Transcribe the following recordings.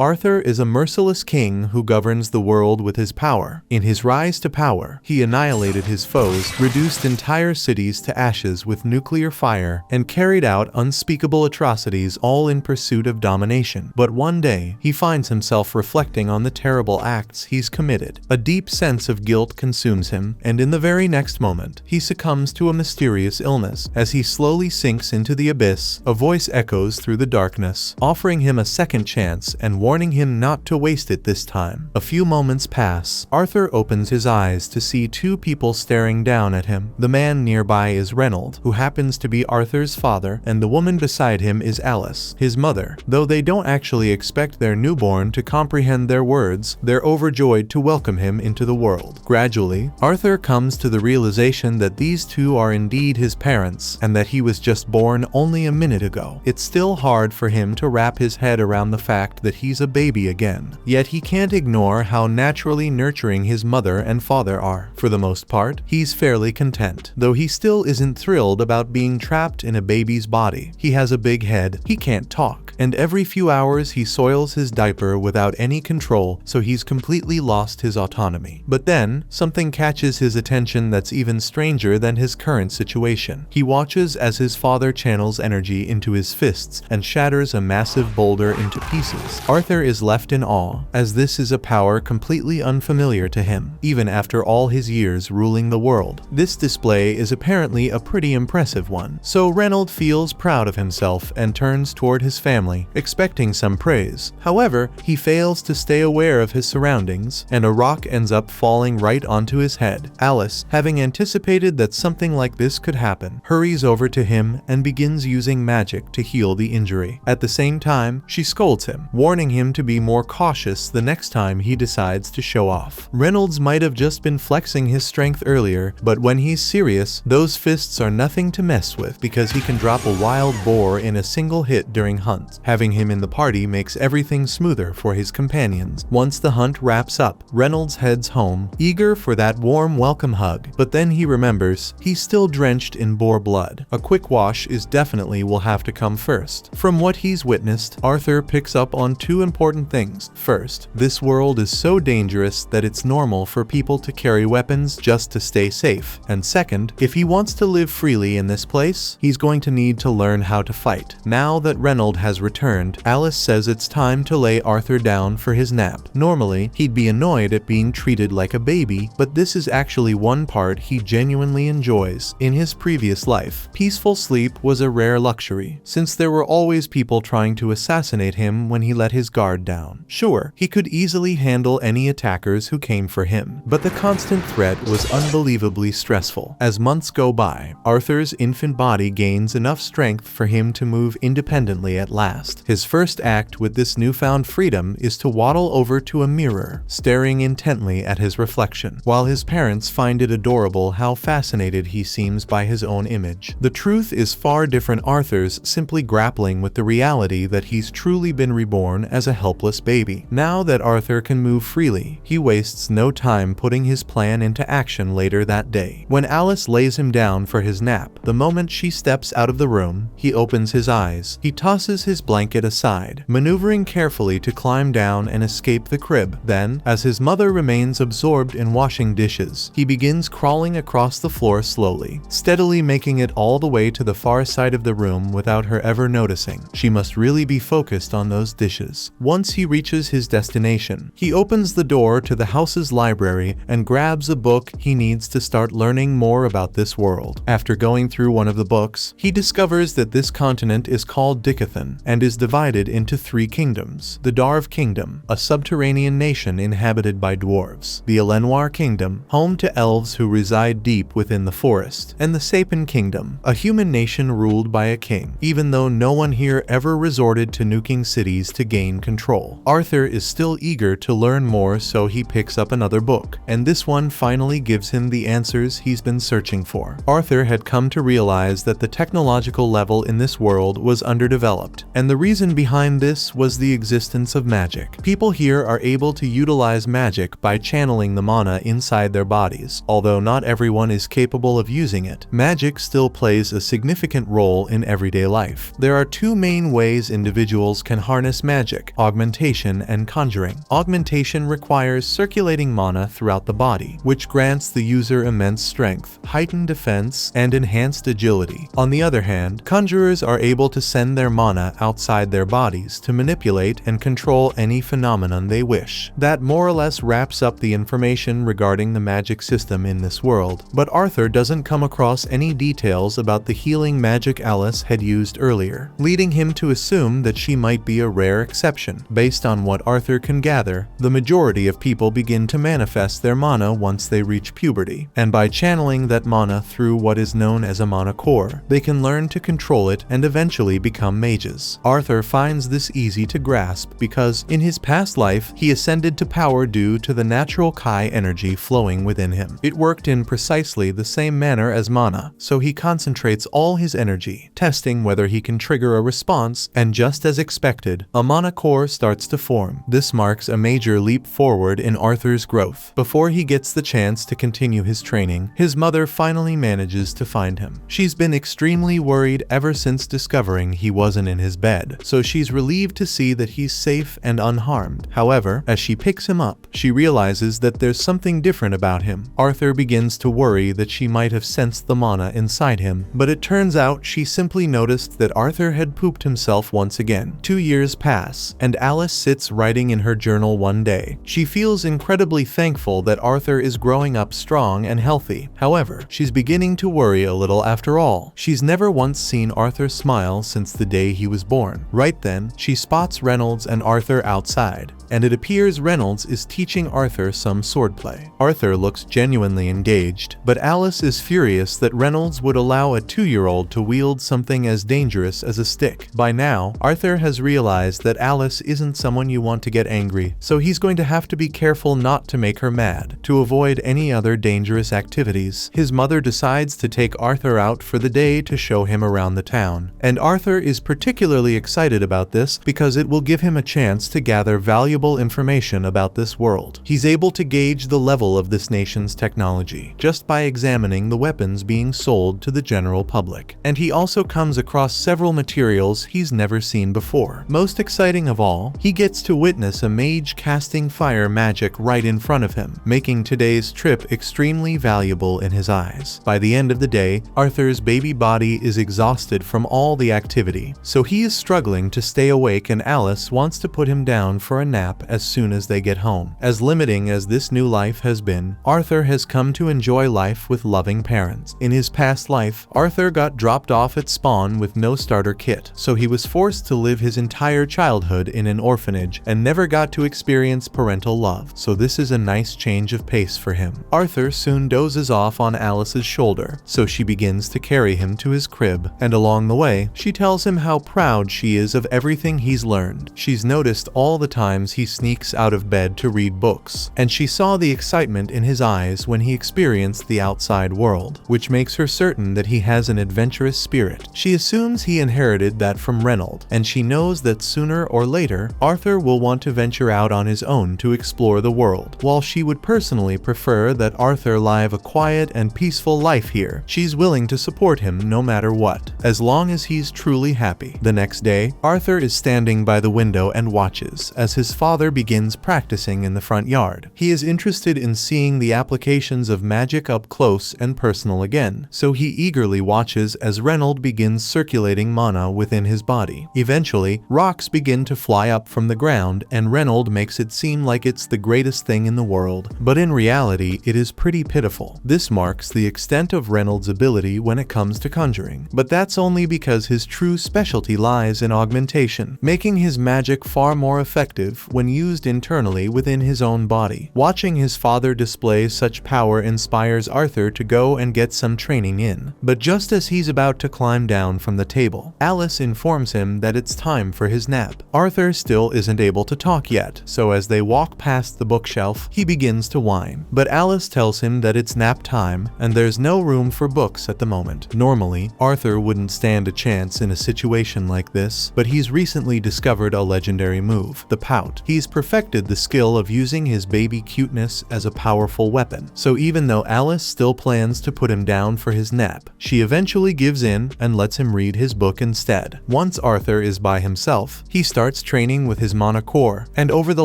Arthur is a merciless king who governs the world with his power. In his rise to power, he annihilated his foes, reduced entire cities to ashes with nuclear fire, and carried out unspeakable atrocities, all in pursuit of domination. But one day, he finds himself reflecting on the terrible acts he's committed. A deep sense of guilt consumes him, and in the very next moment, he succumbs to a mysterious illness. As he slowly sinks into the abyss, a voice echoes through the darkness, offering him a second chance and warning him not to waste it this time. A few moments pass. Arthur opens his eyes to see two people staring down at him. The man nearby is Reynold, who happens to be Arthur's father, and the woman beside him is Alice, his mother. Though they don't actually expect their newborn to comprehend their words, they're overjoyed to welcome him into the world. Gradually, Arthur comes to the realization that these two are indeed his parents, and that he was just born only a minute ago. It's still hard for him to wrap his head around the fact that he's a baby again. Yet he can't ignore how naturally nurturing his mother and father are. For the most part, he's fairly content, though he still isn't thrilled about being trapped in a baby's body. He has a big head, he can't talk, and every few hours he soils his diaper without any control, so he's completely lost his autonomy. But then, something catches his attention that's even stranger than his current situation. He watches as his father channels energy into his fists and shatters a massive boulder into pieces. Arthur is left in awe, as this is a power completely unfamiliar to him, even after all his years ruling the world. This display is apparently a pretty impressive one, so Reynold feels proud of himself and turns toward his family, expecting some praise. However, he fails to stay aware of his surroundings, and a rock ends up falling right onto his head. Alice, having anticipated that something like this could happen, hurries over to him and begins using magic to heal the injury. At the same time, she scolds him, warning him to be more cautious the next time he decides to show off. Reynolds might have just been flexing his strength earlier, but when he's serious, those fists are nothing to mess with, because he can drop a wild boar in a single hit during hunts. Having him in the party makes everything smoother for his companions. Once the hunt wraps up, Reynolds heads home, eager for that warm welcome hug, but then he remembers he's still drenched in boar blood. A quick wash is definitely will have to come first. From what he's witnessed, Arthur picks up on two important things. First, this world is so dangerous that it's normal for people to carry weapons just to stay safe. And second, if he wants to live freely in this place, he's going to need to learn how to fight. Now that Reynold has returned, Alice says it's time to lay Arthur down for his nap. Normally, he'd be annoyed at being treated like a baby, but this is actually one part he genuinely enjoys. In his previous life, peaceful sleep was a rare luxury, since there were always people trying to assassinate him when he let his guard down. Sure, he could easily handle any attackers who came for him, but the constant threat was unbelievably stressful. As months go by, Arthur's infant body gains enough strength for him to move independently at last. His first act with this newfound freedom is to waddle over to a mirror, staring intently at his reflection. While his parents find it adorable how fascinated he seems by his own image, the truth is far different. Arthur's simply grappling with the reality that he's truly been reborn as a helpless baby. Now that Arthur can move freely, he wastes no time putting his plan into action later that day. When Alice lays him down for his nap, the moment she steps out of the room, he opens his eyes. He tosses his blanket aside, maneuvering carefully to climb down and escape the crib. Then, as his mother remains absorbed in washing dishes, he begins crawling across the floor slowly, steadily making it all the way to the far side of the room without her ever noticing. She must really be focused on those dishes. Once he reaches his destination, he opens the door to the house's library and grabs a book he needs to start learning more about this world. After going through one of the books, he discovers that this continent is called Dicathan and is divided into three kingdoms. The Darv Kingdom, a subterranean nation inhabited by dwarves. The Elenwar Kingdom, home to elves who reside deep within the forest. And the Sapin Kingdom, a human nation ruled by a king, even though no one here ever resorted to nuking cities to gain control. Arthur is still eager to learn more, so he picks up another book, and this one finally gives him the answers he's been searching for. Arthur had come to realize that the technological level in this world was underdeveloped, and the reason behind this was the existence of magic. People here are able to utilize magic by channeling the mana inside their bodies. Although not everyone is capable of using it, magic still plays a significant role in everyday life. There are two main ways individuals can harness magic. magic, augmentation, and conjuring. Augmentation requires circulating mana throughout the body, which grants the user immense strength, heightened defense, and enhanced agility. On the other hand, conjurers are able to send their mana outside their bodies to manipulate and control any phenomenon they wish. That more or less wraps up the information regarding the magic system in this world, but Arthur doesn't come across any details about the healing magic Alice had used earlier, leading him to assume that she might be a rare exception. Based on what Arthur can gather, the majority of people begin to manifest their mana once they reach puberty, and by channeling that mana through what is known as a mana core, they can learn to control it and eventually become mages. Arthur finds this easy to grasp because, in his past life, he ascended to power due to the natural Kai energy flowing within him. It worked in precisely the same manner as mana, so he concentrates all his energy, testing whether he can trigger a response, and just as expected, a mana core starts to form. This marks a major leap forward in Arthur's growth. Before he gets the chance to continue his training, his mother finally manages to find him. She's been extremely worried ever since discovering he wasn't in his bed, so she's relieved to see that he's safe and unharmed. However, as she picks him up, she realizes that there's something different about him. Arthur begins to worry that she might have sensed the mana inside him, but it turns out she simply noticed that Arthur had pooped himself once again. 2 years pass, and Alice sits writing in her journal one day. She feels incredibly thankful that Arthur is growing up strong and healthy. However, she's beginning to worry a little after all. She's never once seen Arthur smile since the day he was born. Right then, she spots Reynolds and Arthur outside, and it appears Reynolds is teaching Arthur some swordplay. Arthur looks genuinely engaged, but Alice is furious that Reynolds would allow a 2-year-old to wield something as dangerous as a stick. By now, Arthur has realized that Alice isn't someone you want to get angry, so he's going to have to be careful not to make her mad. To avoid any other dangerous activities, his mother decides to take Arthur out for the day to show him around the town. And Arthur is particularly excited about this because it will give him a chance to gather valuable information about this world. He's able to gauge the level of this nation's technology just by examining the weapons being sold to the general public. And he also comes across several materials he's never seen before. Most exciting of all, he gets to witness a mage casting fire magic right in front of him, making today's trip extremely valuable in his eyes. By the end of the day, Arthur's baby body is exhausted from all the activity, so he is struggling to stay awake, and Alice wants to put him down for a nap as soon as they get home. As limiting as this new life has been, Arthur has come to enjoy life with loving parents. In his past life, Arthur got dropped off at spawn with no starter kit, so he was forced to live his entire childhood in an orphanage and never got to experience parental love, so this is a nice change of pace for him. Arthur soon dozes off on Alice's shoulder, so she begins to carry him to his crib, and along the way, she tells him how proud she is of everything he's learned. She's noticed all the times he sneaks out of bed to read books, and she saw the excitement in his eyes when he experienced the outside world, which makes her certain that he has an adventurous spirit. She assumes he inherited that from Reynolds, and she knows that sooner or later, Arthur will want to venture out on his own to explore the world. While she would personally prefer that Arthur live a quiet and peaceful life here, she's willing to support him no matter what, as long as he's truly happy. The next day, Arthur is standing by the window and watches as his father begins practicing in the front yard. He is interested in seeing the applications of magic up close and personal again, so he eagerly watches as Reynolds begins circulating mana within his body. Eventually, rocks begin to fly up from the ground, and Reynolds makes it seem like it's the greatest thing in the world, but in reality, it is pretty pitiful. This marks the extent of Reynolds' ability when it comes to conjuring, but that's only because his true specialty lies in augmentation, making his magic far more effective when used internally within his own body. Watching his father display such power inspires Arthur to go and get some training in, but just as he's about to climb down from the table, Alice informs him that it's time for his nap. Arthur still isn't able to talk yet, so as they walk past the bookshelf, he begins to whine, but Alice tells him that it's nap time and there's no room for books at the moment. Normally, Arthur wouldn't stand a chance in a situation like this, but he's recently discovered a legendary move, the pout. He's perfected the skill of using his baby cuteness as a powerful weapon. So even though Alice still plans to put him down for his nap, she eventually gives in and lets him read his book instead. Once Arthur is by himself, he starts training with his mana core, and over the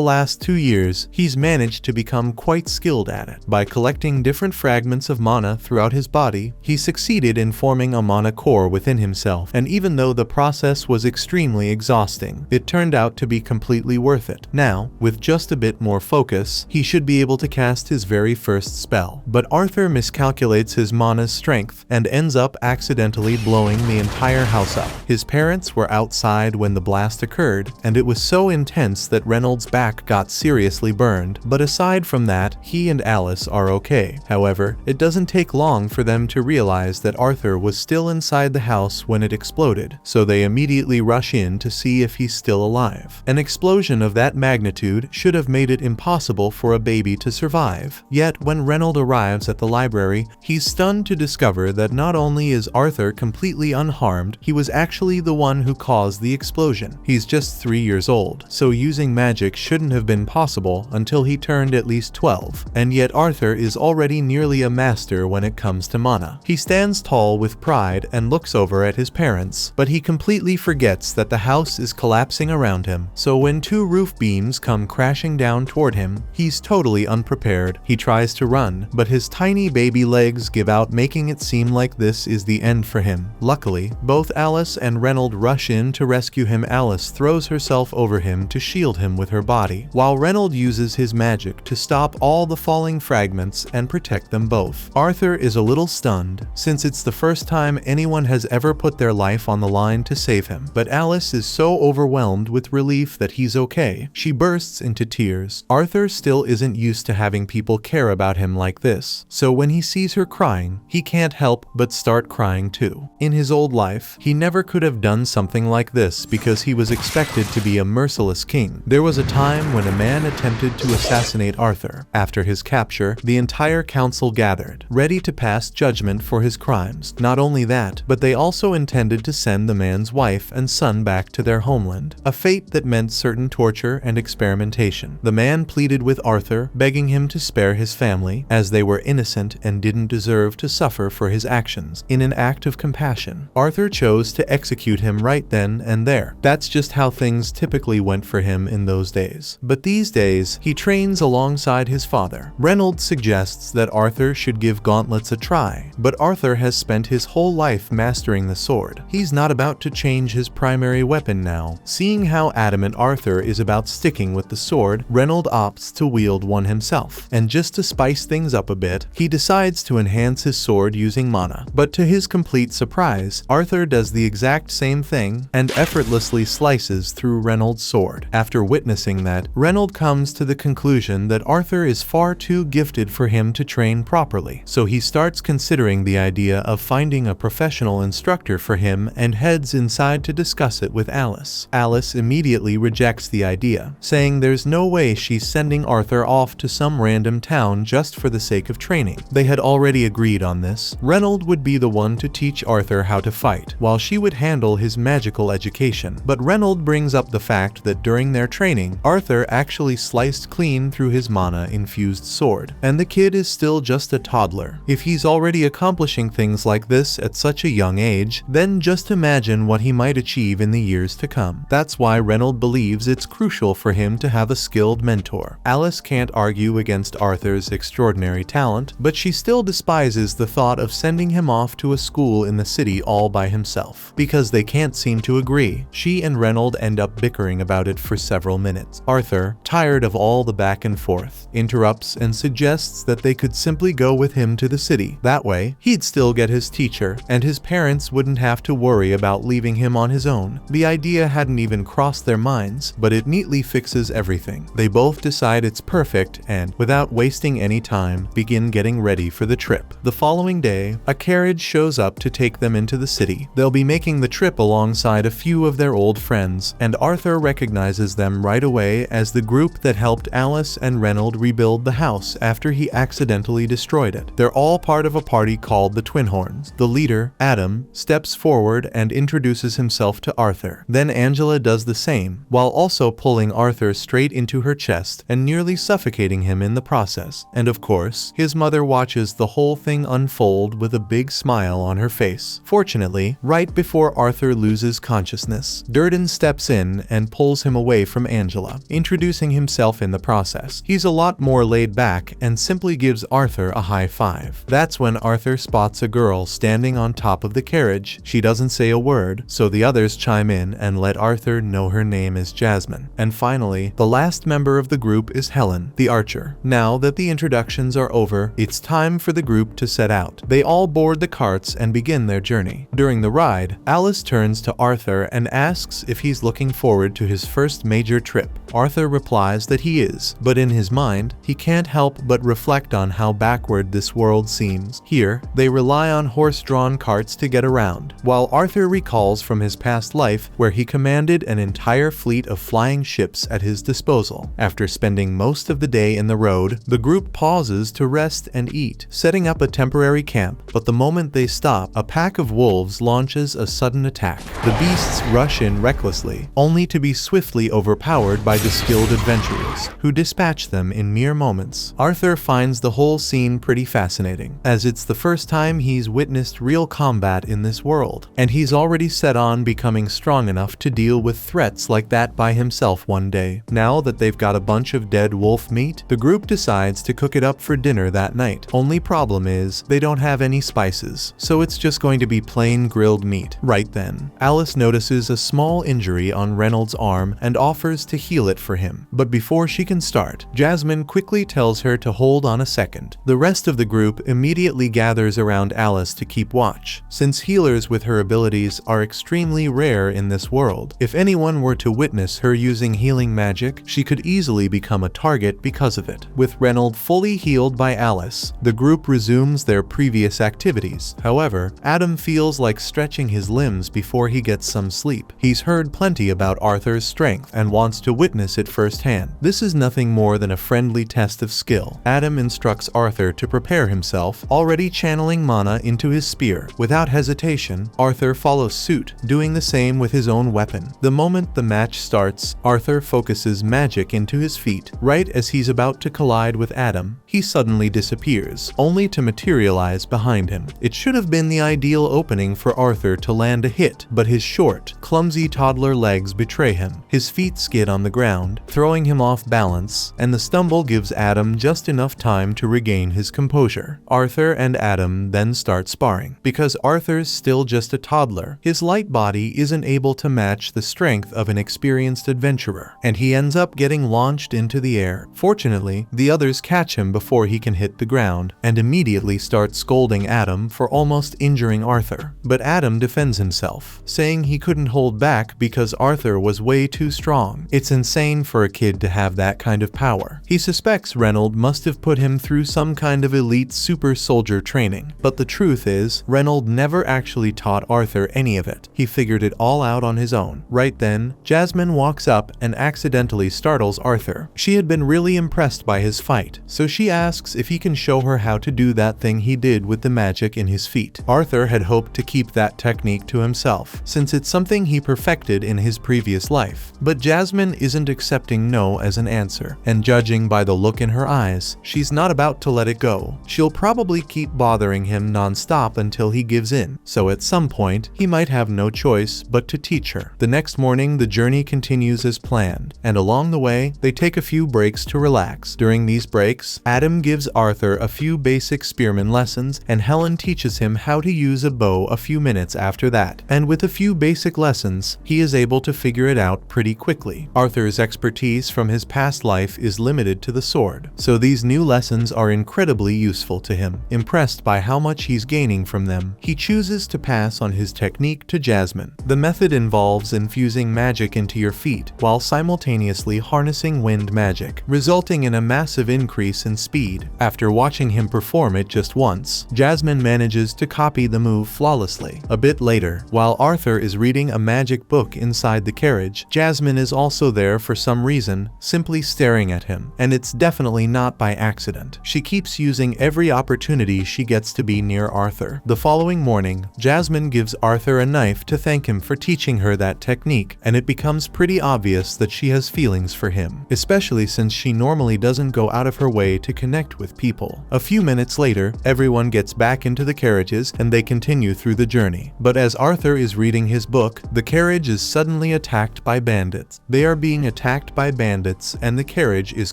last 2 years, he's managed to become quite skilled at it. By collecting different fragments of mana throughout his body, he succeeded in forming a mana core within himself, and even though the process was extremely exhausting, it turned out to be completely worth it. Now, with just a bit more focus, he should be able to cast his very first spell. But Arthur miscalculates his mana's strength and ends up accidentally blowing the entire house up. His parents were outside when the blast occurred, and it was so intense that Reynolds' back got seriously burned, but aside from that, he and Alice are okay. However, it doesn't take long for them to realize that Arthur was still inside the house when it exploded, so they immediately rush in to see if he's still alive. An explosion of that magnitude should have made it impossible for a baby to survive. Yet, when Reynolds arrives at the library, he's stunned to discover that not only is Arthur completely unharmed, he was actually the one who caused the explosion. He's just 3 years old, so using magic shouldn't have been possible until he turned at least 12, and yet Arthur is already nearly a master when it comes to mana. He stands tall with pride and looks over at his parents, but he completely forgets that the house is collapsing around him, so when 2 roof beams come crashing down toward him, he's totally unprepared. He tries to run, but his tiny baby legs give out, making it seem like this is the end for him. Luckily, both Alice and Reynolds rush in to rescue him. Alice throws herself over him to shield him with her body, while Reynolds uses his magic to stop all the falling fragments and protect them both. Arthur is a little stunned, since it's the first time anyone has ever put their life on the line to save him, but Alice is so overwhelmed with relief that he's okay. She bursts into tears. Arthur still isn't used to having people care about him like this, so when he sees her crying, he can't help but start crying too. In his old life, he never could have done something like this because he was expected to be a merciless king. There was a time when a man attempted to assassinate Arthur. After his capture, the entire council gathered, ready to pass judgment for his crimes. Not only that, but they also intended to send the man's wife and son back to their homeland, a fate that meant certain torture and experimentation. The man pleaded with Arthur, begging him to spare his family, as they were innocent and didn't deserve to suffer for his actions. In an act of compassion, Arthur chose to execute him right then and there. That's just how things typically went for him in those days. But these days, he trains alongside his father. Reynolds suggests that Arthur should give gauntlets a try, but Arthur has spent his whole life mastering the sword. He's not about to change his primary weapon now. Seeing how adamant Arthur is about sticking with the sword, Reynolds opts to wield one himself, and just to spice things up a bit, he decides to enhance his sword using mana. But to his complete surprise, Arthur does the exact same thing and effortlessly slices through Reynolds' sword. After witnessing that, Reynolds comes to the conclusion that Arthur is far too gifted for him to train properly, so he starts considering the idea of finding a professional instructor for him and heads inside to discuss it with Alice. Alice immediately rejects the idea, saying there's no way she's sending Arthur off to some random town just for the sake of training. They had already agreed on this. Reynolds would be the one to teach Arthur how to fight, while she would handle his magical education. But Reynolds brings up the fact that during their training, Arthur actually sliced clean through his mana-infused sword, and the kid is still just a toddler. If he's already accomplishing things like this at such a young age, then just imagine what he might achieve in the years to come. That's why Reynolds believes it's crucial for him to have a skilled mentor. Alice can't argue against Arthur's extraordinary talent, but she still despises the thought of sending him off to a school in the city all by himself. Because they can't seem to agree, she and Reynolds end up bickering about it for several minutes. Arthur, tired of all the back and forth, interrupts and suggests that they could simply go with him to the city. That way, he'd still get his teacher, and his parents wouldn't have to worry about leaving him on his own. The idea hadn't even crossed their minds, but it neatly fixes everything. They both decide it's perfect and, without wasting any time, begin getting ready for the trip. The following day, a carriage shows up to take them into the city. They'll be making the trip alongside a few of their old friends, and Arthur recognizes them right away as the group that helped Alice and Reynolds rebuild the house after he accidentally destroyed it. They're all part of a party called the Twin Horns. The leader, Adam, steps forward and introduces himself to Arthur. Then Angela does the same, while also pulling pushing Arthur straight into her chest and nearly suffocating him in the process. And of course, his mother watches the whole thing unfold with a big smile on her face. Fortunately, right before Arthur loses consciousness, Durden steps in and pulls him away from Angela, introducing himself in the process. He's a lot more laid back and simply gives Arthur a high five. That's when Arthur spots a girl standing on top of the carriage. She doesn't say a word, so the others chime in and let Arthur know her name is Jasmine. And finally, the last member of the group is Helen, the archer. Now that the introductions are over, it's time for the group to set out. They all board the carts and begin their journey. During the ride, Alice turns to Arthur and asks if he's looking forward to his first major trip. Arthur replies that he is, but in his mind, he can't help but reflect on how backward this world seems. Here, they rely on horse-drawn carts to get around, while Arthur recalls from his past life where he commanded an entire fleet of flying ships at his disposal. After spending most of the day in the road, the group pauses to rest and eat, setting up a temporary camp, but the moment they stop, a pack of wolves launches a sudden attack. The beasts rush in recklessly, only to be swiftly overpowered by the skilled adventurers, who dispatch them in mere moments. Arthur finds the whole scene pretty fascinating, as it's the first time he's witnessed real combat in this world, and he's already set on becoming strong enough to deal with threats like that by himself one day. Now that they've got a bunch of dead wolf meat, the group decides to cook it up for dinner that night. Only problem is, they don't have any spices, so it's just going to be plain grilled meat. Right then, Alice notices a small injury on Reynolds' arm and offers to heal it for him. But before she can start, Jasmine quickly tells her to hold on a second. The rest of the group immediately gathers around Alice to keep watch, since healers with her abilities are extremely rare in this world. If anyone were to witness her using healing magic, she could easily become a target because of it. With Reynolds fully healed by Alice, the group resumes their previous activities. However, Adam feels like stretching his limbs before he gets some sleep. He's heard plenty about Arthur's strength and wants to witness it firsthand. This is nothing more than a friendly test of skill. Adam instructs Arthur to prepare himself, already channeling mana into his spear. Without hesitation, Arthur follows suit, doing the same with his own weapon. The moment the match starts, Arthur focuses magic into his feet. Right as he's about to collide with Adam, he suddenly disappears, only to materialize behind him. It should have been the ideal opening for Arthur to land a hit, but his short, clumsy toddler legs betray him. His feet skid on the ground, throwing him off balance, and the stumble gives Adam just enough time to regain his composure. Arthur and Adam then start sparring. Because Arthur's still just a toddler, his light body isn't able to match the strength of an experienced adventurer, and he ends up getting launched into the air. Fortunately, the others catch him before he can hit the ground, and immediately start scolding Adam for almost injuring Arthur. But Adam defends himself, saying he couldn't hold back because Arthur was way too strong. It's insane for a kid to have that kind of power. He suspects Reynolds must have put him through some kind of elite super soldier training, but the truth is, Reynolds never actually taught Arthur any of it. He figured it all out on his own. Right then, Jasmine walks up and accidentally startles Arthur. She had been really impressed by his fight, so she asks if he can show her how to do that thing he did with the magic in his feet. Arthur had hoped to keep that technique to himself, since it's something he perfected in his previous life. But Jasmine isn't accepting no as an answer, and judging by the look in her eyes, she's not about to let it go. She'll probably keep bothering him non-stop until he gives in, so at some point, he might have no choice but to teach her. The next morning, the journey continues as planned, and along the way, they take a few breaks to relax. During these breaks, Adam gives Arthur a few basic spearman lessons, and Helen teaches him how to use a bow a few minutes after that. And with a few basic lessons, he is able to figure it out pretty quickly. Arthur's expertise from his past life is limited to the sword, so these new lessons are incredibly useful to him. Impressed by how much he's gaining from them, he chooses to pass on his technique to Jasmine. The method involves infusing magic into your feet while simultaneously harnessing wind magic, resulting in a massive increase in speed. After watching him perform it just once, Jasmine manages to copy the move flawlessly. A bit later, while Arthur is reading a magic book inside the carriage, Jasmine is also there for some reason, simply staring at him, and it's definitely not by accident. She keeps using every opportunity she gets to be near Arthur. The following morning, Jasmine gives Arthur a knife to thank him for teaching her that technique, and it becomes pretty obvious that she has feelings for him, especially since she normally doesn't go out of her way to connect with people. A few minutes later, everyone gets back into the carriages and they continue through the journey. But as Arthur is reading his book, the carriage is suddenly attacked by bandits. They are being attacked by bandits and the carriage is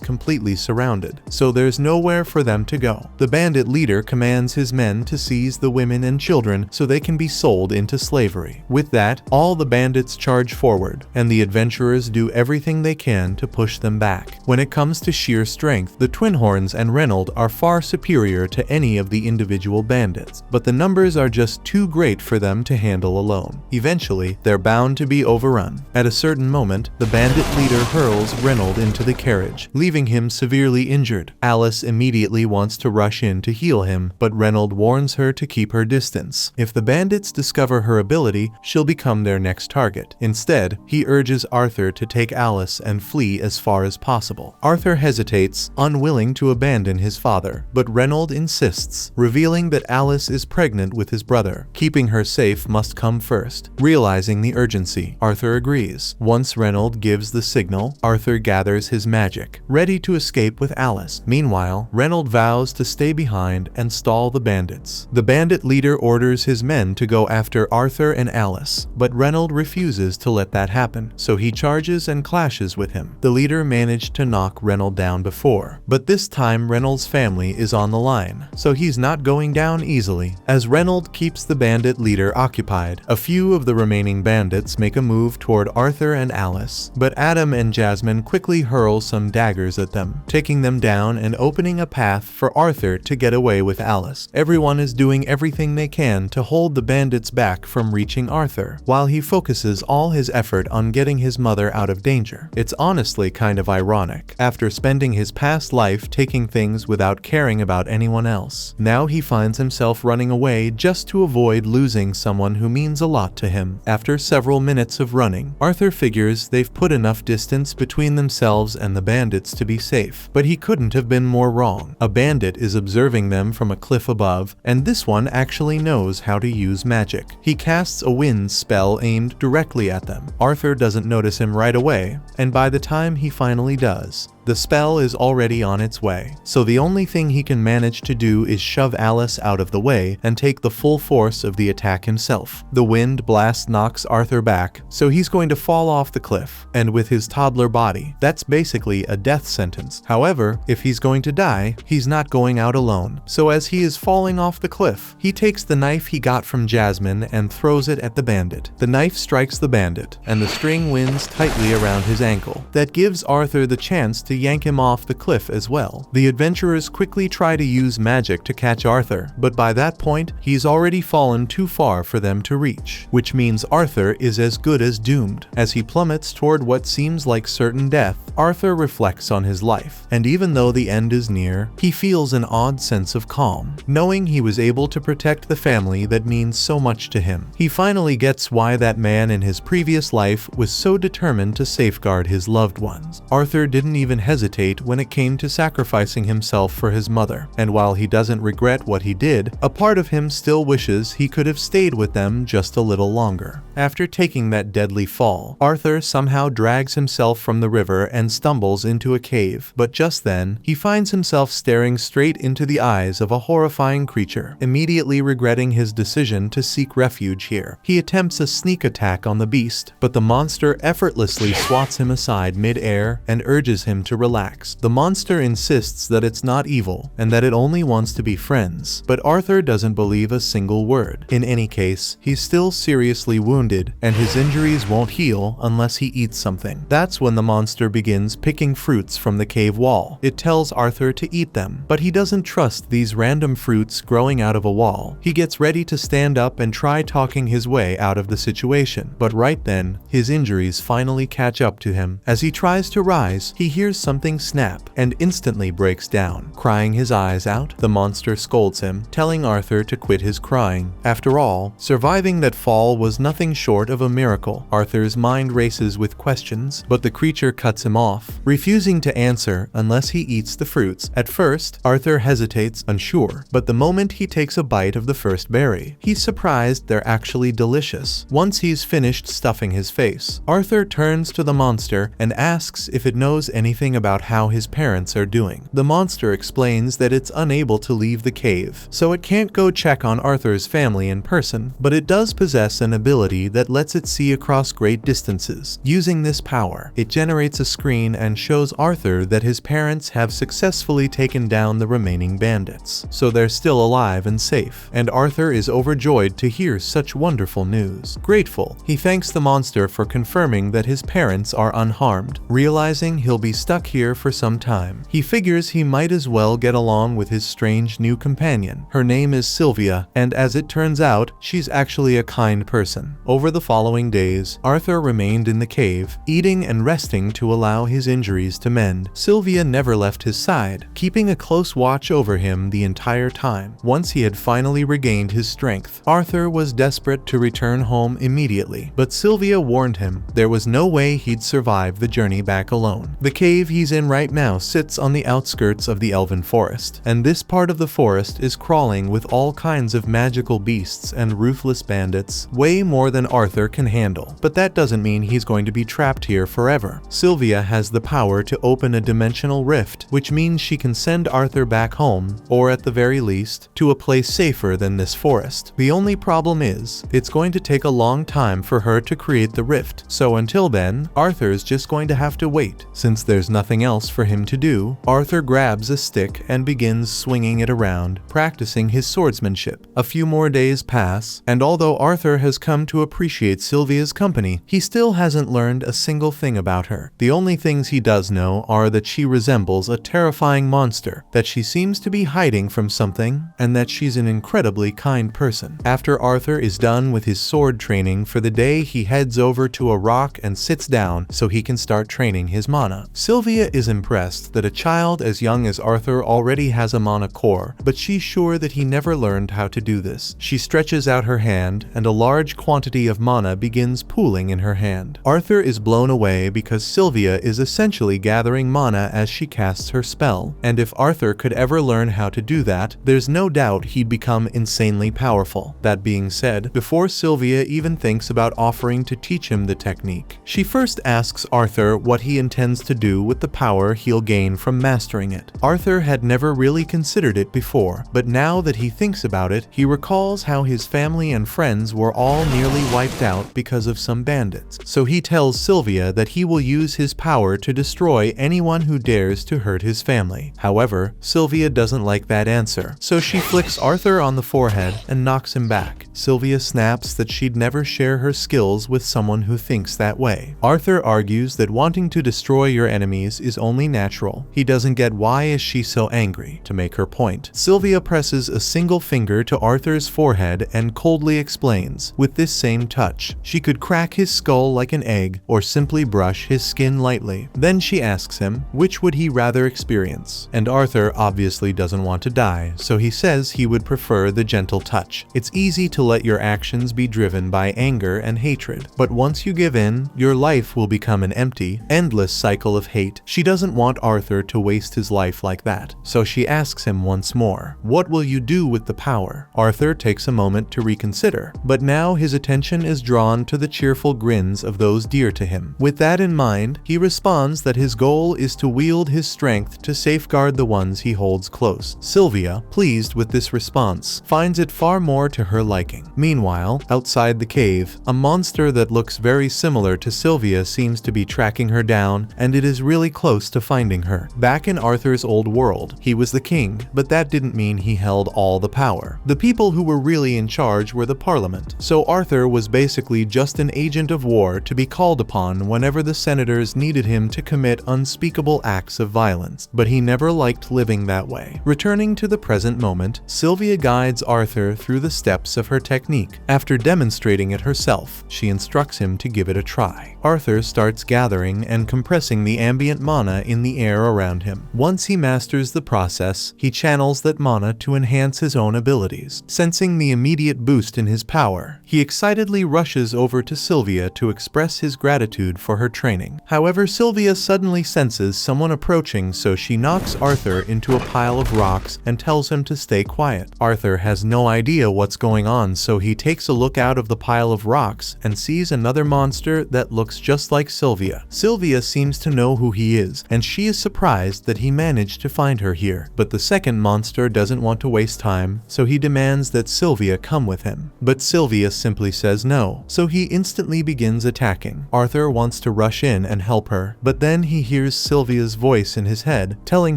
completely surrounded, so there's nowhere for them to go. The bandit leader commands his men to seize the women and children so they can be sold into slavery. With that, all the bandits charge forward, and the adventurers do everything they can to push them back. When it comes to sheer strength, the Twinhorns and Reynold are far superior to any of the individual bandits, but the numbers are just too great for them to handle alone. Eventually, they're bound to be overrun. At a certain moment, the bandit leader hurls Reynold into the carriage, leaving him severely injured. Alice immediately wants to rush in to heal him, but Reynold warns her to keep her distance. If the bandits discover her ability, she'll become their next target. Instead, he urges Arthur to take Alice and flee as far as possible. Arthur hesitates, unwilling to abandon his father, but Reynold insists, revealing that Alice is pregnant with his brother. Keeping her safe must come first. Realizing the urgency, Arthur agrees. Once Reynold gives the signal, Arthur gathers his magic, ready to escape with Alice. Meanwhile, Reynold vows to stay behind and stall the bandits. The bandit leader orders his men to go after Arthur and Alice, but Reynold refuses to let that happen, so he charges and clashes with him. The leader managed to knock Reynold down before, but this time Reynold's family is on the line, so he's not going down easily. As Reynold keeps the bandit leader occupied, a few of the remaining bandits make a move toward Arthur and Alice, but Adam and Jasmine quickly hurl some daggers at them, taking them down and opening a path for Arthur to get away with Alice. Everyone is doing everything they can to hold the bandits back from reaching Arthur, while he focuses all his effort on getting his mother out of danger. It's honestly kind of ironic. After spending his past life taking things without caring about anyone else, now he finds himself running away just to avoid losing someone who means a lot to him. After several minutes of running, Arthur figures they've put enough distance between themselves and the bandits to be safe, but he couldn't have been more wrong. A bandit is observing them from a cliff above, and this one actually knows how to use magic. He casts a wind spell aimed directly at them. Arthur doesn't notice him right away, and by the time he finally does, the spell is already on its way, so the only thing he can manage to do is shove Alice out of the way and take the full force of the attack himself. The wind blast knocks Arthur back, so he's going to fall off the cliff, and with his toddler body, that's basically a death sentence. However, if he's going to die, he's not going out alone, so as he is falling off the cliff, he takes the knife he got from Jasmine and throws it at the bandit. The knife strikes the bandit, and the string winds tightly around his ankle. That gives Arthur the chance to yank him off the cliff as well. The adventurers quickly try to use magic to catch Arthur, but by that point, he's already fallen too far for them to reach, which means Arthur is as good as doomed. As he plummets toward what seems like certain death, Arthur reflects on his life, and even though the end is near, he feels an odd sense of calm, knowing he was able to protect the family that means so much to him. He finally gets why that man in his previous life was so determined to safeguard his loved ones. Arthur didn't even hesitate when it came to sacrificing himself for his mother, and while he doesn't regret what he did, a part of him still wishes he could have stayed with them just a little longer. After taking that deadly fall, Arthur somehow drags himself from the river and stumbles into a cave, but just then, he finds himself staring straight into the eyes of a horrifying creature. Immediately regretting his decision to seek refuge here, he attempts a sneak attack on the beast, but the monster effortlessly swats him aside mid-air and urges him to relax. The monster insists that it's not evil and that it only wants to be friends, but Arthur doesn't believe a single word. In any case, he's still seriously wounded and his injuries won't heal unless he eats something. That's when the monster begins picking fruits from the cave wall. It tells Arthur to eat them, but he doesn't trust these random fruits growing out of a wall. He gets ready to stand up and try talking his way out of the situation, but right then, his injuries finally catch up to him. As he tries to rise, he hears something snap and instantly breaks down, crying his eyes out. The monster scolds him, telling Arthur to quit his crying. After all, surviving that fall was nothing short of a miracle. Arthur's mind races with questions, but the creature cuts him off, refusing to answer unless he eats the fruits. At first, Arthur hesitates, unsure, but the moment he takes a bite of the first berry, he's surprised they're actually delicious. Once he's finished stuffing his face, Arthur turns to the monster and asks if it knows anything about how his parents are doing. The monster explains that it's unable to leave the cave, so it can't go check on Arthur's family in person, but it does possess an ability that lets it see across great distances. Using this power, it generates a screen and shows Arthur that his parents have successfully taken down the remaining bandits, so they're still alive and safe, and Arthur is overjoyed to hear such wonderful news. Grateful, he thanks the monster for confirming that his parents are unharmed. Realizing he'll be stuck here for some time, he figures he might as well get along with his strange new companion. Her name is Sylvia, and as it turns out, she's actually a kind person. Over the following days, Arthur remained in the cave, eating and resting to allow his injuries to mend. Sylvia never left his side, keeping a close watch over him the entire time. Once he had finally regained his strength, Arthur was desperate to return home immediately, but Sylvia warned him there was no way he'd survive the journey back alone. The cave he's in right now sits on the outskirts of the elven forest, and this part of the forest is crawling with all kinds of magical beasts and ruthless bandits, way more than Arthur can handle. But that doesn't mean he's going to be trapped here forever. Sylvia has the power to open a dimensional rift, which means she can send Arthur back home, or at the very least, to a place safer than this forest. The only problem is, it's going to take a long time for her to create the rift, so until then, Arthur's just going to have to wait. Since there's nothing else for him to do, Arthur grabs a stick and begins swinging it around, practicing his swordsmanship. A few more days pass, and although Arthur has come to appreciate Sylvia's company, he still hasn't learned a single thing about her. The only things he does know are that she resembles a terrifying monster, that she seems to be hiding from something, and that she's an incredibly kind person. After Arthur is done with his sword training for the day, he heads over to a rock and sits down so he can start training his mana. Sylvia is impressed that a child as young as Arthur already has a mana core, but she's sure that he never learned how to do this. She stretches out her hand, and a large quantity of mana begins pooling in her hand. Arthur is blown away because Sylvia is essentially gathering mana as she casts her spell, and if Arthur could ever learn how to do that, there's no doubt he'd become insanely powerful. That being said, before Sylvia even thinks about offering to teach him the technique, she first asks Arthur what he intends to do with the power he'll gain from mastering it. Arthur had never really considered it before, but now that he thinks about it, he recalls how his family and friends were all nearly wiped out because of some bandits. So he tells Sylvia that he will use his power to destroy anyone who dares to hurt his family. However, Sylvia doesn't like that answer, so she flicks Arthur on the forehead and knocks him back. Sylvia snaps that she'd never share her skills with someone who thinks that way. Arthur argues that wanting to destroy your enemies is only natural. He doesn't get why is she so angry. To make her point, Sylvia presses a single finger to Arthur's forehead and coldly explains, with this same touch, she could crack his skull like an egg or simply brush his skin lightly. Then she asks him, which would he rather experience? And Arthur obviously doesn't want to die, so he says he would prefer the gentle touch. It's easy to let your actions be driven by anger and hatred, but once you give in, your life will become an empty, endless cycle of hate. She doesn't want Arthur to waste his life like that, so she asks him once more, what will you do with the power? Arthur takes a moment to reconsider, but now his attention is drawn to the cheerful grins of those dear to him. With that in mind, he responds that his goal is to wield his strength to safeguard the ones he holds close. Sylvia, pleased with this response, finds it far more to her liking. Meanwhile, outside the cave, a monster that looks very similar to Sylvia seems to be tracking her down, and it is really close to finding her. Back in Arthur's old world, he was the king, but that didn't mean he held all the power. The people who were really in charge were the parliament, so Arthur was basically just an agent of war to be called upon whenever the senators needed him to commit unspeakable acts of violence, but he never liked living that way. Returning to the present moment, Sylvia guides Arthur through the steps of her technique. After demonstrating it herself, she instructs him to give it a try. Arthur starts gathering and compressing the ambient mana in the air around him. Once he masters the process, he channels that mana to enhance his own abilities. Sensing the immediate boost in his power, he excitedly rushes over to Sylvia to express his gratitude for her training. However, Sylvia suddenly senses someone approaching, so she knocks Arthur into a pile of rocks and tells him to stay quiet. Arthur has no idea what's going on, so he takes a look out of the pile of rocks and sees another monster that looks just like Sylvia. Sylvia seems to know who he is, and she is surprised that he managed to find her here. But the second monster doesn't want to waste time, so he demands that Sylvia come with him. But Sylvia simply says no, so he instantly begins attacking. Arthur wants to rush in and help her, but then he hears Sylvia's voice in his head, telling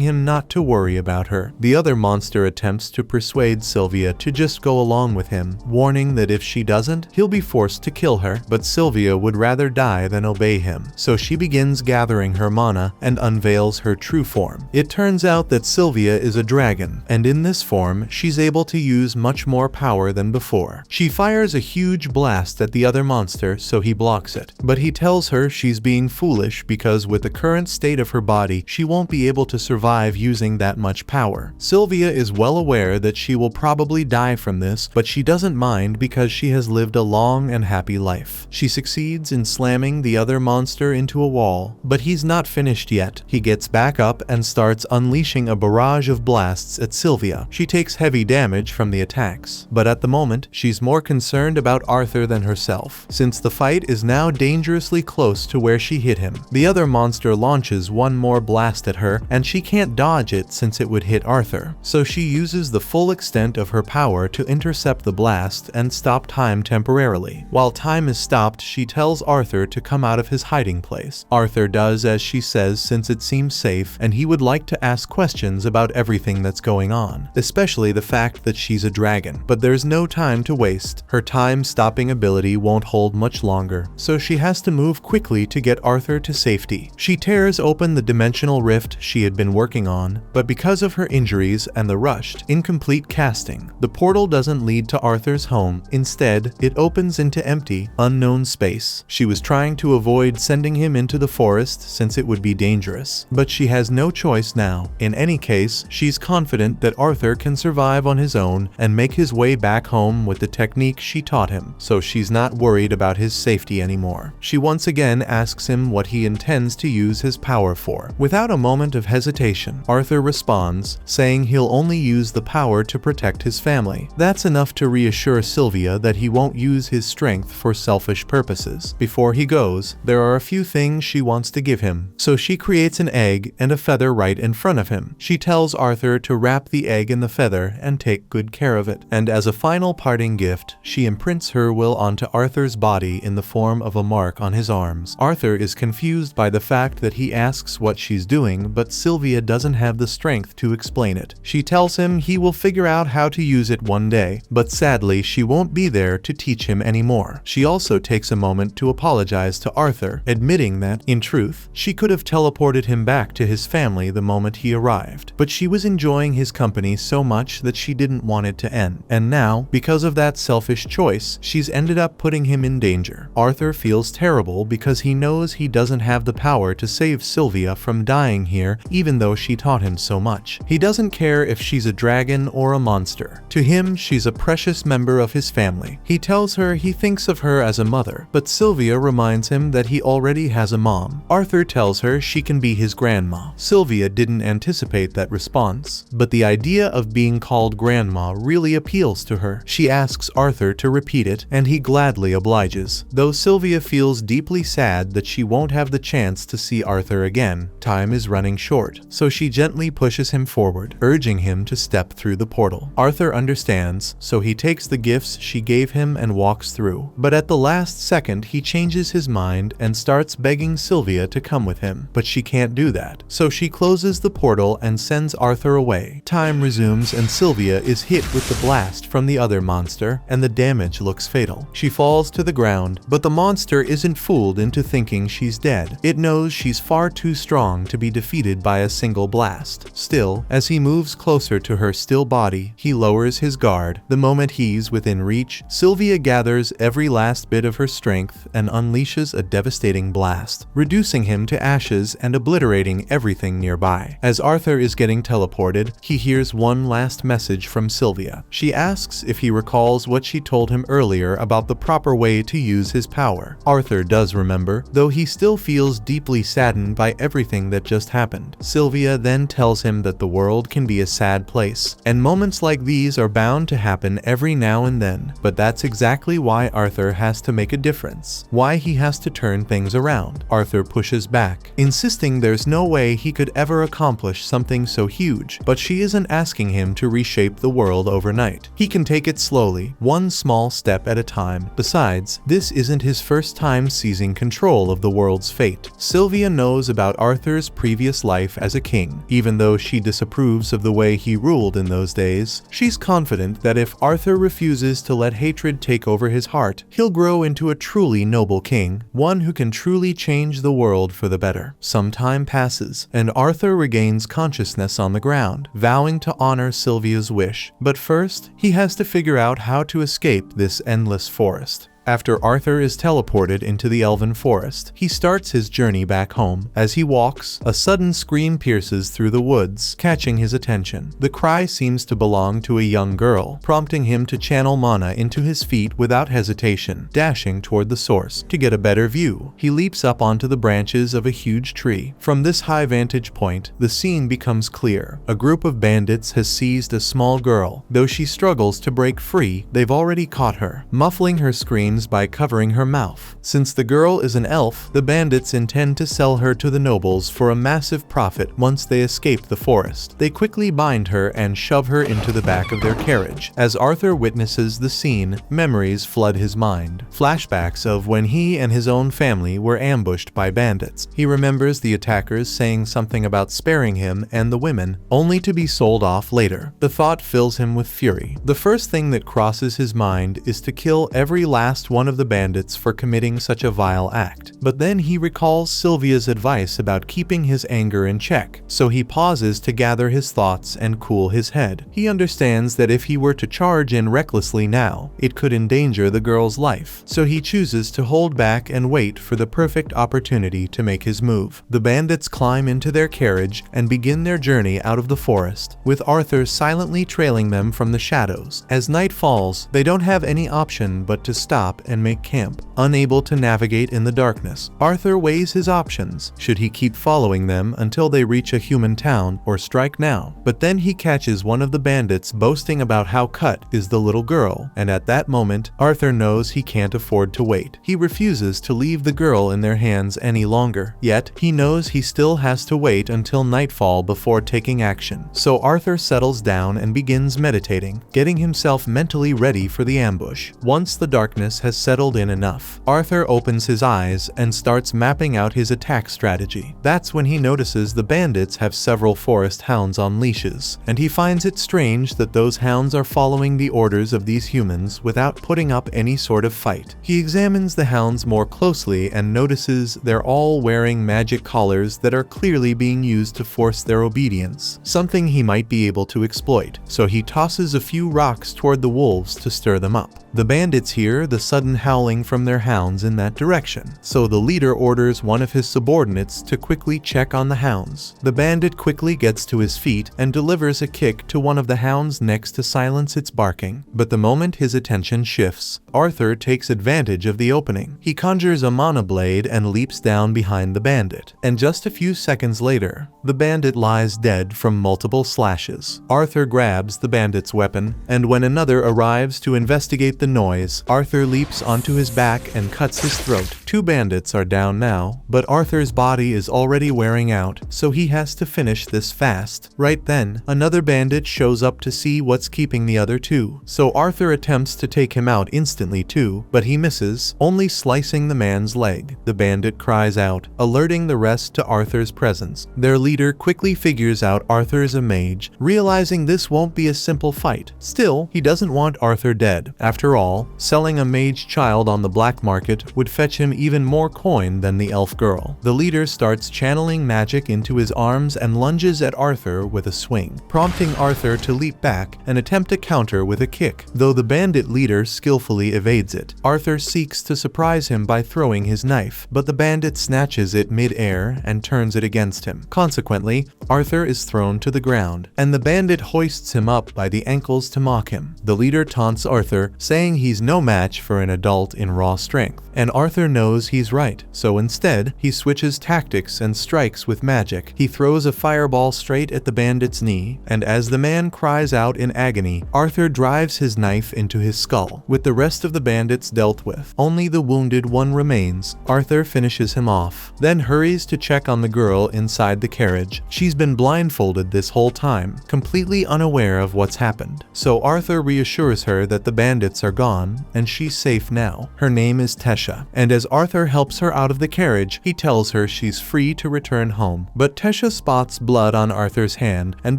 him not to worry about her. The other monster attempts to persuade Sylvia to just go along with him, warning that if she doesn't, he'll be forced to kill her. But Sylvia would rather die than obey him, so she begins gathering her mana and unveils her true form. It turns out that Sylvia is a dragon, and in this form, she's able to use much more power than before. She fires a huge blast at the other monster, so he blocks it. But he tells her she's being foolish because with the current state of her body, she won't be able to survive using that much power. Sylvia is well aware that she will probably die from this, but she doesn't mind because she has lived a long and happy life. She succeeds in slamming the other monster into a wall, but he's not finished yet. He gets back up and starts unleashing a barrage of blasts at Sylvia. She takes heavy damage from the attacks, but at the moment, she's more concerned about Arthur than herself, since the fight is now dangerously close to where she hit him. The other monster launches one more blast at her, and she can't dodge it since it would hit Arthur. So she uses the full extent of her power to intercept the blast and stop time temporarily. While time is stopped, she tells Arthur to come out of his hiding place. Arthur does as she says since it seems safe, and he would like to ask questions about everything that's going on, especially the fact that she's a dragon. But there's no time to waste. Her time-stopping ability won't hold much longer, so she has to move quickly to get Arthur to safety. She tears open the dimensional rift she had been working on, but because of her injuries and the rushed, incomplete casting, the portal doesn't lead to Arthur's home. Instead, it opens into empty, unknown space. She was trying to avoid sending him into the forest since it would be dangerous, but she has no choice now. In any case, she's confident that Arthur can survive on his own and make his way back home with the technique she taught him, so she's not worried about his safety anymore. She once again asks him what he intends to use his power for. Without a moment of hesitation, Arthur responds, saying he'll only use the power to protect his family. That's enough to reassure Sylvia that he won't use his strength for selfish purposes. Before he goes, there are a few things she wants to give him, so she creates an egg and a feather right in front of him. She tells Arthur to wrap the egg in the feather and take good care of it, and as a final parting gift, she imprints her will onto Arthur's body in the form of a mark on his arms. Arthur is confused by the fact that he asks what she's doing, but Sylvia doesn't have the strength to explain it. She tells him he will figure out how to use it one day, but sadly she won't be there to teach him anymore. She also takes a moment to apologize to Arthur, admitting that, in truth, she could have teleported him back to his family the moment he arrived, but she was enjoying his company so much that she didn't want it to end. And now, because of that selfish choice, she's ended up putting him in danger. Arthur feels terrible because he knows he doesn't have the power to save Sylvia from dying here, even though she taught him so much. He doesn't care if she's a dragon or a monster. To him, she's a precious member of his family. He tells her he thinks of her as a mother, but Sylvia reminds him that he already has a mom. Arthur tells her she can be his grandma. Sylvia didn't anticipate that response, but the idea of being called grandma really appeals to her. She asks Arthur to repeat it, and he gladly obliges. Though Sylvia feels deeply sad that she won't have the chance to see Arthur again, time is running short, so she gently pushes him forward, urging him to step through the portal. Arthur understands, so he takes the gifts she gave him and walks through. But at the last second, he changes his mind and starts begging Sylvia to come with him. But she can't do that, so she closes the portal and sends Arthur away. Time resumes and Sylvia is hit with the blast from the other monster, and the damage looks fatal. She falls to the ground, but the monster isn't fooled into thinking she's dead. It knows she's far too strong to be defeated by a single blast. Still, as he moves closer to her still body, he lowers his guard. The moment he's within reach, Sylvia gathers every last bit of her strength and unleashes unleashes a devastating blast, reducing him to ashes and obliterating everything nearby. As Arthur is getting teleported, he hears one last message from Sylvia. She asks if he recalls what she told him earlier about the proper way to use his power. Arthur does remember, though he still feels deeply saddened by everything that just happened. Sylvia then tells him that the world can be a sad place, and moments like these are bound to happen every now and then. But that's exactly why Arthur has to make a difference, why he has to turn things around. Arthur pushes back, insisting there's no way he could ever accomplish something so huge, but she isn't asking him to reshape the world overnight. He can take it slowly, one small step at a time. Besides, this isn't his first time seizing control of the world's fate. Sylvia knows about Arthur's previous life as a king. Even though she disapproves of the way he ruled in those days, she's confident that if Arthur refuses to let hatred take over his heart, he'll grow into a truly noble king, one who can truly change the world for the better. Some time passes, and Arthur regains consciousness on the ground, vowing to honor Sylvia's wish. But first, he has to figure out how to escape this endless forest. After Arthur is teleported into the elven forest, he starts his journey back home. As he walks, a sudden scream pierces through the woods, catching his attention. The cry seems to belong to a young girl, prompting him to channel mana into his feet without hesitation, dashing toward the source. To get a better view, he leaps up onto the branches of a huge tree. From this high vantage point, the scene becomes clear. A group of bandits has seized a small girl. Though she struggles to break free, they've already caught her, muffling her screams by covering her mouth. Since the girl is an elf, the bandits intend to sell her to the nobles for a massive profit once they escape the forest. They quickly bind her and shove her into the back of their carriage. As Arthur witnesses the scene, memories flood his mind. Flashbacks of when he and his own family were ambushed by bandits. He remembers the attackers saying something about sparing him and the women, only to be sold off later. The thought fills him with fury. The first thing that crosses his mind is to kill every last one of the bandits for committing such a vile act. But then he recalls Sylvia's advice about keeping his anger in check, so he pauses to gather his thoughts and cool his head. He understands that if he were to charge in recklessly now, it could endanger the girl's life, so he chooses to hold back and wait for the perfect opportunity to make his move. The bandits climb into their carriage and begin their journey out of the forest, with Arthur silently trailing them from the shadows. As night falls, they don't have any option but to stop and make camp. Unable to navigate in the darkness, Arthur weighs his options. Should he keep following them until they reach a human town, or strike now? But then he catches one of the bandits boasting about how cut is the little girl, and at that moment, Arthur knows he can't afford to wait. He refuses to leave the girl in their hands any longer. Yet, he knows he still has to wait until nightfall before taking action. So Arthur settles down and begins meditating, getting himself mentally ready for the ambush. Once the darkness has settled in enough, Arthur opens his eyes and starts mapping out his attack strategy. That's when he notices the bandits have several forest hounds on leashes, and he finds it strange that those hounds are following the orders of these humans without putting up any sort of fight. He examines the hounds more closely and notices they're all wearing magic collars that are clearly being used to force their obedience, something he might be able to exploit, so he tosses a few rocks toward the wolves to stir them up. The bandits hear the sudden howling from their hounds in that direction, so the leader orders one of his subordinates to quickly check on the hounds. The bandit quickly gets to his feet and delivers a kick to one of the hounds next to silence its barking. But the moment his attention shifts, Arthur takes advantage of the opening. He conjures a mana blade and leaps down behind the bandit, and just a few seconds later, the bandit lies dead from multiple slashes. Arthur grabs the bandit's weapon, and when another arrives to investigate the noise, Arthur leaps onto his back and cuts his throat. Two bandits are down now, but Arthur's body is already wearing out, so he has to finish this fast. Right then, another bandit shows up to see what's keeping the other two, so Arthur attempts to take him out instantly too, but he misses, only slicing the man's leg. The bandit cries out, alerting the rest to Arthur's presence. Their leader quickly figures out Arthur's a mage, realizing this won't be a simple fight. Still, he doesn't want Arthur dead. After After all, selling a mage child on the black market would fetch him even more coin than the elf girl. The leader starts channeling magic into his arms and lunges at Arthur with a swing, prompting Arthur to leap back and attempt a counter with a kick. Though the bandit leader skillfully evades it, Arthur seeks to surprise him by throwing his knife, but the bandit snatches it mid-air and turns it against him. Consequently, Arthur is thrown to the ground, and the bandit hoists him up by the ankles to mock him. The leader taunts Arthur, saying he's no match for an adult in raw strength, and Arthur knows he's right, so instead, he switches tactics and strikes with magic. He throws a fireball straight at the bandit's knee, and as the man cries out in agony, Arthur drives his knife into his skull. With the rest of the bandits dealt with, only the wounded one remains. Arthur finishes him off, then hurries to check on the girl inside the carriage. She's been blindfolded this whole time, completely unaware of what's happened. So Arthur reassures her that the bandits are gone, and she's safe now. Her name is Tesha, and as Arthur helps her out of the carriage, he tells her she's free to return home. But Tesha spots blood on Arthur's hand and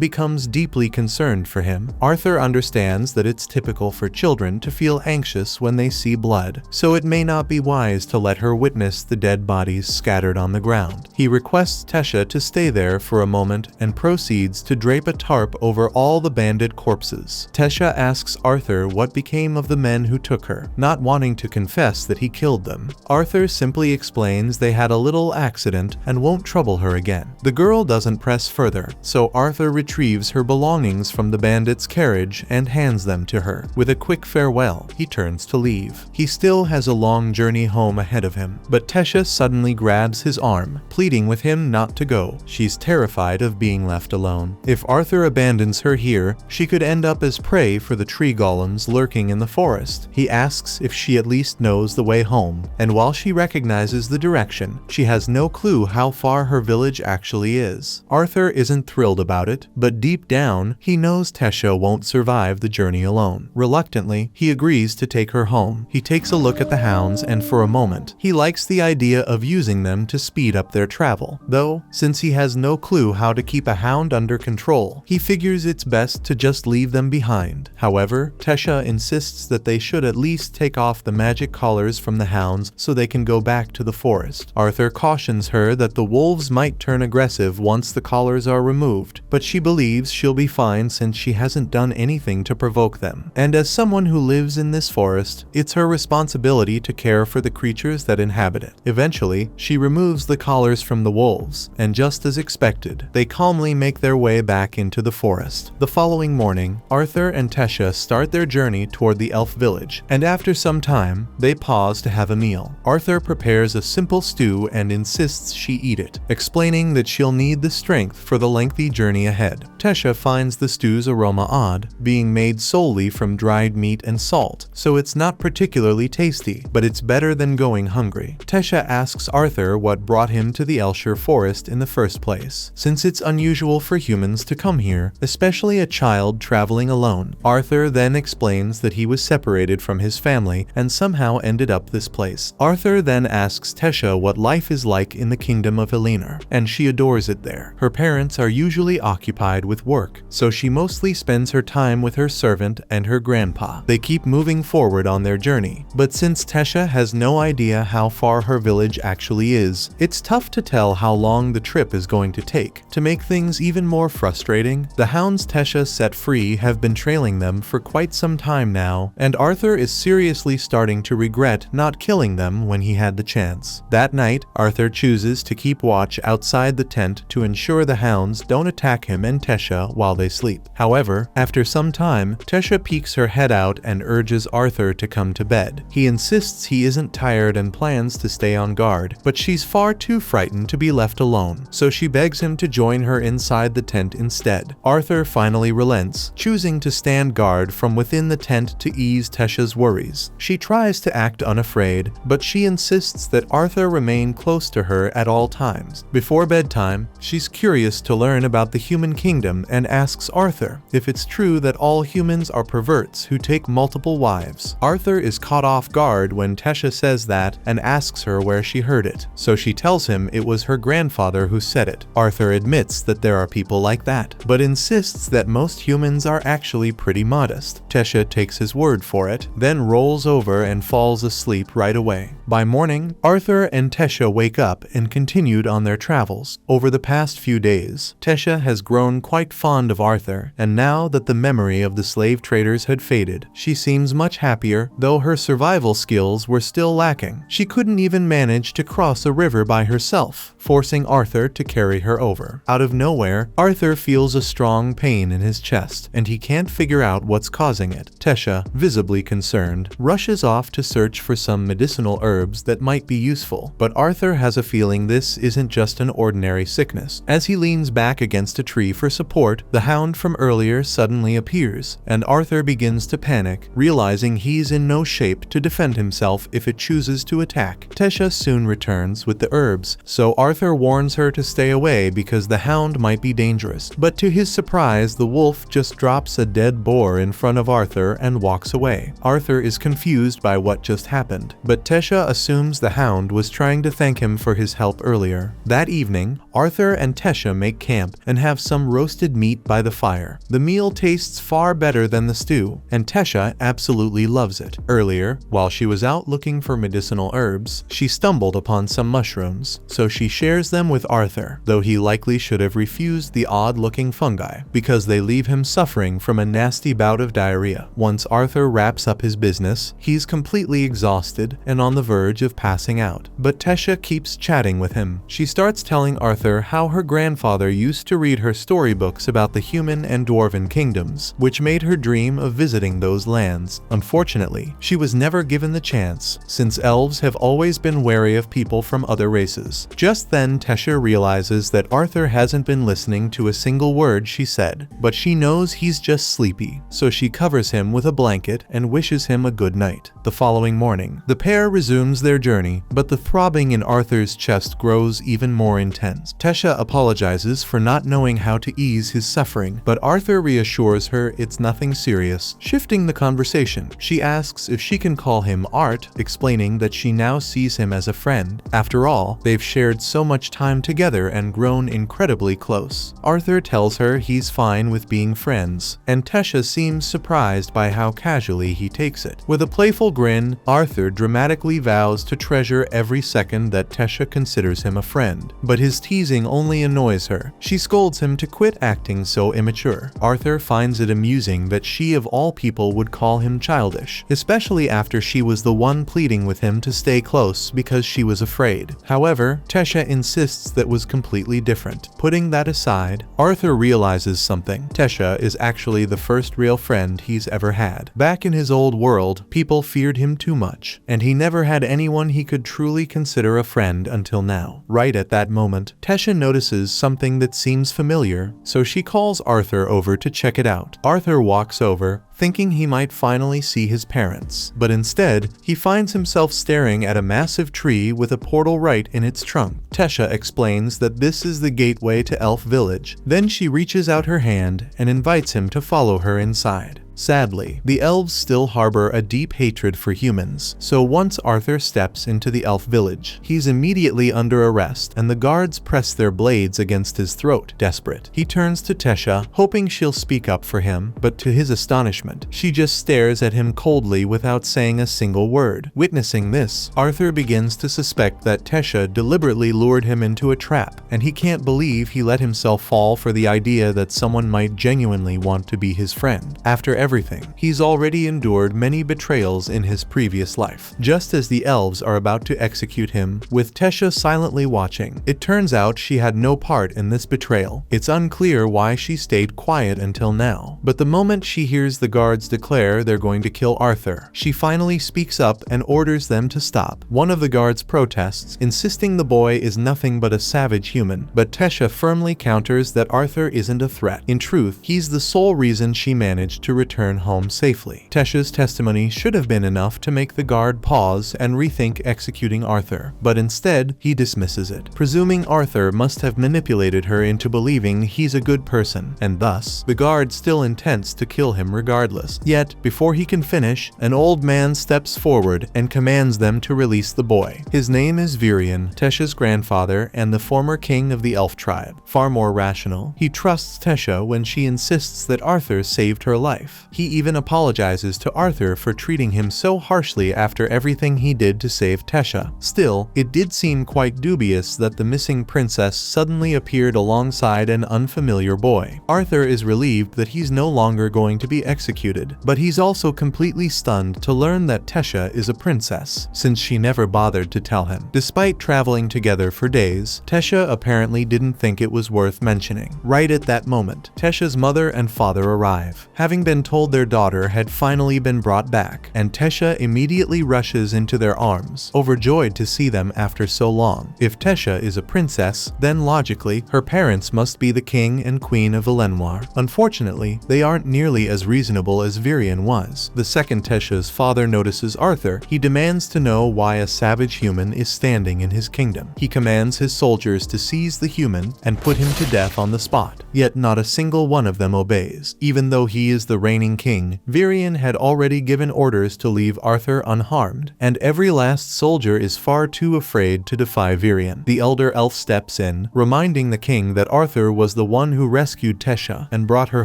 becomes deeply concerned for him. Arthur understands that it's typical for children to feel anxious when they see blood, so it may not be wise to let her witness the dead bodies scattered on the ground. He requests Tesha to stay there for a moment and proceeds to drape a tarp over all the bandit corpses. Tesha asks Arthur what became of the men who took her, not wanting to confess that he killed them. Arthur simply explains they had a little accident and won't trouble her again. The girl doesn't press further, so Arthur retrieves her belongings from the bandit's carriage and hands them to her. With a quick farewell, he turns to leave. He still has a long journey home ahead of him, but Tesha suddenly grabs his arm, pleading with him not to go. She's terrified of being left alone. If Arthur abandons her here, she could end up as prey for the tree golems lurking in the forest. He asks if she at least knows the way home, and while she recognizes the direction, she has no clue how far her village actually is. Arthur isn't thrilled about it, but deep down, he knows Tesha won't survive the journey alone. Reluctantly, he agrees to take her home. He takes a look at the hounds, and for a moment, he likes the idea of using them to speed up their travel. Though, since he has no clue how to keep a hound under control, he figures it's best to just leave them behind. However, Tesha insists that they should at least take off the magic collars from the hounds so they can go back to the forest. Arthur cautions her that the wolves might turn aggressive once the collars are removed, but she believes she'll be fine since she hasn't done anything to provoke them. And as someone who lives in this forest, it's her responsibility to care for the creatures that inhabit it. Eventually, she removes the collars from the wolves, and just as expected, they calmly make their way back into the forest. The following morning, Arthur and Tesha start their journey toward the elf village, and after some time, they pause to have a meal. Arthur prepares a simple stew and insists she eat it, explaining that she'll need the strength for the lengthy journey ahead. Tesha finds the stew's aroma odd, being made solely from dried meat and salt, so it's not particularly tasty, but it's better than going hungry. Tesha asks Arthur what brought him to the Elshire forest in the first place, since it's unusual for humans to come here, especially a child traveling alone. Arthur then explains that he was separated from his family and somehow ended up this place. Arthur then asks Tesha what life is like in the kingdom of Elinor, and she adores it there. Her parents are usually occupied with work, so she mostly spends her time with her servant and her grandpa. They keep moving forward on their journey, but since Tesha has no idea how far her village actually is, it's tough to tell how long the trip is going to take. To make things even more frustrating, the hounds Tesha set free have been trailing them for quite some time now, and Arthur is seriously starting to regret not killing them when he had the chance. That night, Arthur chooses to keep watch outside the tent to ensure the hounds don't attack him and Tesha while they sleep. However, after some time, Tesha peeks her head out and urges Arthur to come to bed. He insists he isn't tired and plans to stay on guard, but she's far too frightened to be left alone, so she begs him to join her inside the tent instead. Arthur finally relents, choosing to stand guard from within the tent to ease Tesha's worries. She tries to act unafraid, but she insists that Arthur remain close to her at all times. Before bedtime, she's curious to learn about the human kingdom and asks Arthur if it's true that all humans are perverts who take multiple wives. Arthur is caught off guard when Tesha says that and asks her where she heard it, so she tells him it was her grandfather who said it. Arthur admits that there are people like that, but insists that most humans are actually pretty modest. Tesha takes his word for it, then rolls over and falls asleep right away. By morning, Arthur and Tesha wake up and continued on their travels. Over the past few days, Tesha has grown quite fond of Arthur, and now that the memory of the slave traders had faded, she seems much happier, though her survival skills were still lacking. She couldn't even manage to cross a river by herself, forcing Arthur to carry her over. Out of nowhere, Arthur feels a strong pain in his chest, and he can't figure out what's causing it. Tesha, visibly concerned, rushes off to search for some medicinal herbs that might be useful, but Arthur has a feeling this isn't just an ordinary sickness. As he leans back against a tree for support, the hound from earlier suddenly appears, and Arthur begins to panic, realizing he's in no shape to defend himself if it chooses to attack. Tesha soon returns with the herbs, so Arthur warns her to stay away because the hound might be dangerous. But to his surprise, the wolf just drops a dead boar in front of Arthur and walks away. Arthur is confused by what just happened, but Tesha assumes the hound was trying to thank him for his help earlier. That evening, Arthur and Tesha make camp and have some roasted meat by the fire. The meal tastes far better than the stew, and Tesha absolutely loves it. Earlier, while she was out looking for medicinal herbs, she stumbled upon some mushrooms, so she shares them with Arthur, though he likely should have refused the odd-looking fungi, because they leave him suffering from a nasty bout of diarrhea. Once Arthur wraps up his business, he's completely exhausted and on the verge of passing out. But Tesha keeps chatting with him. She starts telling Arthur how her grandfather used to read her storybooks about the human and dwarven kingdoms, which made her dream of visiting those lands. Unfortunately, she was never given the chance, since elves have always been wary of people from other races. Just then, Tesha realizes that Arthur hasn't been listening to a single word she said, but she knows he's just sleepy, so she covers him with a blanket and wishes him a good night. The following morning, the pair resumes their journey, but the throbbing in Arthur's chest grows even more intense. Tesha apologizes for not knowing how to ease his suffering, but Arthur reassures her it's nothing serious. Shifting the conversation, she asks if she can call him Art, explaining that she now sees him as a friend. After all, they've shared so much time together and grown incredibly close. Arthur tells her he's fine with being friends, and Tesha seems surprised by how casually he takes it. With a playful grin, Arthur dramatically vows to treasure every second that Tesha considers him a friend, but his teasing only annoys her. She scolds him to quit acting so immature. Arthur finds it amusing that she of all people would call him childish, especially after she was the one pleading with him to stay close because she was afraid. However, Tesha insists that was completely different. Putting that aside, Arthur realizes something. Tesha is actually the first real friend he's ever had. Back in his old world, people feared him too much, and he never had anyone he could truly consider a friend until now. Right at that moment, Tesha notices something that seems familiar, so she calls Arthur over to check it out. Arthur walks over, thinking he might finally see his parents, but instead, he finds himself staring at a massive tree with a portal right in its trunk. Tesha explains that this is the gateway to Elf Village. Then she reaches out her hand and invites him to follow her inside. Sadly, the elves still harbor a deep hatred for humans, so once Arthur steps into the elf village, he's immediately under arrest, and the guards press their blades against his throat. Desperate, he turns to Tesha, hoping she'll speak up for him, but to his astonishment, she just stares at him coldly without saying a single word. Witnessing this, Arthur begins to suspect that Tesha deliberately lured him into a trap, and he can't believe he let himself fall for the idea that someone might genuinely want to be his friend. After everything, he's already endured many betrayals in his previous life. Just as the elves are about to execute him, with Tesha silently watching, it turns out she had no part in this betrayal. It's unclear why she stayed quiet until now, but the moment she hears the guards declare they're going to kill Arthur, she finally speaks up and orders them to stop. One of the guards protests, insisting the boy is nothing but a savage human, but Tesha firmly counters that Arthur isn't a threat. In truth, he's the sole reason she managed to return home safely. Tesha's testimony should have been enough to make the guard pause and rethink executing Arthur, but instead, he dismisses it, presuming Arthur must have manipulated her into believing he's a good person, and thus, the guard still intends to kill him regardless. Yet, before he can finish, an old man steps forward and commands them to release the boy. His name is Virion, Tesha's grandfather and the former king of the elf tribe. Far more rational, he trusts Tesha when she insists that Arthur saved her life. life. He even apologizes to Arthur for treating him so harshly after everything he did to save Tesha. Still, it did seem quite dubious that the missing princess suddenly appeared alongside an unfamiliar boy. Arthur is relieved that he's no longer going to be executed, but he's also completely stunned to learn that Tesha is a princess, since she never bothered to tell him. Despite traveling together for days, Tesha apparently didn't think it was worth mentioning. Right at that moment, Tesha's mother and father arrive, having been told their daughter had finally been brought back, and Tesha immediately rushes into their arms, overjoyed to see them after so long. If Tesha is a princess, then logically, her parents must be the king and queen of Elenoir. Unfortunately, they aren't nearly as reasonable as Virion was. The second Tesha's father notices Arthur, he demands to know why a savage human is standing in his kingdom. He commands his soldiers to seize the human and put him to death on the spot. Yet not a single one of them obeys. Even though he is the reigning king, Virion had already given orders to leave Arthur unharmed, and every last soldier is far too afraid to defy Virion. The elder elf steps in, reminding the king that Arthur was the one who rescued Tesha and brought her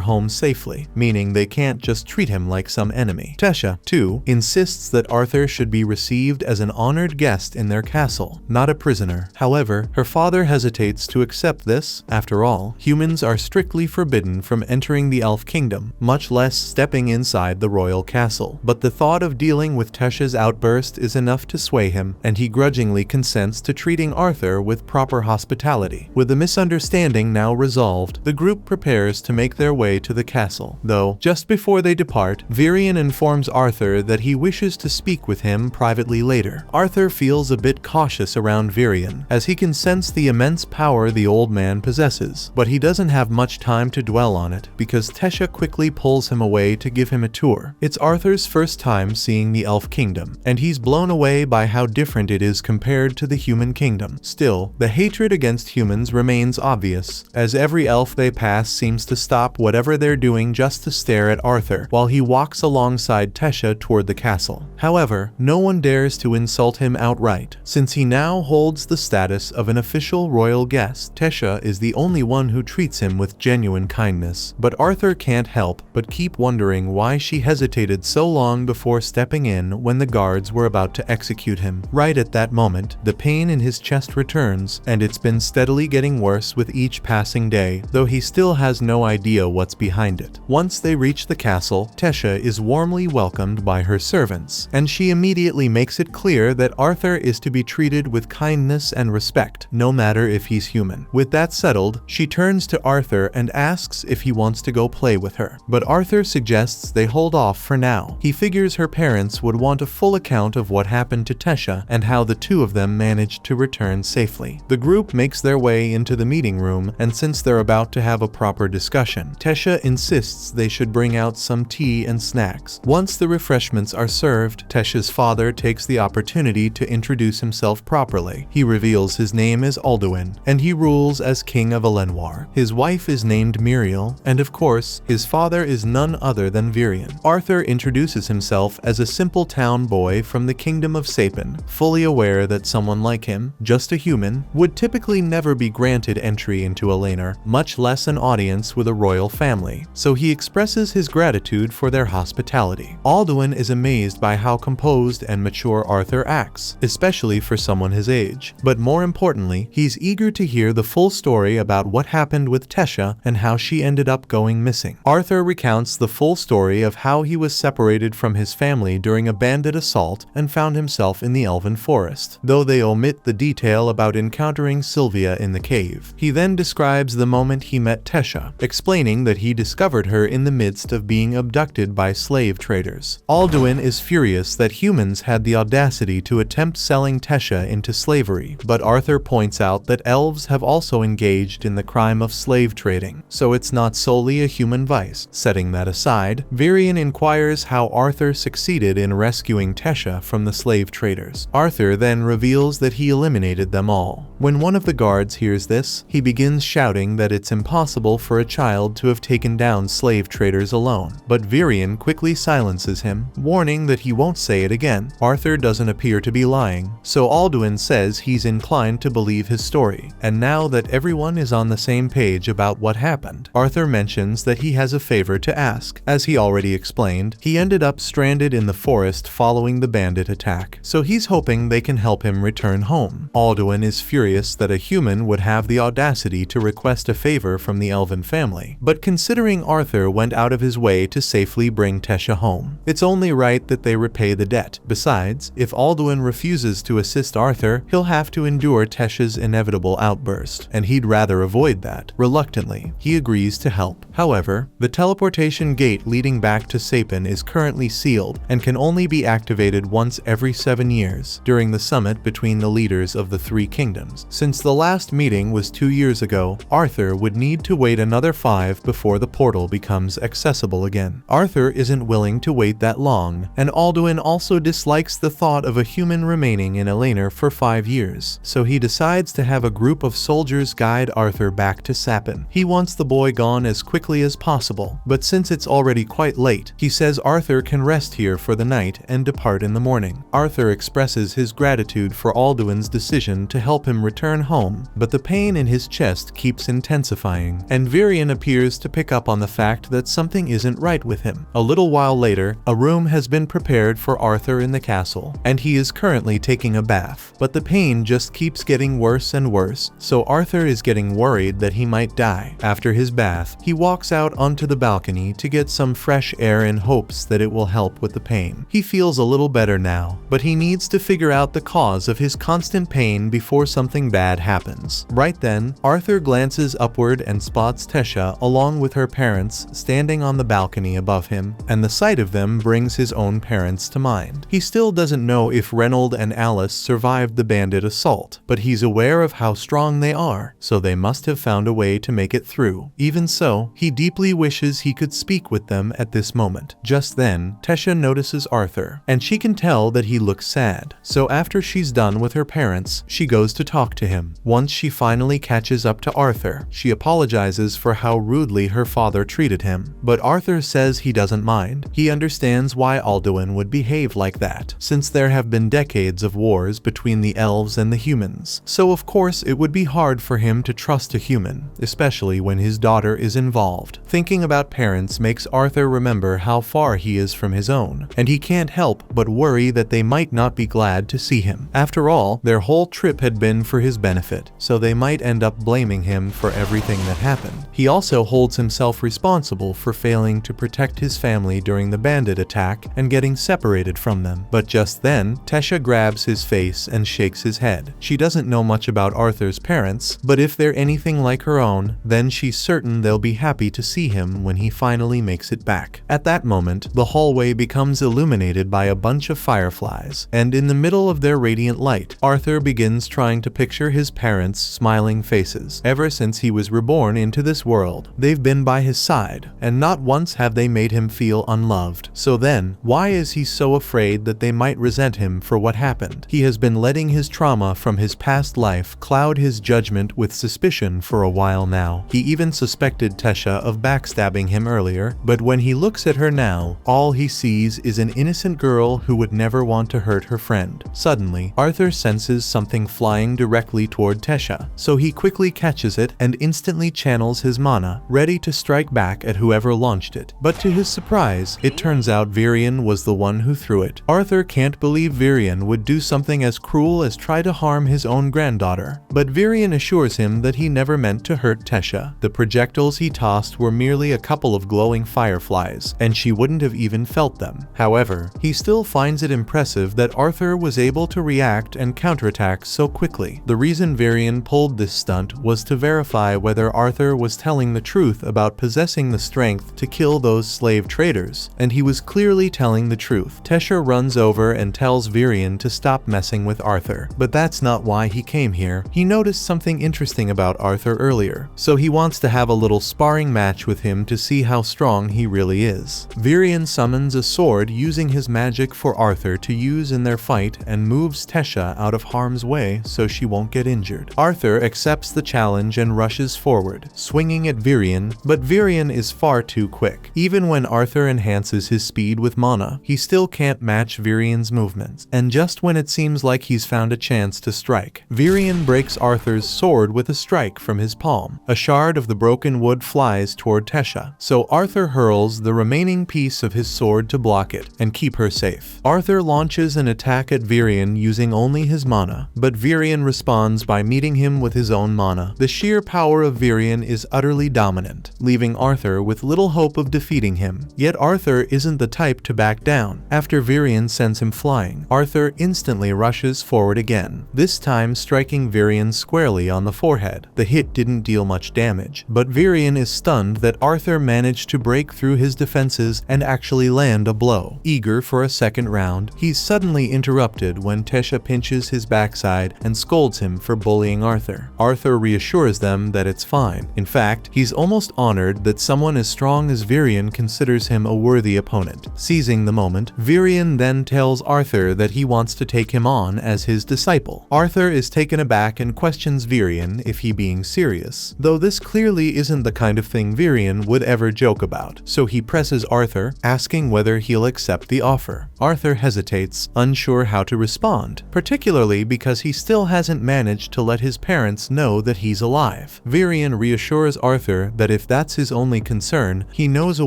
home safely, meaning they can't just treat him like some enemy. Tesha, too, insists that Arthur should be received as an honored guest in their castle, not a prisoner. However, her father hesitates to accept this. After all, humans are strictly forbidden from entering the elf kingdom, much less stepping inside the royal castle. But the thought of dealing with Tesha's outburst is enough to sway him, and he grudgingly consents to treating Arthur with proper hospitality. With the misunderstanding now resolved, the group prepares to make their way to the castle. Though, just before they depart, Virion informs Arthur that he wishes to speak with him privately later. Arthur feels a bit cautious around Virion, as he can sense the immense power the old man possesses, but he doesn't have much time to dwell on it, because Tesha quickly pulls him away to give him a tour. It's Arthur's first time seeing the elf kingdom, and he's blown away by how different it is compared to the human kingdom. Still, the hatred against humans remains obvious, as every elf they pass seems to stop whatever they're doing just to stare at Arthur while he walks alongside Tesha toward the castle. However, no one dares to insult him outright, since he now holds the status of an official royal guest. Tesha is the only one who treats him with genuine kindness, but Arthur can't help but keep wondering why she hesitated so long before stepping in when the guards were about to execute him. Right at that moment, the pain in his chest returns, and it's been steadily getting worse with each passing day, though he still has no idea what's behind it. Once they reach the castle, Tesha is warmly welcomed by her servants, and she immediately makes it clear that Arthur is to be treated with kindness and respect, no matter if he's human. With that settled, she turns to Arthur and asks if he wants to go play with her, but Arthur suggests they hold off for now. He figures her parents would want a full account of what happened to Tesha and how the two of them managed to return safely. The group makes their way into the meeting room, and since they're about to have a proper discussion, Tesha insists they should bring out some tea and snacks. Once the refreshments are served, Tesha's father takes the opportunity to introduce himself properly. He reveals his name is Alduin, and he rules as king of Elenoir. His wife is named Muriel, and of course, his father is none other than Virion. Arthur introduces himself as a simple town boy from the kingdom of Sapin, fully aware that someone like him, just a human, would typically never be granted entry into Elenoir, much less an audience with a royal family, so he expresses his gratitude for their hospitality. Alduin is amazed by how composed and mature Arthur acts, especially for someone his age, but more importantly, he's eager to hear the full story about what happened with Tesha and how she ended up going missing. Arthur recounts the full story of how he was separated from his family during a bandit assault and found himself in the Elven Forest, though they omit the detail about encountering Sylvia in the cave. He then describes the moment he met Tesha, explaining that he discovered her in the midst of being abducted by slave traders. Alduin is furious that humans had the audacity to attempt selling Tesha into slavery, but Arthur points out that elves have also engaged in the crime of slave trading, so it's not solely a human vice. Setting that aside, Virion inquires how Arthur succeeded in rescuing Tesha from the slave traders. Arthur then reveals that he eliminated them all. When one of the guards hears this, he begins shouting that it's impossible for a child to have taken down slave traders alone, but Virion quickly silences him, warning that he won't say it again. Arthur doesn't appear to be lying, so Alduin says he's inclined to believe his story, and now that everyone is on the same page about what happened, Arthur mentions that he has a favor to ask. task. As he already explained, he ended up stranded in the forest following the bandit attack, so he's hoping they can help him return home. Alduin is furious that a human would have the audacity to request a favor from the elven family, but considering Arthur went out of his way to safely bring Tesha home, it's only right that they repay the debt. Besides, if Alduin refuses to assist Arthur, he'll have to endure Tesha's inevitable outburst, and he'd rather avoid that. Reluctantly, he agrees to help. However, the teleportation gate leading back to Sapin is currently sealed and can only be activated once every 7 years during the summit between the leaders of the three kingdoms. Since the last meeting was 2 years ago, Arthur would need to wait another 5 before the portal becomes accessible again. Arthur isn't willing to wait that long, and Alduin also dislikes the thought of a human remaining in Eleanor for 5 years, so he decides to have a group of soldiers guide Arthur back to Sapin. He wants the boy gone as quickly as possible, but since it's already quite late, he says Arthur can rest here for the night and depart in the morning. Arthur expresses his gratitude for Alduin's decision to help him return home, but the pain in his chest keeps intensifying, and Virion appears to pick up on the fact that something isn't right with him. A little while later, a room has been prepared for Arthur in the castle, and he is currently taking a bath, but the pain just keeps getting worse and worse, so Arthur is getting worried that he might die. After his bath, he walks out onto the balcony to get some fresh air in hopes that it will help with the pain. He feels a little better now, but he needs to figure out the cause of his constant pain before something bad happens. Right then, Arthur glances upward and spots Tesha along with her parents standing on the balcony above him, and the sight of them brings his own parents to mind. He still doesn't know if Reynold and Alice survived the bandit assault, but he's aware of how strong they are, so they must have found a way to make it through. Even so, he deeply wishes he could speak with them at this moment. Just then, Tesha notices Arthur, and she can tell that he looks sad, so after she's done with her parents, she goes to talk to him. Once she finally catches up to Arthur, she apologizes for how rudely her father treated him, but Arthur says he doesn't mind. He understands why Alduin would behave like that, since there have been decades of wars between the elves and the humans, so of course it would be hard for him to trust a human, especially when his daughter is involved. Thinking about parents makes Arthur remember how far he is from his own, and he can't help but worry that they might not be glad to see him. After all, their whole trip had been for his benefit, so they might end up blaming him for everything that happened. He also holds himself responsible for failing to protect his family during the bandit attack and getting separated from them. But just then, Tesha grabs his face and shakes his head. She doesn't know much about Arthur's parents, but if they're anything like her own, then she's certain they'll be happy to see him when he finally makes it back. At that moment, the hallway becomes illuminated by a bunch of fireflies, and in the middle of their radiant light, Arthur begins trying to picture his parents' smiling faces. Ever since he was reborn into this world, they've been by his side, and not once have they made him feel unloved. So then, why is he so afraid that they might resent him for what happened? He has been letting his trauma from his past life cloud his judgment with suspicion for a while now. He even suspected Tesha of backstabbing him earlier, but when he looks at her now, all he sees is an innocent girl who would never want to hurt her friend. Suddenly, Arthur senses something flying directly toward Tesha, so he quickly catches it and instantly channels his mana, ready to strike back at whoever launched it. But to his surprise, it turns out Virion was the one who threw it. Arthur can't believe Virion would do something as cruel as try to harm his own granddaughter, but Virion assures him that he never meant to hurt Tesha. The projectiles he tossed were merely a couple of glowing fireflies, and she wouldn't have even felt them. However, he still finds it impressive that Arthur was able to react and counterattack so quickly. The reason Virion pulled this stunt was to verify whether Arthur was telling the truth about possessing the strength to kill those slave traders, and he was clearly telling the truth. Tesha runs over and tells Virion to stop messing with Arthur, but that's not why he came here. He noticed something interesting about Arthur earlier, so he wants to have a little sparring match with him to see how strong he really is. Virion summons a sword using his magic for Arthur to use in their fight and moves Tesha out of harm's way so she won't get injured. Arthur accepts the challenge and rushes forward, swinging at Virion, but Virion is far too quick. Even when Arthur enhances his speed with mana, he still can't match Virion's movements, and just when it seems like he's found a chance to strike, Virion breaks Arthur's sword with a strike from his palm. A shard of the broken wood flies toward Tesha, so Arthur Arthur hurls the remaining piece of his sword to block it and keep her safe. Arthur launches an attack at Virion using only his mana, but Virion responds by meeting him with his own mana. The sheer power of Virion is utterly dominant, leaving Arthur with little hope of defeating him. Yet Arthur isn't the type to back down. After Virion sends him flying, Arthur instantly rushes forward again, this time striking Virion squarely on the forehead. The hit didn't deal much damage, but Virion is stunned that Arthur managed to break through his defenses and actually land a blow. Eager for a second round, he's suddenly interrupted when Tesha pinches his backside and scolds him for bullying Arthur. Arthur reassures them that it's fine. In fact, he's almost honored that someone as strong as Virion considers him a worthy opponent. Seizing the moment, Virion then tells Arthur that he wants to take him on as his disciple. Arthur is taken aback and questions Virion if he being serious, though this clearly isn't the kind of thing Virion would ever joke about, so he presses Arthur, asking whether he'll accept the offer. Arthur hesitates, unsure how to respond, particularly because he still hasn't managed to let his parents know that he's alive. Virion reassures Arthur that if that's his only concern, he knows a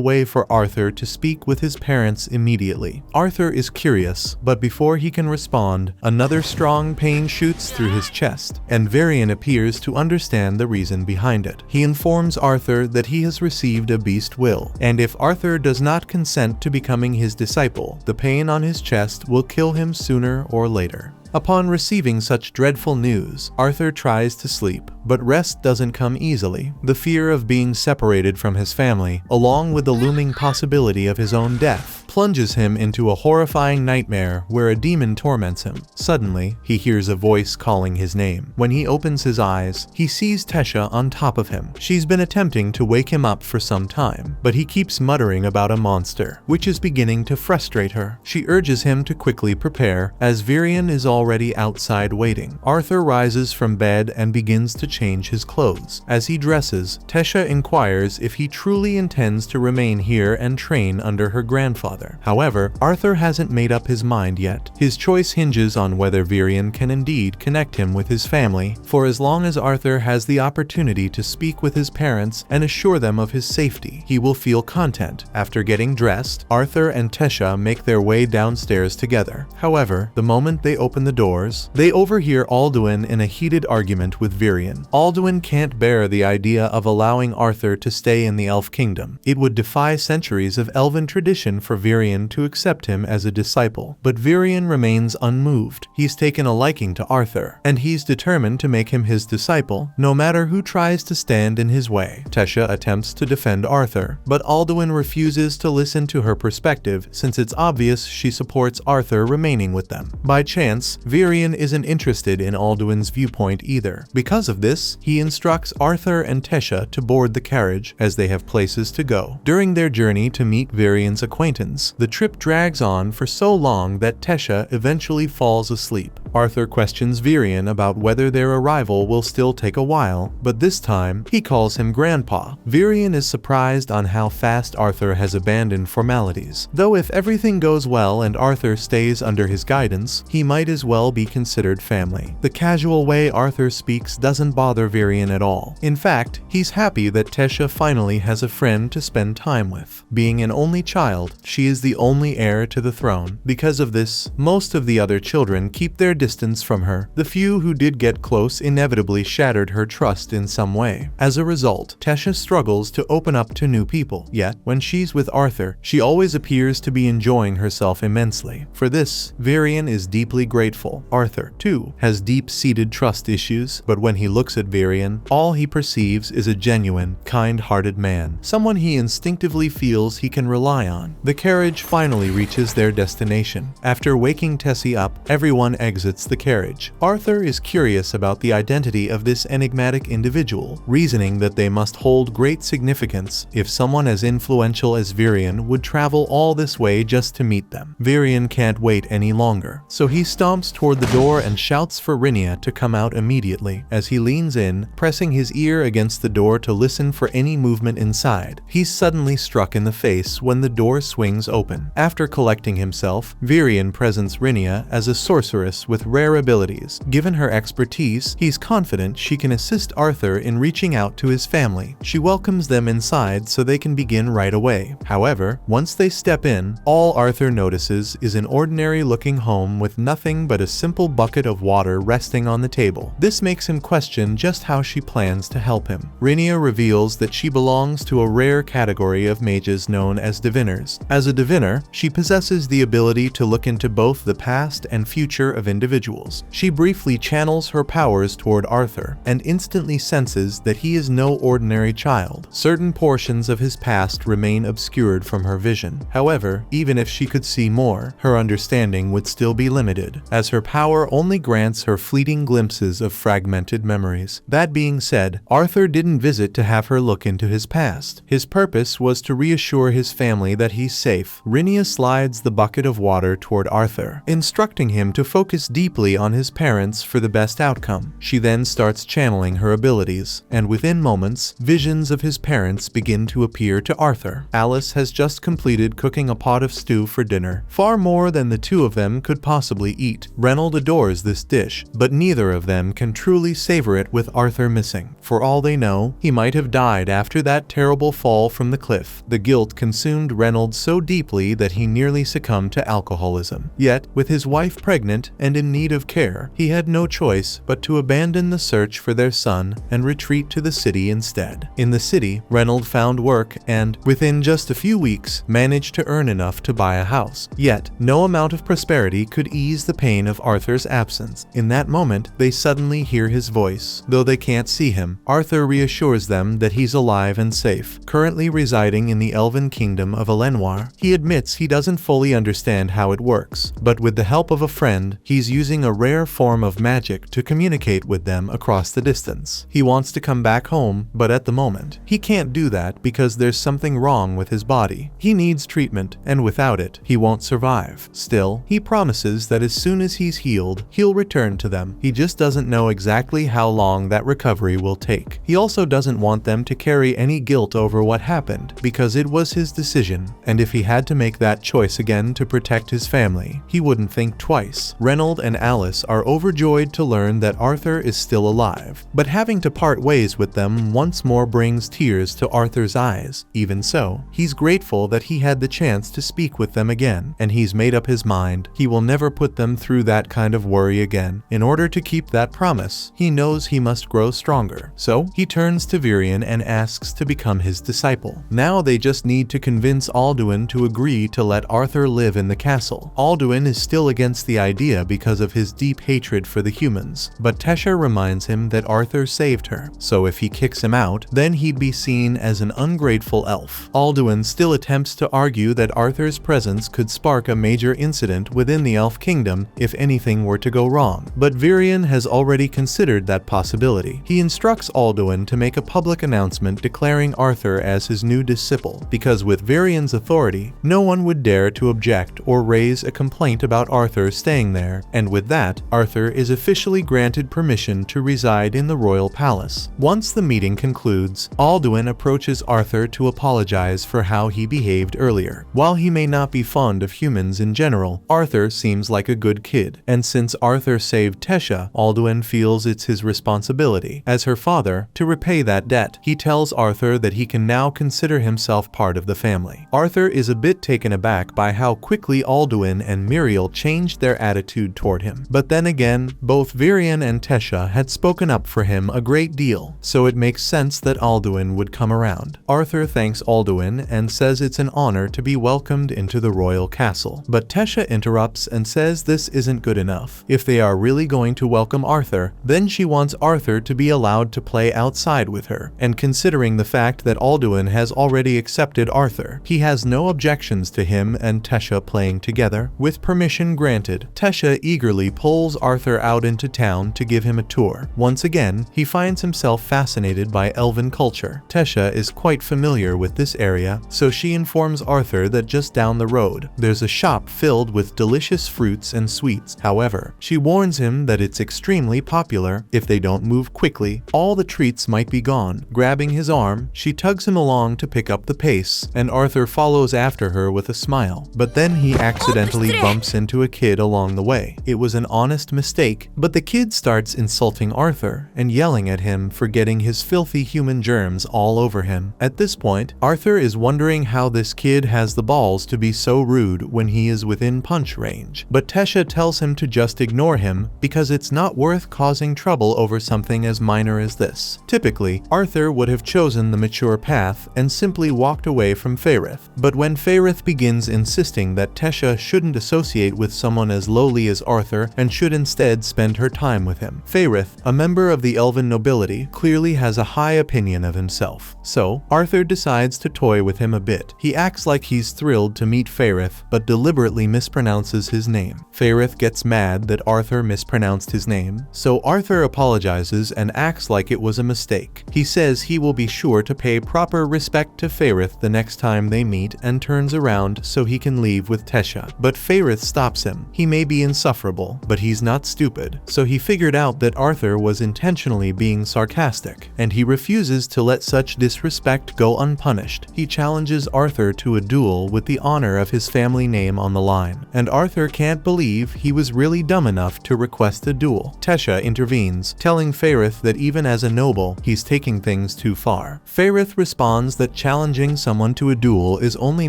way for Arthur to speak with his parents immediately. Arthur is curious, but before he can respond, another strong pain shoots through his chest, and Virion appears to understand the reason behind it. He informs Arthur that he has received a beast will, and if Arthur does not consent to becoming his disciple, the pain on his chest will kill him sooner or later. Upon receiving such dreadful news, Arthur tries to sleep, but rest doesn't come easily. The fear of being separated from his family, along with the looming possibility of his own death, plunges him into a horrifying nightmare where a demon torments him. Suddenly, he hears a voice calling his name. When he opens his eyes, he sees Tesha on top of him. She's been attempting to wake him up for some time, but he keeps muttering about a monster, which is beginning to frustrate her. She urges him to quickly prepare, as Virion is already outside waiting. Arthur rises from bed and begins to change his clothes. As he dresses, Tesha inquires if he truly intends to remain here and train under her grandfather. However, Arthur hasn't made up his mind yet. His choice hinges on whether Virion can indeed connect him with his family, for as long as Arthur has the opportunity to speak with his parents and assure them of his safety, he will feel content. After getting dressed, Arthur and Tesha make their way downstairs together. However, the moment they open the doors, they overhear Alduin in a heated argument with Virion. Alduin can't bear the idea of allowing Arthur to stay in the Elf Kingdom. It would defy centuries of elven tradition for Virion to accept him as a disciple, but Virion remains unmoved. He's taken a liking to Arthur, and he's determined to make him his disciple, no matter who tries to stand in his way. Tesha attempts to defend Arthur, but Alduin refuses to listen to her perspective since it's obvious she supports Arthur remaining with them. By chance, Virion isn't interested in Alduin's viewpoint either. Because of this, he instructs Arthur and Tesha to board the carriage, as they have places to go. During their journey to meet Virion's acquaintance, the trip drags on for so long that Tesha eventually falls asleep. Arthur questions Virion about whether their arrival will still take a while, but this time, he calls him Grandpa. Virion is surprised on how fast Arthur has abandoned formalities, though if everything goes well and Arthur stays under his guidance, he might as well be considered family. The casual way Arthur speaks doesn't bother Virion at all. In fact, he's happy that Tesha finally has a friend to spend time with. Being an only child, she is the only heir to the throne. Because of this, most of the other children keep their distance from her. The few who did get close inevitably shattered her trust in some way. As a result, Tesha struggles to open up to new people, yet when she's with Arthur, she always appears to be enjoying herself immensely. For this, Virion is deeply grateful. Arthur, too, has deep-seated trust issues, but when he looks at Virion, all he perceives is a genuine, kind-hearted man, someone he instinctively feels he can rely on. The carriage finally reaches their destination. After waking Tessie up, everyone exits the carriage. Arthur is curious about the identity of this enigmatic individual, reasoning that they must hold great significance if someone as influential as Virion would travel all this way just to meet them. Virion can't wait any longer, so he stomps toward the door and shouts for Rinia to come out immediately. As he leans in, pressing his ear against the door to listen for any movement inside, he's suddenly struck in the face when the door swings open. After collecting himself, Virion presents Rinia as a sorceress with rare abilities. Given her expertise, he's confident she can assist Arthur in reaching out to his family. She welcomes them inside so they can begin right away. However, once they step in, all Arthur notices is an ordinary-looking home with nothing but a simple bucket of water resting on the table. This makes him question just how she plans to help him. Rhaenyra reveals that she belongs to a rare category of mages known as diviners. As a diviner, she possesses the ability to look into both the past and future of individuals. She briefly channels her powers toward Arthur and instantly senses that he is no ordinary child. Certain portions of his past remain obscured from her vision. However, even if she could see more, her understanding would still be limited, as her power only grants her fleeting glimpses of fragmented memories. That being said, Arthur didn't visit to have her look into his past. His purpose was to reassure his family that he's safe. Rhaenyra slides the bucket of water toward Arthur, instructing him to focus deeply on his parents for the best outcome. She then starts channeling her abilities, and within moments, visions of his parents begin to appear to Arthur. Alice has just completed cooking a pot of stew for dinner, far more than the two of them could possibly eat. Reynold adores this dish, but neither of them can truly savor it with Arthur missing. For all they know, he might have died after that terrible fall from the cliff. The guilt consumed Reynold so deeply that he nearly succumbed to alcoholism. Yet, with his wife pregnant and in need of care, he had no choice but to abandon the search for their son and retreat to the city instead. In the city, Reynold found work and, within just a few weeks, managed to earn enough to buy a house. Yet, no amount of prosperity could ease the pain of Arthur's absence. In that moment, they suddenly hear his voice. Though they can't see him, Arthur reassures them that he's alive and safe, currently residing in the elven kingdom of Elenoir. He admits he doesn't fully understand how it works, but with the help of a friend, he's using a rare form of magic to communicate with them across the distance. He wants to come back home, but at the moment, he can't do that because there's something wrong with his body. He needs treatment, and without it, he won't survive. Still, he promises that as soon as he's healed, he'll return to them. He just doesn't know exactly how long that recovery will take. He also doesn't want them to carry any guilt over what happened, because it was his decision, and if he had to make that choice again to protect his family, he wouldn't think twice. Reynold and Alice are overjoyed to learn that Arthur is still alive, but having to part ways with them once more brings tears to Arthur's eyes. Even so, he's grateful that he had the chance to speak with them again, and he's made up his mind he will never put them through that kind of worry again. In order to keep that promise, he knows he must grow stronger. So, he turns to Varian and asks to become his disciple. Now they just need to convince Alduin to agree to let Arthur live in the castle. Alduin is still against the idea because of his deep hatred for the humans, but Tesha reminds him that Arthur saved her, so if he kicks him out, then he'd be seen as an ungrateful elf. Alduin still attempts to argue that Arthur's presence could spark a major incident within the elf kingdom if anything were to go wrong, but Varian has already considered that possibility. He instructs Alduin to make a public announcement declaring Arthur as his new disciple, because with Varian's authority, no one would dare to object or raise a complaint about Arthur staying there, and with that, Arthur is officially granted permission to reside in the royal palace. Once the meeting concludes, Alduin approaches Arthur to apologize for how he behaved earlier. While he may not be fond of humans in general, Arthur seems like a good kid, and since Arthur saved Tesha, Alduin feels it's his responsibility, as her father, to repay that debt. He tells Arthur that he can now consider himself part of the family. Arthur is a bit taken aback by how quickly Alduin and Muriel changed their attitude toward him. But then again, both Varian and Tesha had spoken up for him a great deal, so it makes sense that Alduin would come around. Arthur thanks Alduin and says it's an honor to be welcomed into the royal castle. But Tesha interrupts and says this isn't good enough. If they are really going to welcome Arthur, then she wants Arthur to be allowed to play outside with her, and considering the fact that Alduin has already accepted Arthur, he has no objections to him and Tesha playing together. With permission granted, Tesha eagerly pulls Arthur out into town to give him a tour. Once again, he finds himself fascinated by elven culture. Tesha is quite familiar with this area, so she informs Arthur that just down the road, there's a shop filled with delicious fruits and sweets. However, she warns him that it's extremely popular. If they don't move quickly, all the treats might be gone. Grabbing his arm, she tugs him along to pick up the pace, and Arthur follows after her with a smile. But then he accidentally bumps into a kid along the way. it was an honest mistake, but the kid starts insulting Arthur and yelling at him for getting his filthy human germs all over him. At this point, Arthur is wondering how this kid has the balls to be so rude when he is within punch range. But Tesha tells him to just ignore him because it's not worth causing trouble over something as minor as this. Typically, Arthur would have chosen the mature path and simply walked away from Faerith. But when Faerith begins insisting that Tesha shouldn't associate with someone as lowly as Arthur and should instead spend her time with him, Faerith, a member of the elven nobility, clearly has a high opinion of himself. So, Arthur decides to toy with him a bit. He acts like he's thrilled to meet Faerith, but deliberately mispronounces his name. Faerith gets mad that Arthur mispronounced his name, so Arthur apologizes and acts like it was a mistake. He says he will be sure to pay proper respect to Faerith the next time they meet and turns around so he can leave with Tesha. But Faerith stops him. He may be insufferable, but he's not stupid, so he figured out that Arthur was intentionally being sarcastic, and he refuses to let such disrespect go unpunished. He challenges Arthur to a duel with the honor of his family name on the line, and Arthur can't believe he was really dumb enough to request a duel. Tesha intervenes, telling Faerith that even as a noble, he's taking things too far. Faerith responds that challenging someone to a duel is only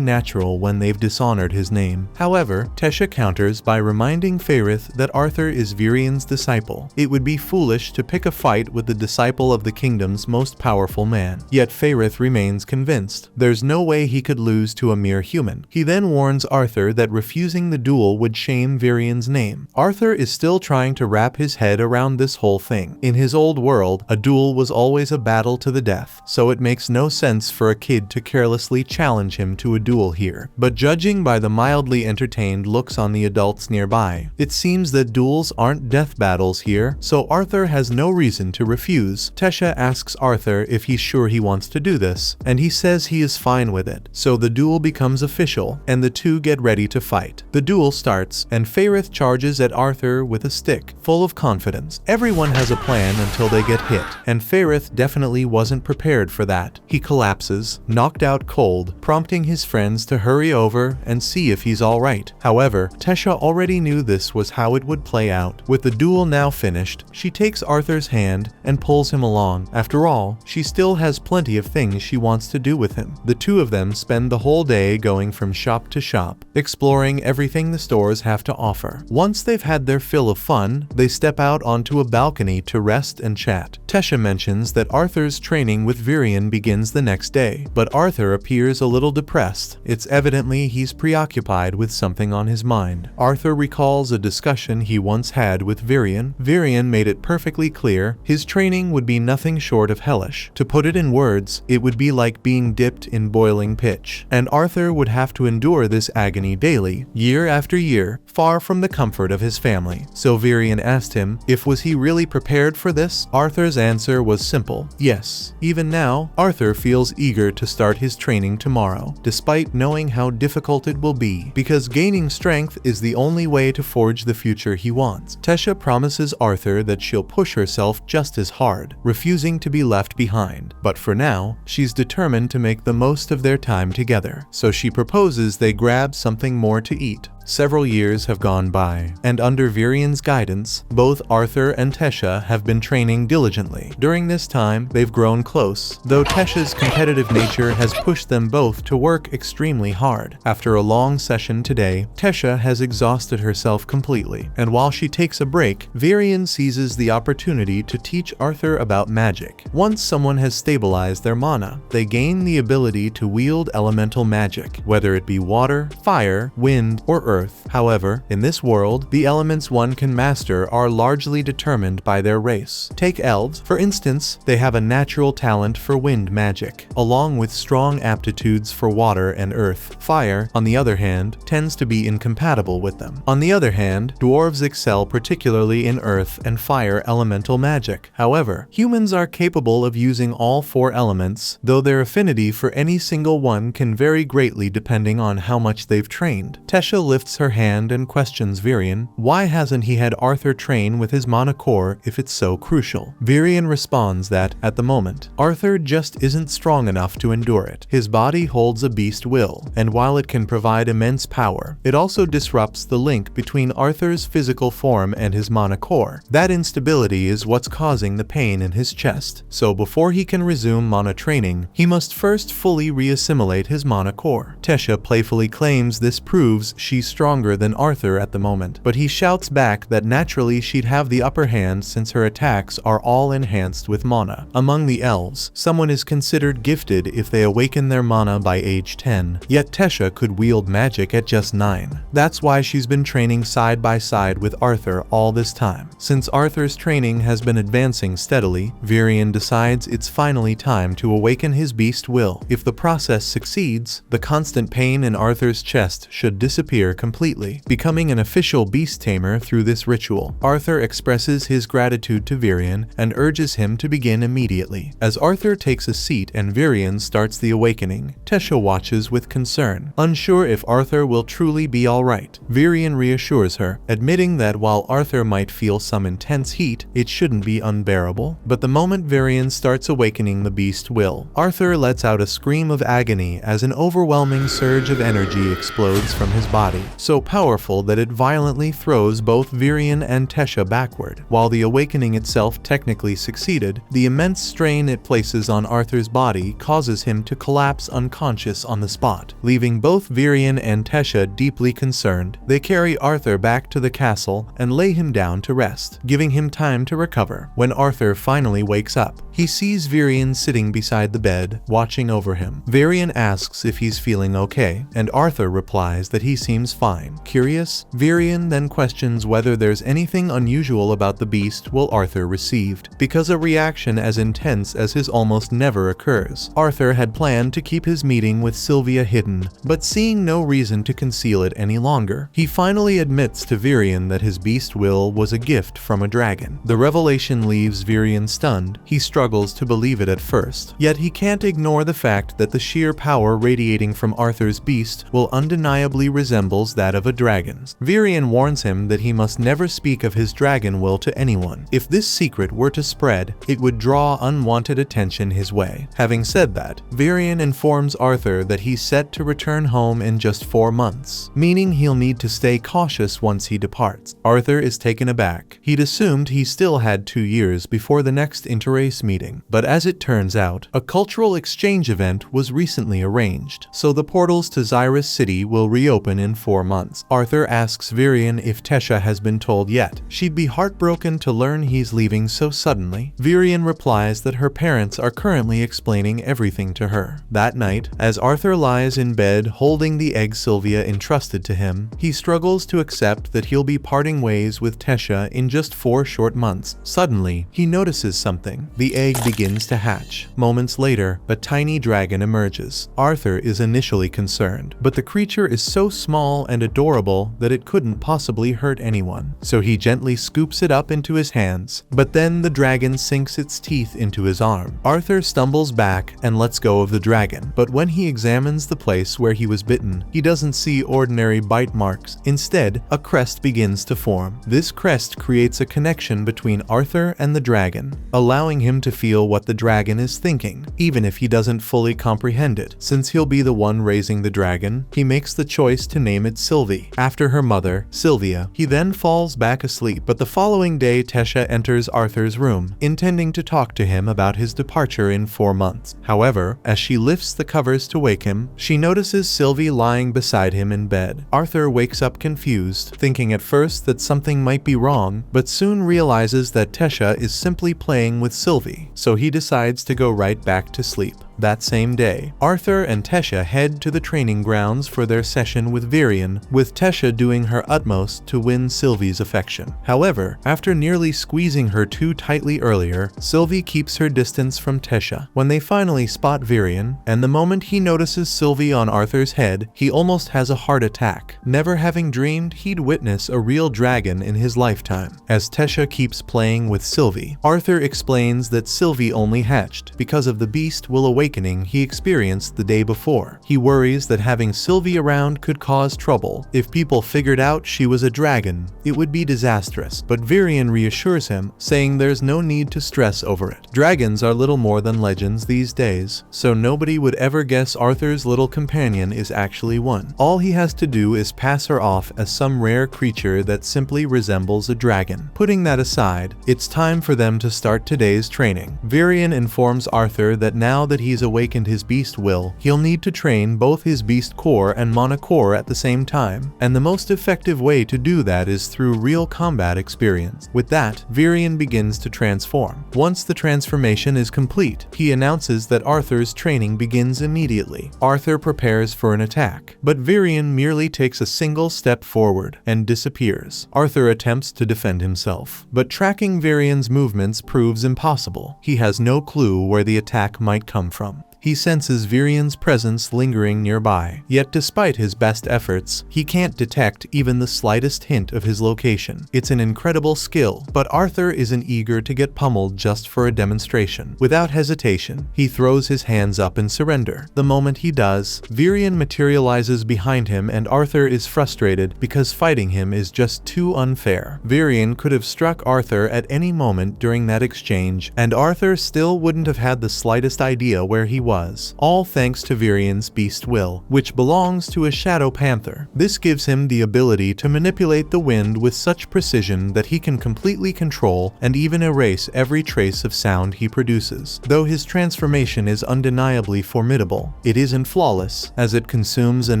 natural when they've dishonored his name. However, Tesha counters by reminding Faerith that Arthur is Virian's disciple. It would be foolish to pick a fight with the disciple of the kingdom's most powerful man. Yet Faerith remains convinced there's no way he could lose to a mere human. He then warns Arthur that refusing the duel would shame Virian's name. Arthur is still trying to wrap his head around this whole thing. In his old world, a duel was always a battle to the death, so it makes no sense for a kid to carelessly challenge him to a duel here. But judging by the mildly entertained looks on the adults nearby, it seems that duels aren't death battles here, so Arthur has no reason to refuse. Tesha asks Arthur if he's sure he wants to do this, and he says he is fine with it. So the duel becomes official, and the two get ready to fight. The duel starts, and Faerith charges at Arthur with a stick, full of confidence. Everyone has a plan until they get hit, and Faerith definitely wasn't prepared for that. He collapses, knocked out cold, prompting his friends to hurry over and see if he's alright. However, Tesha already knew this was how it would play out. With the duel now finished, she takes Arthur's hand and pulls him along. After all, she still has plenty of things she wants to do with him. The two of them spend the whole day going from shop to shop, exploring everything the stores have to offer. Once they've had their fill of fun, they step out onto a balcony to rest and chat. Tesha mentions that Arthur's training with Virian begins the next day, but Arthur appears a little depressed. It's evidently he's preoccupied with something on his mind. Arthur recalls a discussion he once had with Virian. Virian made it perfectly clear his training would be nothing short of hellish. To put it in words, it would be like being dipped in boiling pitch, and Arthur would have to endure this agony daily, year after year, far from the comfort of his family. So Virian asked him if was he really prepared for this. Arthur's answer was simple: yes. Even now, Arthur feels eager to start his training tomorrow, despite knowing how difficult it will be, because gaining strength is the only way to forge the future he wants. Tesha promises Arthur that she'll push herself just as hard, refusing to be left behind. But for now, she's determined to make the most of their time together, so she proposes they grab something more to eat. Several years have gone by, and under Virian's guidance, both Arthur and Tesha have been training diligently. During this time, they've grown close, though Tesha's competitive nature has pushed them both to work extremely hard. After a long session today, Tesha has exhausted herself completely, and while she takes a break, Virian seizes the opportunity to teach Arthur about magic. Once someone has stabilized their mana, they gain the ability to wield elemental magic, whether it be water, fire, wind, or earth. However, in this world, the elements one can master are largely determined by their race. Take elves, for instance. They have a natural talent for wind magic, along with strong aptitudes for water and earth. Fire, on the other hand, tends to be incompatible with them. On the other hand, dwarves excel particularly in earth and fire elemental magic. However, humans are capable of using all four elements, though their affinity for any single one can vary greatly depending on how much they've trained. Tesha lifts lifts her hand and questions Virion. Why hasn't he had Arthur train with his mana core if it's so crucial? Virion responds that, at the moment, Arthur just isn't strong enough to endure it. His body holds a beast will, and while it can provide immense power, it also disrupts the link between Arthur's physical form and his mana core. That instability is what's causing the pain in his chest, so before he can resume mana training, he must first fully reassimilate his mana core. Tesha playfully claims this proves she's stronger than Arthur at the moment, but he shouts back that naturally she'd have the upper hand since her attacks are all enhanced with mana. Among the elves, someone is considered gifted if they awaken their mana by age 10, yet Tesha could wield magic at just 9. That's why she's been training side by side with Arthur all this time. Since Arthur's training has been advancing steadily, Virion decides it's finally time to awaken his beast will. If the process succeeds, the constant pain in Arthur's chest should disappear completely, becoming an official beast tamer through this ritual. Arthur expresses his gratitude to Virion and urges him to begin immediately. As Arthur takes a seat and Virion starts the awakening, Tesha watches with concern, unsure if Arthur will truly be alright. Virion reassures her, admitting that while Arthur might feel some intense heat, it shouldn't be unbearable. But the moment Virion starts awakening the beast will, Arthur lets out a scream of agony as an overwhelming surge of energy explodes from his body, so powerful that it violently throws both Virion and Tesha backward. While the awakening itself technically succeeded, the immense strain it places on Arthur's body causes him to collapse unconscious on the spot, leaving both Virion and Tesha deeply concerned. They carry Arthur back to the castle and lay him down to rest, giving him time to recover. When Arthur finally wakes up, he sees Virion sitting beside the bed, watching over him. Virion asks if he's feeling okay, and Arthur replies that he seems fine. Curious, Virion then questions whether there's anything unusual about the beast will Arthur received, because a reaction as intense as his almost never occurs. Arthur had planned to keep his meeting with Sylvia hidden, but seeing no reason to conceal it any longer, he finally admits to Virion that his beast will was a gift from a dragon. The revelation leaves Virion stunned. He struggles to believe it at first, yet he can't ignore the fact that the sheer power radiating from Arthur's beast will undeniably resembles that of a dragon's. Virion warns him that he must never speak of his dragon will to anyone. If this secret were to spread, it would draw unwanted attention his way. Having said that, Virion informs Arthur that he's set to return home in just 4 months, meaning he'll need to stay cautious once he departs. Arthur is taken aback. He'd assumed he still had 2 years before the next interrace meeting, but as it turns out, a cultural exchange event was recently arranged, so the portals to Xyrus City will reopen in 4 months. Arthur asks Virion if Tesha has been told yet. She'd be heartbroken to learn he's leaving so suddenly. Virion replies that her parents are currently explaining everything to her. That night, as Arthur lies in bed holding the egg Sylvia entrusted to him, he struggles to accept that he'll be parting ways with Tesha in just 4 short months. Suddenly, he notices something. The egg begins to hatch. Moments later, a tiny dragon emerges. Arthur is initially concerned, but the creature is so small and adorable that it couldn't possibly hurt anyone, so he gently scoops it up into his hands. But then the dragon sinks its teeth into his arm. Arthur stumbles back and lets go of the dragon, but when he examines the place where he was bitten, he doesn't see ordinary bite marks. Instead, a crest begins to form. This crest creates a connection between Arthur and the dragon, allowing him to feel what the dragon is thinking, even if he doesn't fully comprehend it. Since he'll be the one raising the dragon, he makes the choice to name it Sylvie, after her mother, Sylvia. He then falls back asleep, but the following day Tesha enters Arthur's room, intending to talk to him about his departure in 4 months. However, as she lifts the covers to wake him, she notices Sylvie lying beside him in bed. Arthur wakes up confused, thinking at first that something might be wrong, but soon realizes that Tesha is simply playing with Sylvie, so he decides to go right back to sleep. That same day, Arthur and Tesha head to the training grounds for their session with Virion, with Tesha doing her utmost to win Sylvie's affection. However, after nearly squeezing her too tightly earlier, Sylvie keeps her distance from Tesha. When they finally spot Virion, and the moment he notices Sylvie on Arthur's head, he almost has a heart attack, never having dreamed he'd witness a real dragon in his lifetime. As Tesha keeps playing with Sylvie, Arthur explains that Sylvie only hatched because of the beast will awaken awakening he experienced the day before. He worries that having Sylvie around could cause trouble. If people figured out she was a dragon, it would be disastrous, but Virion reassures him, saying there's no need to stress over it. Dragons are little more than legends these days, so nobody would ever guess Arthur's little companion is actually one. All he has to do is pass her off as some rare creature that simply resembles a dragon. Putting that aside, it's time for them to start today's training. Virion informs Arthur that now that he's awakened his beast will, he'll need to train both his beast core and mana core at the same time, and the most effective way to do that is through real combat experience. With that, Virion begins to transform. Once the transformation is complete, he announces that Arthur's training begins immediately. Arthur prepares for an attack, but Virion merely takes a single step forward and disappears. Arthur attempts to defend himself, but tracking Virion's movements proves impossible. He has no clue where the attack might come from. He senses Virion's presence lingering nearby, yet despite his best efforts, he can't detect even the slightest hint of his location. It's an incredible skill, but Arthur isn't eager to get pummeled just for a demonstration. Without hesitation, he throws his hands up in surrender. The moment he does, Virion materializes behind him and Arthur is frustrated because fighting him is just too unfair. Virion could have struck Arthur at any moment during that exchange, and Arthur still wouldn't have had the slightest idea where he was. All thanks to Virion's beast will, which belongs to a shadow panther. This gives him the ability to manipulate the wind with such precision that he can completely control and even erase every trace of sound he produces. Though his transformation is undeniably formidable, it isn't flawless, as it consumes an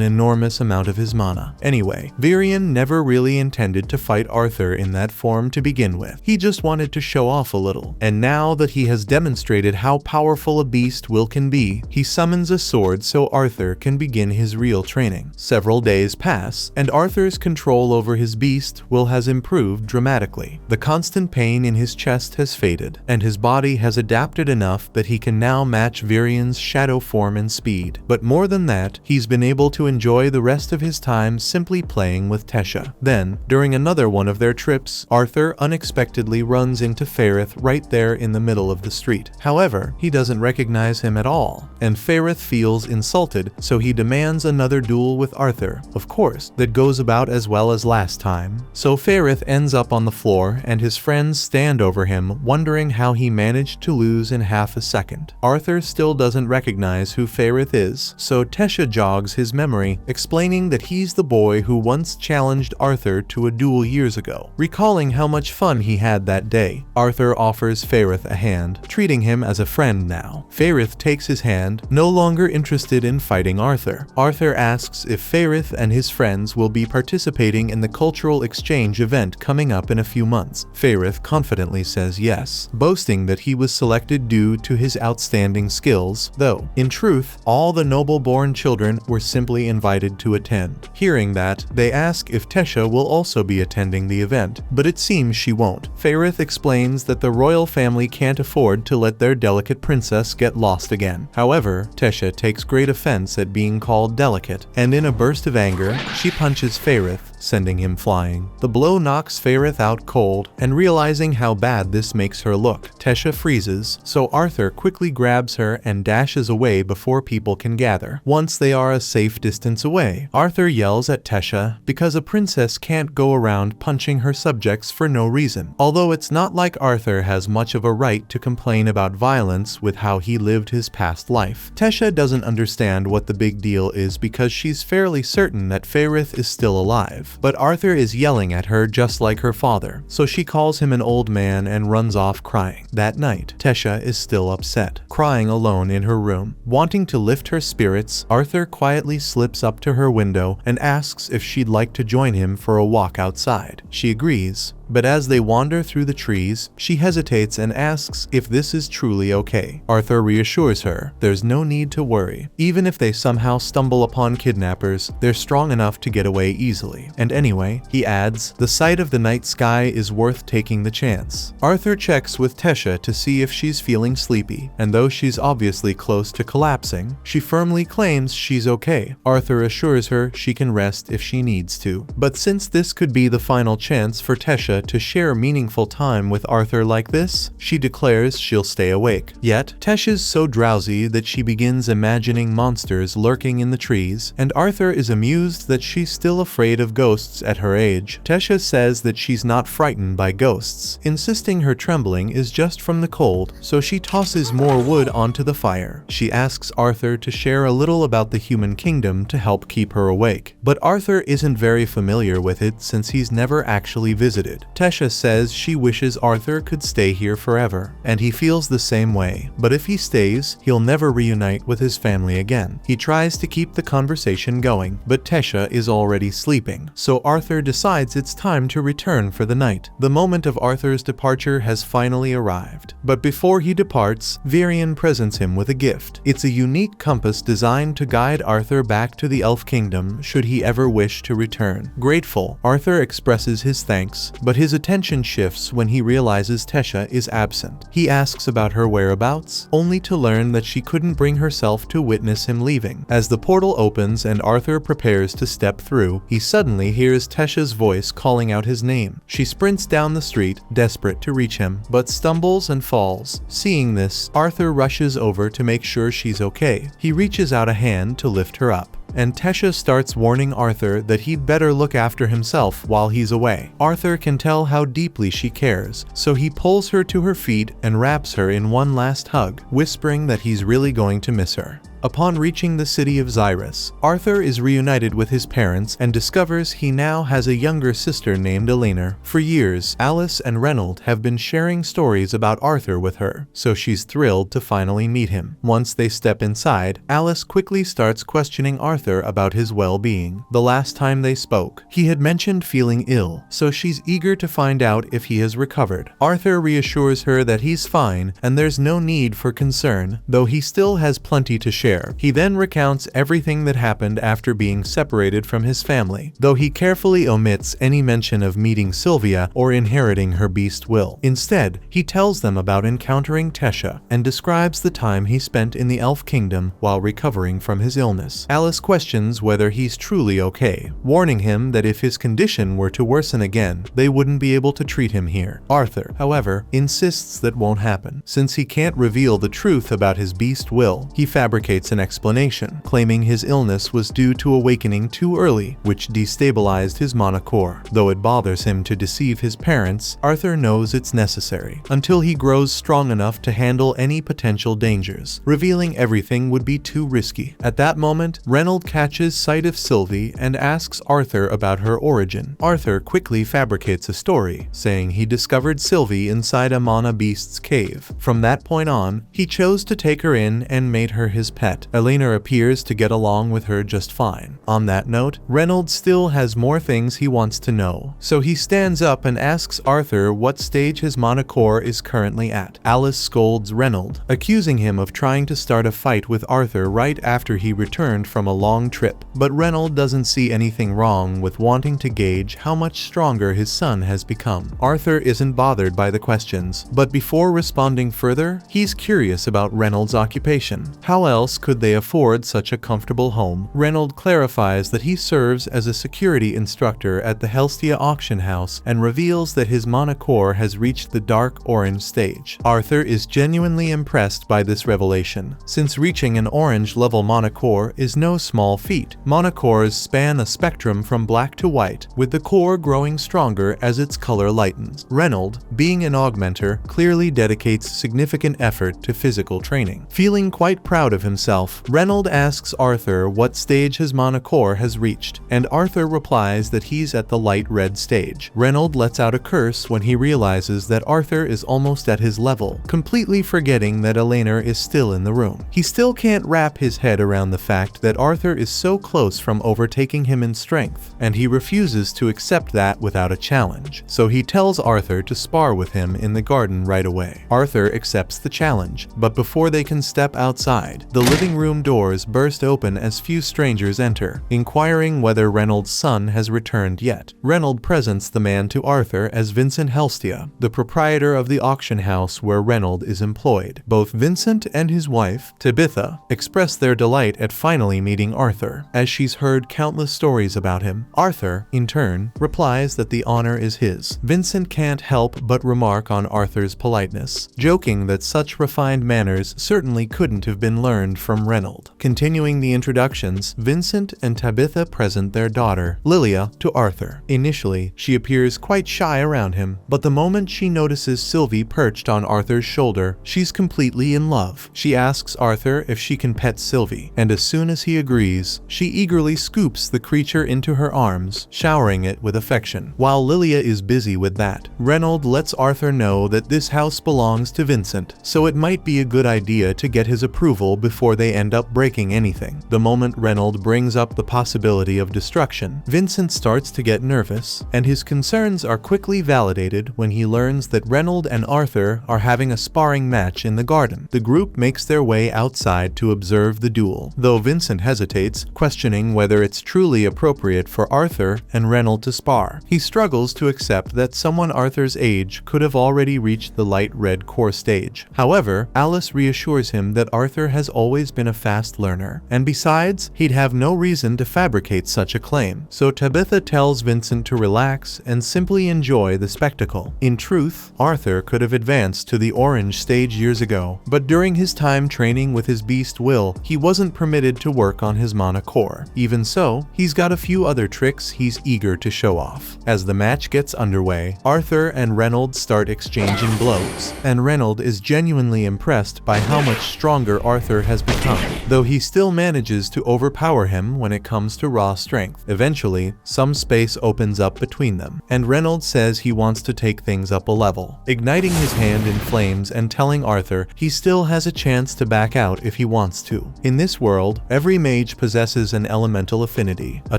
enormous amount of his mana. Anyway, Virion never really intended to fight Arthur in that form to begin with. He just wanted to show off a little, and now that he has demonstrated how powerful a beast will can be, he summons a sword so Arthur can begin his real training. Several days pass, and Arthur's control over his beast will has improved dramatically. The constant pain in his chest has faded, and his body has adapted enough that he can now match Virion's shadow form and speed. But more than that, he's been able to enjoy the rest of his time simply playing with Tesha. Then, during another one of their trips, Arthur unexpectedly runs into Faerith right there in the middle of the street. However, he doesn't recognize him at all, and Faerith feels insulted, so he demands another duel with Arthur. Of course, that goes about as well as last time. So Faerith ends up on the floor, and his friends stand over him, wondering how he managed to lose in half a second. Arthur still doesn't recognize who Faerith is, so Tesha jogs his memory, explaining that he's the boy who once challenged Arthur to a duel years ago. Recalling how much fun he had that day, Arthur offers Faerith a hand, treating him as a friend now. Faerith takes his hand, no longer interested in fighting Arthur. Arthur asks if Faerith and his friends will be participating in the cultural exchange event coming up in a few months. Faerith confidently says yes, boasting that he was selected due to his outstanding skills, though, in truth, all the noble-born children were simply invited to attend. Hearing that, they ask if Tesha will also be attending the event, but it seems she won't. Faerith explains that the royal family can't afford to let their delicate princess get lost again. However, Tesha takes great offense at being called delicate, and in a burst of anger, she punches Faerith, sending him flying. The blow knocks Faerith out cold, and realizing how bad this makes her look, Tesha freezes, so Arthur quickly grabs her and dashes away before people can gather. Once they are a safe distance away, Arthur yells at Tesha because a princess can't go around punching her subjects for no reason. Although it's not like Arthur has much of a right to complain about violence with how he lived his past life. Tesha doesn't understand what the big deal is because she's fairly certain that Faerith is still alive. But Arthur is yelling at her just like her father, so she calls him an old man and runs off crying. That night, Tesha is still upset, crying alone in her room. Wanting to lift her spirits, Arthur quietly slips up to her window and asks if she'd like to join him for a walk outside. She agrees, but as they wander through the trees, she hesitates and asks if this is truly okay. Arthur reassures her there's no need to worry. Even if they somehow stumble upon kidnappers, they're strong enough to get away easily. And anyway, he adds, the sight of the night sky is worth taking the chance. Arthur checks with Tesha to see if she's feeling sleepy, and though she's obviously close to collapsing, she firmly claims she's okay. Arthur assures her she can rest if she needs to. But since this could be the final chance for Tesha Tesha to share meaningful time with Arthur like this. She declares she'll stay awake. Yet, Tesha's so drowsy that she begins imagining monsters lurking in the trees, and Arthur is amused that she's still afraid of ghosts at her age. Tesha says that she's not frightened by ghosts, insisting her trembling is just from the cold, so she tosses more wood onto the fire. She asks Arthur to share a little about the human kingdom to help keep her awake, but Arthur isn't very familiar with it since he's never actually visited. Tesha says she wishes Arthur could stay here forever, and he feels the same way, but if he stays, he'll never reunite with his family again. He tries to keep the conversation going, but Tesha is already sleeping, so Arthur decides it's time to return for the night. The moment of Arthur's departure has finally arrived, but before he departs, Varian presents him with a gift. It's a unique compass designed to guide Arthur back to the Elf Kingdom should he ever wish to return. Grateful, Arthur expresses his thanks, but his attention shifts when he realizes Tesha is absent. He asks about her whereabouts, only to learn that she couldn't bring herself to witness him leaving. As the portal opens and Arthur prepares to step through, he suddenly hears Tesha's voice calling out his name. She sprints down the street, desperate to reach him, but stumbles and falls. Seeing this, Arthur rushes over to make sure she's okay. He reaches out a hand to lift her up, and Tesha starts warning Arthur that he'd better look after himself while he's away. Arthur can tell how deeply she cares, so he pulls her to her feet and wraps her in one last hug, whispering that he's really going to miss her. Upon reaching the city of Xyrus, Arthur is reunited with his parents and discovers he now has a younger sister named Elena. For years, Alice and Reynold have been sharing stories about Arthur with her, so she's thrilled to finally meet him. Once they step inside, Alice quickly starts questioning Arthur about his well-being. The last time they spoke, he had mentioned feeling ill, so she's eager to find out if he has recovered. Arthur reassures her that he's fine and there's no need for concern, though he still has plenty to share. He then recounts everything that happened after being separated from his family, though he carefully omits any mention of meeting Sylvia or inheriting her beast will. Instead, he tells them about encountering Tesha and describes the time he spent in the Elf Kingdom while recovering from his illness. Alice questions whether he's truly okay, warning him that if his condition were to worsen again, they wouldn't be able to treat him here. Arthur, however, insists that won't happen. Since he can't reveal the truth about his beast will, he fabricates an explanation, claiming his illness was due to awakening too early, which destabilized his mana core. Though it bothers him to deceive his parents, Arthur knows it's necessary, until he grows strong enough to handle any potential dangers. Revealing everything would be too risky. At that moment, Reynold catches sight of Sylvie and asks Arthur about her origin. Arthur quickly fabricates a story, saying he discovered Sylvie inside a mana beast's cave. From that point on, he chose to take her in and made her his pet. Elena appears to get along with her just fine. On that note, Reynold still has more things he wants to know, so he stands up and asks Arthur what stage his mana core is currently at. Alice scolds Reynold, accusing him of trying to start a fight with Arthur right after he returned from a long trip, but Reynold doesn't see anything wrong with wanting to gauge how much stronger his son has become. Arthur isn't bothered by the questions, but before responding further, he's curious about Reynold's occupation. How else could they afford such a comfortable home? Reynold clarifies that he serves as a security instructor at the Helstia auction house and reveals that his mana core has reached the dark orange stage. Arthur is genuinely impressed by this revelation, since reaching an orange level mana core is no small feat. Mana cores span a spectrum from black to white, with the core growing stronger as its color lightens. Reynold, being an augmenter, clearly dedicates significant effort to physical training. Feeling quite proud of himself, Reynold asks Arthur what stage his mana core has reached, and Arthur replies that he's at the light red stage. Reynold lets out a curse when he realizes that Arthur is almost at his level, completely forgetting that Elena is still in the room. He still can't wrap his head around the fact that Arthur is so close from overtaking him in strength, and he refuses to accept that without a challenge, so he tells Arthur to spar with him in the garden right away. Arthur accepts the challenge, but before they can step outside, the living room doors burst open as few strangers enter, inquiring whether Reynolds' son has returned yet. Reynolds presents the man to Arthur as Vincent Helstia, the proprietor of the auction house where Reynolds is employed. Both Vincent and his wife, Tabitha, express their delight at finally meeting Arthur, as she's heard countless stories about him. Arthur, in turn, replies that the honor is his. Vincent can't help but remark on Arthur's politeness, joking that such refined manners certainly couldn't have been learned from Reynolds. Continuing the introductions, Vincent and Tabitha present their daughter, Lilia, to Arthur. Initially, she appears quite shy around him, but the moment she notices Sylvie perched on Arthur's shoulder, she's completely in love. She asks Arthur if she can pet Sylvie, and as soon as he agrees, she eagerly scoops the creature into her arms, showering it with affection. While Lilia is busy with that, Reynolds lets Arthur know that this house belongs to Vincent, so it might be a good idea to get his approval before they end up breaking anything. The moment Reynolds brings up the possibility of destruction, Vincent starts to get nervous, and his concerns are quickly validated when he learns that Reynolds and Arthur are having a sparring match in the garden. The group makes their way outside to observe the duel, though Vincent hesitates, questioning whether it's truly appropriate for Arthur and Reynolds to spar. He struggles to accept that someone Arthur's age could have already reached the light red core stage. However, Alice reassures him that Arthur has always been a fast learner, and besides, he'd have no reason to fabricate such a claim. So Tabitha tells Vincent to relax and simply enjoy the spectacle. In truth, Arthur could have advanced to the orange stage years ago, but during his time training with his beast Will, he wasn't permitted to work on his mana core. Even so, he's got a few other tricks he's eager to show off. As the match gets underway, Arthur and Reynolds start exchanging blows, and Reynolds is genuinely impressed by how much stronger Arthur has become, though he still manages to overpower him when it comes to raw strength. Eventually, some space opens up between them, and Reynolds says he wants to take things up a level, igniting his hand in flames and telling Arthur he still has a chance to back out if he wants to. In this world, every mage possesses an elemental affinity, a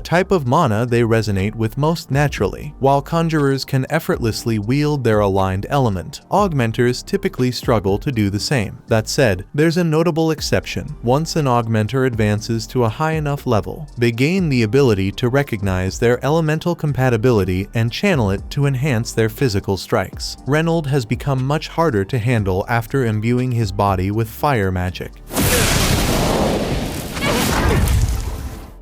type of mana they resonate with most naturally. While conjurers can effortlessly wield their aligned element, augmenters typically struggle to do the same. That said, there's a notable exception. Once an augmenter advances to a high enough level, they gain the ability to recognize their elemental compatibility and channel it to enhance their physical strikes. Reynolds has become much harder to handle after imbuing his body with fire magic.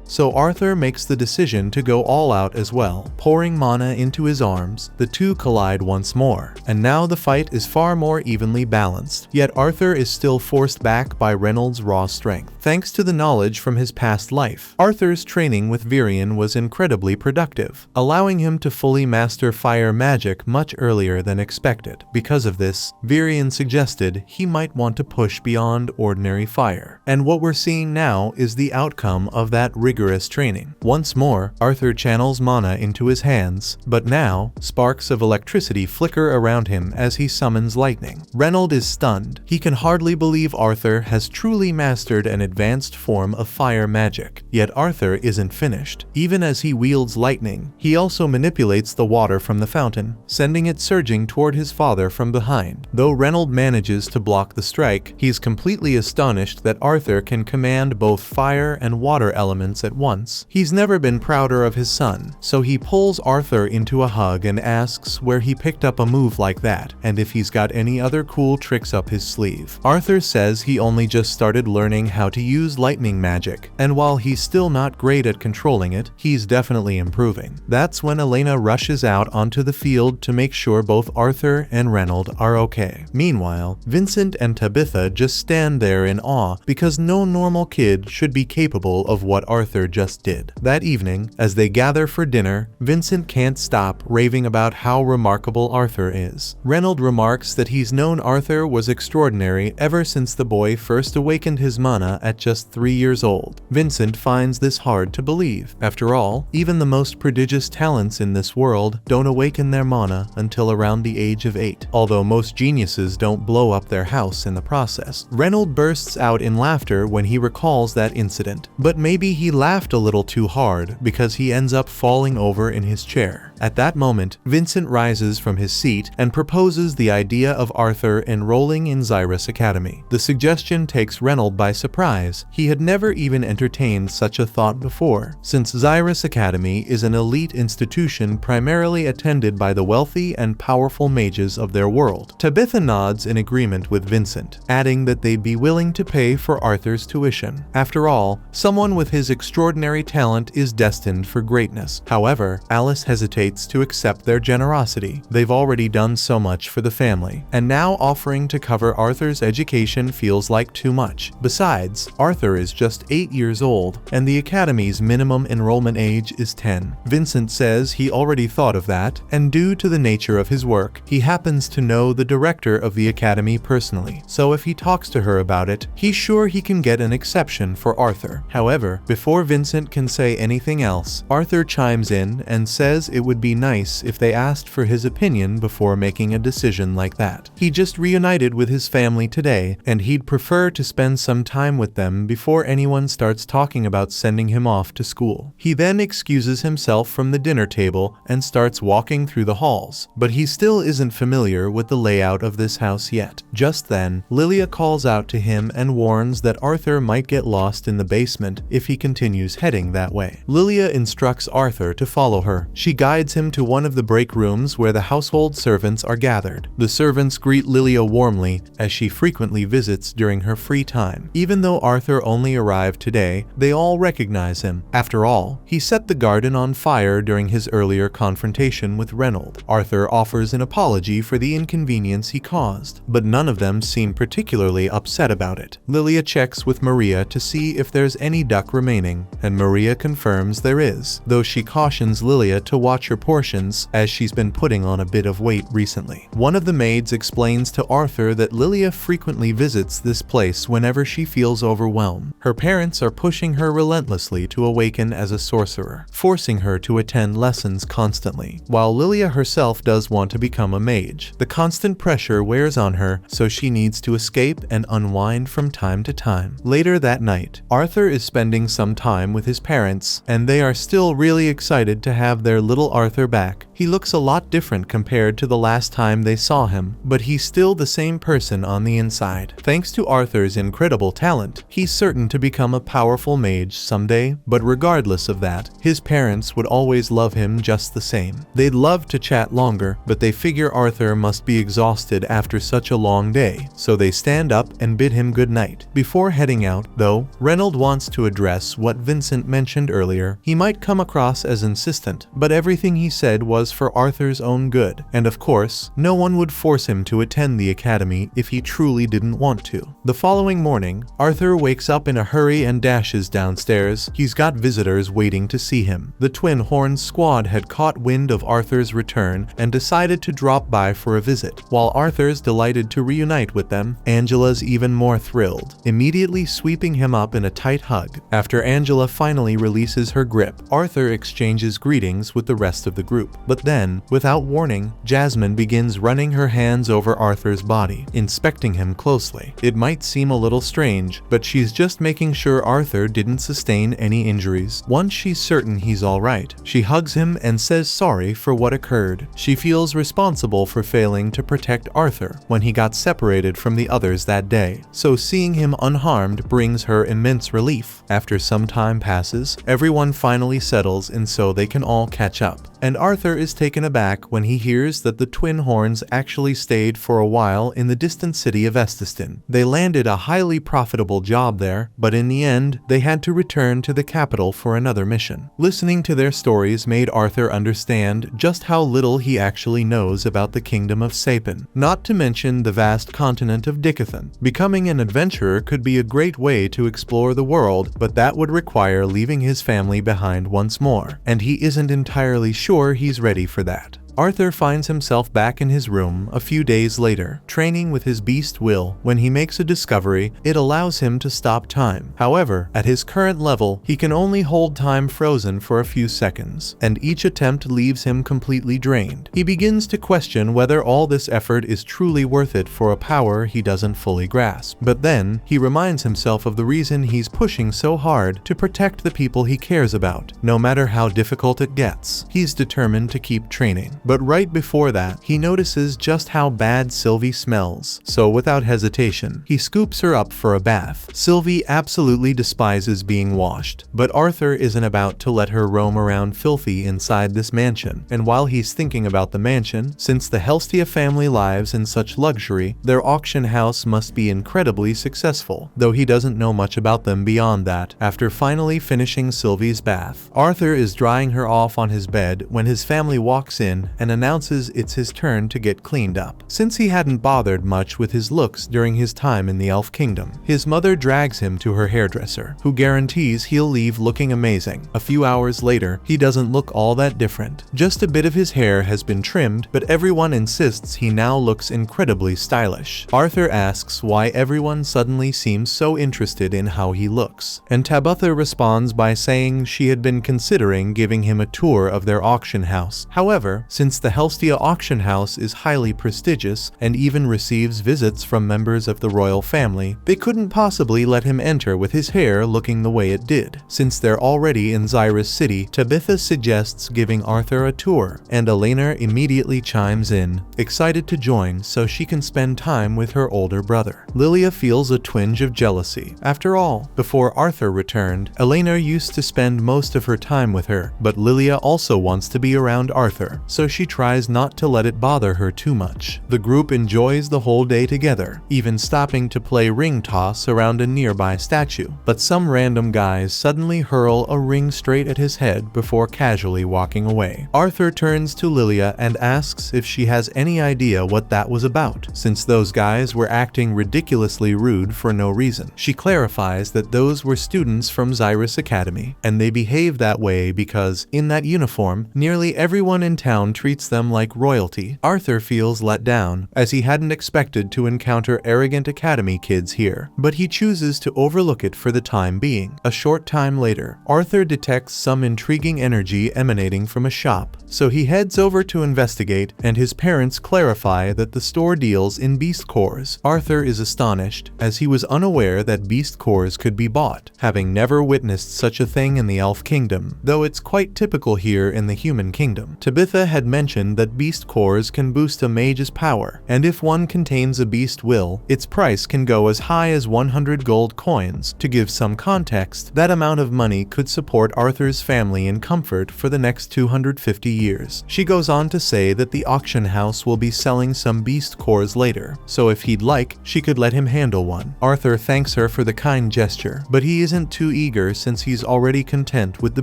So Arthur makes the decision to go all out as well, pouring mana into his arms. The two collide once more, and now the fight is far more evenly balanced. Yet Arthur is still forced back by Reynolds' raw strength. Thanks to the knowledge from his past life, Arthur's training with Virion was incredibly productive, allowing him to fully master fire magic much earlier than expected. Because of this, Virion suggested he might want to push beyond ordinary fire. And what we're seeing now is the outcome of that rigorous training. Once more, Arthur channels mana into his hands, but now, sparks of electricity flicker around him as he summons lightning. Reynolds is stunned. He can hardly believe Arthur has truly mastered an advanced form of fire magic. Yet Arthur isn't finished. Even as he wields lightning, he also manipulates the water from the fountain, sending it surging toward his father from behind. Though Reynolds manages to block the strike, he's completely astonished that Arthur can command both fire and water elements at once. He's never been prouder of his son, so he pulls Arthur into a hug and asks where he picked up a move like that, and if he's got any other cool tricks up his sleeve. Arthur says he only just started learning how to use lightning magic, and while he's still not great at controlling it, he's definitely improving. That's when Elena rushes out onto the field to make sure both Arthur and Reynolds are okay. Meanwhile, Vincent and Tabitha just stand there in awe because no normal kid should be capable of what Arthur just did. That evening, as they gather for dinner, Vincent can't stop raving about how remarkable Arthur is. Reynolds remarks that he's known Arthur was extraordinary ever since the boy first awakened his mana at just 3 years old. Vincent finds this hard to believe. After all, even the most prodigious talents in this world don't awaken their mana until around the age of 8, although most geniuses don't blow up their house in the process. Reynolds bursts out in laughter when he recalls that incident, but maybe he laughed a little too hard because he ends up falling over in his chair. At that moment, Vincent rises from his seat and proposes the idea of Arthur enrolling in Xyrus Academy. The suggestion takes Reynold by surprise. He had never even entertained such a thought before, since Xyrus Academy is an elite institution primarily attended by the wealthy and powerful mages of their world. Tabitha nods in agreement with Vincent, adding that they'd be willing to pay for Arthur's tuition. After all, someone with his extraordinary talent is destined for greatness. However, Alice hesitates to accept their generosity. They've already done so much for the family, and now offering to cover Arthur's education feels like too much. Besides, Arthur is just 8 years old, and the Academy's minimum enrollment age is 10. Vincent says he already thought of that, and due to the nature of his work, he happens to know the director of the Academy personally, so if he talks to her about it, he's sure he can get an exception for Arthur. However, before Vincent can say anything else, Arthur chimes in and says it would be nice if they asked for his opinion before making a decision like that. He just reunited with his family today, and he'd prefer to spend some time with them before anyone starts talking about sending him off to school. He then excuses himself from the dinner table and starts walking through the halls, but he still isn't familiar with the layout of this house yet. Just then, Lilia calls out to him and warns that Arthur might get lost in the basement if he continues heading that way. Lilia instructs Arthur to follow her. She guides him to one of the break rooms where the household servants are gathered. The servants greet Lilia warmly, as she frequently visits during her free time. Even though Arthur only arrived today, they all recognize him. After all, he set the garden on fire during his earlier confrontation with Reynold. Arthur offers an apology for the inconvenience he caused, but none of them seem particularly upset about it. Lilia checks with Maria to see if there's any duck remaining, and Maria confirms there is, though she cautions Lilia to watch her portions as she's been putting on a bit of weight recently. One of the maids explains to Arthur that Lilia frequently visits this place whenever she feels overwhelmed. Her parents are pushing her relentlessly to awaken as a sorcerer, forcing her to attend lessons constantly, while Lilia herself does want to become a mage. The constant pressure wears on her, so she needs to escape and unwind from time to time. Later that night, Arthur is spending some time with his parents, and they are still really excited to have their little Arthur back. He looks a lot different compared to the last time they saw him, but he's still the same person on the inside. Thanks to Arthur's incredible talent, he's certain to become a powerful mage someday, but regardless of that, his parents would always love him just the same. They'd love to chat longer, but they figure Arthur must be exhausted after such a long day, so they stand up and bid him good night. Before heading out, though, Reynold wants to address what Vincent mentioned earlier. He might come across as insistent, but everything he said was for Arthur's own good, and of course, no one would force him to attend the academy if he truly didn't want to. The following morning, Arthur wakes up in a hurry and dashes downstairs. He's got visitors waiting to see him. The Twin Horns squad had caught wind of Arthur's return and decided to drop by for a visit. While Arthur's delighted to reunite with them, Angela's even more thrilled, immediately sweeping him up in a tight hug. After Angela finally releases her grip, Arthur exchanges greetings with the rest of the group. But then, without warning, Jasmine begins running her hands over Arthur's body, inspecting him closely. It might seem a little strange, but she's just making sure Arthur didn't sustain any injuries. Once she's certain he's alright, she hugs him and says sorry for what occurred. She feels responsible for failing to protect Arthur when he got separated from the others that day, so seeing him unharmed brings her immense relief. After some time passes, everyone finally settles and so they can all catch up, and Arthur is taken aback when he hears that the Twin Horns actually stayed for a while in the distant city of Estiston. They landed a highly profitable job there, but in the end, they had to return to the capital for another mission. Listening to their stories made Arthur understand just how little he actually knows about the kingdom of Sapin, not to mention the vast continent of Dickathon. Becoming an adventurer could be a great way to explore the world, but that would require leaving his family behind once more, and he isn't entirely sure he's ready for that. Arthur finds himself back in his room a few days later, training with his beast will. When he makes a discovery, it allows him to stop time. However, at his current level, he can only hold time frozen for a few seconds, and each attempt leaves him completely drained. He begins to question whether all this effort is truly worth it for a power he doesn't fully grasp. But then, he reminds himself of the reason he's pushing so hard to protect the people he cares about. No matter how difficult it gets, he's determined to keep training. But right before that, he notices just how bad Sylvie smells. So without hesitation, he scoops her up for a bath. Sylvie absolutely despises being washed, but Arthur isn't about to let her roam around filthy inside this mansion. And while he's thinking about the mansion, since the Helstia family lives in such luxury, their auction house must be incredibly successful, though he doesn't know much about them beyond that. After finally finishing Sylvie's bath, Arthur is drying her off on his bed when his family walks in and announces it's his turn to get cleaned up. Since he hadn't bothered much with his looks during his time in the Elf Kingdom, his mother drags him to her hairdresser, who guarantees he'll leave looking amazing. A few hours later, he doesn't look all that different. Just a bit of his hair has been trimmed, but everyone insists he now looks incredibly stylish. Arthur asks why everyone suddenly seems so interested in how he looks, and Tabitha responds by saying she had been considering giving him a tour of their auction house. However, since the Helstia auction house is highly prestigious and even receives visits from members of the royal family, they couldn't possibly let him enter with his hair looking the way it did. Since they're already in Xyrus City, Tabitha suggests giving Arthur a tour, and Elena immediately chimes in, excited to join so she can spend time with her older brother. Lilia feels a twinge of jealousy. After all, before Arthur returned, Elena used to spend most of her time with her, but Lilia also wants to be around Arthur, so she tries not to let it bother her too much. The group enjoys the whole day together, even stopping to play ring toss around a nearby statue. But some random guys suddenly hurl a ring straight at his head before casually walking away. Arthur turns to Lilia and asks if she has any idea what that was about, since those guys were acting ridiculously rude for no reason. She clarifies that those were students from Xyrus Academy, and they behave that way because, in that uniform, nearly everyone in town treats them like royalty. Arthur feels let down, as he hadn't expected to encounter arrogant academy kids here, but he chooses to overlook it for the time being. A short time later, Arthur detects some intriguing energy emanating from a shop, so he heads over to investigate, and his parents clarify that the store deals in beast cores. Arthur is astonished, as he was unaware that beast cores could be bought, having never witnessed such a thing in the Elf Kingdom, though it's quite typical here in the Human Kingdom. Tabitha had mentioned that beast cores can boost a mage's power, and if one contains a beast will, its price can go as high as 100 gold coins. To give some context, that amount of money could support Arthur's family in comfort for the next 250 years. She goes on to say that the auction house will be selling some beast cores later, so if he'd like, she could let him handle one. Arthur thanks her for the kind gesture, but he isn't too eager since he's already content with the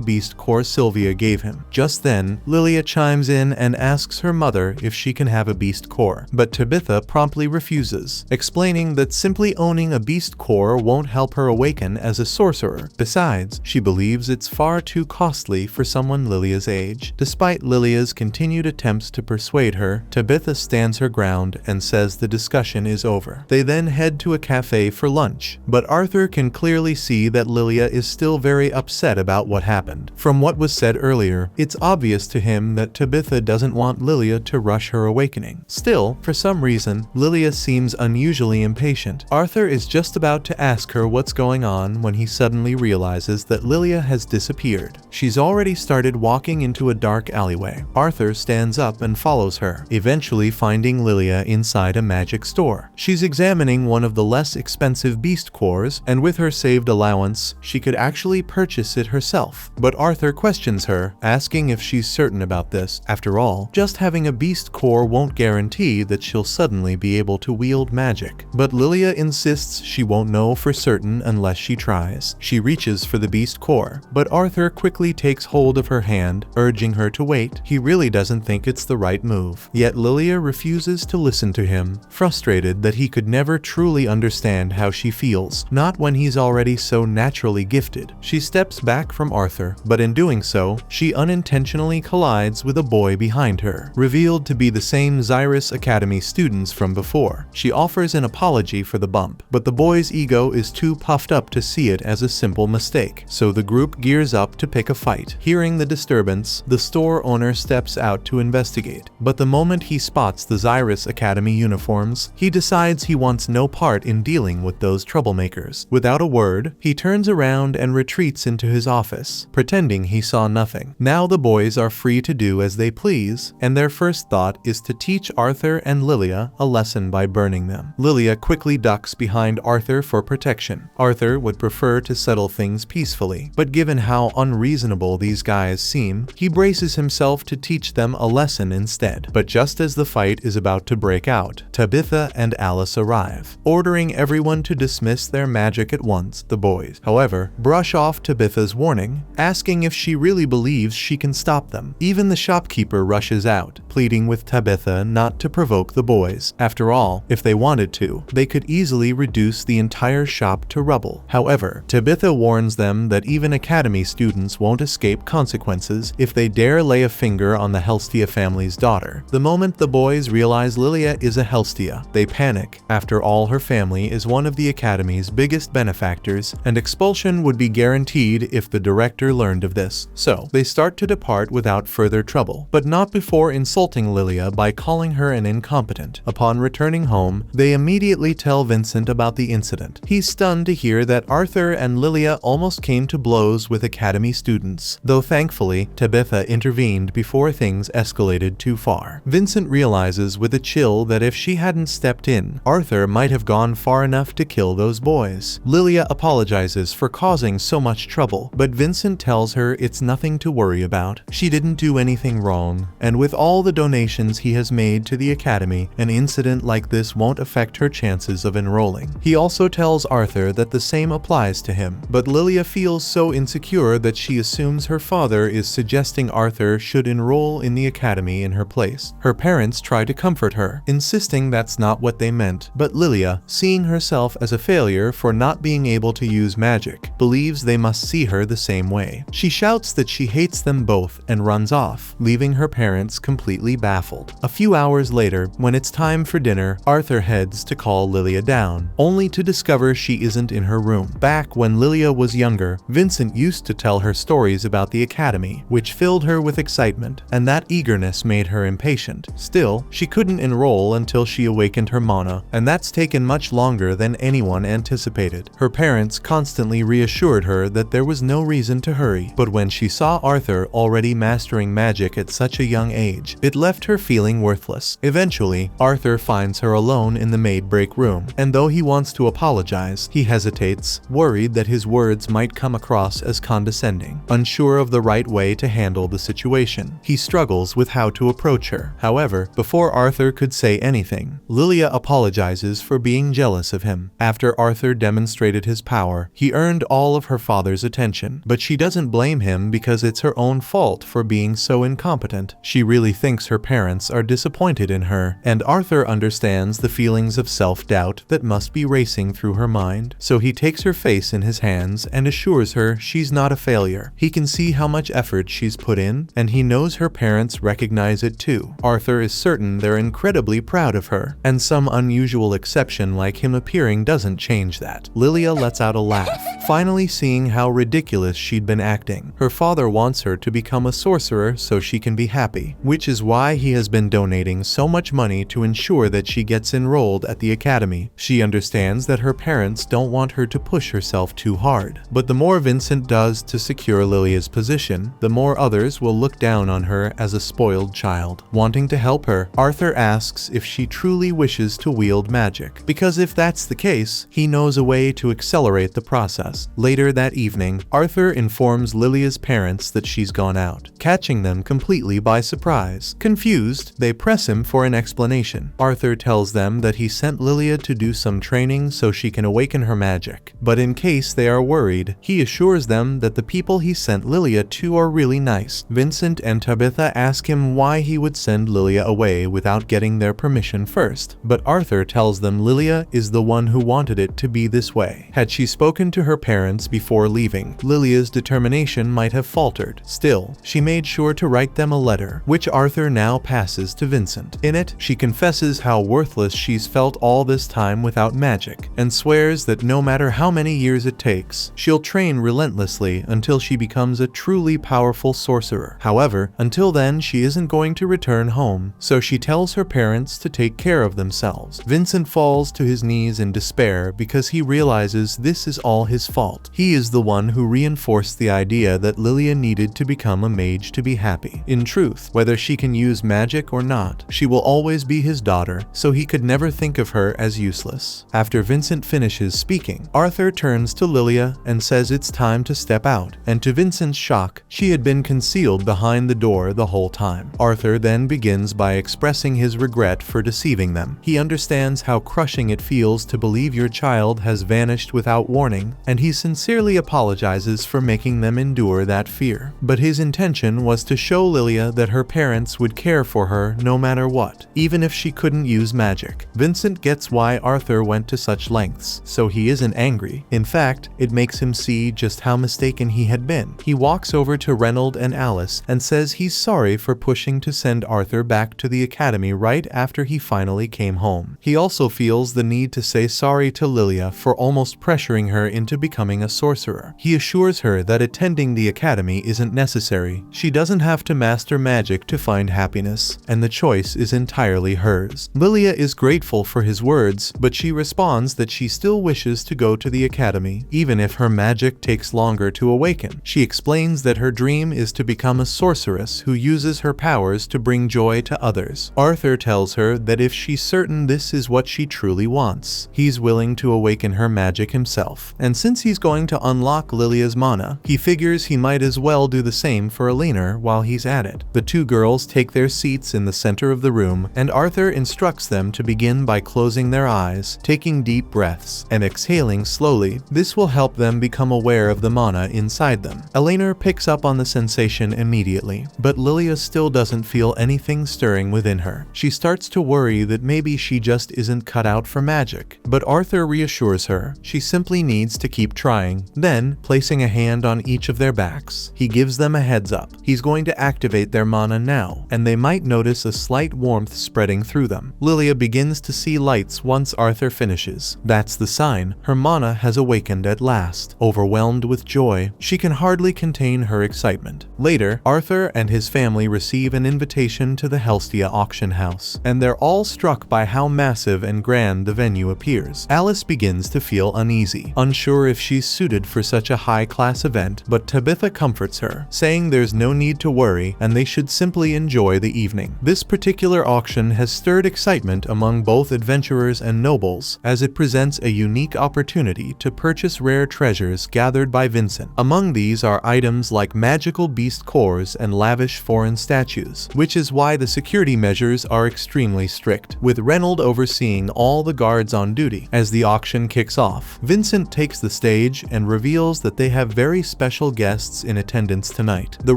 beast core Sylvia gave him. Just then, Lilia chimes in and asks her mother if she can have a beast core, but Tabitha promptly refuses, explaining that simply owning a beast core won't help her awaken as a sorcerer. Besides, she believes it's far too costly for someone Lilia's age. Despite Lilia's continued attempts to persuade her, Tabitha stands her ground and says the discussion is over. They then head to a cafe for lunch, but Arthur can clearly see that Lilia is still very upset about what happened. From what was said earlier, it's obvious to him that Tabitha doesn't want Lilia to rush her awakening. Still, for some reason, Lilia seems unusually impatient. Arthur is just about to ask her what's going on when he suddenly realizes that Lilia has disappeared. She's already started walking into a dark alleyway. Arthur stands up and follows her, eventually finding Lilia inside a magic store. She's examining one of the less expensive beast cores, and with her saved allowance, she could actually purchase it herself. But Arthur questions her, asking if she's certain about this. After all, just having a beast core won't guarantee that she'll suddenly be able to wield magic. But Lilia insists she won't know for certain unless she tries. She reaches for the beast core, but Arthur quickly takes hold of her hand, urging her to wait. He really doesn't think it's the right move. Yet Lilia refuses to listen to him, frustrated that he could never truly understand how she feels, not when he's already so naturally gifted. She steps back from Arthur, but in doing so, she unintentionally collides with a boy behind her, revealed to be the same Xyrus Academy students from before. She offers an apology for the bump, but the boy's ego is too puffed up to see it as a simple mistake, so the group gears up to pick a fight. Hearing the disturbance, the store owner steps out to investigate, but the moment he spots the Xyrus Academy uniforms, he decides he wants no part in dealing with those troublemakers. Without a word, he turns around and retreats into his office, pretending he saw nothing. Now the boys are free to do as they please, and their first thought is to teach Arthur and Lilia a lesson by burning them. Lilia quickly ducks behind Arthur for protection. Arthur would prefer to settle things peacefully, but given how unreasonable these guys seem, he braces himself to teach them a lesson instead. But just as the fight is about to break out, Tabitha and Alice arrive, ordering everyone to dismiss their magic at once. The boys, however, brush off Tabitha's warning, asking if she really believes she can stop them. Even the shopkeeper rushes out, pleading with Tabitha not to provoke the boys. After all, if they wanted to, they could easily reduce the entire shop to rubble. However, Tabitha warns them that even Academy students won't escape consequences if they dare lay a finger on the Helstia family's daughter. The moment the boys realize Lilia is a Helstia, they panic. After all, her family is one of the Academy's biggest benefactors, and expulsion would be guaranteed if the director learned of this. So, they start to depart without further trouble, but not before insulting Lilia by calling her an incompetent. Upon returning home, they immediately tell Vincent about the incident. He's stunned to hear that Arthur and Lilia almost came to blows with Academy students, though thankfully, Tabitha intervened before things escalated too far. Vincent realizes with a chill that if she hadn't stepped in, Arthur might have gone far enough to kill those boys. Lilia apologizes for causing so much trouble, but Vincent tells her it's nothing to worry about. She didn't do anything wrong, and with all the donations he has made to the Academy, an incident like this won't affect her chances of enrolling. He also tells Arthur that the same applies to him, but Lilia feels so insecure that she assumes her father is suggesting Arthur should enroll in the Academy in her place. Her parents try to comfort her, insisting that's not what they meant, but Lilia, seeing herself as a failure for not being able to use magic, believes they must see her the same way. She shouts that she hates them both and runs off, leaving her parents completely baffled. A few hours later, when it's time for dinner, Arthur heads to call Lilia down, only to discover she isn't in her room. Back when Lilia was younger, Vincent used to tell her stories about the Academy, which filled her with excitement, and that eagerness made her impatient. Still, she couldn't enroll until she awakened her mana, and that's taken much longer than anyone anticipated. Her parents constantly reassured her that there was no reason to hurry, but when she saw Arthur already mastering magic at such a young age, it left her feeling worthless. Eventually, Arthur finds her alone in the maid break room, and though he wants to apologize, he hesitates, worried that his words might come across as condescending. Unsure of the right way to handle the situation, he struggles with how to approach her. However, before Arthur could say anything, Lilia apologizes for being jealous of him. After Arthur demonstrated his power, he earned all of her father's attention, but she doesn't blame him because it's her own fault for being so incompetent. She really thinks her parents are disappointed in her, and Arthur understands the feelings of self-doubt that must be racing through her mind, so he takes her face in his hands and assures her she's not a failure. He can see how much effort she's put in, and he knows her parents recognize it too. Arthur is certain they're incredibly proud of her, and some unusual exception like him appearing doesn't change that. Lilia lets out a laugh, finally seeing how ridiculous she'd been acting. Her father wants her to become a sorcerer so she can be happy, which is why he has been donating so much money to ensure that she gets enrolled at the Academy. She understands that her parents don't want her to push herself too hard, but the more Vincent does to secure Lilia's position, the more others will look down on her as a spoiled child. Wanting to help her, Arthur asks if she truly wishes to wield magic, because if that's the case, he knows a way to accelerate the process. Later that evening, Arthur informs Lilia's parents that she's gone out, catching them completely by surprise. Confused, they press him for an explanation. Arthur tells them that he sent Lilia to do some training so she can awaken her magic, but in case they are worried, he assures them that the people he sent Lilia to are really nice. Vincent and Tabitha ask him why he would send Lilia away without getting their permission first, but Arthur tells them Lilia is the one who wanted it to be this way. Had she spoken to her parents before leaving, Lilia's determination might have faltered. Still, she made sure to write them a letter, which Arthur now passes to Vincent. In it, she confesses how worthless she's felt all this time without magic, and swears that no matter how many years it takes, she'll train relentlessly until she becomes a truly powerful sorcerer. However, until then she isn't going to return home, so she tells her parents to take care of themselves. Vincent falls to his knees in despair because he realizes this is all his fault. He is the one who reinforced the idea that Lilia needed to become a mage to be happy. In truth, whether she can use magic or not, she will always be his daughter, so he could never think of her as useless. After Vincent finishes speaking, Arthur turns to Lilia and says it's time to step out, and to Vincent's shock, she had been concealed behind the door the whole time. Arthur then begins by expressing his regret for deceiving them. He understands how crushing it feels to believe your child has vanished without warning, and he sincerely apologizes for making them endure that fear. But his intention was to show Lilia that her parents would care for her no matter what, even if she couldn't use magic. Vincent gets why Arthur went to such lengths, so he isn't angry. In fact, it makes him see just how mistaken he had been. He walks over to Reynold and Alice and says he's sorry for pushing to send Arthur back to the academy right after he finally came home. He also feels the need to say sorry to Lilia for almost pressuring her into becoming a sorcerer. He assures her that attending the academy isn't necessary. She doesn't have to master magic to find happiness, and the choice is entirely hers. Lilia is grateful for his words, but she responds that she still wishes to go to the academy, even if her magic takes longer to awaken. She explains that her dream is to become a sorceress who uses her powers to bring joy to others. Arthur tells her that if she's certain this is what she truly wants, he's willing to awaken her magic himself. And since he's going to unlock Lilia's mana, he figures he might as well do the same for Elena while he's at it. The two girls take their seats in the center of the room, and Arthur instructs them to begin by closing their eyes, taking deep breaths, and exhaling slowly. This will help them become aware of the mana inside them. Elena picks up on the sensation immediately, but Lilia still doesn't feel anything stirring within her. She starts to worry that maybe she just isn't cut out for magic, but Arthur reassures her she simply needs to keep trying. Then, placing a hand on each of their backs, he gives them a heads up. He's going to activate their mana now, and they might notice a slight warmth spreading through them. Lilia begins to see lights once Arthur finishes. That's the sign her mana has awakened at last. Overwhelmed with joy, she can hardly contain her excitement. Later, Arthur and his family receive an invitation to the Helstia auction house, and they're all struck by how massive and grand the venue appears. Alice begins to feel uneasy, unsure if she's suited for such a high-class event, but Tabitha comforts her, saying there's no need to worry and they should simply enjoy the evening. This particular auction has stirred excitement among both adventurers and nobles, as it presents a unique opportunity to purchase rare treasures gathered by Vincent. Among these are items like magical beast cores and lavish foreign statues, which is why the security measures are extremely strict, with Reynold overseeing all the guards on duty. As the auction kicks off, Vincent takes the stage and reveals that they have very special guests in attendance tonight: the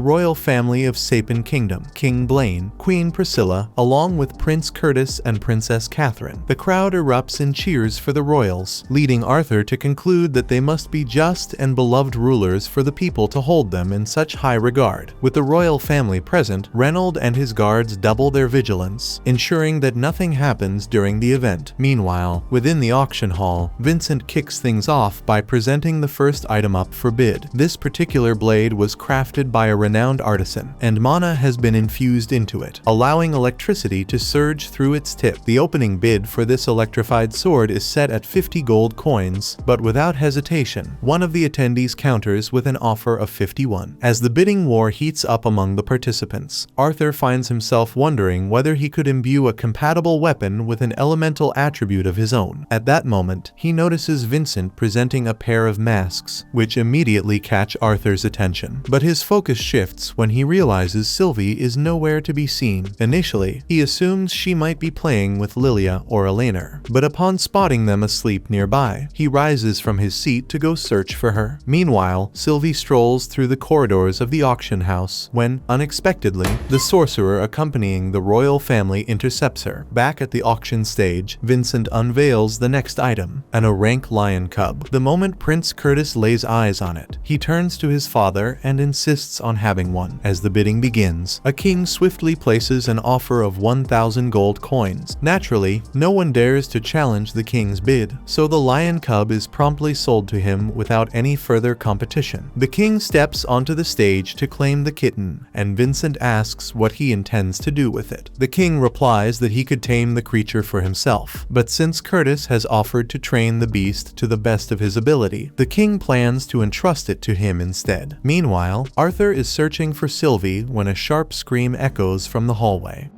royal family of Sapin Kingdom, King Blaine, Queen Priscilla, along with Prince Curtis and Princess Catherine. The crowd erupts in cheers for the royals, leading Arthur to conclude that they must be just and beloved rulers for the people to hold them in such high regard. With the royal family present, Reynold and his guards double their vigilance, ensuring that nothing happens during the event. Meanwhile, within the auction hall, Vincent kicks things off by presenting the first item up for bid. This particular blade was crafted by a renowned artisan, and mana has been infused into it, allowing electricity to surge through its tip. The opening bid for this electrified sword is set at 50 gold coins, but without hesitation, one of the attendees counters with an offer of 51. As the bidding war heats up among the participants, Arthur finds himself wondering whether he could imbue a compatible weapon with an elemental attribute of his own. At that moment, he notices Vincent presenting a pair of masks, which immediately catch Arthur's attention. But his focus shifts when he realizes Sylvie is nowhere to be seen. Initially, he assumes she might be playing with Lilia or Elena, but upon spotting them asleep nearby, he rises from his seat to go search for her. Meanwhile, Sylvie strolls through the corridors of the auction house when, unexpectedly, the sorcerer accompanying the royal family intercepts her. Back at the auction stage, Vincent unveils the next item, an orank lion cub. The moment Prince Curtis lays eyes on it, he turns to his father and insists on having one. As the bidding begins, begins. A king swiftly places an offer of 1,000 gold coins. Naturally, no one dares to challenge the king's bid, so the lion cub is promptly sold to him without any further competition. The king steps onto the stage to claim the kitten, and Vincent asks what he intends to do with it. The king replies that he could tame the creature for himself, but since Curtis has offered to train the beast to the best of his ability, the king plans to entrust it to him instead. Meanwhile, Arthur is searching for Sylvie when a sharp scream echoes from the hallway.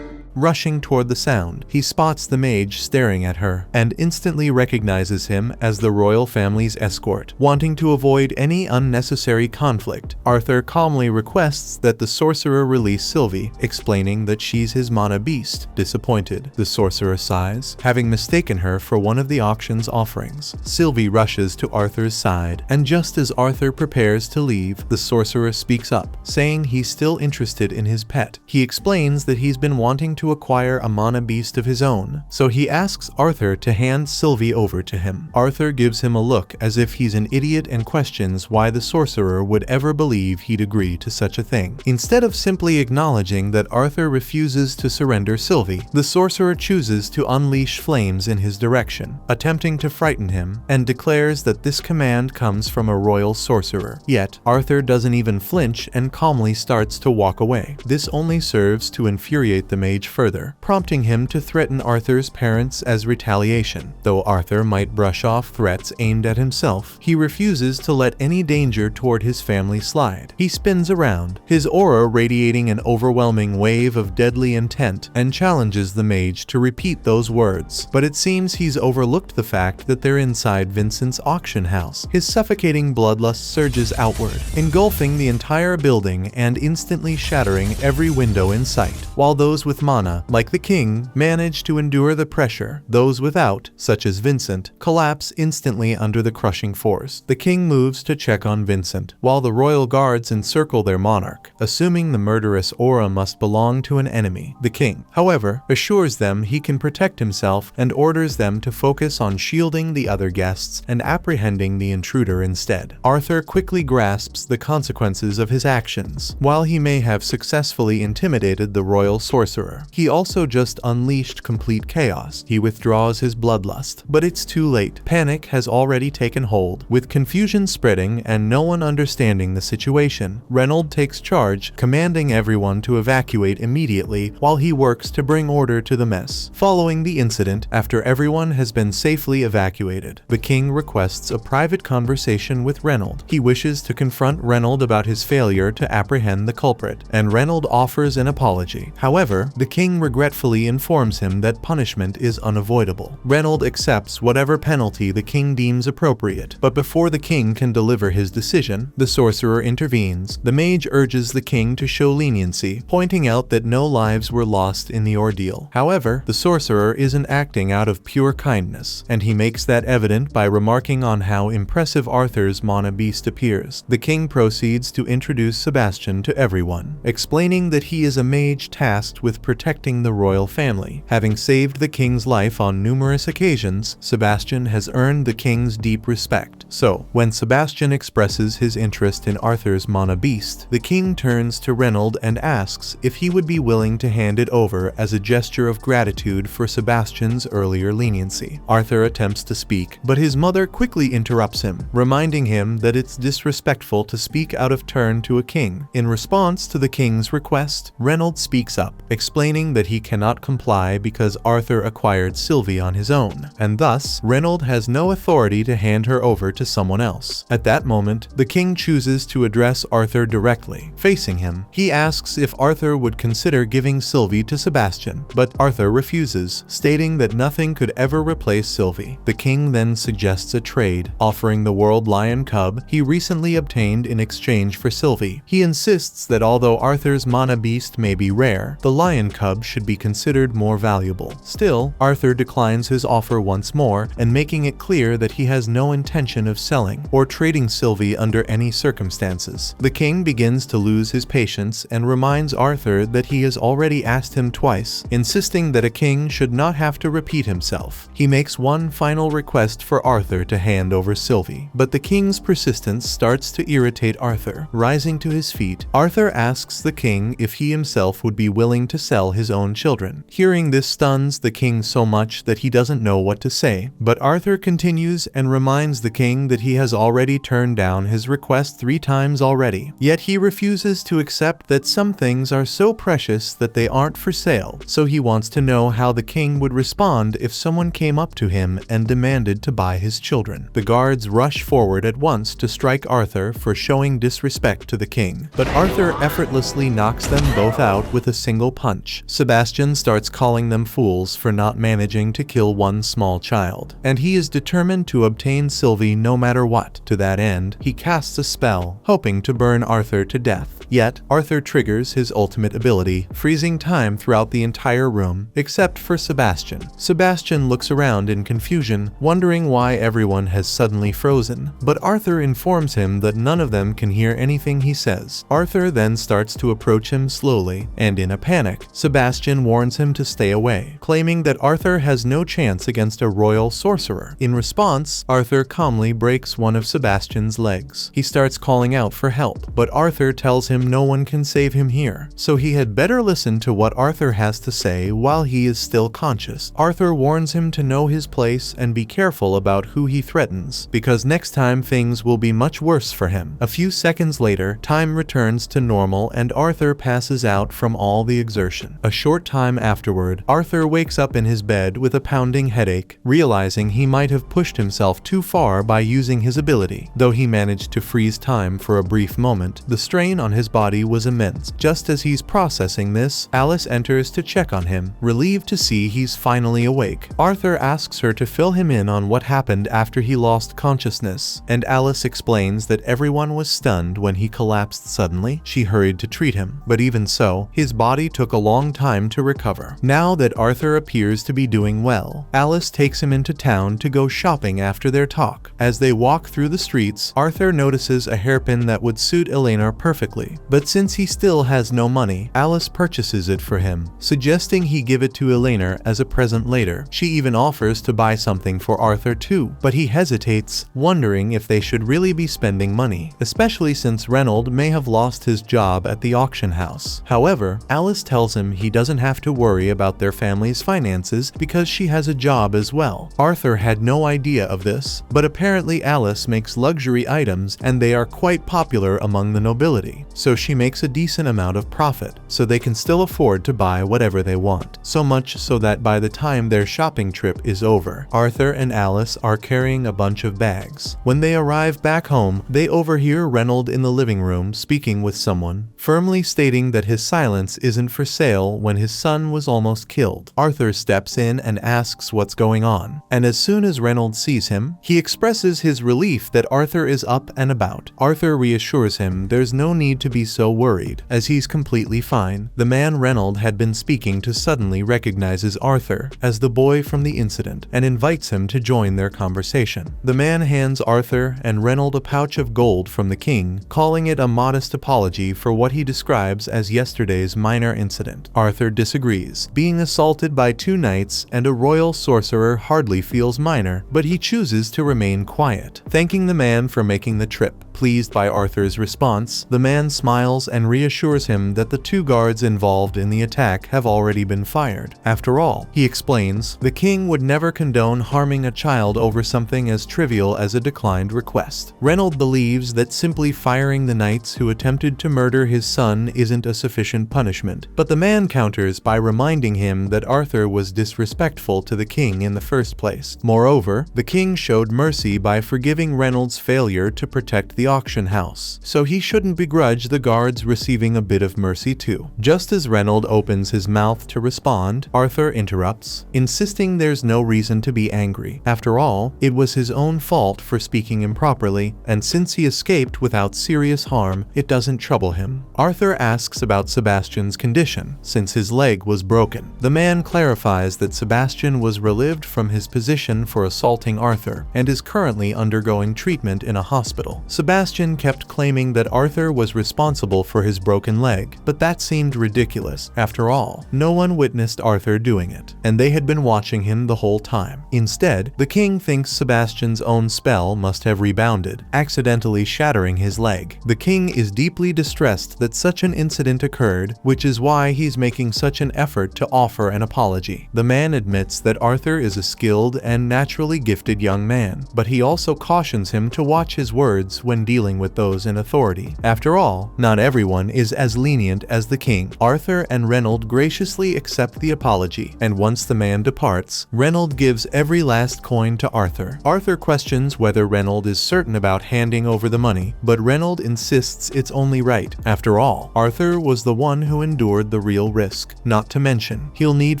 Rushing toward the sound, he spots the mage staring at her, and instantly recognizes him as the royal family's escort. Wanting to avoid any unnecessary conflict, Arthur calmly requests that the sorcerer release Sylvie, explaining that she's his mana beast. Disappointed, the sorcerer sighs, having mistaken her for one of the auction's offerings. Sylvie rushes to Arthur's side, and just as Arthur prepares to leave, the sorcerer speaks up, saying he's still interested in his pet. He explains that he's been wanting to acquire a mana beast of his own, so he asks Arthur to hand Sylvie over to him. Arthur gives him a look as if he's an idiot and questions why the sorcerer would ever believe he'd agree to such a thing. Instead of simply acknowledging that Arthur refuses to surrender Sylvie, the sorcerer chooses to unleash flames in his direction, attempting to frighten him, and declares that this command comes from a royal sorcerer. Yet, Arthur doesn't even flinch and calmly starts to walk away. This only serves to infuriate the mage further, prompting him to threaten Arthur's parents as retaliation. Though Arthur might brush off threats aimed at himself, he refuses to let any danger toward his family slide. He spins around, his aura radiating an overwhelming wave of deadly intent, and challenges the mage to repeat those words. But it seems he's overlooked the fact that they're inside Vincent's auction house. His suffocating bloodlust surges outward, engulfing the entire building and instantly shattering every window in sight. While those with mana, like the king, manage to endure the pressure, those without, such as Vincent, collapse instantly under the crushing force. The king moves to check on Vincent, while the royal guards encircle their monarch, assuming the murderous aura must belong to an enemy. The king, however, assures them he can protect himself and orders them to focus on shielding the other guests and apprehending the intruder instead. Arthur quickly grasps the consequences of his actions. While he may have successfully intimidated the royal sorcerer, he also just unleashed complete chaos. He withdraws his bloodlust, but it's too late. Panic has already taken hold, with confusion spreading and no one understanding the situation. Reynolds takes charge, commanding everyone to evacuate immediately while he works to bring order to the mess. Following the incident, after everyone has been safely evacuated, the king requests a private conversation with Reynolds. He wishes to confront Reynolds about his failure to apprehend the culprit, and Reynolds offers an apology. However, the king regretfully informs him that punishment is unavoidable. Reynolds accepts whatever penalty the king deems appropriate, but before the king can deliver his decision, the sorcerer intervenes. The mage urges the king to show leniency, pointing out that no lives were lost in the ordeal. However, the sorcerer isn't acting out of pure kindness, and he makes that evident by remarking on how impressive Arthur's mana beast appears. The king proceeds to introduce Sebastian to everyone, explaining that he is a mage tasked with protecting the royal family. Having saved the king's life on numerous occasions, Sebastian has earned the king's deep respect. So, when Sebastian expresses his interest in Arthur's mana beast, the king turns to Reynolds and asks if he would be willing to hand it over as a gesture of gratitude for Sebastian's earlier leniency. Arthur attempts to speak, but his mother quickly interrupts him, reminding him that it's disrespectful to speak out of turn to a king. In response to the king's request, Reynolds speaks up, explaining that he cannot comply because Arthur acquired Sylvie on his own, and thus Reynolds has no authority to hand her over to someone else. At that moment, the king chooses to address Arthur directly. Facing him, he asks if Arthur would consider giving Sylvie to Sebastian, but Arthur refuses, stating that nothing could ever replace Sylvie. The king then suggests a trade, offering the world lion cub he recently obtained in exchange for Sylvie. He insists that although Arthur's mana beast may be rare, the lion cub cub should be considered more valuable. Still, Arthur declines his offer once more and making it clear that he has no intention of selling or trading Sylvie under any circumstances. The king begins to lose his patience and reminds Arthur that he has already asked him twice, insisting that a king should not have to repeat himself. He makes one final request for Arthur to hand over Sylvie, but the king's persistence starts to irritate Arthur. Rising to his feet, Arthur asks the king if he himself would be willing to sell his own children. Hearing this stuns the king so much that he doesn't know what to say, but Arthur continues and reminds the king that he has already turned down his request 3 times already. Yet he refuses to accept that some things are so precious that they aren't for sale, so he wants to know how the king would respond if someone came up to him and demanded to buy his children. The guards rush forward at once to strike Arthur for showing disrespect to the king, but Arthur effortlessly knocks them both out with a single punch. Sebastian starts calling them fools for not managing to kill one small child, and he is determined to obtain Sylvie no matter what. To that end, he casts a spell, hoping to burn Arthur to death. Yet, Arthur triggers his ultimate ability, freezing time throughout the entire room, except for Sebastian. Sebastian looks around in confusion, wondering why everyone has suddenly frozen, but Arthur informs him that none of them can hear anything he says. Arthur then starts to approach him slowly, and in a panic, Sebastian warns him to stay away, claiming that Arthur has no chance against a royal sorcerer. In response, Arthur calmly breaks one of Sebastian's legs. He starts calling out for help, but Arthur tells him no one can save him here, so he had better listen to what Arthur has to say while he is still conscious. Arthur warns him to know his place and be careful about who he threatens, because next time things will be much worse for him. A few seconds later, time returns to normal and Arthur passes out from all the exertion. A short time afterward, Arthur wakes up in his bed with a pounding headache, realizing he might have pushed himself too far by using his ability. Though he managed to freeze time for a brief moment, the strain on his body was immense. Just as he's processing this, Alice enters to check on him, relieved to see he's finally awake. Arthur asks her to fill him in on what happened after he lost consciousness, and Alice explains that everyone was stunned when he collapsed suddenly. She hurried to treat him, but even so, his body took a long time to recover. Now that Arthur appears to be doing well, Alice takes him into town to go shopping after their talk. As they walk through the streets, Arthur notices a hairpin that would suit Elena perfectly, but since he still has no money, Alice purchases it for him, suggesting he give it to Elena as a present later. She even offers to buy something for Arthur too, but he hesitates, wondering if they should really be spending money, especially since Reynolds may have lost his job at the auction house. However, Alice tells him he doesn't have to worry about their family's finances because she has a job as well. Arthur had no idea of this, but apparently Alice makes luxury items and they are quite popular among the nobility, so she makes a decent amount of profit, so they can still afford to buy whatever they want. So much so that by the time their shopping trip is over, Arthur and Alice are carrying a bunch of bags. When they arrive back home, they overhear Reynolds in the living room speaking with someone, firmly stating that his silence isn't for sale when his son was almost killed. Arthur steps in and asks what's going on, and as soon as Reynolds sees him, he expresses his relief that Arthur is up and about. Arthur reassures him there's no need to be so worried, as he's completely fine. The man Reynolds had been speaking to suddenly recognizes Arthur as the boy from the incident and invites him to join their conversation. The man hands Arthur and Reynolds a pouch of gold from the king, calling it a modest apology for what he describes as yesterday's minor incident. Arthur disagrees. Being assaulted by 2 knights and a royal sorcerer hardly feels minor, but he chooses to remain quiet, thanking the man for making the trip. Pleased by Arthur's response, the man smiles and reassures him that the 2 guards involved in the attack have already been fired. After all, he explains, the king would never condone harming a child over something as trivial as a declined request. Reynolds believes that simply firing the knights who attempted to murder his son isn't a sufficient punishment, but the man counters by reminding him that Arthur was disrespectful to the king in the first place. Moreover, the king showed mercy by forgiving Reynolds' failure to protect the auction house, so he shouldn't begrudge the guards receiving a bit of mercy too. Just as Reynolds opens his mouth to respond, Arthur interrupts, insisting there's no reason to be angry. After all, it was his own fault for speaking improperly, and since he escaped without serious harm, it doesn't trouble him. Arthur asks about Sebastian's condition, since his leg was broken. The man clarifies that Sebastian was relieved from his position for assaulting Arthur, and is currently undergoing treatment in a hospital. Sebastian kept claiming that Arthur was responsible for his broken leg, but that seemed ridiculous. After all, no one witnessed Arthur doing it, and they had been watching him the whole time. Instead, the king thinks Sebastian's own spell must have rebounded, accidentally shattering his leg. The king is deeply distressed that such an incident occurred, which is why he's making such an effort to offer an apology. The man admits that Arthur is a skilled and naturally gifted young man, but he also cautions him to watch his words when dealing with those in authority. After all, not everyone is as lenient as the king. Arthur and Reynolds graciously accept the apology, and once the man departs, Reynolds gives every last coin to Arthur. Arthur questions whether Reynolds is certain about handing over the money, but Reynolds insists it's only right. After all, Arthur was the one who endured the real risk. Not to mention, he'll need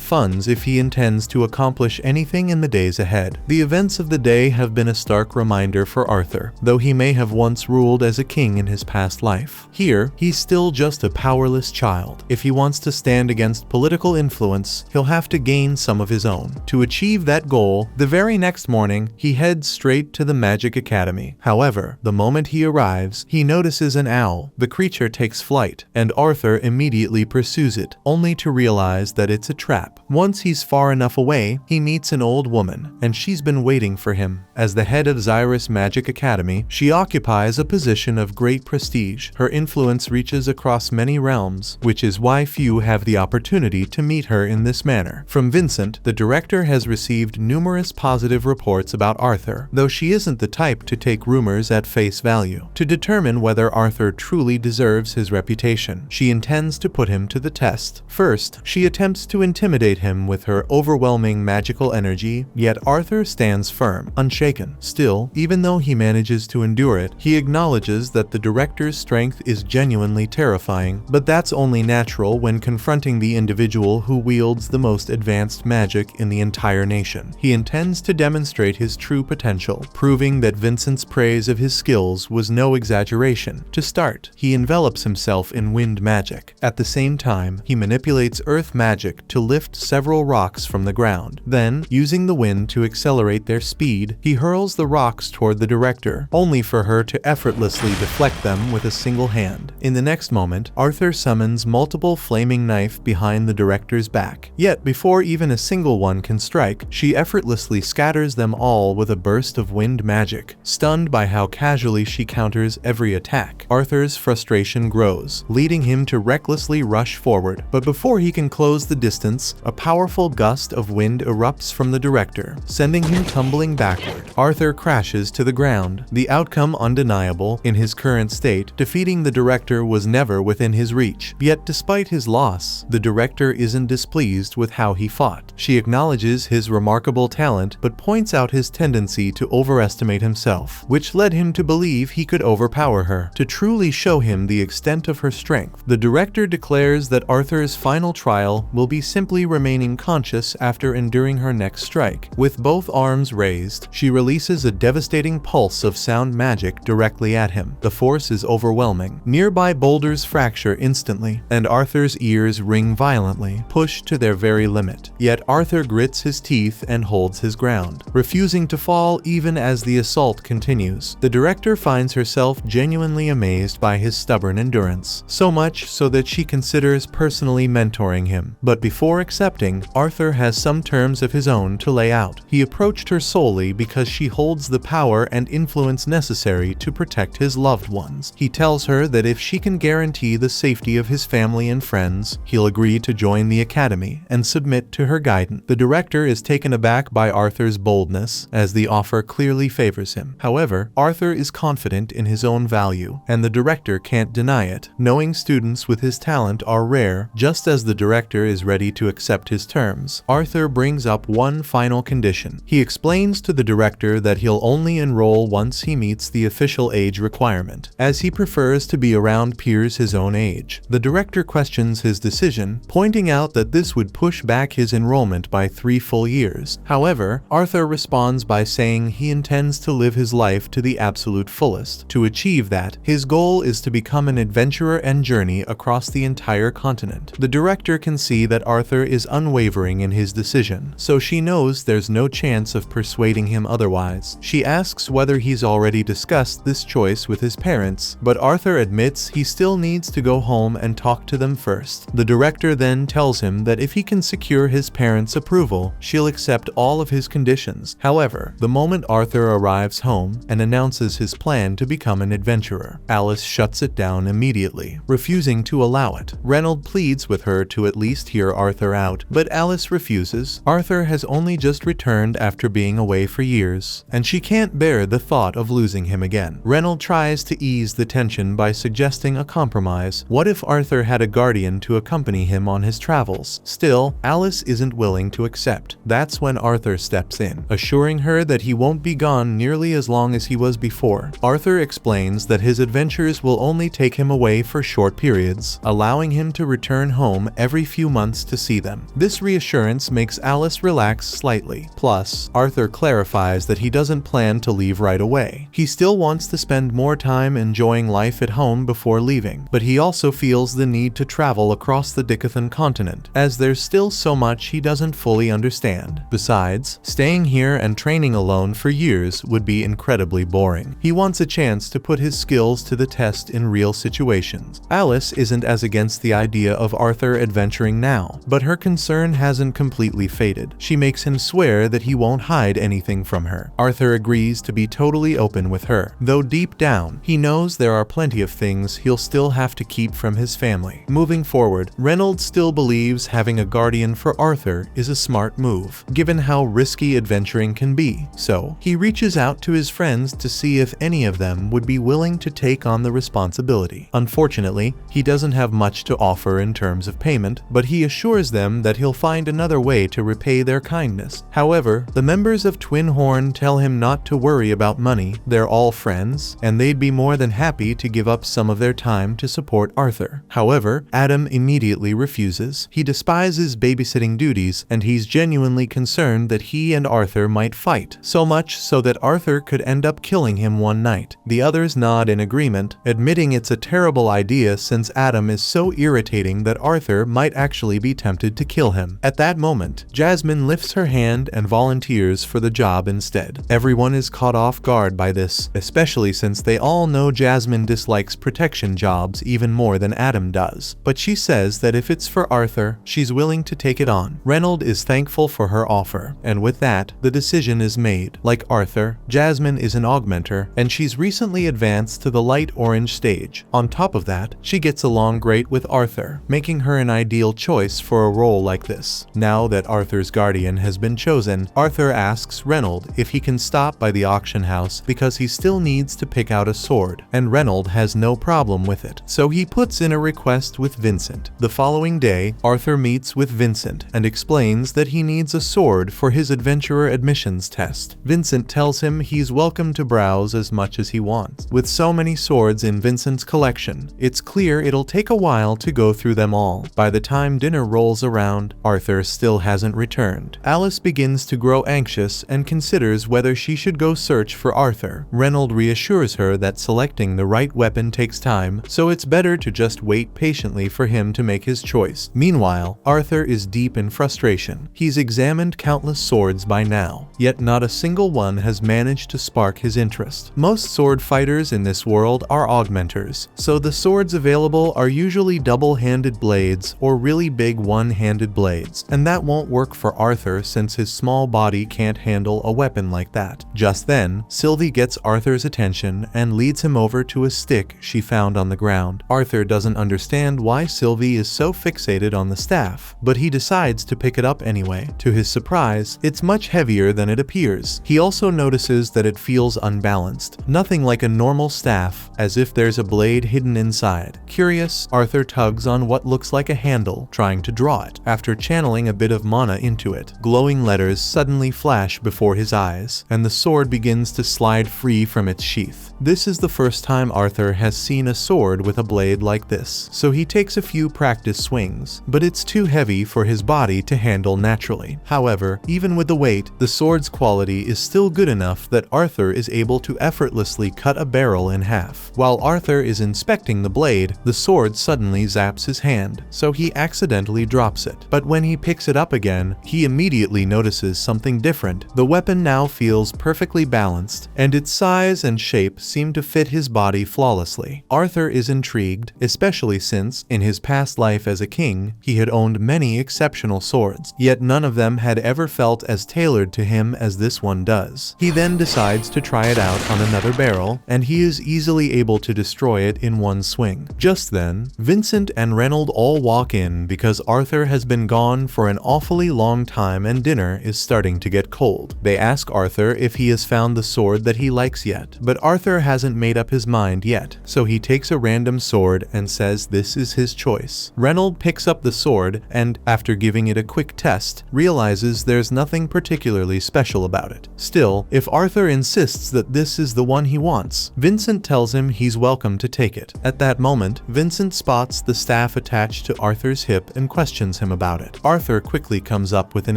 funds if he intends to accomplish anything in the days ahead. The events of the day have been a stark reminder for Arthur, though he may have once ruled as a king in his past life. Here, he's still just a powerless child. If he wants to stand against political influence, he'll have to gain some of his own. To achieve that goal, the very next morning, he heads straight to the Magic Academy. However, the moment he arrives, he notices an owl. The creature takes flight, and Arthur immediately pursues it, only to realize that it's a trap. Once he's far enough away, he meets an old woman, and she's been waiting for him. As the head of Xyrus Magic Academy, she occupies a position of great prestige. Her influence reaches across many realms, which is why few have the opportunity to meet her in this manner. From Vincent, the director has received numerous positive reports about Arthur, though she isn't the type to take rumors at face value. To determine whether Arthur truly deserves his reputation, she intends to put him to the test. First, she attempts to intimidate him with her overwhelming magical energy, yet Arthur stands firm, unshaken. Still, even though he manages to endure it, he acknowledges that the director's strength is genuinely terrifying, but that's only natural when confronting the individual who wields the most advanced magic in the entire nation. He intends to demonstrate his true potential, proving that Vincent's praise of his skills was no exaggeration. To start, he envelops himself in wind magic. At the same time, he manipulates earth magic to lift several rocks from the ground. Then, using the wind to accelerate their speed, he hurls the rocks toward the director, only for her to effortlessly deflect them with a single hand. In the next moment, Arthur summons multiple flaming knives behind the director's back. Yet, before even a single one can strike, she effortlessly scatters them all with a burst of wind magic. Stunned by how casually she counters every attack, Arthur's frustration grows, leading him to recklessly rush forward. But before he can close the distance, a powerful gust of wind erupts from the director, sending him tumbling backward. Arthur crashes to the ground, the outcome undeniable. In his current state, defeating the director was never within his reach. Yet despite his loss, the director isn't displeased with how he fought. She acknowledges his remarkable talent, but points out his tendency to overestimate himself, which led him to believe he could overpower her. To truly show him the extent of her strength, the director declares that Arthur's final trial will be simply remaining conscious after enduring her next strike. With both arms raised, she releases a devastating pulse of sound magic directly at him. The force is overwhelming. Nearby boulders fracture instantly, and Arthur's ears ring violently, pushed to their very limit. Yet Arthur grits his teeth and holds his ground, refusing to fall even as the assault continues. The director finds herself genuinely amazed by his stubborn endurance, so much so that she considers personally mentoring him. But before accepting, Arthur has some terms of his own to lay out. He approached her solely because she holds the power and influence necessary to protect his loved ones. He tells her that if she can guarantee the safety of his family and friends, he'll agree to join the academy and submit to her guidance. The director is taken aback by Arthur's boldness, as the offer clearly favors him. However, Arthur is confident in his own value, and the director can't deny it. Knowing students with his talent are rare, just as the director is ready to accept his terms, Arthur brings up one final condition. He explains to the director that he'll only enroll once he meets the official age requirement, as he prefers to be around peers his own age. The director questions his decision, pointing out that this would push back his enrollment by 3 full years. However, Arthur responds by saying he intends to live his life to the absolute fullest. To achieve that, his goal is to become an adventurer and journey across the entire continent. The director can see that Arthur is unwavering in his decision, so she knows there's no chance of persuading him otherwise. She asks whether he's already discussed this choice with his parents, but Arthur admits he still needs to go home and talk to them first. The director then tells him that if he can secure his parents' approval, she'll accept all of his conditions. However, the moment Arthur arrives home and announces his plan to become an adventurer, Alice shuts it down immediately, refusing to allow it. Reynolds pleads with her to at least hear Arthur out, but Alice refuses. Arthur has only just returned after being away for years, and she can't bear the thought of losing him again. Reynolds tries to ease the tension by suggesting a compromise. What if Arthur had a guardian to accompany him on his travels? Still, Alice isn't willing to accept. That's when Arthur steps in, assuring her that he won't be gone nearly as long as he was before. Arthur explains that his adventures will only take him away for short periods, allowing him to return home every few months to see them. This reassurance makes Alice relax slightly. Plus, Arthur clarifies that he doesn't plan to leave right away. He still wants to spend more time enjoying life at home before leaving, but he also feels the need to travel across the Decathan continent, as there's still so much he doesn't fully understand. Besides, staying here and training alone for years would be incredibly boring. He wants a chance to put his skills to the test in real situations. Alice isn't as against the idea of Arthur adventuring now, but her concern hasn't completely faded. She makes him swear that he won't hide anything from her. Arthur agrees to be totally open with her, though deep down, he knows there are plenty of things he'll still have to keep from his family. Moving forward, Reynolds still believes having a guardian for Arthur is a smart move, given how risky adventuring can be, so he reaches out to his friends to see if any of them would be willing to take on the responsibility. Unfortunately, he doesn't have much to offer in terms of payment, but he assures them that he'll find another way to repay their kindness. However, the members of Twin Horn tell him not to worry about money. They're all friends, and they'd be more than happy to give up some of their time to support Arthur. However, Adam immediately refuses. He despises babysitting duties, and he's genuinely concerned that he and Arthur might fight, so much so that Arthur could end up killing him one night. The others nod in agreement, admitting it's a terrible idea since Adam is so irritating that Arthur might actually be tempted to kill him. At that moment, Jasmine lifts her hand and volunteers for the job instead. Everyone is caught off guard by this, especially since they all know Jasmine dislikes protection jobs even more than Adam does. But she says that if it's for Arthur, she's willing to take it on. Reynolds is thankful for her offer, and with that, the decision is made. Like Arthur, Jasmine is an augmenter, and she's recently advanced to the light orange stage. On top of that, she gets along great with Arthur, making her an ideal choice for a role like this. Now that Arthur's guardian has been chosen, Arthur asks Reynolds if he can stop by the auction house because he still needs to pick out a sword, and Reynolds has no problem with it, so he puts in a request with Vincent. The following day, Arthur meets with Vincent and explains that he needs a sword for his adventurer admissions test. Vincent tells him he's welcome to browse as much as he wants. With so many swords in Vincent's collection, it's clear it'll take a while to go through them all. By the time dinner rolls around, Arthur still hasn't returned. Alice begins to grow anxious and considers whether she should go search for Arthur. Reynolds reassures her that selecting the right weapon takes time, so it's better to just wait patiently for him to make his choice. Meanwhile, Arthur is deep in frustration. He's examined countless swords by now, yet not a single one has managed to spark his interest. Most sword fighters in this world are augmenters, so the swords available are usually double-handed blades or really big one-handed blades, and that won't work for Arthur since his small body can't handle a weapon like that. Just then, Sylvie gets Arthur's attention and leads him over to a stick she found on the ground. Arthur doesn't understand why Sylvie is so fixated on the staff, but he decides to pick it up anyway. To his surprise, it's much heavier than it appears. He also notices that it feels unbalanced, nothing like a normal staff, as if there's a blade hidden inside. Curious, Arthur tugs on what looks like a handle, trying to draw it. After channeling a bit of mana into it, glowing letters suddenly flash before his eyes, and the sword begins to slide free from its sheath. This is the first time Arthur has seen a sword with a blade like this, so he takes a few practice swings, but it's too heavy for his body to handle naturally. However, even with the weight, the sword's quality is still good enough that Arthur is able to effortlessly cut a barrel in half. While Arthur is inspecting the blade, the sword suddenly zaps his hand, so he accidentally drops it. But when he picks it up again, he immediately notices something different. The weapon now feels perfectly balanced, and its size and shape seem to fit his body flawlessly. Arthur is intrigued, especially since, in his past life as a king, he had owned many exceptional swords, yet none of them had ever felt as tailored to him as this one does. He then decides to try it out on another barrel, and he is easily able to destroy it in one swing. Just then, Vincent and Reynold all walk in because Arthur has been gone for an awfully long time and dinner is starting to get cold. They ask Arthur if he has found the sword that he likes yet, but Arthur hasn't made up his mind yet, so he takes a random sword and says this is his choice. Reynold picks up the sword and, after giving it a quick test, realizes there's nothing particularly special about it. Still, if Arthur insists that this is the one he wants, Vincent tells him he's welcome to take it. At that moment, Vincent spots the staff attached to Arthur's hip and questions him about it. Arthur quickly comes up with an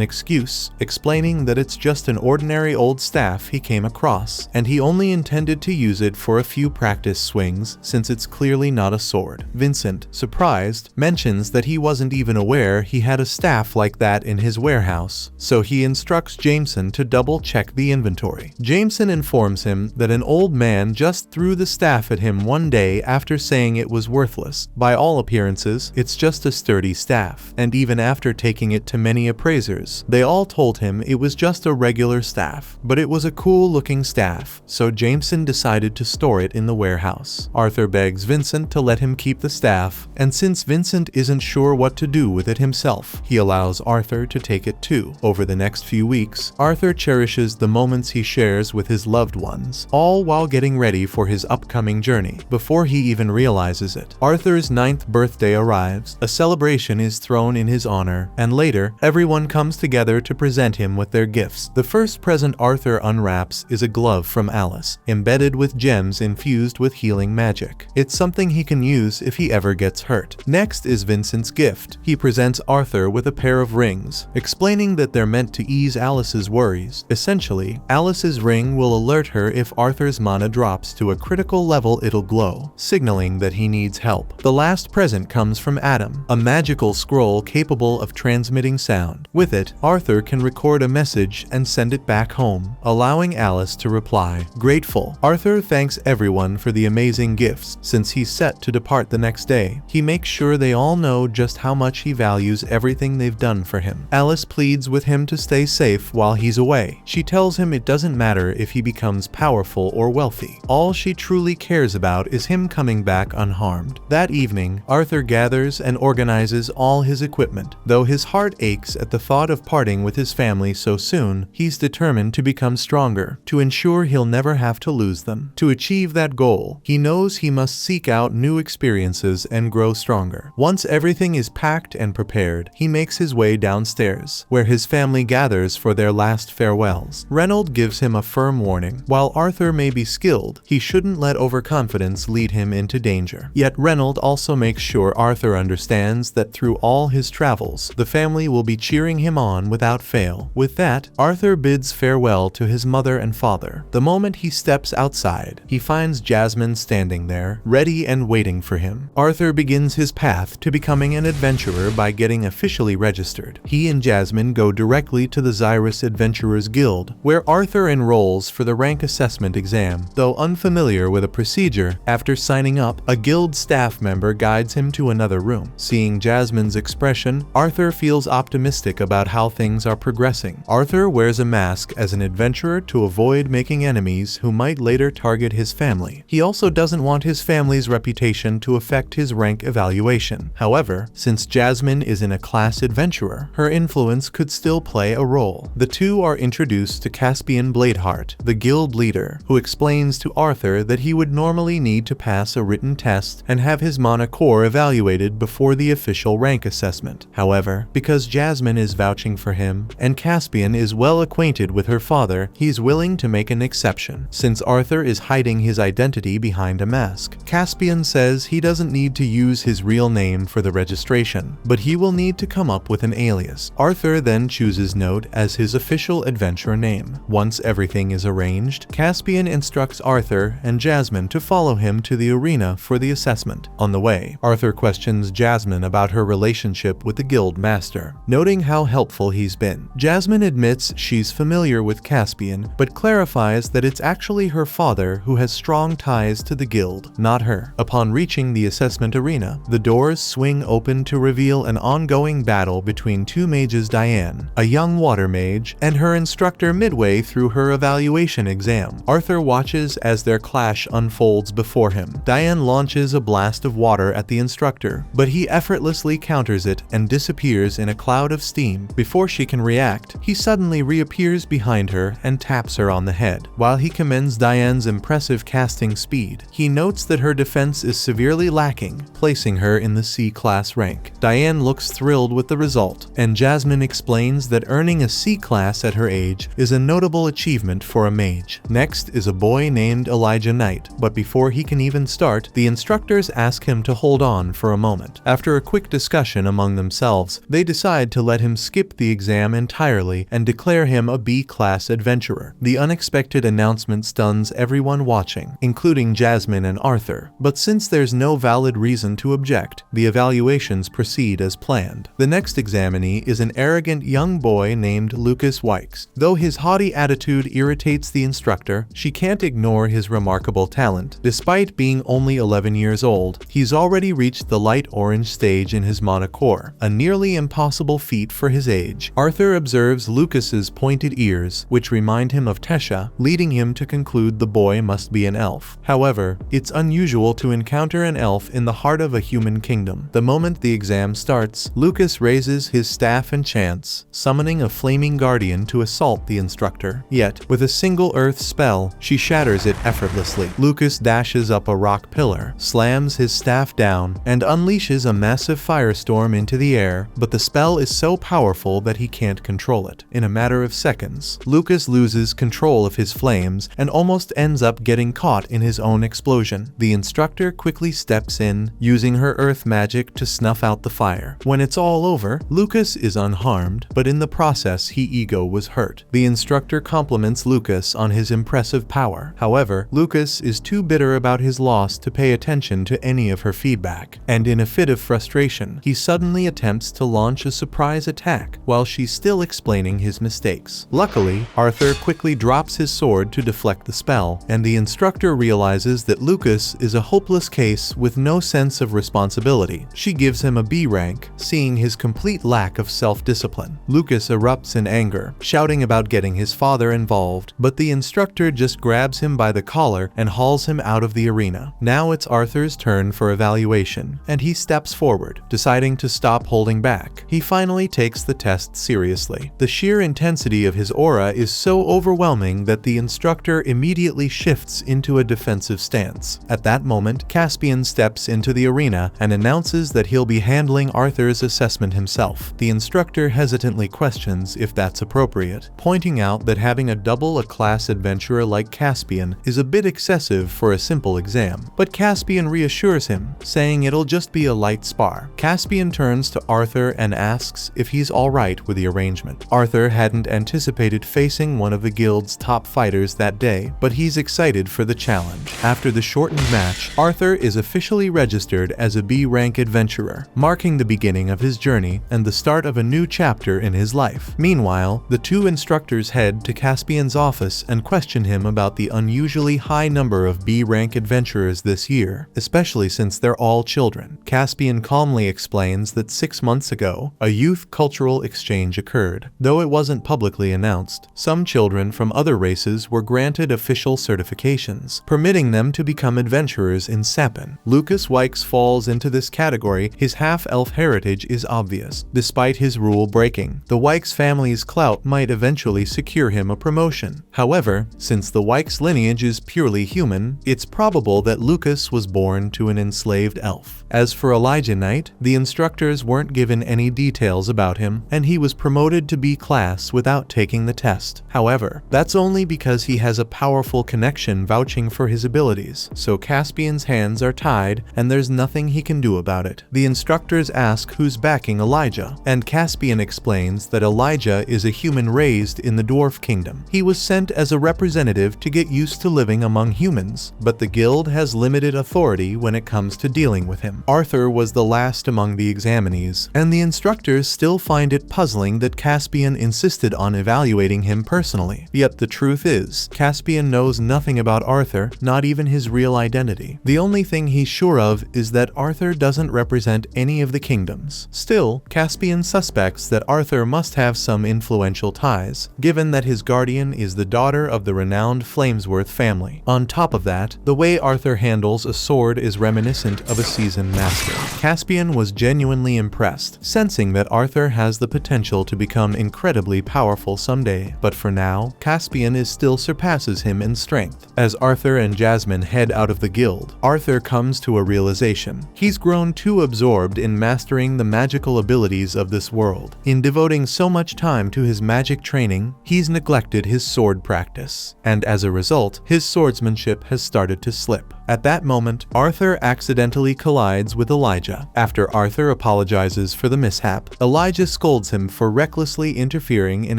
excuse, explaining that it's just an ordinary old staff he came across, and he only intended to use it for a few practice swings since it's clearly not a sword. Vincent, surprised, mentions that he wasn't even aware he had a staff like that in his warehouse, so he instructs Jameson to double-check the inventory. Jameson informs him that an old man just threw the staff at him one day after saying it was worthless. By all appearances, it's just a sturdy staff, and even after taking it to many appraisers, they all told him it was just a regular staff, but it was a cool-looking staff, so Jameson decided to store it in the warehouse. Arthur begs Vincent to let him keep the staff, and since Vincent isn't sure what to do with it himself, he allows Arthur to take it too. Over the next few weeks, Arthur cherishes the moments he shares with his loved ones, all while getting ready for his upcoming journey. Before he even realizes it, Arthur's 9th birthday arrives, a celebration is thrown in his honor, and later, everyone comes together to present him with their gifts. The first present Arthur unwraps is a glove from Alice, embedded with gems infused with healing magic. It's something he can use if he ever gets hurt. Next is Vincent's gift. He presents Arthur with a pair of rings, explaining that they're meant to ease Alice's worries. Essentially, Alice's ring will alert her if Arthur's mana drops to a critical level, it'll glow, signaling that he needs help. The last present comes from Adam, a magical scroll capable of transmitting sound. With it, Arthur can record a message and send it back home, allowing Alice to reply. Grateful, Arthur thanks everyone for the amazing gifts. Since he's set to depart the next day, he makes sure they all know just how much he values everything they've done for him. Alice pleads with him to stay safe while he's away. She tells him it doesn't matter if he becomes powerful or wealthy. All she truly cares about is him coming back unharmed. That evening, Arthur gathers and organizes all his equipment. Though his heart aches at the thought of parting with his family so soon, he's determined to become stronger, to ensure he'll never have to lose them. To achieve that goal, he knows he must seek out new experiences and grow stronger. Once everything is packed and prepared, he makes his way downstairs, where his family gathers for their last farewells. Reynold gives him a firm warning. While Arthur may be skilled, he shouldn't let overconfidence lead him into danger. Yet Reynold also makes sure Arthur understands that through all his travels, the family will be cheering him on without fail. With that, Arthur bids farewell to his mother and father. The moment he steps outside, he finds Jasmine standing there, ready and waiting for him. Arthur begins his path to becoming an adventurer by getting officially registered. He and Jasmine go directly to the Xyrus Adventurers Guild, where Arthur enrolls for the rank assessment exam. Though unfamiliar with a procedure, after signing up, a guild staff member guides him to another room. Seeing Jasmine's expression, Arthur feels optimistic about how things are progressing. Arthur wears a mask as an adventurer to avoid making enemies who might later target his family. He also doesn't want his family's reputation to affect his rank evaluation. However, since Jasmine isn't a class adventurer, her influence could still play a role. The two are introduced to Caspian Bladeheart, the guild leader, who explains to Arthur that he would normally need to pass a written test and have his mana core evaluated before the official rank assessment. However, because Jasmine is vouching for him, and Caspian is well acquainted with her father, he's willing to make an exception. Since Arthur is is hiding his identity behind a mask. Caspian says he doesn't need to use his real name for the registration, but he will need to come up with an alias. Arthur then chooses Note as his official adventure name. Once everything is arranged, Caspian instructs Arthur and Jasmine to follow him to the arena for the assessment. On the way, Arthur questions Jasmine about her relationship with the guild master, noting how helpful he's been. Jasmine admits she's familiar with Caspian, but clarifies that it's actually her father who has strong ties to the guild, not her. Upon reaching the assessment arena, the doors swing open to reveal an ongoing battle between two mages, Diane, a young water mage, and her instructor midway through her evaluation exam. Arthur watches as their clash unfolds before him. Diane launches a blast of water at the instructor, but he effortlessly counters it and disappears in a cloud of steam. Before she can react, he suddenly reappears behind her and taps her on the head. While he commends Diane's impressive casting speed, he notes that her defense is severely lacking, placing her in the C-class rank. Diane looks thrilled with the result, and Jasmine explains that earning a C-class at her age is a notable achievement for a mage. Next is a boy named Elijah Knight, but before he can even start, the instructors ask him to hold on for a moment. After a quick discussion among themselves, they decide to let him skip the exam entirely and declare him a B-class adventurer. The unexpected announcement stuns everyone watching, including Jasmine and Arthur, but since there's no valid reason to object, the evaluations proceed as planned. The next examinee is an arrogant young boy named Lucas Wykes. Though his haughty attitude irritates the instructor, she can't ignore his remarkable talent. Despite being only 11 years old, he's already reached the light orange stage in his monocore, a nearly impossible feat for his age. Arthur observes Lucas's pointed ears, which remind him of Tesha, leading him to conclude the boy must be an elf. However, it's unusual to encounter an elf in the heart of a human kingdom. The moment the exam starts, Lucas raises his staff and chants, summoning a flaming guardian to assault the instructor. Yet, with a single earth spell, she shatters it effortlessly. Lucas dashes up a rock pillar, slams his staff down, and unleashes a massive firestorm into the air, but the spell is so powerful that he can't control it. In a matter of seconds, Lucas loses control of his flames and almost ends up getting caught in his own explosion. The instructor quickly steps in, using her earth magic to snuff out the fire. When it's all over, Lucas is unharmed, but in the process his ego was hurt. The instructor compliments Lucas on his impressive power. However, Lucas is too bitter about his loss to pay attention to any of her feedback, and in a fit of frustration, he suddenly attempts to launch a surprise attack while she's still explaining his mistakes. Luckily, Arthur quickly drops his sword to deflect the spell, and the instructor realizes that Lucas is a hopeless case with no sense of responsibility. She gives him a B rank, seeing his complete lack of self-discipline. Lucas erupts in anger, shouting about getting his father involved, but the instructor just grabs him by the collar and hauls him out of the arena. Now it's Arthur's turn for evaluation, and he steps forward, deciding to stop holding back. He finally takes the test seriously. The sheer intensity of his aura is so overwhelming that the instructor immediately shifts into a defensive stance. At that moment, Caspian steps into the arena and announces that he'll be handling Arthur's assessment himself. The instructor hesitantly questions if that's appropriate, pointing out that having a double-a-class adventurer like Caspian is a bit excessive for a simple exam. But Caspian reassures him, saying it'll just be a light spar. Caspian turns to Arthur and asks if he's alright with the arrangement. Arthur hadn't anticipated facing one of the guild's top fighters that day, but he's excited for the challenge. After the shortened match, Arthur is officially registered as a B-rank adventurer, marking the beginning of his journey and the start of a new chapter in his life. Meanwhile, the two instructors head to Caspian's office and question him about the unusually high number of B-rank adventurers this year, especially since they're all children. Caspian calmly explains that 6 months ago, a youth cultural exchange occurred. Though it wasn't publicly announced, some children from other races were granted official certifications, permitting them to become adventurers in Sapin. Lucas Wykes falls into this category. His half-elf heritage is obvious. Despite his rule breaking, the Wykes family's clout might eventually secure him a promotion. However, since the Wykes lineage is purely human, it's probable that Lucas was born to an enslaved elf. As for Elijah Knight, the instructors weren't given any details about him, and he was promoted to B class without taking the test. However, that's only because he has a powerful connection vouching for his abilities, so Caspian's hands are tied and there's nothing he can do about it. The instructors ask who's backing Elijah, and Caspian explains that Elijah is a human raised in the dwarf kingdom. He was sent as a representative to get used to living among humans, but the guild has limited authority when it comes to dealing with him. Arthur was the last among the examinees, and the instructors still find it puzzling that Caspian insisted on evaluating him personally. Yet the truth is, Caspian knows nothing about Arthur, not even his real identity. The only thing he's sure of is that Arthur doesn't represent any of the kingdoms. Still, Caspian suspects that Arthur must have some influential ties, given that his guardian is the daughter of the renowned Flamesworth family. On top of that, the way Arthur handles a sword is reminiscent of a seasoned master. Caspian was genuinely impressed, sensing that Arthur has the potential to become incredibly powerful someday, but for now, Caspian still surpasses him in strength. As Arthur and Jasmine head out of the guild, Arthur comes to a realization. He's grown too absorbed in mastering the magical abilities of this world. In devoting so much time to his magic training, he's neglected his sword practice, and as a result, his swordsmanship has started to slip. At that moment, Arthur accidentally collides with Elijah. After Arthur apologizes for the mishap, Elijah scolds him for recklessly interfering in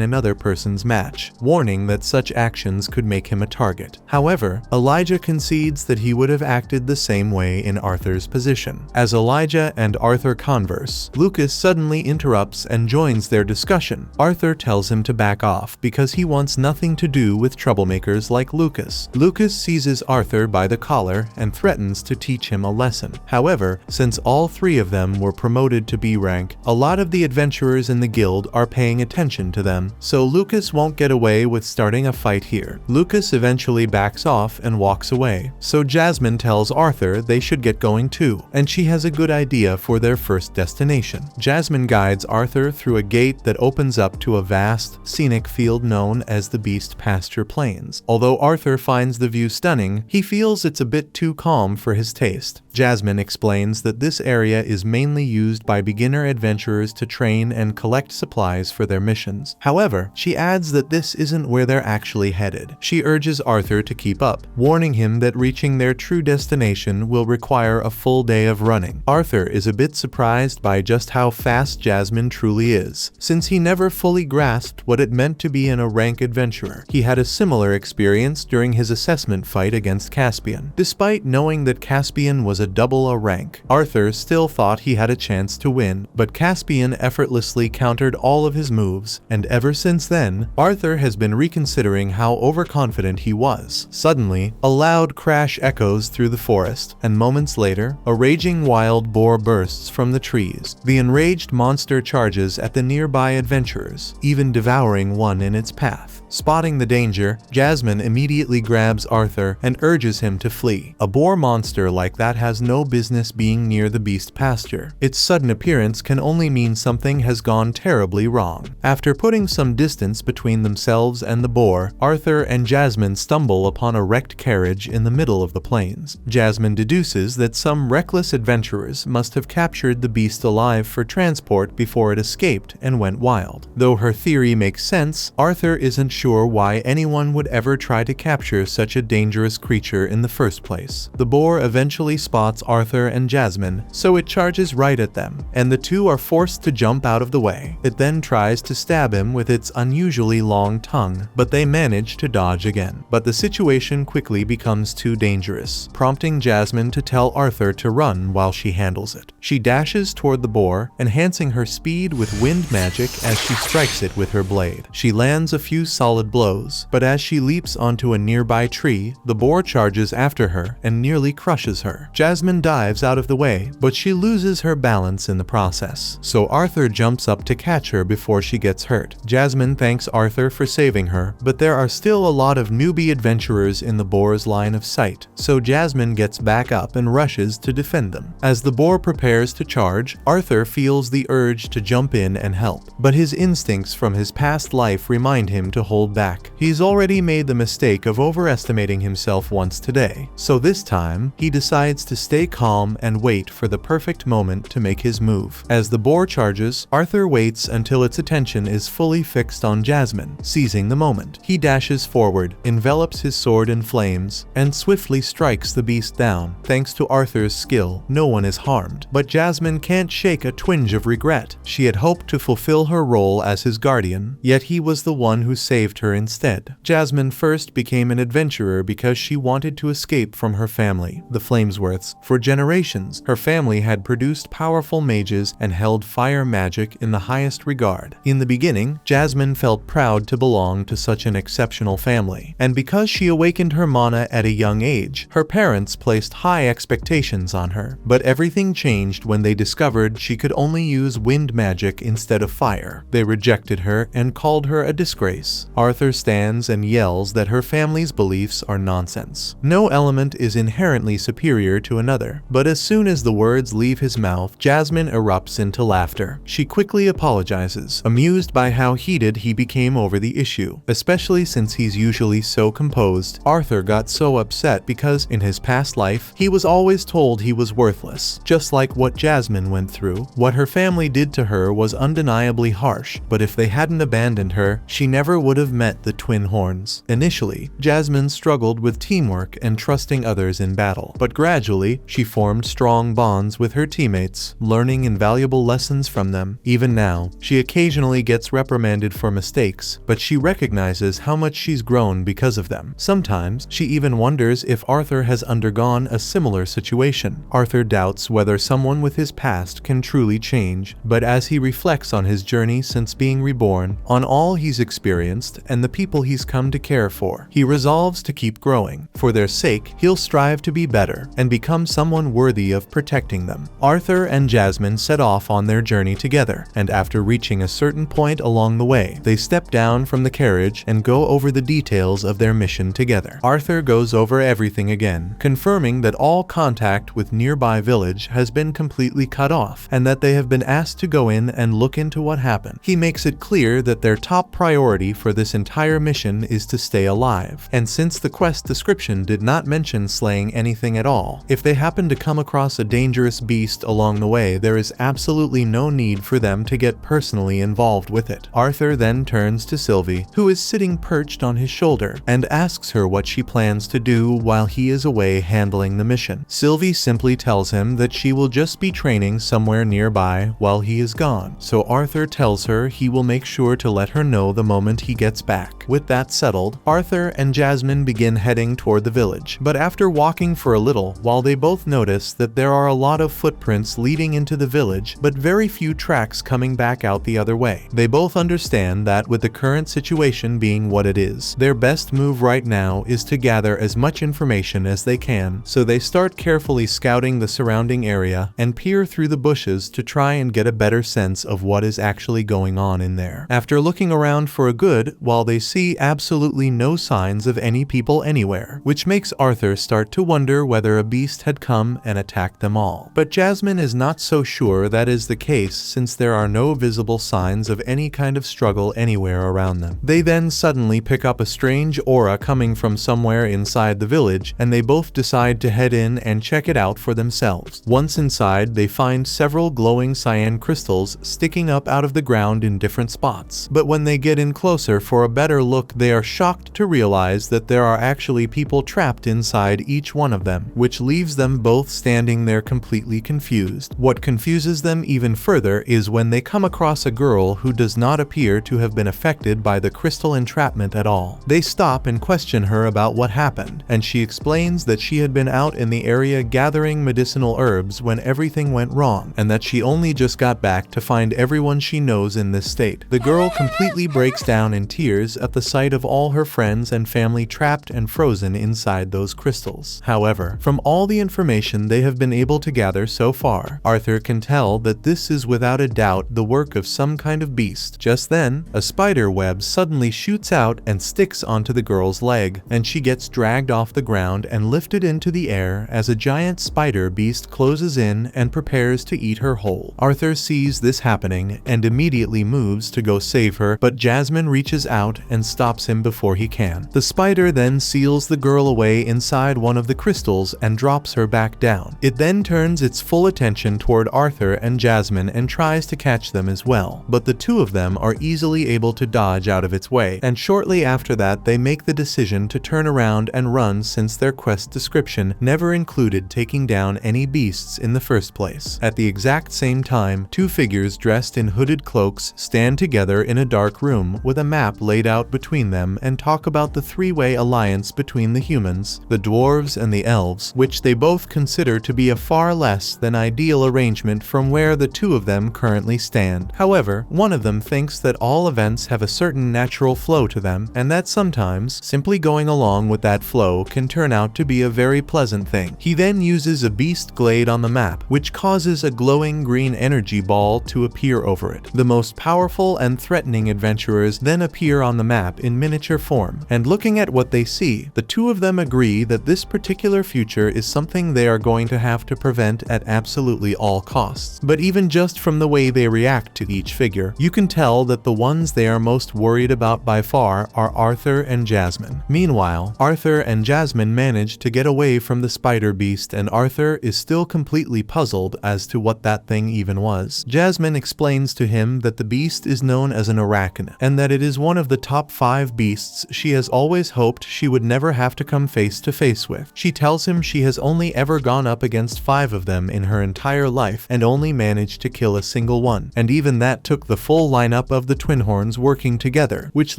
another person's match, warning that such actions could make him a target. However, Elijah concedes that he would have acted the same way in Arthur's position. As Elijah and Arthur converse, Lucas suddenly interrupts and joins their discussion. Arthur tells him to back off because he wants nothing to do with troublemakers like Lucas. Lucas seizes Arthur by the collar and threatens to teach him a lesson. However, since all three of them were promoted to B rank, a lot of the adventurers in the guild are paying attention to them, so Lucas won't get away with starting a fight here. Lucas eventually backs off and walks away, so Jasmine tells Arthur they should get going too, and she has a good idea for their first destination. Jasmine guides Arthur through a gate that opens up to a vast, scenic field known as the Beast Pasture Plains. Although Arthur finds the view stunning, he feels it's a bit too calm for his taste. Jasmine explains that this area is mainly used by beginner adventurers to train and collect supplies for their missions. However, she adds that this isn't where they're actually headed. She urges Arthur to keep up, warning him that reaching their true destination will require a full day of running. Arthur is a bit surprised by just how fast Jasmine truly is, since he never fully grasped what it meant to be a rank adventurer. He had a similar experience during his assessment fight against Caspian. Despite knowing that Caspian was a double A rank, Arthur still thought he had a chance to win, but Caspian effortlessly countered all of his moves, and ever since then, Arthur has been reconsidering how overconfident he was. Suddenly, a loud crash echoes through the forest, and moments later, a raging wild boar bursts from the trees. The enraged monster charges at the nearby adventurers, even devouring one in its path. Spotting the danger, Jasmine immediately grabs Arthur and urges him to flee. A boar monster like that has no business being near the beast pasture. Its sudden appearance can only mean something has gone terribly wrong. After putting some distance between themselves and the boar, Arthur and Jasmine stumble upon a wrecked carriage in the middle of the plains. Jasmine deduces that some reckless adventurers must have captured the beast alive for transport before it escaped and went wild. Though her theory makes sense, Arthur isn't sure why anyone would ever try to capture such a dangerous creature in the first place. The boar eventually spots Arthur and Jasmine, so it charges right at them, and the two are forced to jump out of the way. It then tries to stab him with its unusually long tongue, but they manage to dodge again. But the situation quickly becomes too dangerous, prompting Jasmine to tell Arthur to run while she handles it. She dashes toward the boar, enhancing her speed with wind magic as she strikes it with her blade. She lands a few solid blows, but as she leaps onto a nearby tree, the boar charges after her and nearly crushes her. Jasmine dives out of the way, but she loses her balance in the process, so Arthur jumps up to catch her before she gets hurt. Jasmine thanks Arthur for saving her, but there are still a lot of newbie adventurers in the boar's line of sight, so Jasmine gets back up and rushes to defend them. As the boar prepares to charge, Arthur feels the urge to jump in and help, but his instincts from his past life remind him to hold back. He's already made the mistake of overestimating himself once today, so this time, he decides to stay calm and wait for the perfect moment to make his move. As the boar charges, Arthur waits until its attention is fully fixed on Jasmine. Seizing the moment, he dashes forward, envelops his sword in flames, and swiftly strikes the beast down. Thanks to Arthur's skill, no one is harmed, but Jasmine can't shake a twinge of regret. She had hoped to fulfill her role as his guardian, yet he was the one who saved her instead. Jasmine first became an adventurer because she wanted to escape from her family, the Flamesworths. For generations, her family had produced powerful mages and held fire magic in the highest regard. In the beginning, Jasmine felt proud to belong to such an exceptional family, and because she awakened her mana at a young age, her parents placed high expectations on her. But everything changed when they discovered she could only use wind magic instead of fire. They rejected her and called her a disgrace. Arthur stands and yells that her family's beliefs are nonsense. No element is inherently superior to another, but as soon as the words leave his mouth, Jasmine erupts into laughter. She quickly apologizes, amused by how heated he became over the issue, especially since he's usually so composed. Arthur got so upset because, in his past life, he was always told he was worthless, just like what Jasmine went through. What her family did to her was undeniably harsh, but if they hadn't abandoned her, she never would have met the twin horns. Initially, Jasmine struggled with teamwork and trusting others in battle, but gradually, she formed strong bonds with her teammates, learning invaluable lessons from them. Even now, she occasionally gets reprimanded for mistakes, but she recognizes how much she's grown because of them. Sometimes, she even wonders if Arthur has undergone a similar situation. Arthur doubts whether someone with his past can truly change, but as he reflects on his journey since being reborn, on all he's experienced, and the people he's come to care for, he resolves to keep growing. For their sake, he'll strive to be better and become someone worthy of protecting them. Arthur and Jasmine set off on their journey together, and after reaching a certain point along the way, they step down from the carriage and go over the details of their mission together. Arthur goes over everything again, confirming that all contact with nearby village has been completely cut off, and that they have been asked to go in and look into what happened. He makes it clear that their top priority for this entire mission is to stay alive, and since the quest description did not mention slaying anything at all, if they happen to come across a dangerous beast along the way, there is absolutely no need for them to get personally involved with it. Arthur then turns to Sylvie, who is sitting perched on his shoulder, and asks her what she plans to do while he is away handling the mission. Sylvie simply tells him that she will just be training somewhere nearby while he is gone, so Arthur tells her he will make sure to let her know the moment he gets back. With that settled, Arthur and Jasmine begin heading toward the village, but after walking for a little, while they both notice that there are a lot of footprints leading into the village, but very few tracks coming back out the other way. They both understand that with the current situation being what it is, their best move right now is to gather as much information as they can, so they start carefully scouting the surrounding area and peer through the bushes to try and get a better sense of what is actually going on in there. After looking around for a good while, they see absolutely no signs of any people anywhere, which makes Arthur start to wonder whether a beast had come and attacked them all. But Jasmine is not so sure that is the case, since there are no visible signs of any kind of struggle anywhere around them. They then suddenly pick up a strange aura coming from somewhere inside the village, and they both decide to head in and check it out for themselves. Once inside, they find several glowing cyan crystals sticking up out of the ground in different spots. But when they get in closer for a better look, they are shocked to realize that there are actually people trapped inside each one of them, which leaves them both standing there completely confused. What confuses them even further is when they come across a girl who does not appear to have been affected by the crystal entrapment at all. They stop and question her about what happened, and she explains that she had been out in the area gathering medicinal herbs when everything went wrong, and that she only just got back to find everyone she knows in this state. The girl completely breaks down in tears at the sight of all her friends and family trapped and frozen inside those crystals. However, from all the information they have been able to gather so far, Arthur can tell that this is without a doubt the work of some kind of beast. Just then, a spider web suddenly shoots out and sticks onto the girl's leg, and she gets dragged off the ground and lifted into the air as a giant spider beast closes in and prepares to eat her whole. Arthur sees this happening and immediately moves to go save her, but Jasmine reaches out and stops him before he can. The spider then seals the girl away inside one of the crystals and drops slaps her back down. It then turns its full attention toward Arthur and Jasmine and tries to catch them as well, but the two of them are easily able to dodge out of its way, and shortly after that they make the decision to turn around and run since their quest description never included taking down any beasts in the first place. At the exact same time, two figures dressed in hooded cloaks stand together in a dark room with a map laid out between them and talk about the three-way alliance between the humans, the dwarves, and the elves, which they both consider to be a far less than ideal arrangement from where the two of them currently stand. However, one of them thinks that all events have a certain natural flow to them, and that sometimes simply going along with that flow can turn out to be a very pleasant thing. He then uses a beast glade on the map, which causes a glowing green energy ball to appear over it. The most powerful and threatening adventurers then appear on the map in miniature form, and looking at what they see, the two of them agree that this particular future is something they are going to have to prevent at absolutely all costs. But even just from the way they react to each figure, you can tell that the ones they are most worried about by far are Arthur and Jasmine. Meanwhile, Arthur and Jasmine manage to get away from the spider beast, and Arthur is still completely puzzled as to what that thing even was. Jasmine explains to him that the beast is known as an arachne, and that it is one of the top 5 beasts she has always hoped she would never have to come face to face with. She tells him she has only ever gone up against 5 of them in her entire life and only managed to kill a single one, and even that took the full lineup of the Twinhorns working together, which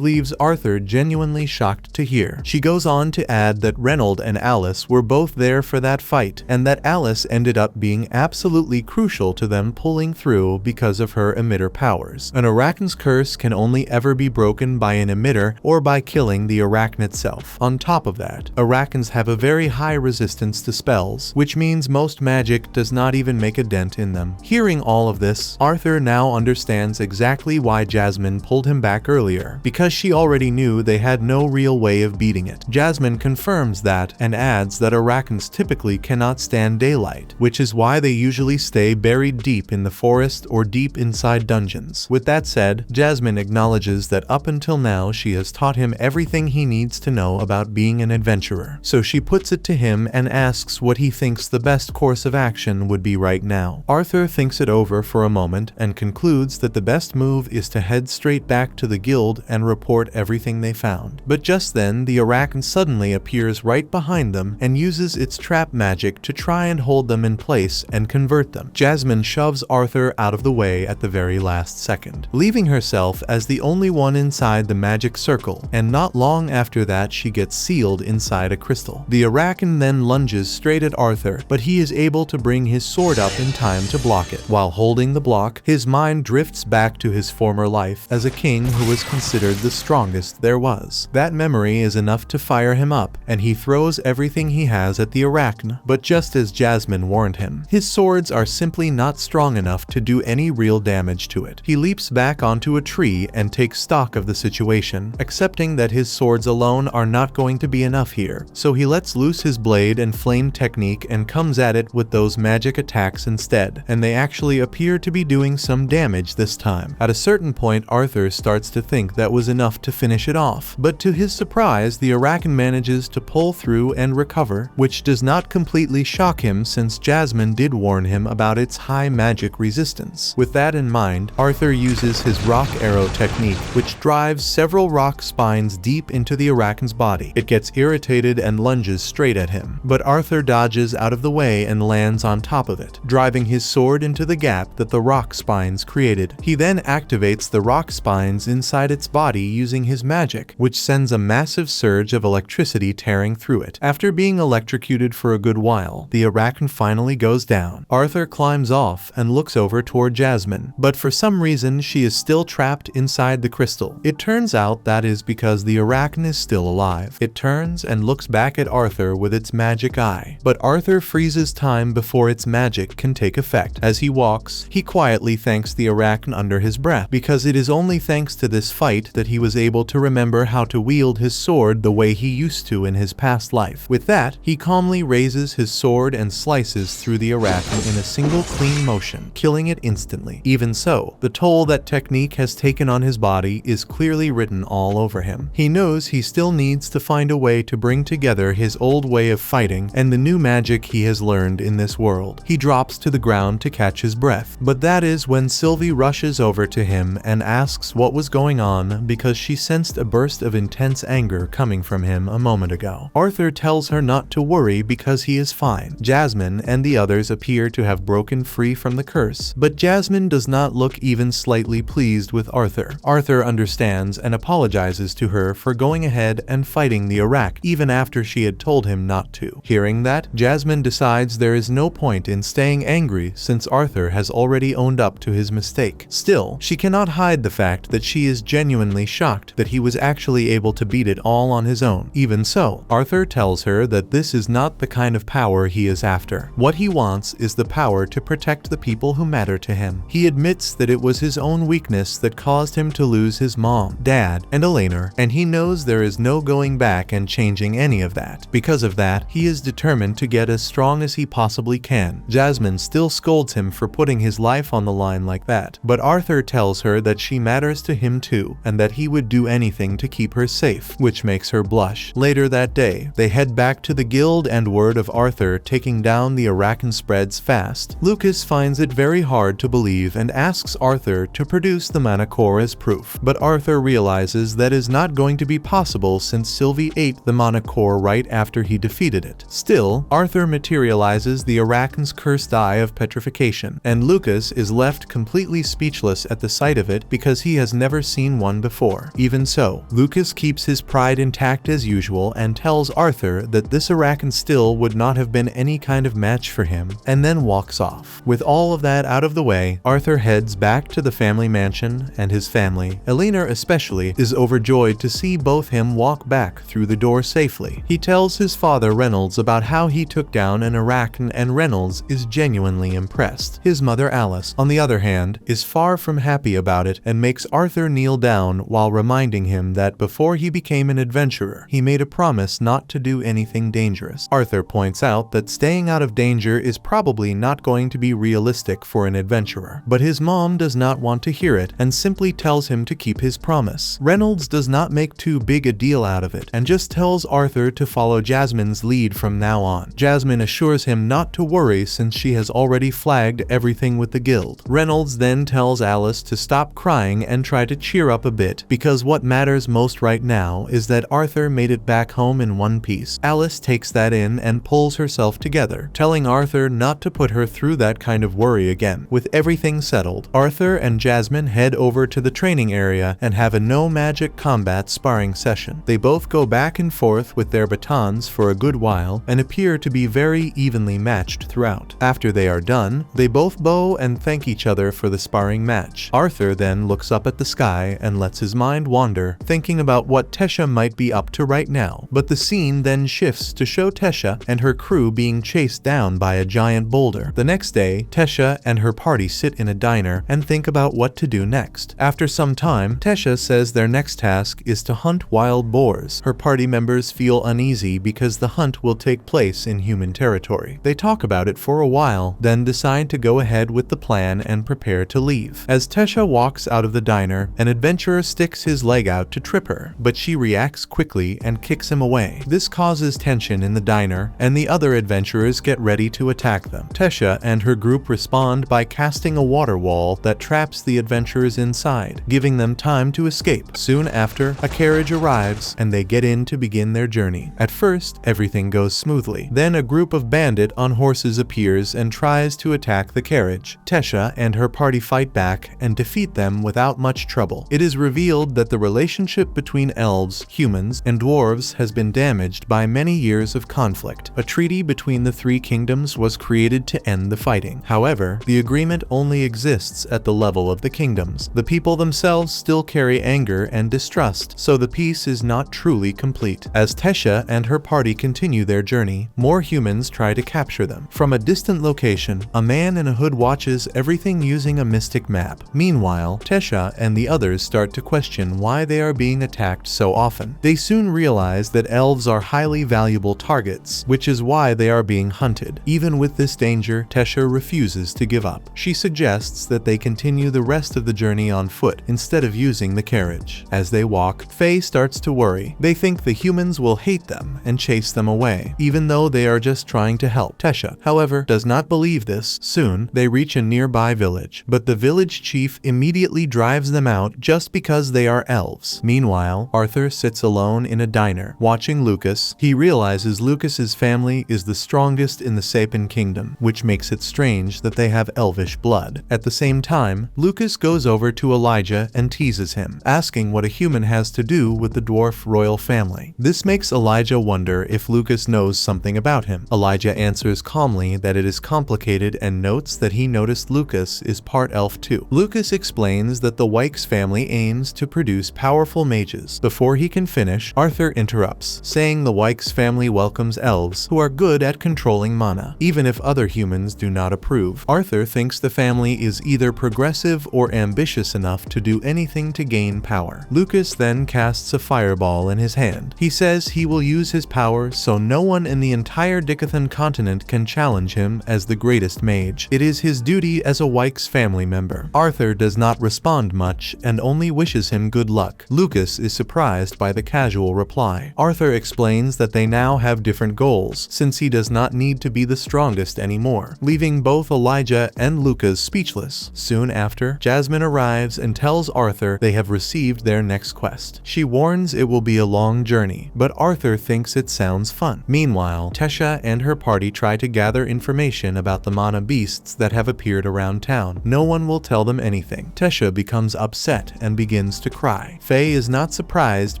leaves Arthur genuinely shocked to hear. She goes on to add that Reynold and Alice were both there for that fight, and that Alice ended up being absolutely crucial to them pulling through because of her emitter powers. An arachne's curse can only ever be broken by an emitter or by killing the arachne itself. On top of that, arachnes have a very high resistance to spells, which means most magic does not even make a dent in them. Hearing all of this, Arthur now understands exactly why Jasmine pulled him back earlier, because she already knew they had no real way of beating it. Jasmine confirms that and adds that arachnes typically cannot stand daylight, which is why they usually stay buried deep in the forest or deep inside dungeons. With that said, Jasmine acknowledges that up until now she has taught him everything he needs to know about being an adventurer, so she puts it to him and asks what he thinks the best course of action would be right now. Arthur thinks it over for a moment and concludes that the best move is to head straight back to the guild and report everything they found. But just then, the arachne suddenly appears right behind them and uses its trap magic to try and hold them in place and convert them. Jasmine shoves Arthur out of the way at the very last second, leaving herself as the only one inside the magic circle, and not long after that she gets sealed inside a crystal. The arachne then lunges straight at Arthur, but he is able to bring his sword up in time to block it. While holding the block, his mind drifts back to his former life as a king who was considered the strongest there was. That memory is enough to fire him up, and he throws everything he has at the arachne, but just as Jasmine warned him, his swords are simply not strong enough to do any real damage to it. He leaps back onto a tree and takes stock of the situation, accepting that his swords alone are not going to be enough here, so he lets loose his blade and flame technique and comes at it with those magic attacks instead, and they actually appear to be doing some damage this time. At a certain point, Arthur starts to think that was enough to finish it off, but to his surprise, the arachne manages to pull through and recover, which does not completely shock him since Jasmine did warn him about its high magic resistance. With that in mind, Arthur uses his rock arrow technique, which drives several rock spines deep into the arachne's body. It gets irritated and lunges straight at him, but Arthur dodges out of the way and lands on top of it, driving his sword into the gap that the rock spines created. He then activates the rock spines inside its body using his magic, which sends a massive surge of electricity tearing through it. After being electrocuted for a good while, the arachne finally goes down. Arthur climbs off and looks over toward Jasmine, but for some reason she is still trapped inside the crystal. It turns out that is because the arachne is still alive. It turns and looks back at Arthur with its magic eye, but Arthur freezes time before its magic can take effect. As he walks, he quietly thanks the arachne under his breath, because it is only thanks to this fight that he was able to remember how to wield his sword the way he used to in his past life. With that, he calmly raises his sword and slices through the arachne in a single clean motion, killing it instantly. Even so, the toll that technique has taken on his body is clearly written all over him. He knows he still needs to find a way to bring together his old way of fighting and the new magic he has learned in this world. He drops to the ground to catch his breath, but that is when Sylvie rushes over to him and asks what was going on because she sensed a burst of intense anger coming from him a moment ago. Arthur tells her not to worry because he is fine. Jasmine and the others appear to have broken free from the curse, but Jasmine does not look even slightly pleased with Arthur. Arthur understands and apologizes to her for going ahead and fighting the Arak even after she had told him not to. Hearing that, Jasmine decides there is no point in staying angry since Arthur has already owned up to his mistake. Still, she cannot hide the fact that she is genuinely shocked that he was actually able to beat it all on his own. Even so, Arthur tells her that this is not the kind of power he is after. What he wants is the power to protect the people who matter to him. He admits that it was his own weakness that caused him to lose his mom, dad, and Elena, and he knows there is no going back and changing any of that. Because of that, he is determined to get as strong as he possibly can. Jasmine still scolds him for putting his life on the line like that, but Arthur tells her that she matters to him too, and that he would do anything to keep her safe, which makes her blush. Later that day, they head back to the guild and word of Arthur taking down the Arakan spreads fast. Lucas finds it very hard to believe and asks Arthur to produce the mana core as proof, but Arthur realizes that is not going to be possible since Sylvie ate the mana core right after he defeated it. Still, Arthur materializes the Arakan's cursed eye of petrification, and Lucas is left completely speechless at the sight of it because he has never seen one before. Even so, Lucas keeps his pride intact as usual and tells Arthur that this Arakan still would not have been any kind of match for him, and then walks off. With all of that out of the way, Arthur heads back to the family mansion, and his family, Elena especially, is overjoyed to see both him walk back through the door safely. He tells his father Reynolds about how he took down an Arakan, and Reynolds is genuinely impressed. His mother Alice, on the other hand, is far from happy about it and makes Arthur kneel down while reminding him that before he became an adventurer, he made a promise not to do anything dangerous. Arthur points out that staying out of danger is probably not going to be realistic for an adventurer, but his mom does not want to hear it and simply tells him to keep his promise. Reynolds does not make too big a deal out of it and just tells Arthur to follow Jasmine's lead from now on. Jasmine assures him not to worry since she has already flagged everything with the guild. Reynolds then tells Alice to stop crying and try to cheer up a bit because what matters most right now is that Arthur made it back home in one piece. Alice takes that in and pulls herself together, telling Arthur not to put her through that kind of worry again. With everything settled, Arthur and Jasmine head over to the training area and have a no magic combat sparring session. They both go back and forth with their batons for a good while and appear to be very evenly matched throughout. After they are done, they both bow and thank each other for the sparring match. Arthur then looks up at the sky and lets his mind wander, thinking about what Tesha might be up to right now. But the scene then shifts to show Tesha and her crew being chased down by a giant boulder. The next day, Tesha and her party sit in a diner and think about what to do next. After some time, Tesha says their next task is to hunt wild boars. Her party members feel uneasy because the hunt will take place in human territory. They talk about it for a while, then decide to go ahead with the plan and prepare to leave. As Tesha walks out of the diner, an adventurer sticks his leg out to trip her, but she reacts quickly and kicks him away. This causes tension in the diner, and the other adventurers get ready to attack them. Tesha and her group respond by casting a water wall that traps the adventurers inside, giving them time to escape. Soon after, a carriage arrives, and they get in to begin their journey. At first, everything goes smoothly. Then a group of bandits on horses appears and tries to attack the carriage. Tesha and her party fight back and defeat them without much trouble. It is revealed that the relationship between elves, humans, and dwarves has been damaged by many years of conflict. A treaty between the three kingdoms was created to end the fighting. However, the agreement only exists at the level of the kingdoms. The people themselves still carry anger and distrust, so the peace is not truly complete. As Tesha and her party continue their journey, more humans try to capture them. From a distant location, a man in a hood watches everything using a mystic map. Meanwhile, Tesha and the others start to question why they are being attacked so often. They soon realize that elves are highly valuable targets, which is why they are being hunted. Even with this danger, Tesha refuses to give up. She suggests that they continue the rest of the journey on foot instead of using the carriage. As they walk, Faye starts to worry. They think the humans will hate them and chase them away. Even though they are just trying to help. Tesha, however, does not believe this. Soon, they reach a nearby village, but the village chief immediately drives them out just because they are elves. Meanwhile, Arthur sits alone in a diner, watching Lucas. He realizes Lucas's family is the strongest in the Sapien kingdom, which makes it strange that they have elvish blood. At the same time, Lucas goes over to Elijah and teases him, asking what a human has to do with the dwarf royal family. This makes Elijah wonder if Lucas knows something about him. Elijah answers calmly that it is complicated and notes that he noticed Lucas is part elf too. Lucas explains that the Wykes family aims to produce powerful mages. Before he can finish, Arthur interrupts, saying the Wykes family welcomes elves who are good at controlling mana, even if other humans do not approve. Arthur thinks the family is either progressive or ambitious enough to do anything to gain power. Lucas then casts a fireball in his hand. He says he will use his power so no one in the entire Dicathan continent can challenge him as the greatest mage. It is his duty as a Wykes family member. Arthur does not respond much and only wishes him good luck. Lucas is surprised by the casual reply. Arthur explains that they now have different goals, since he does not need to be the strongest anymore, leaving both Elijah and Lucas speechless. Soon after, Jasmine arrives and tells Arthur they have received their next quest. She warns it will be a long journey, but Arthur thinks it sounds fun. Meanwhile, Tesha and her party try to gather information about the mana beasts that have appeared around town. No one will tell them anything. Tesha becomes upset and begins to cry. Faye is not surprised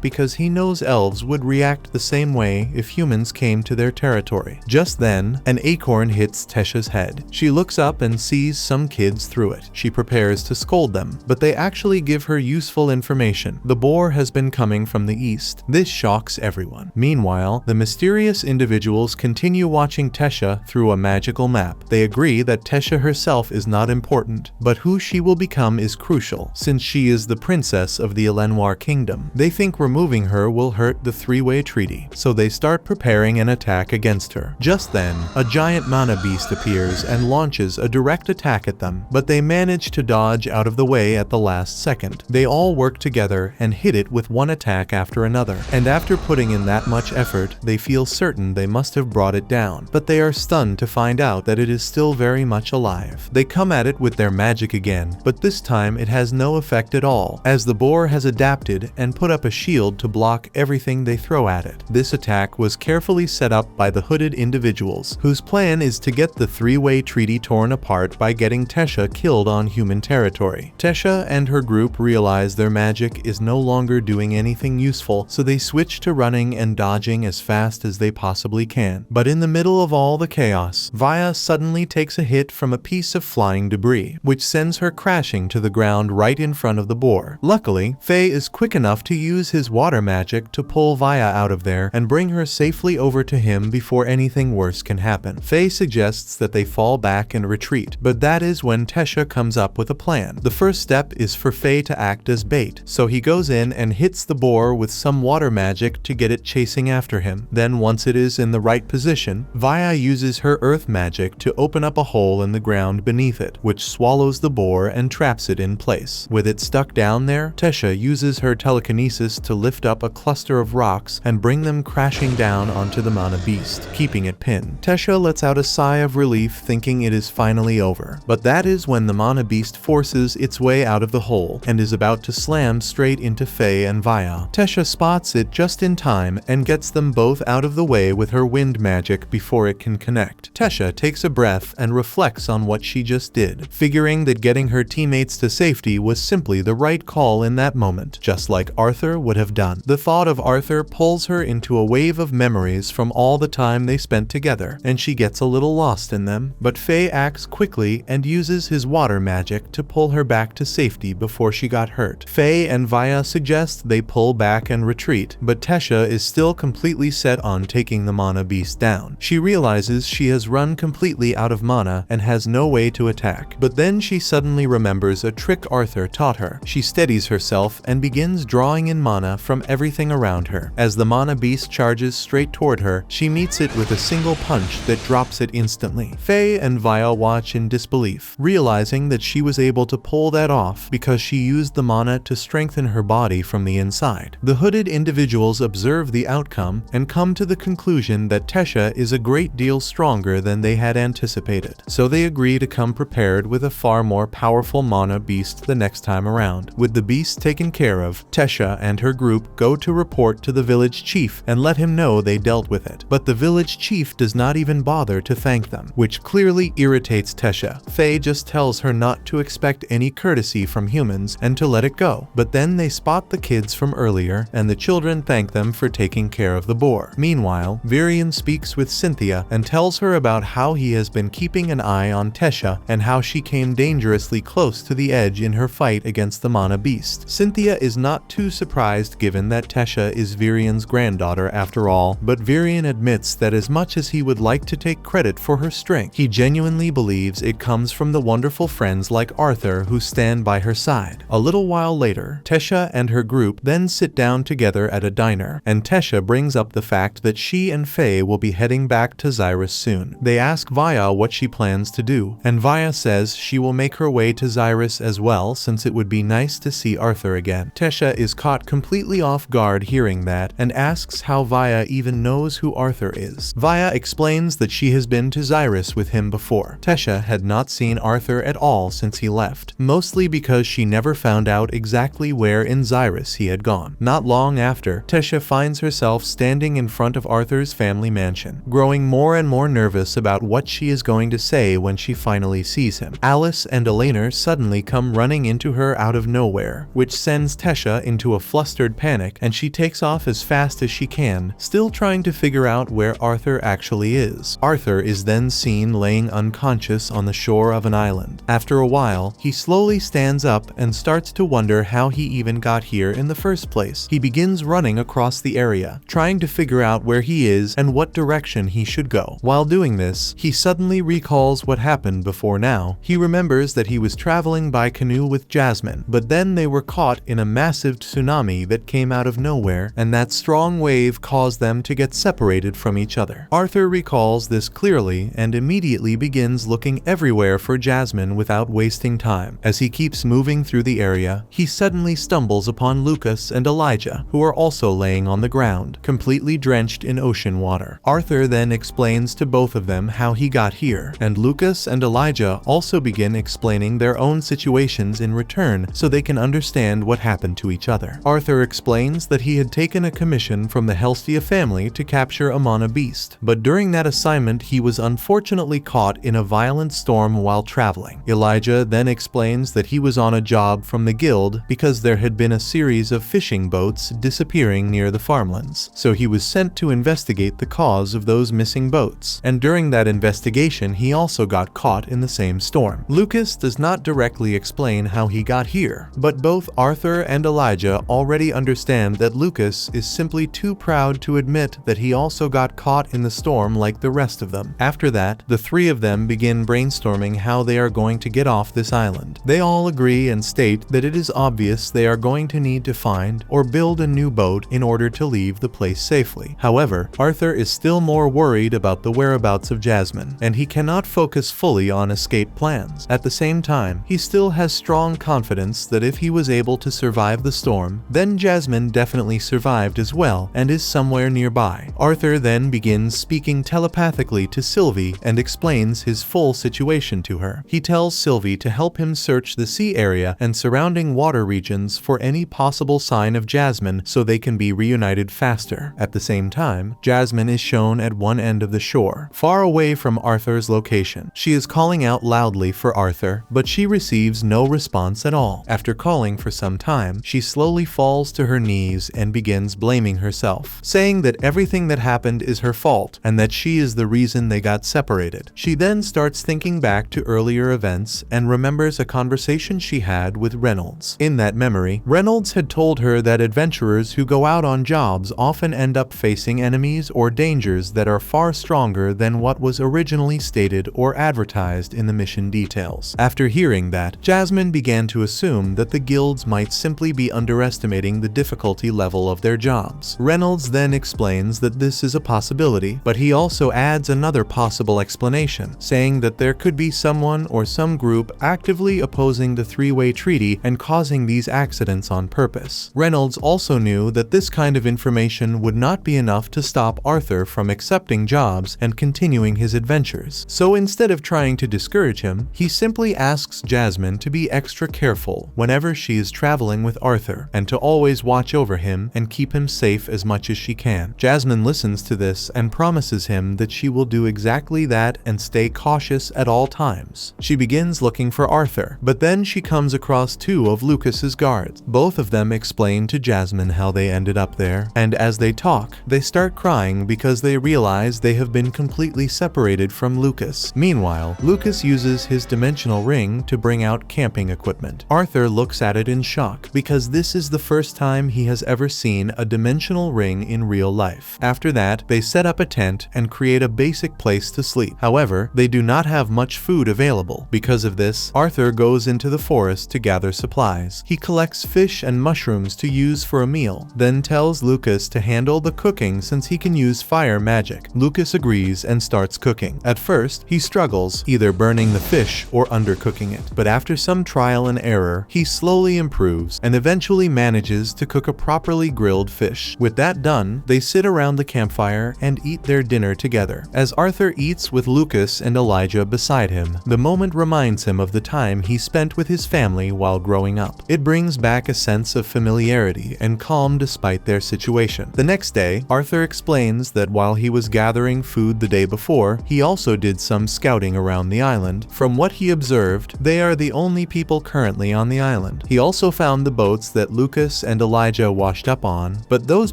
because he knows elves would react the same way if humans came to their territory. Just then, an acorn hits Tesha's head. She looks up and sees some kids through it. She prepares to scold them, but they actually give her useful information. The boar has been coming from the east. This shocks everyone. Meanwhile, the mysterious individuals continue watching Tesha through a magical map. They agree that Tesha herself is not important, but who she will become is crucial, since she is the princess of the Elenwar kingdom. They think removing her will hurt the three-way treaty, so they start preparing an attack against her. Just then, a giant mana beast appears and launches a direct attack at them, but they manage to dodge out of the way at the last second. They all work together and hit it with one attack after another, and after putting in that much effort, they feel certain they must have brought it down, but they are stunned to find out that it is still very much alive. They come at it with their magic again, but this time it has no effect at all, as the boar has adapted and put up a shield to block everything they throw at it. This attack was carefully set up by the hooded individuals, whose plan is to get the three-way treaty torn apart by getting Tesha killed on human territory. Tesha and her group realize their magic is no longer doing anything useful, so they switch to running and dodging as fast as they possibly can. But in the middle of all the chaos, Vaya suddenly takes a hit from a piece of flying debris, which sends her crashing to the ground right in front of the boar. Luckily, Faye is quick enough to use his water magic to pull Vaya out of there and bring her safely over to him before anything worse can happen. Faye suggests that they fall back and retreat, but that is when Tesha comes up with a plan. The first step is for Faye to act as bait, so he goes in and hits the boar with some water magic to get it chasing after him. Then once it is in the right position, Vaya uses her earth magic to open up a hole in the ground beneath it, which swallows the boar and traps it in place. With it stuck down there, Tesha uses her telekinesis to lift up a cluster of rocks and bring them crashing down onto the mana beast, keeping it pinned. Tesha lets out a sigh of relief, thinking it is finally over. But that is when the mana beast forces its way out of the hole and is about to slam straight into Faye and Vaya. Tesha spots it just in time and gets them both out of the way with her wind magic before it can connect. Tesha takes a breath and reflects on what she just did, figuring that getting her teammates to safety was simply the right call in that moment, just like Arthur would have done. The thought of Arthur pulls her into a wave of memories from all the time they spent together, and she gets a little lost in them, but Faye acts quickly and uses his water magic to pull her back to safety before she got hurt. Faye and Vaya suggest they pull back and retreat, but Tesha is still completely set on taking the mana beast down. She realizes she has run completely out of mana and has no way to attack, but then she suddenly remembers a trick Arthur taught her. She steadies herself and begins drawing in mana from everything around her. As the mana beast charges straight toward her, she meets it with a single punch that drops it instantly. Faye and Vaya watch in disbelief, realizing that she was able to pull that off because she used the mana to strengthen her body from the inside. The hooded individuals observe the outcome and come to the conclusion conclusion that Tesha is a great deal stronger than they had anticipated, so they agree to come prepared with a far more powerful mana beast the next time around. With the beast taken care of, Tesha and her group go to report to the village chief and let him know they dealt with it, but the village chief does not even bother to thank them, which clearly irritates Tesha. Faye just tells her not to expect any courtesy from humans and to let it go, but then they spot the kids from earlier and the children thank them for taking care of the boar. Meanwhile, Virion speaks with Cynthia and tells her about how he has been keeping an eye on Tesha and how she came dangerously close to the edge in her fight against the mana beast. Cynthia is not too surprised given that Tesha is Virion's granddaughter after all, but Virion admits that as much as he would like to take credit for her strength, he genuinely believes it comes from the wonderful friends like Arthur who stand by her side. A little while later, Tesha and her group then sit down together at a diner, and Tesha brings up the fact that she and Faye will be heading back to Xyrus soon. They ask Vaya what she plans to do, and Vaya says she will make her way to Xyrus as well since it would be nice to see Arthur again. Tesha is caught completely off guard hearing that and asks how Vaya even knows who Arthur is. Vaya explains that she has been to Xyrus with him before. Tesha had not seen Arthur at all since he left, mostly because she never found out exactly where in Xyrus he had gone. Not long after, Tesha finds herself standing in front of Arthur's family mansion, growing more and more nervous about what she is going to say when she finally sees him. Alice and Elena suddenly come running into her out of nowhere, which sends Tesha into a flustered panic, and she takes off as fast as she can, still trying to figure out where Arthur actually is. Arthur is then seen laying unconscious on the shore of an island. After a while, he slowly stands up and starts to wonder how he even got here in the first place. He begins running across the area, trying to figure out where he is and what direction he should go. While doing this, he suddenly recalls what happened before now. He remembers that he was traveling by canoe with Jasmine, but then they were caught in a massive tsunami that came out of nowhere, and that strong wave caused them to get separated from each other. Arthur recalls this clearly and immediately begins looking everywhere for Jasmine without wasting time. As he keeps moving through the area, he suddenly stumbles upon Lucas and Elijah, who are also laying on the ground, completely drenched in ocean water. Arthur then explains to both of them how he got here, and Lucas and Elijah also begin explaining their own situations in return so they can understand what happened to each other. Arthur explains that he had taken a commission from the Helstia family to capture a mana beast, but during that assignment he was unfortunately caught in a violent storm while traveling. Elijah then explains that he was on a job from the guild because there had been a series of fishing boats disappearing near the farmlands, so he was sent to investigate the cause of those missing boats, and during that investigation he also got caught in the same storm. Lucas does not directly explain how he got here, but both Arthur and Elijah already understand that Lucas is simply too proud to admit that he also got caught in the storm like the rest of them. After that, the three of them begin brainstorming how they are going to get off this island. They all agree and state that it is obvious they are going to need to find or build a new boat in order to leave the place safely. However, Arthur is still more worried about the whereabouts of Jasmine, and he cannot focus fully on escape plans. At the same time, he still has strong confidence that if he was able to survive the storm, then Jasmine definitely survived as well and is somewhere nearby. Arthur then begins speaking telepathically to Sylvie and explains his full situation to her. He tells Sylvie to help him search the sea area and surrounding water regions for any possible sign of Jasmine so they can be reunited faster. At the same time, Jasmine is shown at one end of the shore, far away from Arthur's location. She is calling out loudly for Arthur, but she receives no response at all. After calling for some time, she slowly falls to her knees and begins blaming herself, saying that everything that happened is her fault and that she is the reason they got separated. She then starts thinking back to earlier events and remembers a conversation she had with Reynolds. In that memory, Reynolds had told her that adventurers who go out on jobs often end up facing enemies or dangers that are far stronger than what was originally stated or advertised in the mission details. After hearing that, Jasmine began to assume that the guilds might simply be underestimating the difficulty level of their jobs. Reynolds then explains that this is a possibility, but he also adds another possible explanation, saying that there could be someone or some group actively opposing the three-way treaty and causing these accidents on purpose. Reynolds also knew that this kind of information would not be enough to stop stop Arthur from accepting jobs and continuing his adventures. So instead of trying to discourage him, he simply asks Jasmine to be extra careful whenever she is traveling with Arthur and to always watch over him and keep him safe as much as she can. Jasmine listens to this and promises him that she will do exactly that and stay cautious at all times. She begins looking for Arthur, but then she comes across two of Lucas's guards. Both of them explain to Jasmine how they ended up there, and as they talk, they start crying because they realize they have been completely separated from Lucas. Meanwhile, Lucas uses his dimensional ring to bring out camping equipment. Arthur looks at it in shock because this is the first time he has ever seen a dimensional ring in real life. After that, they set up a tent and create a basic place to sleep. However, they do not have much food available. Because of this, Arthur goes into the forest to gather supplies. He collects fish and mushrooms to use for a meal, then tells Lucas to handle the cooking since he can use fire magic. Lucas agrees and starts cooking. At first, he struggles, either burning the fish or undercooking it, but after some trial and error, he slowly improves and eventually manages to cook a properly grilled fish. With that done, they sit around the campfire and eat their dinner together. As Arthur eats with Lucas and Elijah beside him, the moment reminds him of the time he spent with his family while growing up. It brings back a sense of familiarity and calm despite their situation. The next day, Arthur explains that while he was gathering food the day before, he also did some scouting around the island. From what he observed, they are the only people currently on the island. He also found the boats that Lucas and Elijah washed up on, but those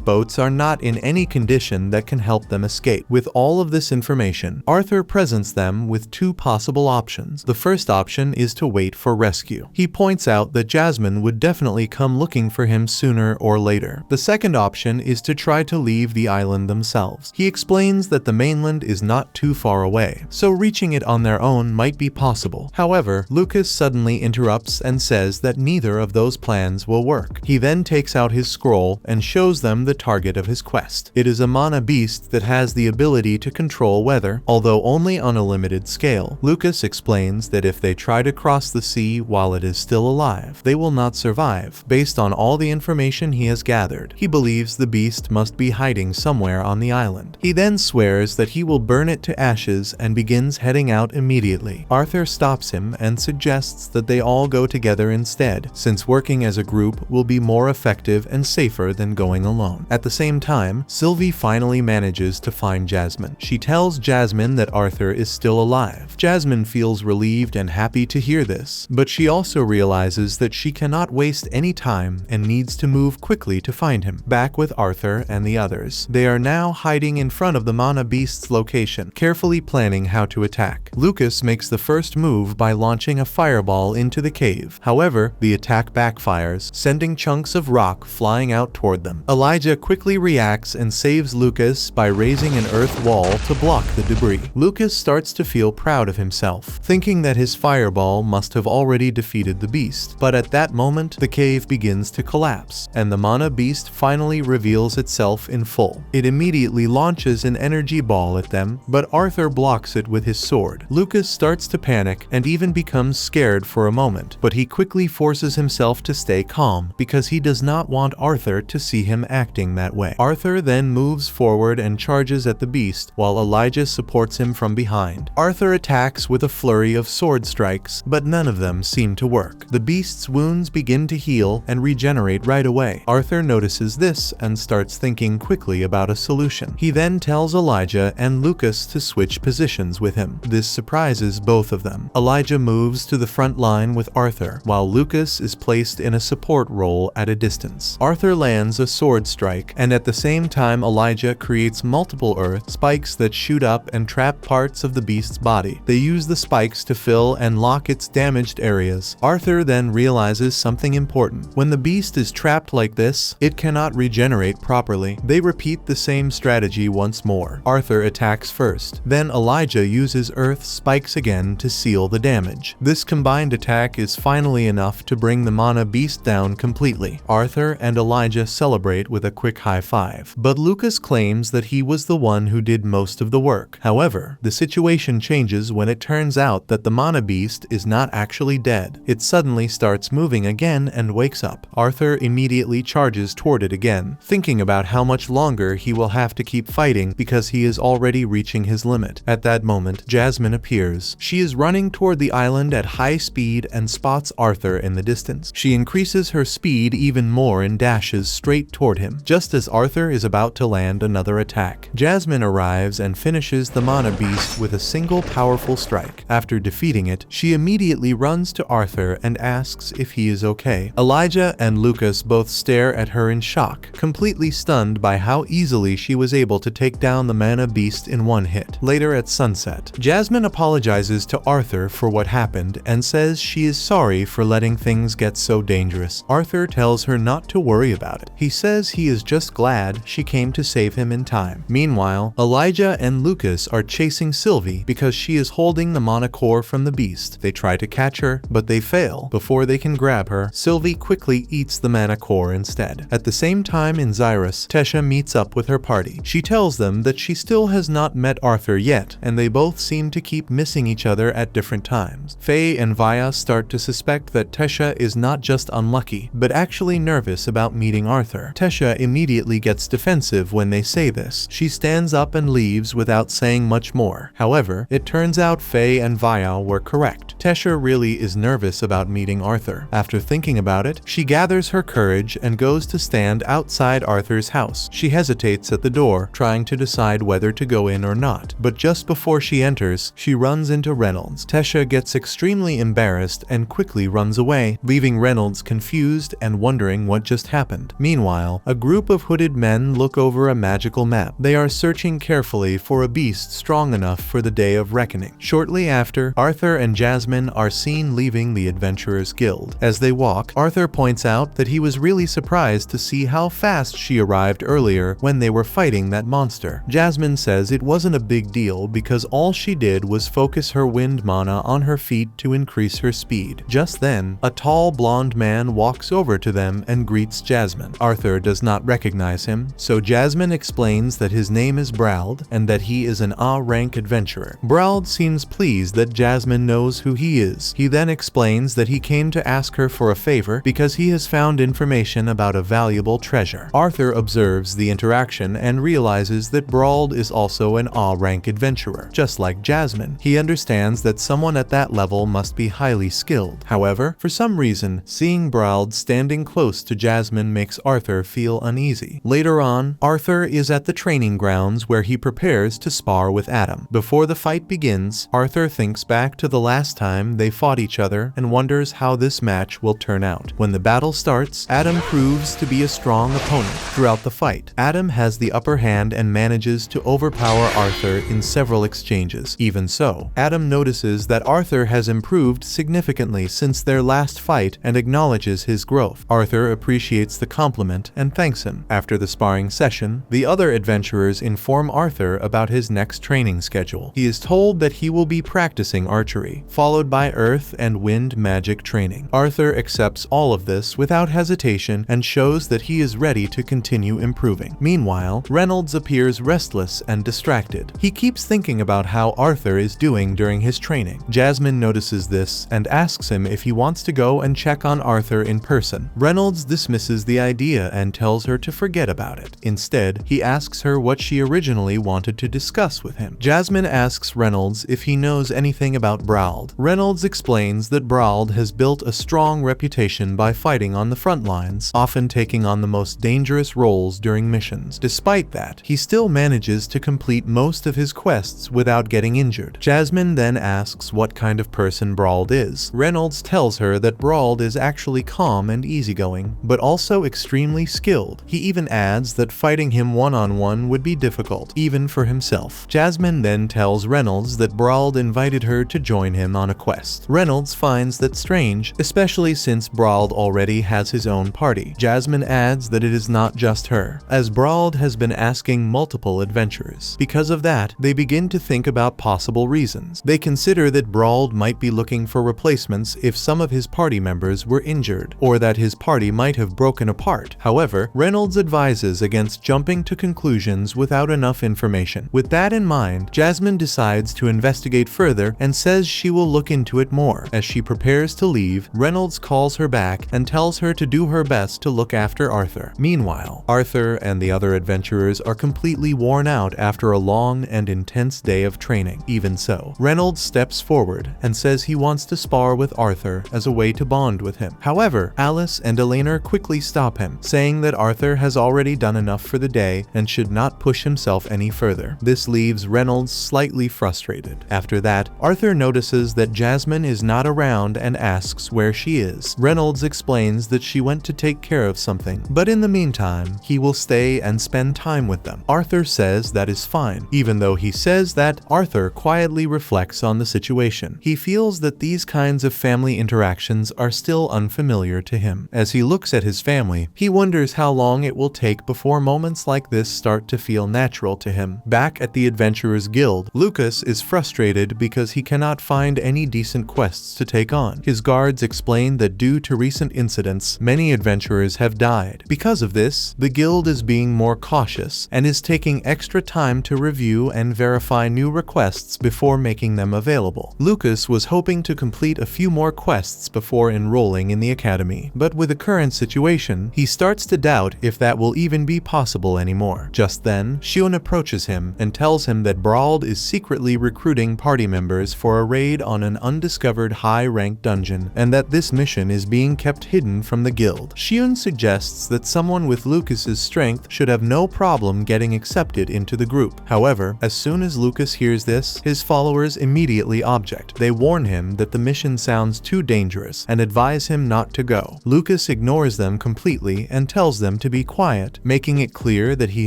boats are not in any condition that can help them escape. With all of this information, Arthur presents them with two possible options. The first option is to wait for rescue. He points out that Jasmine would definitely come looking for him sooner or later. The second option is to try to leave the island themselves. He explains that the mainland is not too far away, so reaching it on their own might be possible. However, Lucas suddenly interrupts and says that neither of those plans will work. He then takes out his scroll and shows them the target of his quest. It is a mana beast that has the ability to control weather, although only on a limited scale. Lucas explains that if they try to cross the sea while it is still alive, they will not survive. Based on all the information he has gathered, he believes the beast must be hiding somewhere on the island. He then swears that he will burn it to ashes and begins heading out immediately. Arthur stops him and suggests that they all go together instead, since working as a group will be more effective and safer than going alone. At the same time, Sylvie finally manages to find Jasmine. She tells Jasmine that Arthur is still alive. Jasmine feels relieved and happy to hear this, but she also realizes that she cannot waste any time and needs to move quickly to find him. Back with Arthur and the others, they are now hiding in front of the mana beast's location, carefully planning how to attack. Lucas makes the first move by launching a fireball into the cave. However, the attack backfires, sending chunks of rock flying out toward them. Elijah quickly reacts and saves Lucas by raising an earth wall to block the debris. Lucas starts to feel proud of himself, thinking that his fireball must have already defeated the beast. But at that moment, the cave begins to collapse, and the mana beast finally reveals itself in full. It immediately launches an energy ball at them, but Arthur blocks it with his sword. Lucas starts to panic and even becomes scared for a moment, but he quickly forces himself to stay calm because he does not want Arthur to see him acting that way. Arthur then moves forward and charges at the beast while Elijah supports him from behind. Arthur attacks with a flurry of sword strikes, but none of them seem to work. The beast's wounds begin to heal and regenerate right away. Arthur notices this and starts thinking quickly about a solution. He then tells Elijah and Lucas to switch positions with him. This surprises both of them. Elijah moves to the front line with Arthur, while Lucas is placed in a support role at a distance. Arthur lands a sword strike, and at the same time Elijah creates multiple earth spikes that shoot up and trap parts of the beast's body. They use the spikes to fill and lock its damaged areas. Arthur then realizes something important. When the beast is trapped like this, it cannot regenerate properly. They repeat the same strategy once more. Arthur attacks first, then Elijah uses earth spikes again to seal the damage. This combined attack is finally enough to bring the mana beast down completely. Arthur and Elijah celebrate with a quick high five, but Lucas claims that he was the one who did most of the work. However, the situation changes when it turns out that the mana beast is not actually dead. It suddenly starts moving again and wakes up. Arthur immediately charges toward it again, thinking about how much longer he will have to keep fighting because he is already reaching his limit. At that moment, Jasmine appears. She is running toward the island at high speed and spots Arthur in the distance. She increases her speed even more and dashes straight toward him. Just as Arthur is about to land another attack, Jasmine arrives and finishes the mana beast with a single powerful strike. After defeating it, she immediately runs to Arthur and asks if he is okay. Elijah and Lucas both stare at her in shock, completely stunned by how easily she was able to take down the mana beast in one hit. Later at sunset, Jasmine apologizes to Arthur for what happened and says she is sorry for letting things get so dangerous. Arthur tells her not to worry about it. He says he is just glad she came to save him in time. Meanwhile, Elijah and Lucas are chasing Sylvie because she is holding the mana core from the beast. They try to catch her, but they fail. Before they can grab her, Sylvie quickly eats the mana core instead. At the same time in Xyrus, Tesha meets up with her party. She tells them that she still has not met Arthur yet, and they both seem to keep missing each other at different times. Faye and Vaya start to suspect that Tesha is not just unlucky, but actually nervous about meeting Arthur. Tesha immediately gets defensive when they say this. She stands up and leaves without saying much more. However, it turns out Faye and Vaya were correct. Tesha really is nervous about meeting Arthur. After thinking about it, she gathers her courage and goes to stand outside Arthur's house. She hesitates at the door, trying to decide whether to go in or not. But just before she enters, she runs into Reynolds. Tesha gets extremely embarrassed and quickly runs away, leaving Reynolds confused and wondering what just happened. Meanwhile, a group of hooded men look over a magical map. They are searching carefully for a beast strong enough for the day of reckoning. Shortly after, Arthur and Jasmine are seen leaving the Adventurers Guild. As they walk, Arthur points out that he was really surprised to see how fast she arrived earlier when they were fighting that monster. Jasmine says it wasn't a big deal because all she did was focus her wind mana on her feet to increase her speed. Just then, a tall blonde man walks over to them and greets Jasmine. Arthur does not recognize him, so Jasmine explains that his name is Brauld and that he is an A-rank adventurer. Brauld seems pleased that Jasmine knows who he is. He then explains that he came to ask her for a favor because he has found information about a valuable treasure. Arthur observes the interaction and realizes that Brauld is also an A-rank adventurer. Just like Jasmine, he understands that someone at that level must be highly skilled. However, for some reason, seeing Brauld standing close to Jasmine makes Arthur feel uneasy. Later on, Arthur is at the training grounds where he prepares to spar with Adam. Before the fight begins, Arthur thinks back to the last time they fought each other and wonders how this match will turn out. When the battle starts, Adam proves to be a strong opponent. Throughout the fight, Adam has the upper hand and manages to overpower Arthur in several exchanges. Even so, Adam notices that Arthur has improved significantly since their last fight and acknowledges his growth. Arthur appreciates the compliment and thanks him. After the sparring session, the other adventurers inform Arthur about his next training schedule. He is told that he will be practicing archery, followed by earth and wind magic training. Arthur accepts all of this without hesitation and shows that he is ready to continue improving. Meanwhile, Reynolds appears restless and distracted. He keeps thinking about how Arthur is doing during his training. Jasmine notices this and asks him if he wants to go and check on Arthur in person. Reynolds dismisses the idea and tells her to forget about it. Instead, he asks her what she originally wanted to discuss with him. Jasmine asks Reynolds if he knows anything about Brauld. Reynolds explains that Brauld has built a strong reputation by fighting on the front lines, often taking on the most dangerous roles during missions. Despite that, he still manages to complete most of his quests without getting injured. Jasmine then asks what kind of person Brauld is. Reynolds tells her that Brauld is actually calm and easygoing, but also extremely skilled. He even adds that fighting him one-on-one would be difficult, even for himself. Jasmine then tells Reynolds that Brauld invited her to join him on a quest. Reynolds finds that strange, especially since Brauld already has his own party. Jasmine adds that it is not just her, as Brauld has been asking multiple adventurers. Because of that, they begin to think about possible reasons. They consider that Brauld might be looking for replacements if some of his party members were injured, or that his party might have broken apart. However, Reynolds advises against jumping to conclusions without enough information. With that in mind, Jasmine decides to investigate further and says she will look into it more. As she prepares to leave, Reynolds calls her back and tells her to do her best to look after Arthur. Meanwhile, Arthur and the other adventurers adventurers are completely worn out after a long and intense day of training. Even so, Reynolds steps forward and says he wants to spar with Arthur as a way to bond with him. However, Alice and Elena quickly stop him, saying that Arthur has already done enough for the day and should not push himself any further. This leaves Reynolds slightly frustrated. After that, Arthur notices that Jasmine is not around and asks where she is. Reynolds explains that she went to take care of something, but in the meantime, he will stay and spend time with them. Arthur says that is fine. Even though he says that, Arthur quietly reflects on the situation. He feels that these kinds of family interactions are still unfamiliar to him. As he looks at his family, he wonders how long it will take before moments like this start to feel natural to him. Back at the Adventurers Guild, Lucas is frustrated because he cannot find any decent quests to take on. His guards explain that due to recent incidents, many adventurers have died. Because of this, the guild is being more cautious and is taking extra time to review and verify new requests before making them available. Lucas was hoping to complete a few more quests before enrolling in the academy, but with the current situation, he starts to doubt if that will even be possible anymore. Just then, Shion approaches him and tells him that Brauld is secretly recruiting party members for a raid on an undiscovered high-ranked dungeon, and that this mission is being kept hidden from the guild. Shion suggests that someone with Lucas's strength should have no problem getting accepted into the group. However, as soon as Lucas hears this, his followers immediately object. They warn him that the mission sounds too dangerous and advise him not to go. Lucas ignores them completely and tells them to be quiet, making it clear that he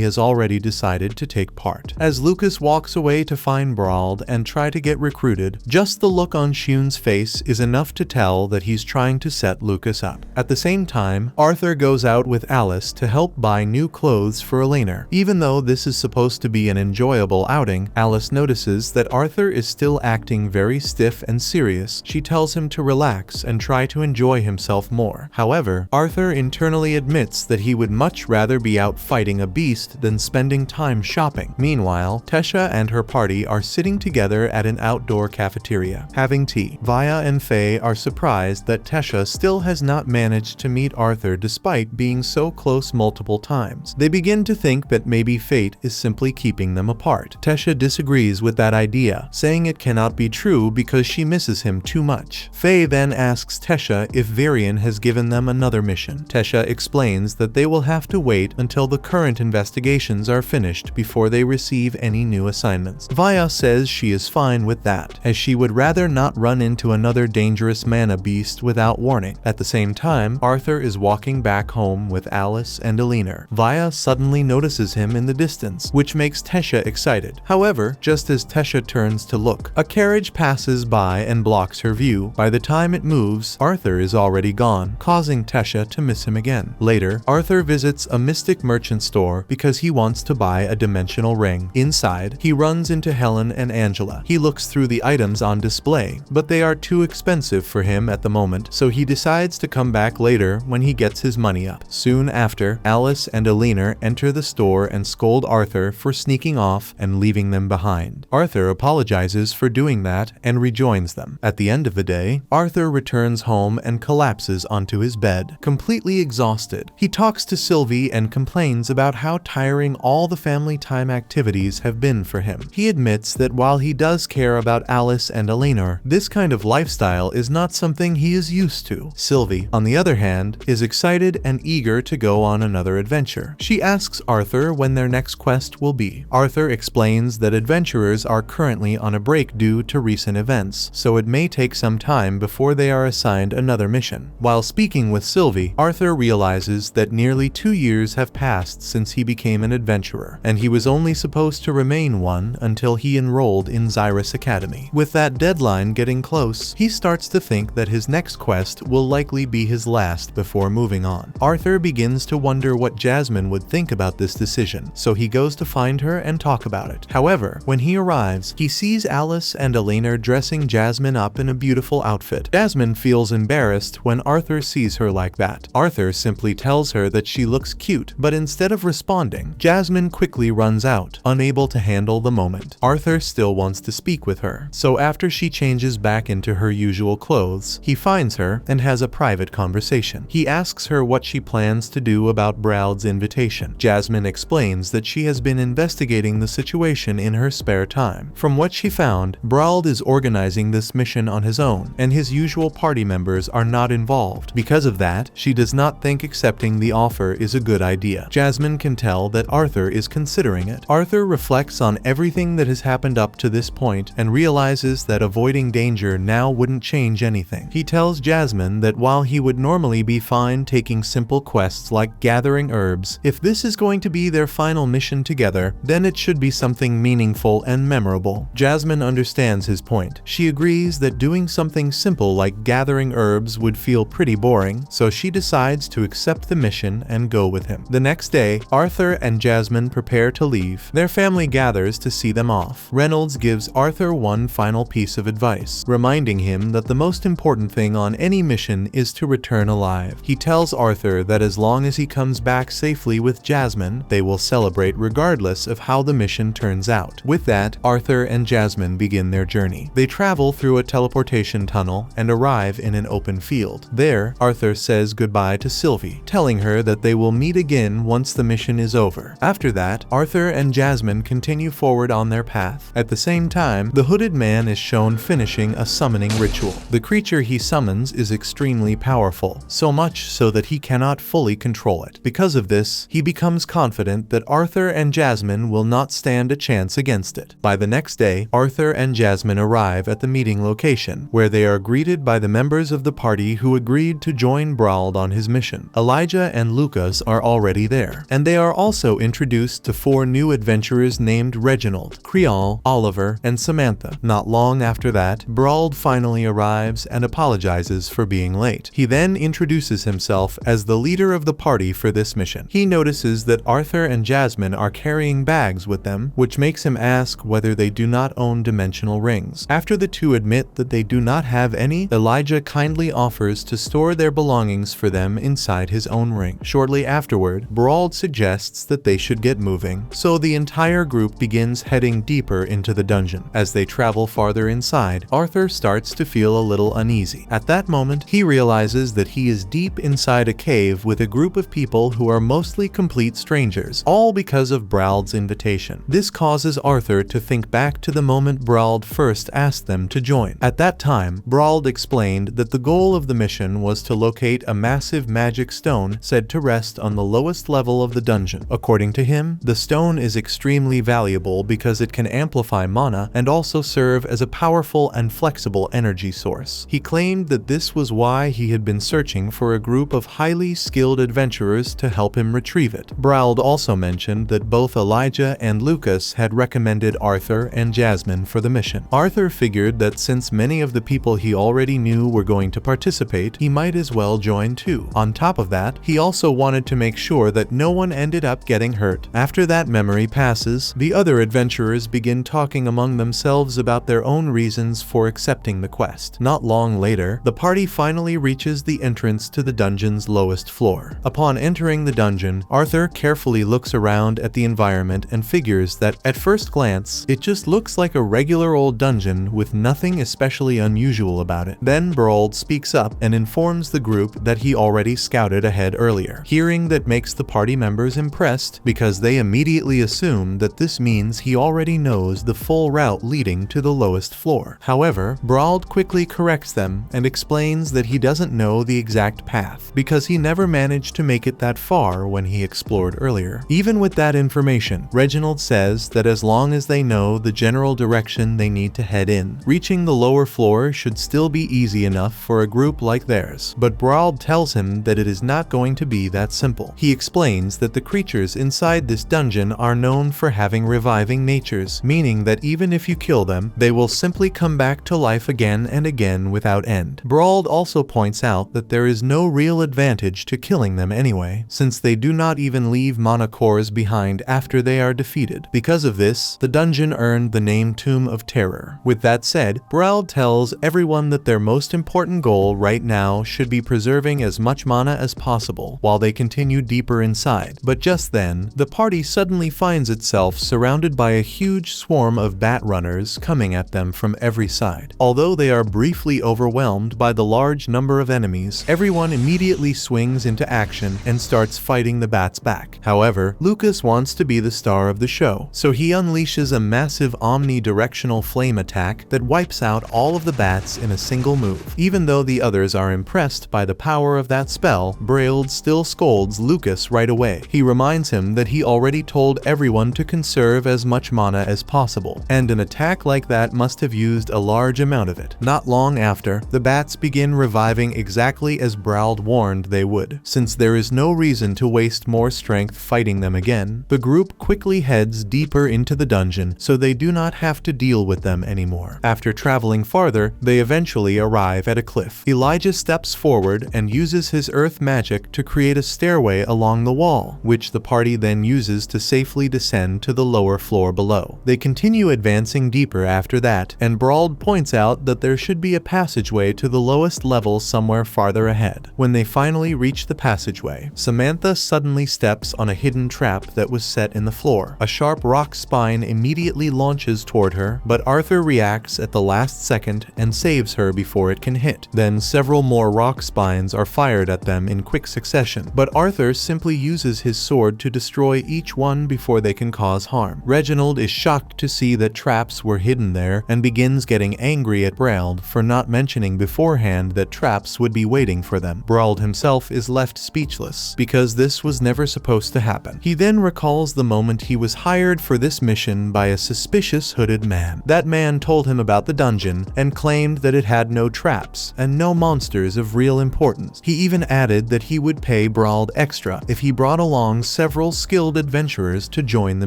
has already decided to take part. As Lucas walks away to find Brauld and try to get recruited, just the look on Shion's face is enough to tell that he's trying to set Lucas up. At the same time, Arthur goes out with Alice to help buy new clothes for Elena. Even though this is supposed to be an enjoyable outing, Alice notices that Arthur is still acting very stiff and serious. She tells him to relax and try to enjoy himself more. However, Arthur internally admits that he would much rather be out fighting a beast than spending time shopping. Meanwhile, Tesha and her party are sitting together at an outdoor cafeteria, having tea. Vaya and Faye are surprised that Tesha still has not managed to meet Arthur despite being so close multiple times. They begin to think that maybe fate is simply keeping them apart. Tesha disagrees with that idea, saying it cannot be true because she misses him too much. Faye then asks Tesha if Varian has given them another mission. Tesha explains that they will have to wait until the current investigations are finished before they receive any new assignments. Vaya says she is fine with that, as she would rather not run into another dangerous mana beast without warning. At the same time, Arthur is walking back home with Alice and Elena. Vaya suddenly notices him in the distance, which makes Tesha excited. However, just as Tesha turns to look, a carriage passes by and blocks her view. By the time it moves, Arthur is already gone, causing Tesha to miss him again. Later, Arthur visits a mystic merchant store because he wants to buy a dimensional ring. Inside, he runs into Helen and Angela. He looks through the items on display, but they are too expensive for him at the moment, so he decides to come back later when he gets his money up. Soon after, Alice and Elena enter the store and scold Arthur for sneaking off and leaving them behind. Arthur apologizes for doing that and rejoins them. At the end of the day, Arthur returns home and collapses onto his bed, completely exhausted. He talks to Sylvie and complains about how tiring all the family time activities have been for him. He admits that while he does care about Alice and Elena, this kind of lifestyle is not something he is used to. Sylvie, on the other hand, is excited and eager to go on another adventure. She asks Arthur when their next quest will be. Arthur explains that adventurers are currently on a break due to recent events, so it may take some time before they are assigned another mission. While speaking with Sylvie, Arthur realizes that nearly 2 years have passed since he became an adventurer, and he was only supposed to remain one until he enrolled in Xyrus Academy. With that deadline getting close, he starts to think that his next quest will likely be his last before moving on. Arthur begins to wonder what Jasmine would think about this decision, so he goes to find her and talk about it. However, when he arrives, he sees Alice and Elena dressing Jasmine up in a beautiful outfit. Jasmine feels embarrassed when Arthur sees her like that. Arthur simply tells her that she looks cute, but instead of responding, Jasmine quickly runs out, unable to handle the moment. Arthur still wants to speak with her, so after she changes back into her usual clothes, he finds her and has a private conversation. He asks her what she plans to do about Brauld's invitation. Jasmine Jasmine explains that she has been investigating the situation in her spare time. From what she found, Brauld is organizing this mission on his own, and his usual party members are not involved. Because of that, she does not think accepting the offer is a good idea. Jasmine can tell that Arthur is considering it. Arthur reflects on everything that has happened up to this point and realizes that avoiding danger now wouldn't change anything. He tells Jasmine that while he would normally be fine taking simple quests like gathering herbs, if this is going to be their final mission together, then it should be something meaningful and memorable. Jasmine understands his point. She agrees that doing something simple like gathering herbs would feel pretty boring, so she decides to accept the mission and go with him. The next day, Arthur and Jasmine prepare to leave. Their family gathers to see them off. Reynolds gives Arthur one final piece of advice, reminding him that the most important thing on any mission is to return alive. He tells Arthur that as long as he comes back safely with Jasmine, they will celebrate regardless of how the mission turns out. With that, Arthur and Jasmine begin their journey. They travel through a teleportation tunnel and arrive in an open field. There, Arthur says goodbye to Sylvie, telling her that they will meet again once the mission is over. After that, Arthur and Jasmine continue forward on their path. At the same time, the hooded man is shown finishing a summoning ritual. The creature he summons is extremely powerful, so much so that he cannot fully control it. Because of this, he becomes confident that Arthur and Jasmine will not stand a chance against it. By the next day, Arthur and Jasmine arrive at the meeting location, where they are greeted by the members of the party who agreed to join Brauld on his mission. Elijah and Lucas are already there, and they are also introduced to 4 new adventurers named Reginald, Creole, Oliver, and Samantha. Not long after that, Brauld finally arrives and apologizes for being late. He then introduces himself as the leader of the party for this mission. He notices that Arthur and Jasmine are carrying bags with them, which makes him ask whether they do not own dimensional rings. After the two admit that they do not have any, Elijah kindly offers to store their belongings for them inside his own ring. Shortly afterward, Brauld suggests that they should get moving, so the entire group begins heading deeper into the dungeon. As they travel farther inside, Arthur starts to feel a little uneasy. At that moment, he realizes that he is deep inside a cave with a group of people who are mostly complete strangers, all because of Brauld's invitation. This causes Arthur to think back to the moment Brauld first asked them to join. At that time, Brauld explained that the goal of the mission was to locate a massive magic stone said to rest on the lowest level of the dungeon. According to him, the stone is extremely valuable because it can amplify mana and also serve as a powerful and flexible energy source. He claimed that this was why he had been searching for a group of highly skilled adventurers to help him retrieve it. Brauld also mentioned that both Elijah and Lucas had recommended Arthur and Jasmine for the mission. Arthur figured that since many of the people he already knew were going to participate, he might as well join too. On top of that, he also wanted to make sure that no one ended up getting hurt. After that memory passes, the other adventurers begin talking among themselves about their own reasons for accepting the quest. Not long later, the party finally reaches the entrance to the dungeon's lowest floor. Upon entering the dungeon, Arthur carefully looks around at the environment and figures that, at first glance, it just looks like a regular old dungeon with nothing especially unusual about it. Then Brauld speaks up and informs the group that he already scouted ahead earlier. Hearing that makes the party members impressed because they immediately assume that this means he already knows the full route leading to the lowest floor. However, Brauld quickly corrects them and explains that he doesn't know the exact path because he never managed to make it that far when he explored earlier. Even with that information, Reginald says that as long as they know the general direction they need to head in, reaching the lower floor should still be easy enough for a group like theirs. But Brauld tells him that it is not going to be that simple. He explains that the creatures inside this dungeon are known for having reviving natures, meaning that even if you kill them, they will simply come back to life again and again without end. Brauld also points out that there is no real advantage to killing them anyway, since they do not even leave mana cores behind after they are defeated. Because of this, the dungeon earned the name Tomb of Terror. With that said, Brauld tells everyone that their most important goal right now should be preserving as much mana as possible while they continue deeper inside. But just then, the party suddenly finds itself surrounded by a huge swarm of bat runners coming at them from every side. Although they are briefly overwhelmed by the large number of enemies, everyone immediately swings into action and starts fighting the bats back. attack. However, Lucas wants to be the star of the show, so he unleashes a massive omnidirectional flame attack that wipes out all of the bats in a single move. Even though the others are impressed by the power of that spell, Braille still scolds Lucas right away. He reminds him that he already told everyone to conserve as much mana as possible, and an attack like that must have used a large amount of it. Not long after, the bats begin reviving exactly as Brauld warned they would. Since there is no reason to waste more strength fighting them again, the group quickly heads deeper into the dungeon so they do not have to deal with them anymore. After traveling farther, they eventually arrive at a cliff. Elijah steps forward and uses his earth magic to create a stairway along the wall, which the party then uses to safely descend to the lower floor below. They continue advancing deeper after that, and Brauld points out that there should be a passageway to the lowest level somewhere farther ahead. When they finally reach the passageway, Samantha suddenly steps on a hidden trap that was set in the floor. A sharp rock spine immediately launches toward her, but Arthur reacts at the last second and saves her before it can hit. Then several more rock spines are fired at them in quick succession, but Arthur simply uses his sword to destroy each one before they can cause harm. Reginald is shocked to see that traps were hidden there and begins getting angry at Brauld for not mentioning beforehand that traps would be waiting for them. Brauld himself is left speechless because this was never supposed to happen. He then recalls the moment he was hired for this mission by a suspicious hooded man. That man told him about the dungeon and claimed that it had no traps and no monsters of real importance. He even added that he would pay Brauld extra if he brought along several skilled adventurers to join the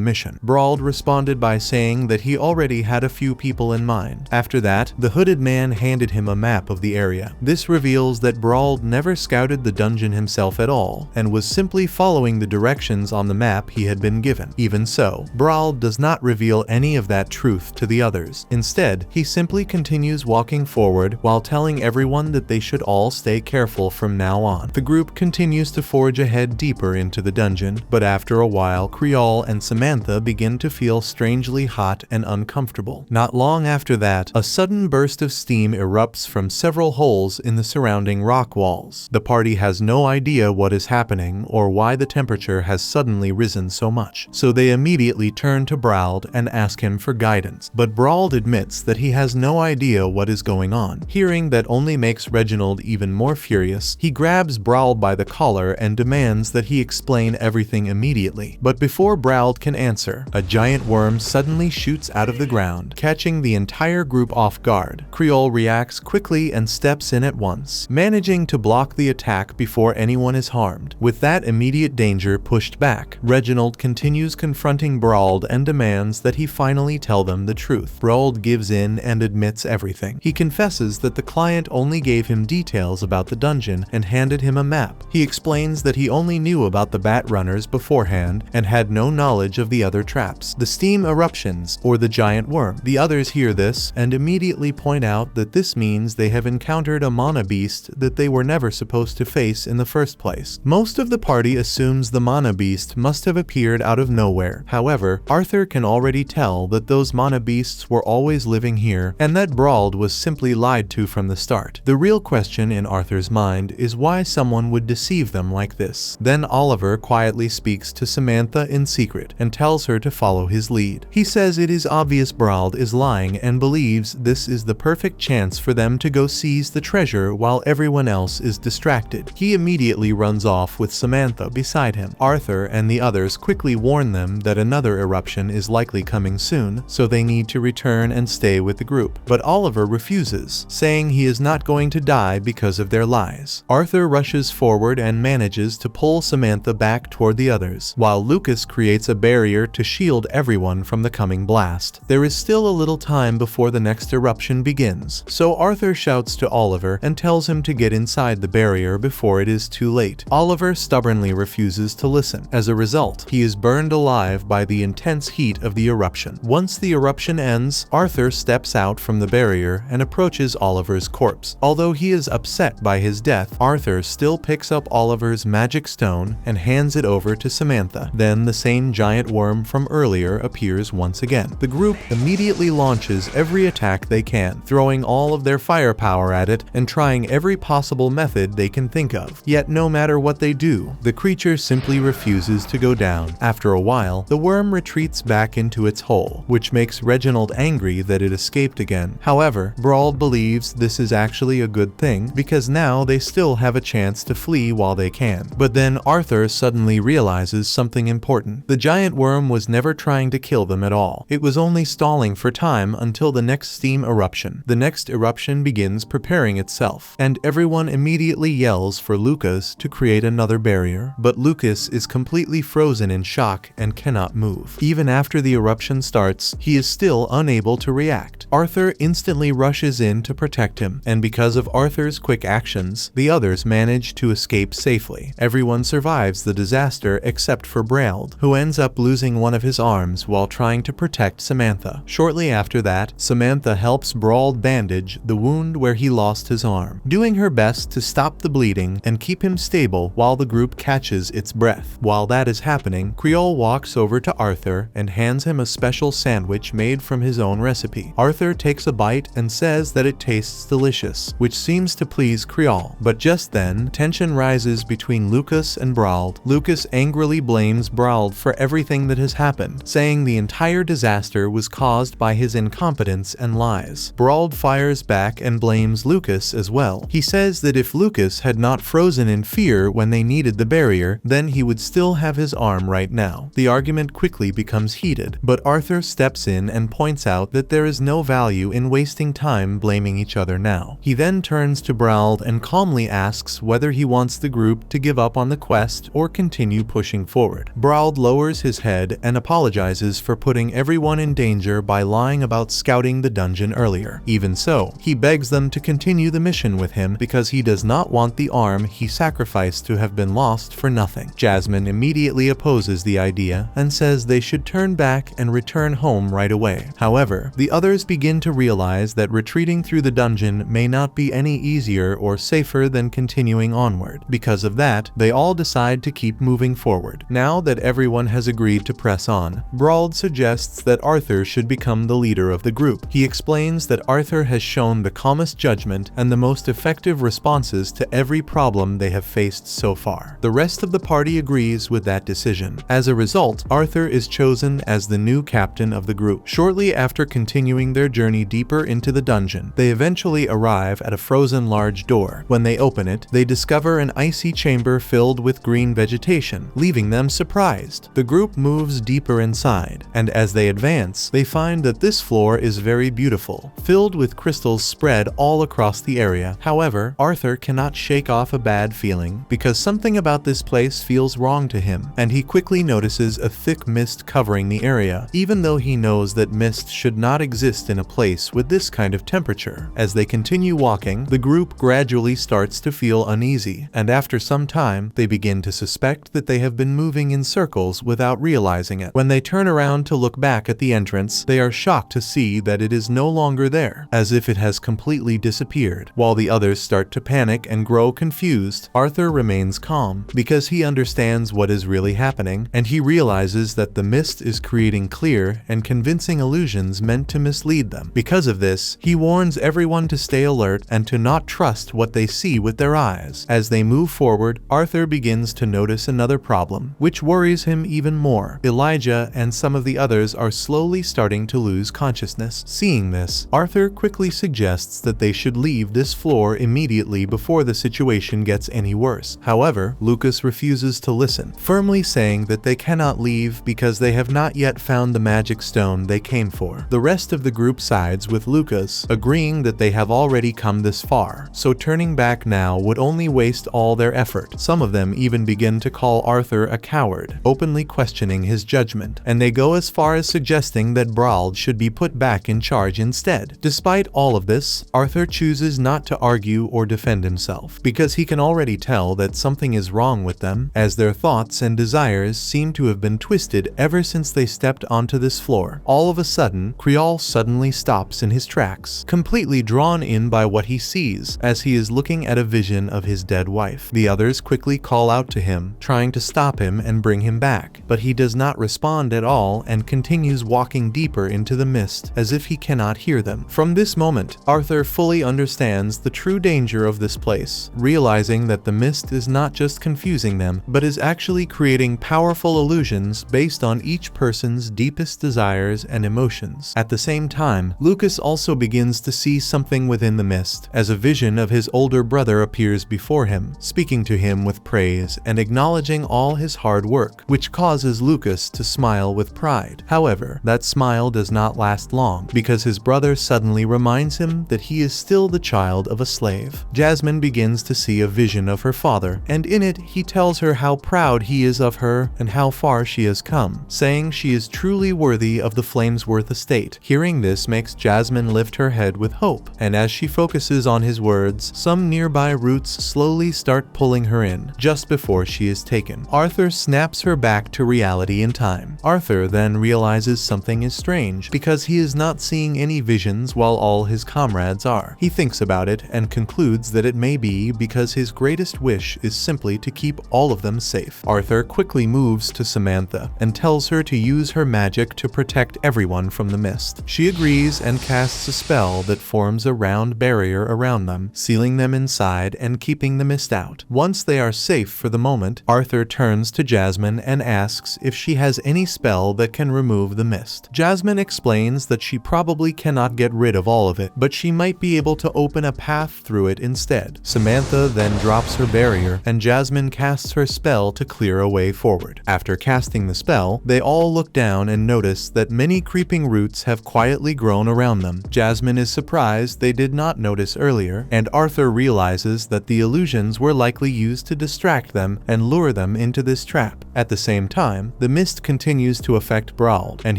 mission. Brauld responded by saying that he already had a few people in mind. After that, the hooded man handed him a map of the area. This reveals that Brauld never scouted the dungeon himself at all and was simply following the directions on the map he had been given. Even so, Brauld does not reveal any of that truth to the others. Instead, he simply continues walking forward while telling everyone that they should all stay careful from now on. The group continues to forge ahead deeper into the dungeon, but after a while, Creole and Samantha begin to feel strangely hot and uncomfortable. Not long after that, a sudden burst of steam erupts from several holes in the surrounding rock walls. The party has no idea what is happening or why the temperature has suddenly risen so much, so they immediately turn to Brauld and ask him for guidance. But Brauld admits that he has no idea what is going on. Hearing that only makes Reginald even more furious, he grabs Brauld by the collar and demands that he explain everything immediately. But before Brauld can answer, a giant worm suddenly shoots out of the ground, catching the entire group off guard. Creole reacts quickly and steps in at once, managing to block the attack before anyone is harmed. With that immediate danger pushed back, Reginald continues confronting Brauld and demands that he finally tell them the truth. Brauld gives in and admits everything. He confesses that the client only gave him details about the dungeon and handed him a map. He explains that he only knew about the bat runners beforehand and had no knowledge of the other traps, the steam eruptions, or the giant worm. The others hear this and immediately point out that this means they have encountered a mana beast that they were never supposed to face in the first place. Most of the party assumes the mana beast must have appeared out of nowhere. However, Arthur can already tell that those mana beasts were always living here and that Brauld was simply lied to from the start. The real question in Arthur's mind is why someone would deceive them like this. Then Oliver quietly speaks to Samantha in secret and tells her to follow his lead. He says it is obvious Brauld is lying and believes this is the perfect chance for them to go seize the treasure while everyone else is distracted. He immediately runs off with Samantha beside him. Arthur and the others quickly warn them that another eruption is likely coming soon, so they need to return and stay with the group. But Oliver refuses, saying he is not going to die because of their lies. Arthur rushes forward and manages to pull Samantha back toward the others, while Lucas creates a barrier to shield everyone from the coming blast. There is still a little time before the next eruption begins, so Arthur shouts to Oliver and tells him to get inside the barrier before it is too late. Oliver stubbornly refuses to listen. As a result, he is burned alive by the intense heat of the eruption. Once the eruption ends, Arthur steps out from the barrier and approaches Oliver's corpse. Although he is upset by his death, Arthur still picks up Oliver's magic stone and hands it over to Samantha. Then the same giant worm from earlier appears once again. The group immediately launches every attack they can, throwing all of their firepower at it and trying every possible method they can think of. Yet no matter what they do, the creature simply immediately refuses to go down. After a while, the worm retreats back into its hole, which makes Reginald angry that it escaped again. However, Brauld believes this is actually a good thing because now they still have a chance to flee while they can. But then Arthur suddenly realizes something important. The giant worm was never trying to kill them at all. It was only stalling for time until the next steam eruption. The next eruption begins preparing itself, and everyone immediately yells for Lucas to create another barrier. But Lucas is completely frozen in shock and cannot move. Even after the eruption starts, he is still unable to react. Arthur instantly rushes in to protect him, and because of Arthur's quick actions, the others manage to escape safely. Everyone survives the disaster except for Brauld, who ends up losing one of his arms while trying to protect Samantha. Shortly after that, Samantha helps Brauld bandage the wound where he lost his arm, doing her best to stop the bleeding and keep him stable while the group catches its breath. While that is happening, Creole walks over to Arthur and hands him a special sandwich made from his own recipe. Arthur takes a bite and says that it tastes delicious, which seems to please Creole. But just then, tension rises between Lucas and Brauld. Lucas angrily blames Brauld for everything that has happened, saying the entire disaster was caused by his incompetence and lies. Brauld fires back and blames Lucas as well. He says that if Lucas had not frozen in fear when they needed the barrier, then he would still have his arm right now. The argument quickly becomes heated, but Arthur steps in and points out that there is no value in wasting time blaming each other now. He then turns to Brauld and calmly asks whether he wants the group to give up on the quest or continue pushing forward. Brauld lowers his head and apologizes for putting everyone in danger by lying about scouting the dungeon earlier. Even so, he begs them to continue the mission with him because he does not want the arm he sacrificed to have been lost for nothing. Jasmine immediately opposes the idea and says they should turn back and return home right away. However, the others begin to realize that retreating through the dungeon may not be any easier or safer than continuing onward. Because of that, they all decide to keep moving forward. Now that everyone has agreed to press on, Brauld suggests that Arthur should become the leader of the group. He explains that Arthur has shown the calmest judgment and the most effective responses to every problem they have faced so far. The rest of the party agrees with that decision. As a result, Arthur is chosen as the new captain of the group. Shortly after continuing their journey deeper into the dungeon, they eventually arrive at a frozen large door. When they open it, they discover an icy chamber filled with green vegetation, leaving them surprised. The group moves deeper inside, and as they advance, they find that this floor is very beautiful, filled with crystals spread all across the area. However, Arthur cannot shake off a bad feeling because something about this place feels wrong to him, and he quickly notices a thick mist covering the area, even though he knows that mist should not exist in a place with this kind of temperature. As they continue walking, the group gradually starts to feel uneasy, and after some time, they begin to suspect that they have been moving in circles without realizing it. When they turn around to look back at the entrance, they are shocked to see that it is no longer there, as if it has completely disappeared. While the others start to panic and grow confused, Arthur remains calm because he understands what is really happening, and he realizes that the mist is creating clear and convincing illusions meant to mislead them. Because of this, he warns everyone to stay alert and to not trust what they see with their eyes. As they move forward, Arthur begins to notice another problem, which worries him even more. Elijah and some of the others are slowly starting to lose consciousness. Seeing this, Arthur quickly suggests that they should leave this floor immediately before the situation gets any worse. However, Lucas refuses to listen, firmly saying that they cannot leave because they have not yet found the magic stone they came for. The rest of the group sides with Lucas, agreeing that they have already come this far, so turning back now would only waste all their effort. Some of them even begin to call Arthur a coward, openly questioning his judgment, and they go as far as suggesting that Brauld should be put back in charge instead. Despite all of this, Arthur chooses not to argue or defend himself, because he can already tell that something is wrong with them, as their thoughts and desires seem to have been twisted ever since they stepped onto this floor. All of a sudden, Creole suddenly stops in his tracks, completely drawn in by what he sees, as he is looking at a vision of his dead wife. The others quickly call out to him, trying to stop him and bring him back, but he does not respond at all and continues walking deeper into the mist, as if he cannot hear them. From this moment, Arthur fully understands the true danger of this place, realizing that the mist is not just confusing them, but is actually creating powerful illusions based on each person's deepest desires and emotions. At the same time, Lucas also begins to see something within the mist, as a vision of his older brother appears before him, speaking to him with praise and acknowledging all his hard work, which causes Lucas to smile with pride. However, that smile does not last long, because his brother suddenly reminds him that he is still the child of a slave. Jasmine begins to see a vision of her father, and in it he tells her how proud he is of her and how far she has come, saying she is truly worthy of the Flamesworth estate. Hearing this makes Jasmine lift her head with hope, and as she focuses on his words, some nearby roots slowly start pulling her in, just before she is taken. Arthur snaps her back to reality in time. Arthur then realizes something is strange, because he is not seeing any visions while all his comrades are. He thinks about it and concludes that it may be because his greatest wish is simply to keep all of them safe. Arthur quickly moves to Samantha and tells her to use her magic to protect everyone from the mist. She agrees and casts a spell that forms a round barrier around them, sealing them inside and keeping the mist out. Once they are safe for the moment, Arthur turns to Jasmine and asks if she has any spell that can remove the mist. Jasmine explains that she probably cannot get rid of all of it, but she might be able to open a path through it instead. Samantha then drops her barrier, and Jasmine casts her spell to clear a way forward. After casting the spell, they all look down and notice that many creeping roots have quietly grown around them. Jasmine is surprised they did not notice earlier, and Arthur realizes that the illusions were likely used to distract them and lure them into this trap. At the same time, the mist continues to affect Brawl, and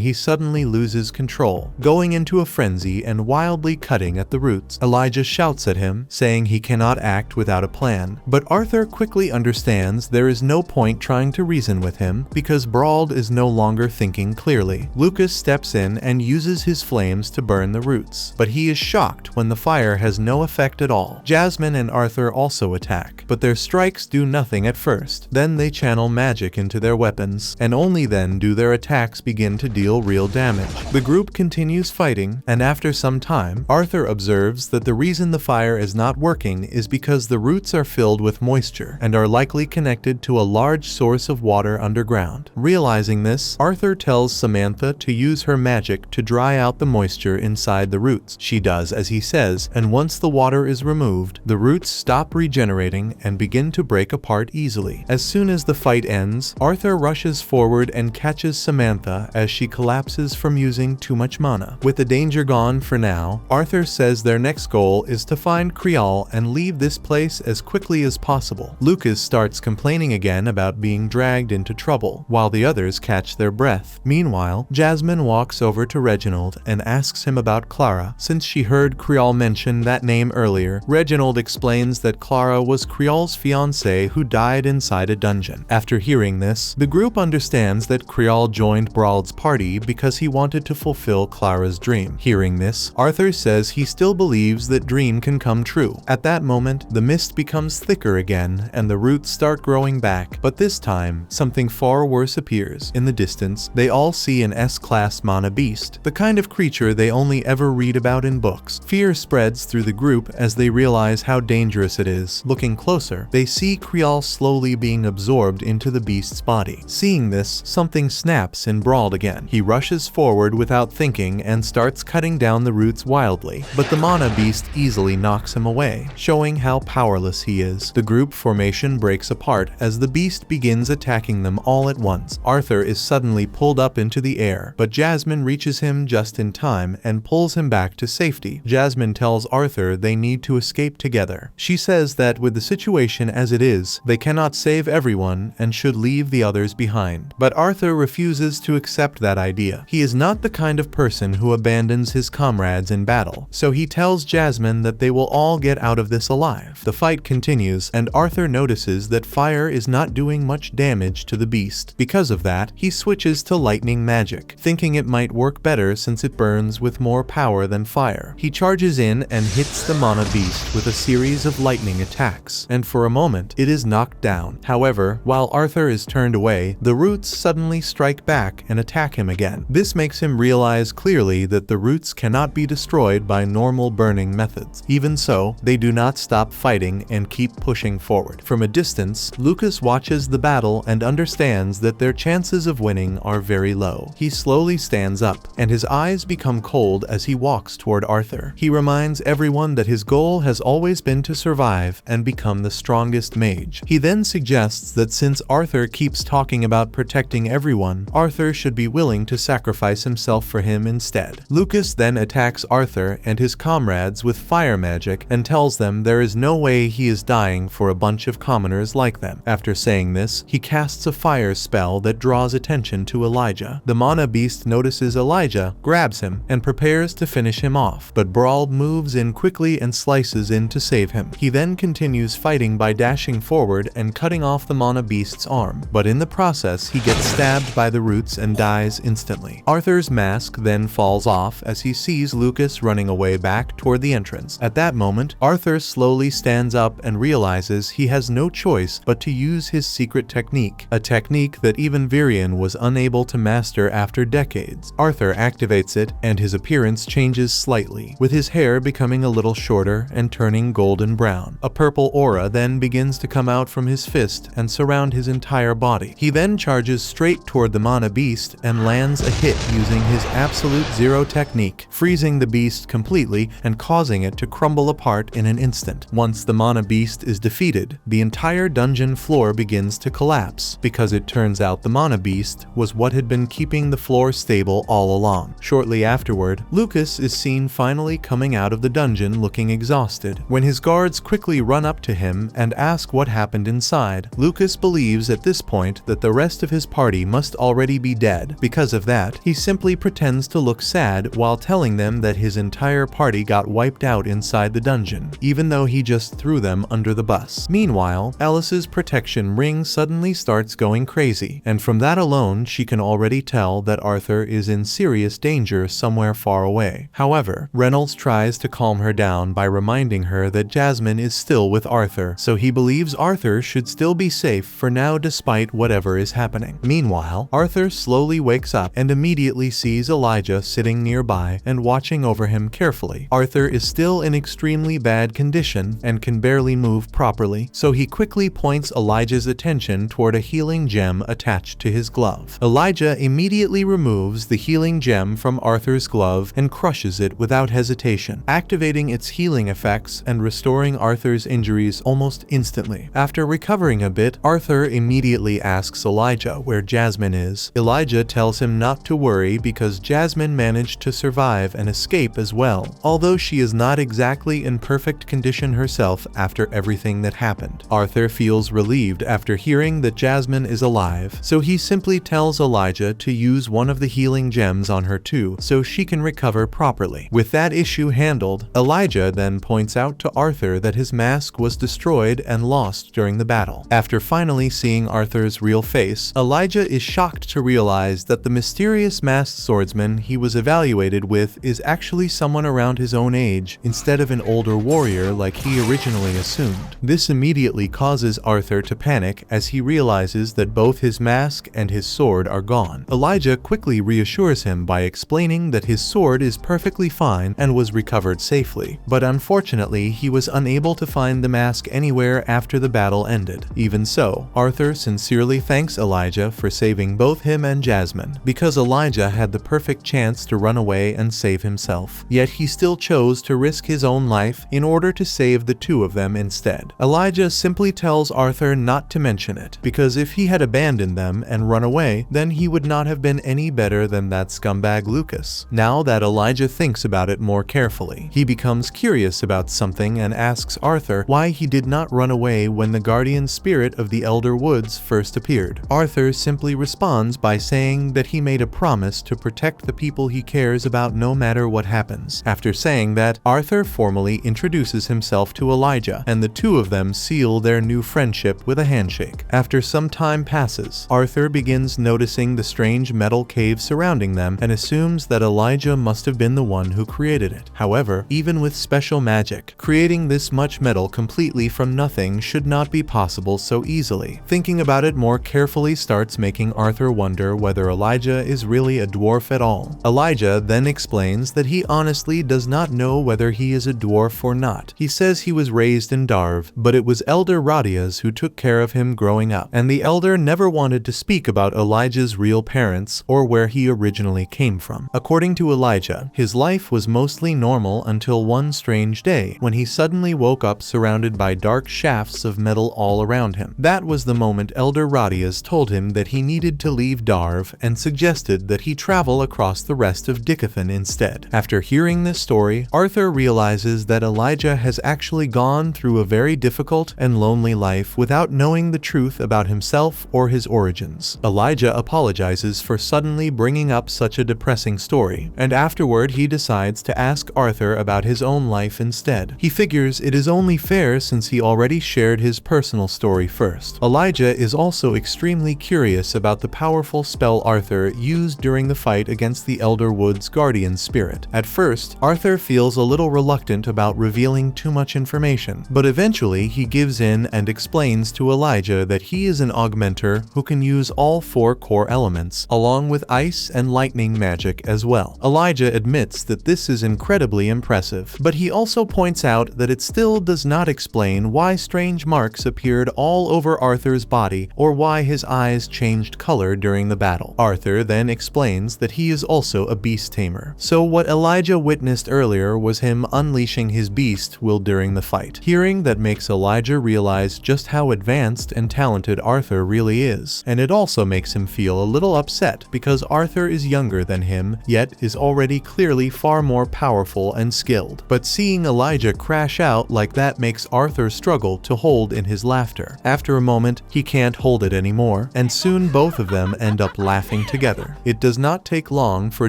he suddenly loses control, going into a frenzy and wildly cutting at the roots. Elijah shouts at him, saying he cannot act without a plan, but Arthur quickly understands there is no point trying to reason with him because Brawl is no longer thinking clearly. Lucas steps in and uses his flames to burn the roots, but he is shocked when the fire has no effect at all. Jasmine and Arthur also attack, but their strikes do nothing at first. Then they channel magic into their weapons, and only then do their attacks begin to deal real damage. The group continues fighting, and after some time, Arthur observes that the reason the fire is not working is because the roots are filled with moisture and are likely connected to a large source of water underground. Realizing this, Arthur tells Samantha to use her magic to dry out the moisture inside the roots. She does as he says, and once the water is removed, the roots stop regenerating and begin to break apart easily. As soon as the fight ends, Arthur rushes forward and catches Samantha as she collapses from using too much mana. With the danger gone for now, Arthur says their next goal is to find Creole and leave this place as quickly as possible. Lucas starts complaining again about being dragged into trouble, while the others catch their breath. Meanwhile, Jasmine walks over to Reginald and asks him about Clara, since she heard Creole mention that name earlier. Reginald explains that Clara was Creole's fiancée who died inside a dungeon. After hearing this, the group understands that Creole joined Brawl's party because he wanted to fulfill Clara's dream. Hearing this, Arthur says he still believes that dream can come true. At that moment, the mist becomes thicker again and the roots start growing back, but this time, something far worse appears. In the distance, they all see an S-class mana beast, the kind of creature they only ever read about in books. Fear spreads through the group as they realize how dangerous it is. Looking closer, they see Creole slowly being absorbed into the beast's body. Seeing this, something snaps in Brawl again. He rushes forward without thinking and starts cutting down the roots wildly, but the mana beast easily knocks him away, showing how powerless he is. The group formation breaks apart as the beast begins attacking them all at once. Arthur is suddenly pulled up into the air, but Jasmine reaches him just in time and pulls him back to safety. Jasmine tells Arthur they need to escape together. She says that with the situation as it is, they cannot save everyone and should leave the others behind. But Arthur refuses to accept that idea. He is not the kind of person who abandons his comrades in battle, so he tells Jasmine that they will all get out of this alive. The fight continues, and Arthur notices that fire is not doing much damage to the beast. Because of that, he switches to lightning magic, thinking it might work better since it burns with more power than fire. He charges in and hits the mana beast with a series of lightning attacks, and for a moment, it is knocked down. However, while Arthur is turned away, the roots suddenly strike back and attack him again. This makes him realize clearly that the roots cannot be destroyed by normal burning methods. Even so, they do not stop fighting and keep pushing forward. From a distance, Lucas watches the battle and understands that their chances of winning are very low. He slowly stands up, and his eyes become cold as he walks toward Arthur. He reminds everyone that his goal has always been to survive and become the strongest mage. He then suggests that since Arthur keeps talking about protecting everyone, Arthur should be willing to sacrifice himself for him instead. Lucas then attacks Arthur and his comrades with fire magic and tells them there is no way he is dying for a bunch of commoners like them. After saying this, he casts a fire spell that draws attention to Elijah. The mana beast notices Elijah, grabs him, and prepares to finish him off, but Brawl moves in quickly and slices in to save him. He then continues fighting by dashing forward and cutting off the mana beast's arm, but in the process he gets stabbed by the roots and dies instantly. Arthur's mask then falls off as he sees Lucas running away back toward the entrance. At that moment, Arthur slowly stands up and realizes he has no choice but to use his secret technique, a technique that even Virion was unable to master after decades. Arthur activates it, and his appearance changes slightly, with his hair becoming a little shorter and turning golden brown. A purple aura then begins to come out from his fist and surround his entire body. He then charges straight toward the mana beast and lands a hit using his absolute zero technique, freezing the beast completely and causing it to crumble apart in an instant. Once the mana beast is defeated, the entire dungeon floor begins to collapse, because it turns out the mana beast was what had been keeping the floor stable all along. Shortly afterward, Lucas is seen finally coming out of the dungeon looking exhausted. When his guards quickly run up to him and ask what happened inside, Lucas believes at this point that the rest of his party must already be dead. Because of that, he simply pretends to look sad while telling them that his entire party got wiped out inside the dungeon, even though he just threw them under the bus. Meanwhile, Alice's protection ring suddenly starts going crazy, and from that alone she can already tell that Arthur is in serious danger somewhere far away. However, Reynolds tries to calm her down by reminding her that Jasmine is still with Arthur, so he believes Arthur should still be safe for now despite whatever is happening. Meanwhile, Arthur slowly wakes up and immediately sees Elijah sitting nearby and watching over him carefully. Arthur is still in extremely bad condition and can barely move properly, so he quickly points Elijah's attention toward a healing gem attached to his glove. Elijah immediately removes the healing gem from Arthur's glove and crushes it without hesitation, activating its healing effects and restoring Arthur's injuries almost instantly. After recovering a bit, Arthur immediately asks Elijah where Jasmine is. Elijah tells him not to worry because Jasmine managed to survive and escape as well, although she is not exactly in perfect condition herself after everything that happened. Arthur feels relieved after hearing that Jasmine is alive, so he simply tells Elijah to use one of the healing gems on her too, so she can recover properly. With that issue handled, Elijah then points out to Arthur that his mask was destroyed and lost during the battle. After finally seeing Arthur's real face, Elijah is shocked to realize that the mysterious masked swordsman he was evaluated with is actually someone around his own age instead of an older warrior like he originally assumed. This immediately causes Arthur to panic as he realizes that both his mask and his sword are gone. Elijah quickly reassures him by explaining that his sword is perfectly fine and was recovered safely, but unfortunately he was unable to find the mask anywhere after the battle ended. Even so, Arthur sincerely thanks Elijah for saving both him and Jasmine, because Elijah had the perfect chance to run away and save himself, yet he still chose to risk his own life in order to save the two of them instead. Elijah simply tells Arthur not to mention it, because if he had abandoned them and run away, then he would not have been any better than that scumbag Lucas. Now that Elijah thinks about it more carefully, he becomes curious about something and asks Arthur why he did not run away when the guardian spirit of the Elder Woods first appeared. Arthur simply responds by saying that he made a promise to protect the people he cares about no matter what happens. After saying that, Arthur formally introduces himself to Elijah, and the two of them seal their new friendship with a handshake. After some time passes, Arthur begins noticing the strange metal cave surrounding them and assumes that Elijah must have been the one who created it. However, even with special magic, creating this much metal completely from nothing should not be possible so easily. Thinking about about it more carefully starts making Arthur wonder whether Elijah is really a dwarf at all. Elijah then explains that he honestly does not know whether he is a dwarf or not. He says he was raised in Darv, but it was Elder Radias who took care of him growing up, and the elder never wanted to speak about Elijah's real parents or where he originally came from. According to Elijah, his life was mostly normal until one strange day when he suddenly woke up surrounded by dark shafts of metal all around him. That was the moment Elder Radias told him that he needed to leave Darv and suggested that he travel across the rest of Dicathan instead. After hearing this story, Arthur realizes that Elijah has actually gone through a very difficult and lonely life without knowing the truth about himself or his origins. Elijah apologizes for suddenly bringing up such a depressing story, and afterward he decides to ask Arthur about his own life instead. He figures it is only fair since he already shared his personal story first. Elijah is also extremely curious about the powerful spell Arthur used during the fight against the Elder Wood's guardian spirit. At first, Arthur feels a little reluctant about revealing too much information, but eventually he gives in and explains to Elijah that he is an augmenter who can use all 4 core elements, along with ice and lightning magic as well. Elijah admits that this is incredibly impressive, but he also points out that it still does not explain why strange marks appeared all over Arthur's body or why his eyes changed color during the battle. Arthur then explains that he is also a beast tamer, so what Elijah witnessed earlier was him unleashing his beast will during the fight. Hearing that makes Elijah realize just how advanced and talented Arthur really is, and it also makes him feel a little upset because Arthur is younger than him, yet is already clearly far more powerful and skilled. But seeing Elijah crash out like that makes Arthur struggle to hold in his laughter. After a moment, he can't hold it anymore, and soon both of them end up laughing together. It does not take long for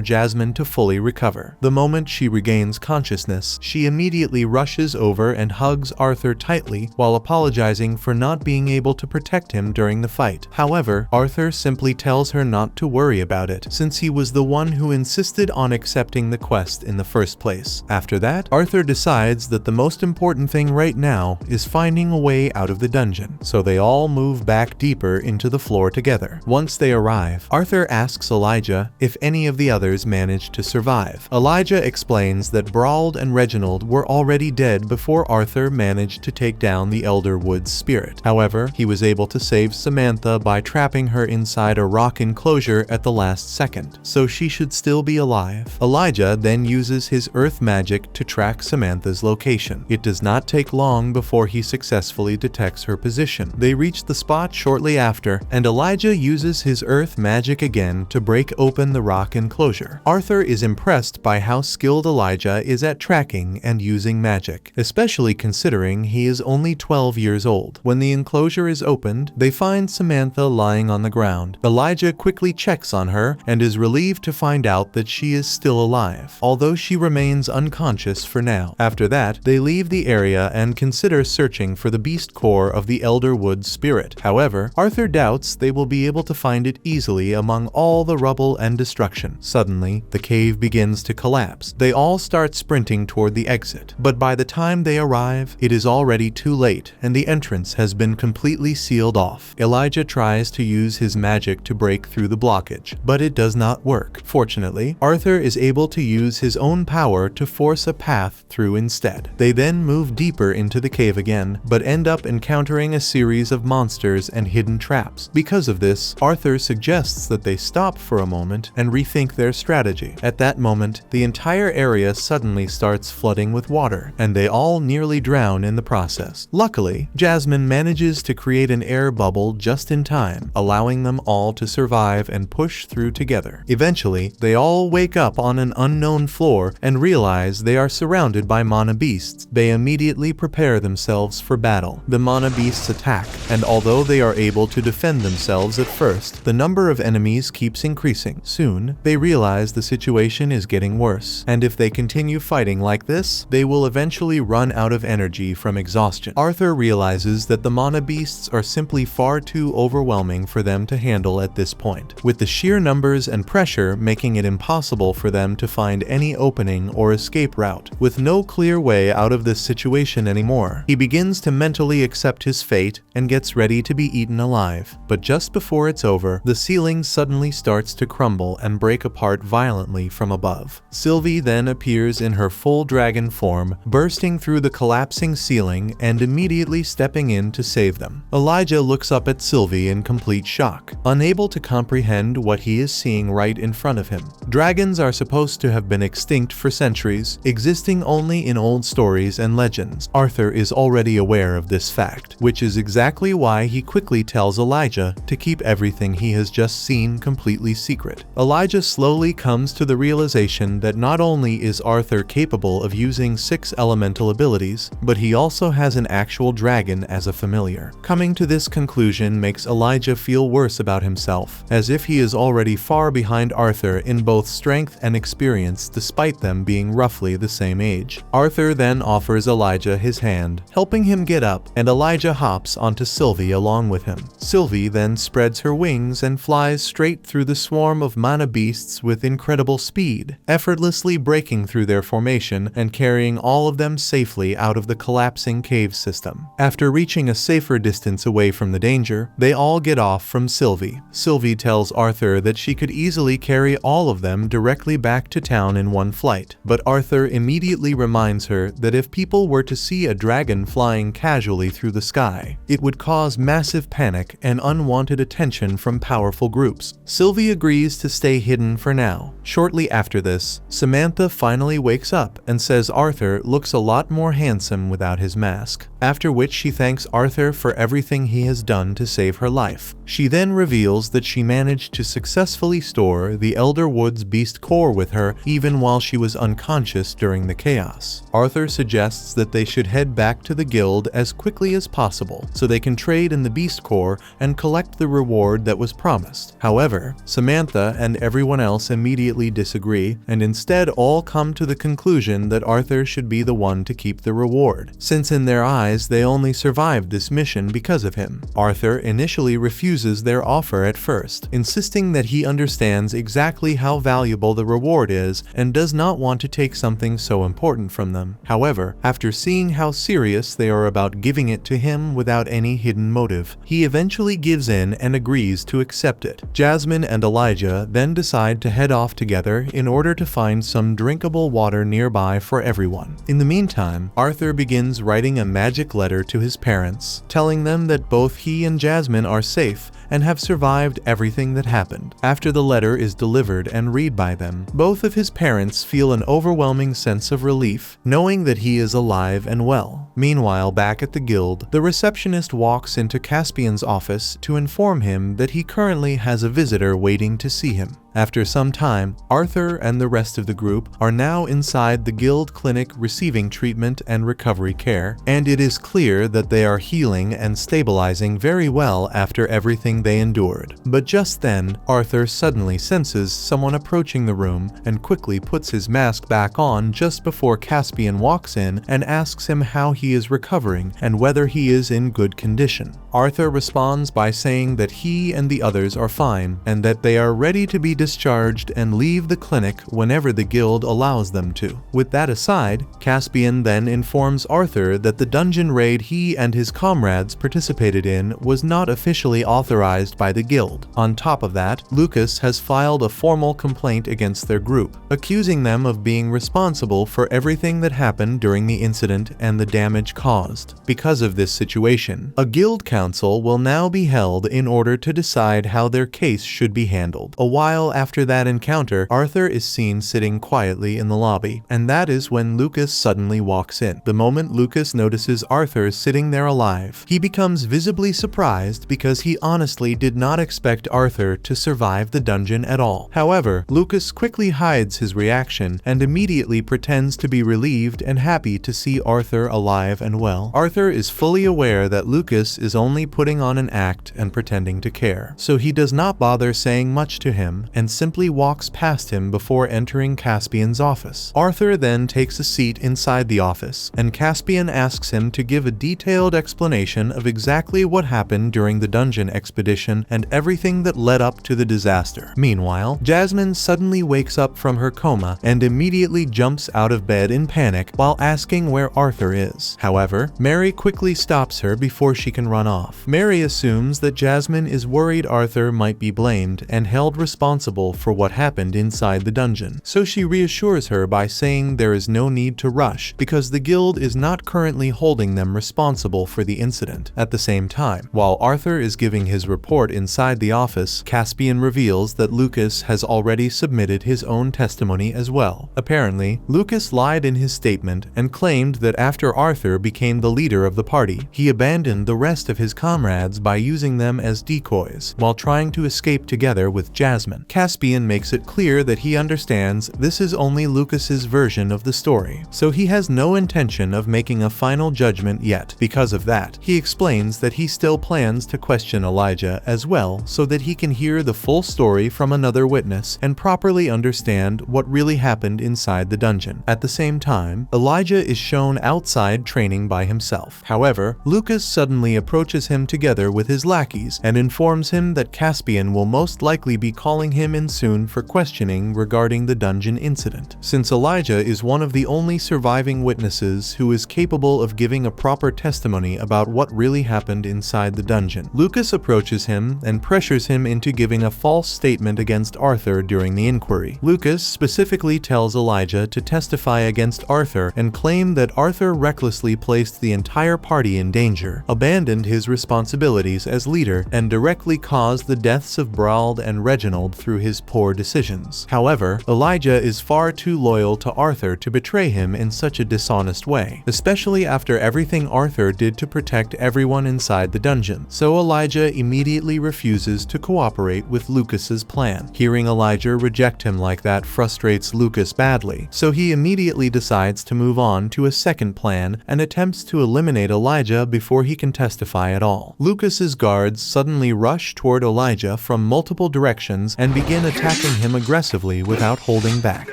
Jasmine to fully recover. The moment she regains consciousness, she immediately rushes over and hugs Arthur tightly while apologizing for not being able to protect him during the fight. However, Arthur simply tells her not to worry about it, since he was the one who insisted on accepting the quest in the first place. After that, Arthur decides that the most important thing right now is finding a way out of the dungeon, so they all move back deeper into the floor together. Once they arrive, Arthur asks Elijah if any of the others managed to survive. Elijah explains that Brauld and Reginald were already dead before Arthur managed to take down the Elder Wood's spirit. However, he was able to save Samantha by trapping her inside a rock enclosure at the last second, so she should still be alive. Elijah then uses his earth magic to track Samantha's location. It does not take long before he successfully detects her position. They reach the spot shortly after, and Elijah uses his earth magic again to break open the rock enclosure. Arthur is impressed by how skilled Elijah is at tracking and using magic, especially considering he is only 12 years old. When the enclosure is opened, they find Samantha lying on the ground. Elijah quickly checks on her and is relieved to find out that she is still alive, although she remains unconscious for now. After that, they leave the area and consider searching for the beast core of the Elder Wood spirit. However, Arthur doubts they will be able to find it easily among all the rubble and destruction. Suddenly, the cave begins to collapse. They all start sprinting toward the exit, but by the time they arrive, it is already too late and the entrance has been completely sealed off. Elijah tries to use his magic to break through the blockage, but it does not work. Fortunately, Arthur is able to use his own power to force a path through instead. They then move deeper into the cave again, but end up encountering a series of monsters and hidden traps. Because of this, Arthur suggests that they stop for a moment and rethink their strategy. At that moment, the entire area suddenly starts flooding with water, and they all nearly drown in the process. Luckily, Jasmine manages to create an air bubble just in time, allowing them all to survive and push through together. Eventually, they all wake up on an unknown floor and realize they are surrounded by mana beasts. They immediately prepare themselves for battle. The mana beasts attack, and although they are able to defend themselves at first, the number of enemies keeps increasing. Soon, they realize the situation is getting worse, and if they continue fighting like this, they will eventually run out of energy from exhaustion. Arthur realizes that the mana beasts are simply far too overwhelming for them to handle at this point, with the sheer numbers and pressure making it impossible for them to find any opening or escape route. With no clear way out of this situation anymore, he begins to mentally accept his fate and gets ready to be eaten alive. But just before it's over, the ceiling suddenly starts to crumble and break apart violently from above. Sylvie then appears in her full dragon form, bursting through the collapsing ceiling and immediately stepping in to save them. Elijah looks up at Sylvie in complete shock, unable to comprehend what he is seeing right in front of him. Dragons are supposed to have been extinct for centuries, existing only in old stories and legends. Arthur is already aware of this fact, which is exactly why he quickly tells Elijah to keep everything he has just seen completely secret. Elijah slowly comes to the realization that not only is Arthur capable of using 6 elemental abilities, but he also has an actual dragon as a familiar. Coming to this conclusion makes Elijah feel worse about himself, as if he is already far behind Arthur in both strength and experience despite them being roughly the same age. Arthur then offers Elijah his hand, helping him get up, and Elijah hops onto Sylvie along with him. Sylvie then spreads her wings and flies straight through the swarm of mana beasts with incredible speed, effortlessly breaking through their formation and carrying all of them safely out of the collapsing cave system. After reaching a safer distance away from the danger, they all get off from Sylvie. Sylvie tells Arthur that she could easily carry all of them directly back to town in one flight, but Arthur immediately reminds her that if people were to see a dragon flying casually through the sky, it would cause massive panic and unwanted attention from powerful groups. Sylvie agrees to stay hidden for now. Shortly after this, Samantha finally wakes up and says Arthur looks a lot more handsome without his mask, after which she thanks Arthur for everything he has done to save her life. She then reveals that she managed to successfully store the Elder Woods beast core with her even while she was unconscious during the chaos. Arthur suggests that they should head back to the guild as quickly as possible so they can trade in the beast core and collect the reward that was promised. However, Samantha and everyone else immediately disagree and instead all come to the conclusion that Arthur should be the one to keep the reward, since in their eyes they only survived this mission because of him. Arthur initially refuses their offer at first, insisting that he understands exactly how valuable the reward is and does not want to take something so important from them. However, after seeing how serious they are about giving it to him without any hidden motive, he eventually gives in and agrees to accept it. Jasmine and Elijah then decide to head off together in order to find some drinkable water nearby for everyone. In the meantime, Arthur begins writing a magic letter to his parents, telling them that both he and Jasmine are safe and have survived everything that happened. After the letter is delivered and read by them, both of his parents feel an overwhelming sense of relief, knowing that he is alive and well. Meanwhile, back at the guild, the receptionist walks into Caspian's office to inform him that he currently has a visitor waiting to see him. After some time, Arthur and the rest of the group are now inside the guild clinic receiving treatment and recovery care, and it is clear that they are healing and stabilizing very well after everything they endured. But just then, Arthur suddenly senses someone approaching the room and quickly puts his mask back on just before Caspian walks in and asks him how he is recovering and whether he is in good condition. Arthur responds by saying that he and the others are fine and that they are ready to be discharged and leave the clinic whenever the guild allows them to. With that aside, Caspian then informs Arthur that the dungeon raid he and his comrades participated in was not officially authorized by the guild. On top of that, Lucas has filed a formal complaint against their group, accusing them of being responsible for everything that happened during the incident and the damage caused. Because of this situation, a guild council will now be held in order to decide how their case should be handled. A while after that encounter, Arthur is seen sitting quietly in the lobby, and that is when Lucas suddenly walks in. The moment Lucas notices Arthur sitting there alive, he becomes visibly surprised because he honestly did not expect Arthur to survive the dungeon at all. However, Lucas quickly hides his reaction and immediately pretends to be relieved and happy to see Arthur alive and well. Arthur is fully aware that Lucas is only putting on an act and pretending to care, so he does not bother saying much to him and simply walks past him before entering Caspian's office. Arthur then takes a seat inside the office, and Caspian asks him to give a detailed explanation of exactly what happened during the dungeon expedition and everything that led up to the disaster. Meanwhile, Jasmine suddenly wakes up from her coma and immediately jumps out of bed in panic while asking where Arthur is. However, Mary quickly stops her before she can run off. Mary assumes that Jasmine is worried Arthur might be blamed and held responsible for what happened inside the dungeon, so she reassures her by saying there is no need to rush because the guild is not currently holding them responsible for the incident. At the same time, while Arthur is giving his report inside the office, Caspian reveals that Lucas has already submitted his own testimony as well. Apparently, Lucas lied in his statement and claimed that after Arthur became the leader of the party, he abandoned the rest of his comrades by using them as decoys while trying to escape together with Jasmine. Caspian makes it clear that he understands this is only Lucas's version of the story, so he has no intention of making a final judgment yet. Because of that, he explains that he still plans to question Elijah as well so that he can hear the full story from another witness and properly understand what really happened inside the dungeon. At the same time, Elijah is shown outside training by himself. However, Lucas suddenly approaches him together with his lackeys and informs him that Caspian will most likely be calling him in soon for questioning regarding the dungeon incident. Since Elijah is one of the only surviving witnesses who is capable of giving a proper testimony about what really happened inside the dungeon, Lucas approaches him and pressures him into giving a false statement against Arthur during the inquiry. Lucas specifically tells Elijah to testify against Arthur and claim that Arthur recklessly placed the entire party in danger, abandoned his responsibilities as leader, and directly caused the deaths of Brauld and Reginald through his poor decisions. However, Elijah is far too loyal to Arthur to betray him in such a dishonest way, especially after everything Arthur did to protect everyone inside the dungeon. So Elijah immediately refuses to cooperate with Lucas's plan. Hearing Elijah reject him like that frustrates Lucas badly, so he immediately decides to move on to a second plan and attempts to eliminate Elijah before he can testify at all. Lucas's guards suddenly rush toward Elijah from multiple directions and begin attacking him aggressively without holding back.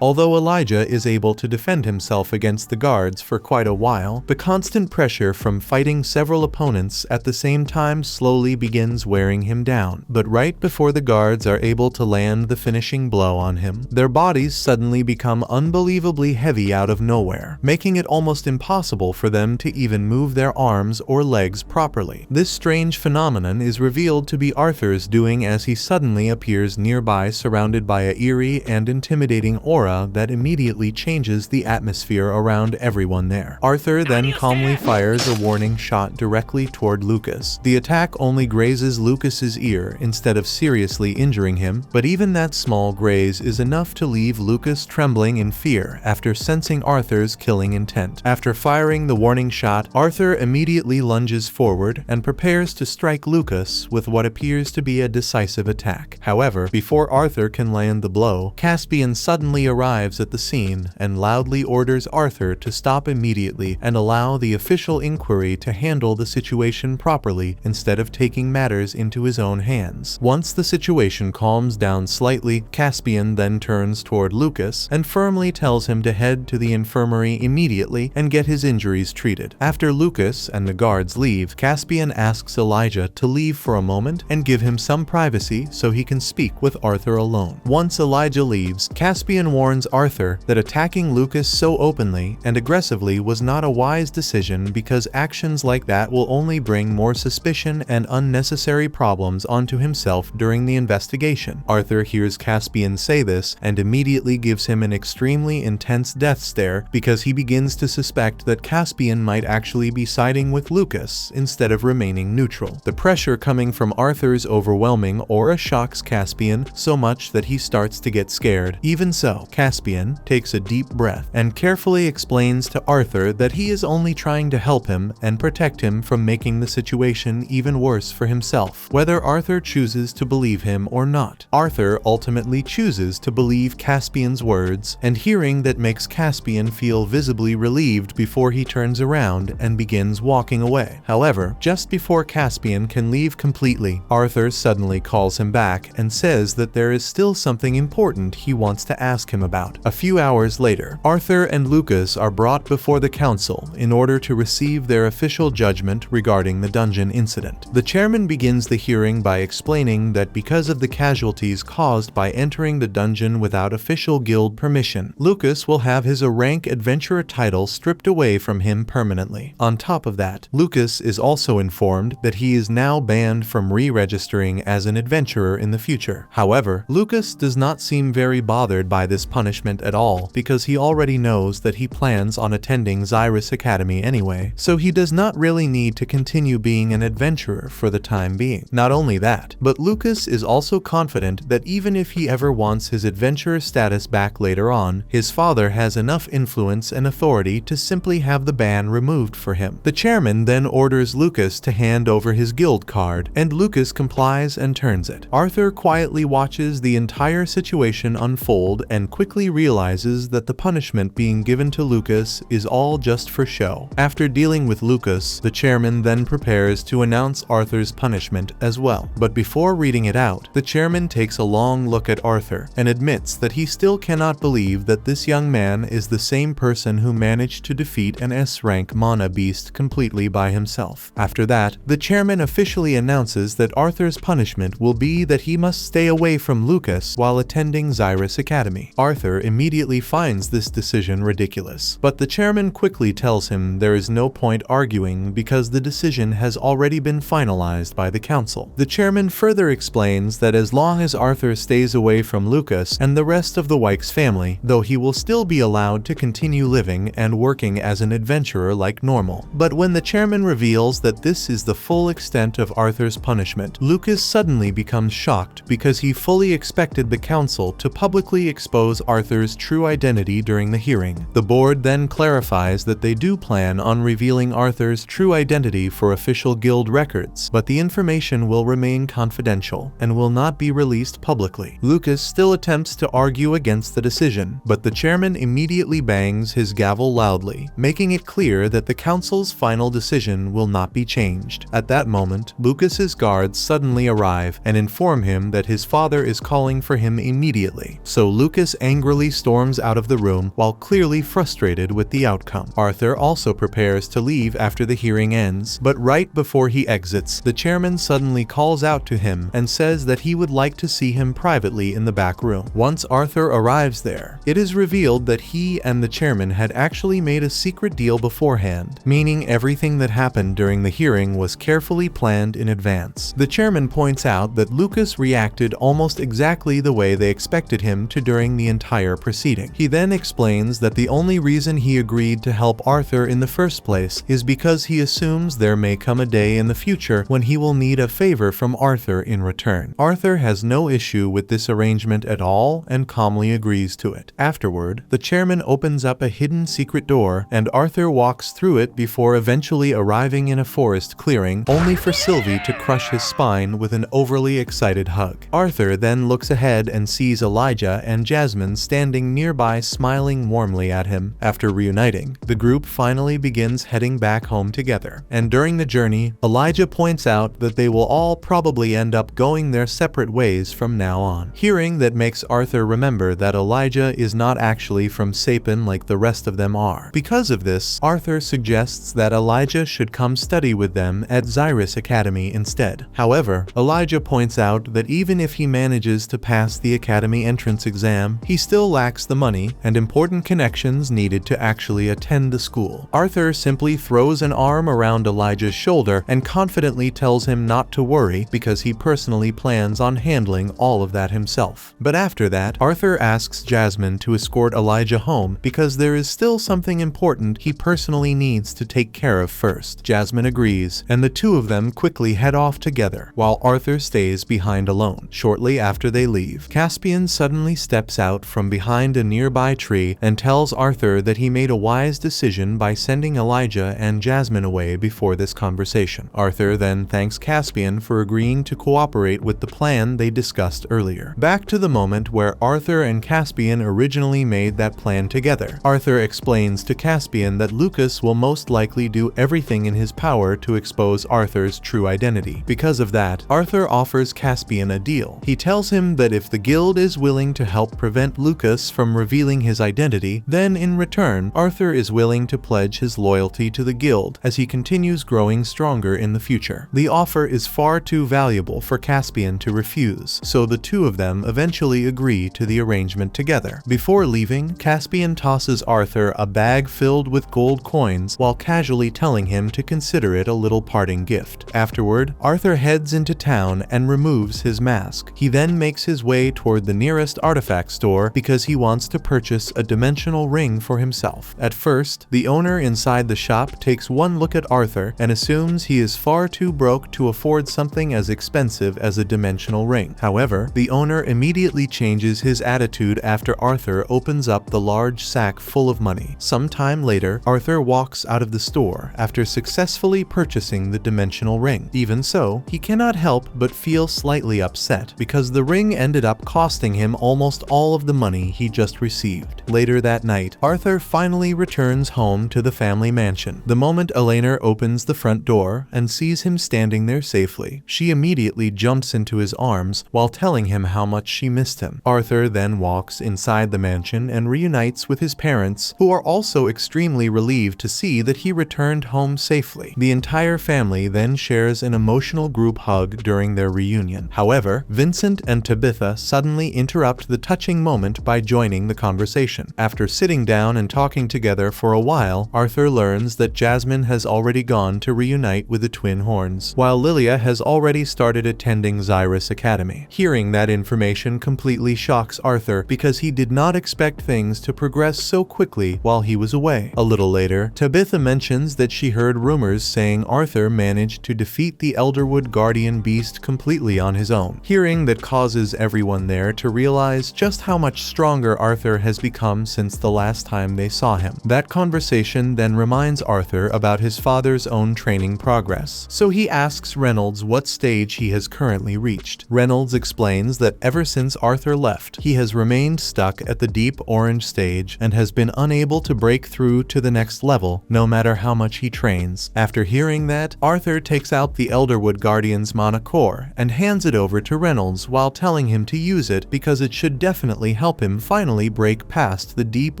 Although Elijah is able to defend himself against the guards for quite a while, the constant pressure from fighting several opponents at the same time slowly begins wearing him down. But right before the guards are able to land the finishing blow on him, their bodies suddenly become unbelievably heavy out of nowhere, making it almost impossible for them to even move their arms or legs properly. This strange phenomenon is revealed to be Arthur's doing as he suddenly appears nearby surrounded by an eerie and intimidating aura that immediately changes the atmosphere around everyone there. Arthur then calmly fires a warning shot directly toward Lucas. The attack only grazes Lucas's ear instead of seriously injuring him, but even that small graze is enough to leave Lucas trembling in fear after sensing Arthur's killing intent. After firing the warning shot, Arthur immediately lunges forward and prepares to strike Lucas with what appears to be a decisive attack. However, before Arthur can land the blow, Caspian suddenly arrives at the scene and loudly orders Arthur to stop immediately and allow the official inquiry to handle the situation properly instead of taking matters into his own hands. Once the situation calms down slightly, Caspian then turns toward Lucas and firmly tells him to head to the infirmary immediately and get his injuries treated. After Lucas and the guards leave, Caspian asks Elijah to leave for a moment and give him some privacy so he can speak with Arthur alone. Once Elijah leaves, Caspian warns Arthur that attacking Lucas so openly and aggressively was not a wise decision because actions like that will only bring more suspicion and unnecessary problems onto himself during the investigation. Arthur hears Caspian say this and immediately gives him an extremely intense death stare because he begins to suspect that Caspian might actually be siding with Lucas instead of remaining neutral. The pressure coming from Arthur's overwhelming aura shocks Caspian so much that he starts to get scared. Even so, Caspian takes a deep breath and carefully explains to Arthur that he is only trying to help him and protect him from making the situation even worse for himself, whether Arthur chooses to believe him or not. Arthur ultimately chooses to believe Caspian's words, and hearing that makes Caspian feel visibly relieved before he turns around and begins walking away. However, just before Caspian can leave completely, Arthur suddenly calls him back and says that that there is still something important he wants to ask him about. A few hours later, Arthur and Lucas are brought before the council in order to receive their official judgment regarding the dungeon incident. The chairman begins the hearing by explaining that because of the casualties caused by entering the dungeon without official guild permission, Lucas will have his rank adventurer title stripped away from him permanently. On top of that, Lucas is also informed that he is now banned from re-registering as an adventurer in the future. However, Lucas does not seem very bothered by this punishment at all because he already knows that he plans on attending Xyrus Academy anyway, so he does not really need to continue being an adventurer for the time being. Not only that, but Lucas is also confident that even if he ever wants his adventurer status back later on, his father has enough influence and authority to simply have the ban removed for him. The chairman then orders Lucas to hand over his guild card, and Lucas complies and turns it. Arthur quietly watches the entire situation unfold and quickly realizes that the punishment being given to Lucas is all just for show. After dealing with Lucas, the chairman then prepares to announce Arthur's punishment as well. But before reading it out, the chairman takes a long look at Arthur and admits that he still cannot believe that this young man is the same person who managed to defeat an S-rank mana beast completely by himself. After that, the chairman officially announces that Arthur's punishment will be that he must stay away from Lucas while attending Xyrus Academy. Arthur immediately finds this decision ridiculous, but the chairman quickly tells him there is no point arguing because the decision has already been finalized by the council. The chairman further explains that as long as Arthur stays away from Lucas and the rest of the Wykes family, though he will still be allowed to continue living and working as an adventurer like normal. But when the chairman reveals that this is the full extent of Arthur's punishment, Lucas suddenly becomes shocked because he fully expected the council to publicly expose Arthur's true identity during the hearing. The board then clarifies that they do plan on revealing Arthur's true identity for official guild records, but the information will remain confidential and will not be released publicly. Lucas still attempts to argue against the decision, but the chairman immediately bangs his gavel loudly, making it clear that the council's final decision will not be changed. At that moment, Lucas's guards suddenly arrive and inform him that his father is calling for him immediately, so Lucas angrily storms out of the room while clearly frustrated with the outcome. Arthur also prepares to leave after the hearing ends, but right before he exits, the chairman suddenly calls out to him and says that he would like to see him privately in the back room. Once Arthur arrives there, it is revealed that he and the chairman had actually made a secret deal beforehand, meaning everything that happened during the hearing was carefully planned in advance. The chairman points out that Lucas reacted almost exactly the way they expected him to during the entire proceeding. He then explains that the only reason he agreed to help Arthur in the first place is because he assumes there may come a day in the future when he will need a favor from Arthur in return. Arthur has no issue with this arrangement at all and calmly agrees to it. Afterward, the chairman opens up a hidden secret door and Arthur walks through it before eventually arriving in a forest clearing, only for Sylvie to crush his spine with an overly excited hug. Arthur then looks ahead and sees Elijah and Jasmine standing nearby smiling warmly at him. After reuniting, the group finally begins heading back home together, and during the journey, Elijah points out that they will all probably end up going their separate ways from now on. Hearing that makes Arthur remember that Elijah is not actually from Sapin like the rest of them are. Because of this, Arthur suggests that Elijah should come study with them at Xyrus Academy instead. However, Elijah points out that even if he manages to pass the academy entrance exam, he still lacks the money and important connections needed to actually attend the school. Arthur simply throws an arm around Elijah's shoulder and confidently tells him not to worry because he personally plans on handling all of that himself. But after that, Arthur asks Jasmine to escort Elijah home because there is still something important he personally needs to take care of first. Jasmine agrees, and the two of them quickly head off together, while Arthur stays behind alone. Shortly after they leave, Caspian suddenly steps out from behind a nearby tree and tells Arthur that he made a wise decision by sending Elijah and Jasmine away before this conversation. Arthur then thanks Caspian for agreeing to cooperate with the plan they discussed earlier. Back to the moment where Arthur and Caspian originally made that plan together. Arthur explains to Caspian that Lucas will most likely do everything in his power to expose Arthur's true identity. Because of that, Arthur offers Caspian a deal. He He tells him that if the guild is willing to help prevent Lucas from revealing his identity, then in return, Arthur is willing to pledge his loyalty to the guild as he continues growing stronger in the future. The offer is far too valuable for Caspian to refuse, so the two of them eventually agree to the arrangement together. Before leaving, Caspian tosses Arthur a bag filled with gold coins while casually telling him to consider it a little parting gift. Afterward, Arthur heads into town and removes his mask. He then makes his way toward the nearest artifact store because he wants to purchase a dimensional ring for himself. At first, the owner inside the shop takes one look at Arthur and assumes he is far too broke to afford something as expensive as a dimensional ring. However, the owner immediately changes his attitude after Arthur opens up the large sack full of money. Sometime later, Arthur walks out of the store after successfully purchasing the dimensional ring. Even so, he cannot help but feel slightly upset because the ring ended up costing him almost all of the money he just received. Later that night, Arthur finally returns home to the family mansion. The moment Eleanor opens the front door and sees him standing there safely, she immediately jumps into his arms while telling him how much she missed him. Arthur then walks inside the mansion and reunites with his parents, who are also extremely relieved to see that he returned home safely. The entire family then shares an emotional group hug during their reunion. However, Vincent and Tabitha suddenly interrupt the touching moment by joining the conversation. After sitting down and talking together for a while, Arthur learns that Jasmine has already gone to reunite with the Twin Horns, while Lilia has already started attending Xyrus Academy. Hearing that information completely shocks Arthur because he did not expect things to progress so quickly while he was away. A little later, Tabitha mentions that she heard rumors saying Arthur managed to defeat the Elderwood Guardian Beast completely on his own. Hearing that causes everyone there to realize just how much stronger Arthur has become since the last time they saw him. That conversation then reminds Arthur about his father's own training progress, so he asks Reynolds what stage he has currently reached. Reynolds explains that ever since Arthur left, he has remained stuck at the deep orange stage and has been unable to break through to the next level, no matter how much he trains. After hearing that, Arthur takes out the Elderwood Guardian's mana core and hands it over to Reynolds while telling him to use it because it should definitely help him finally break past the deep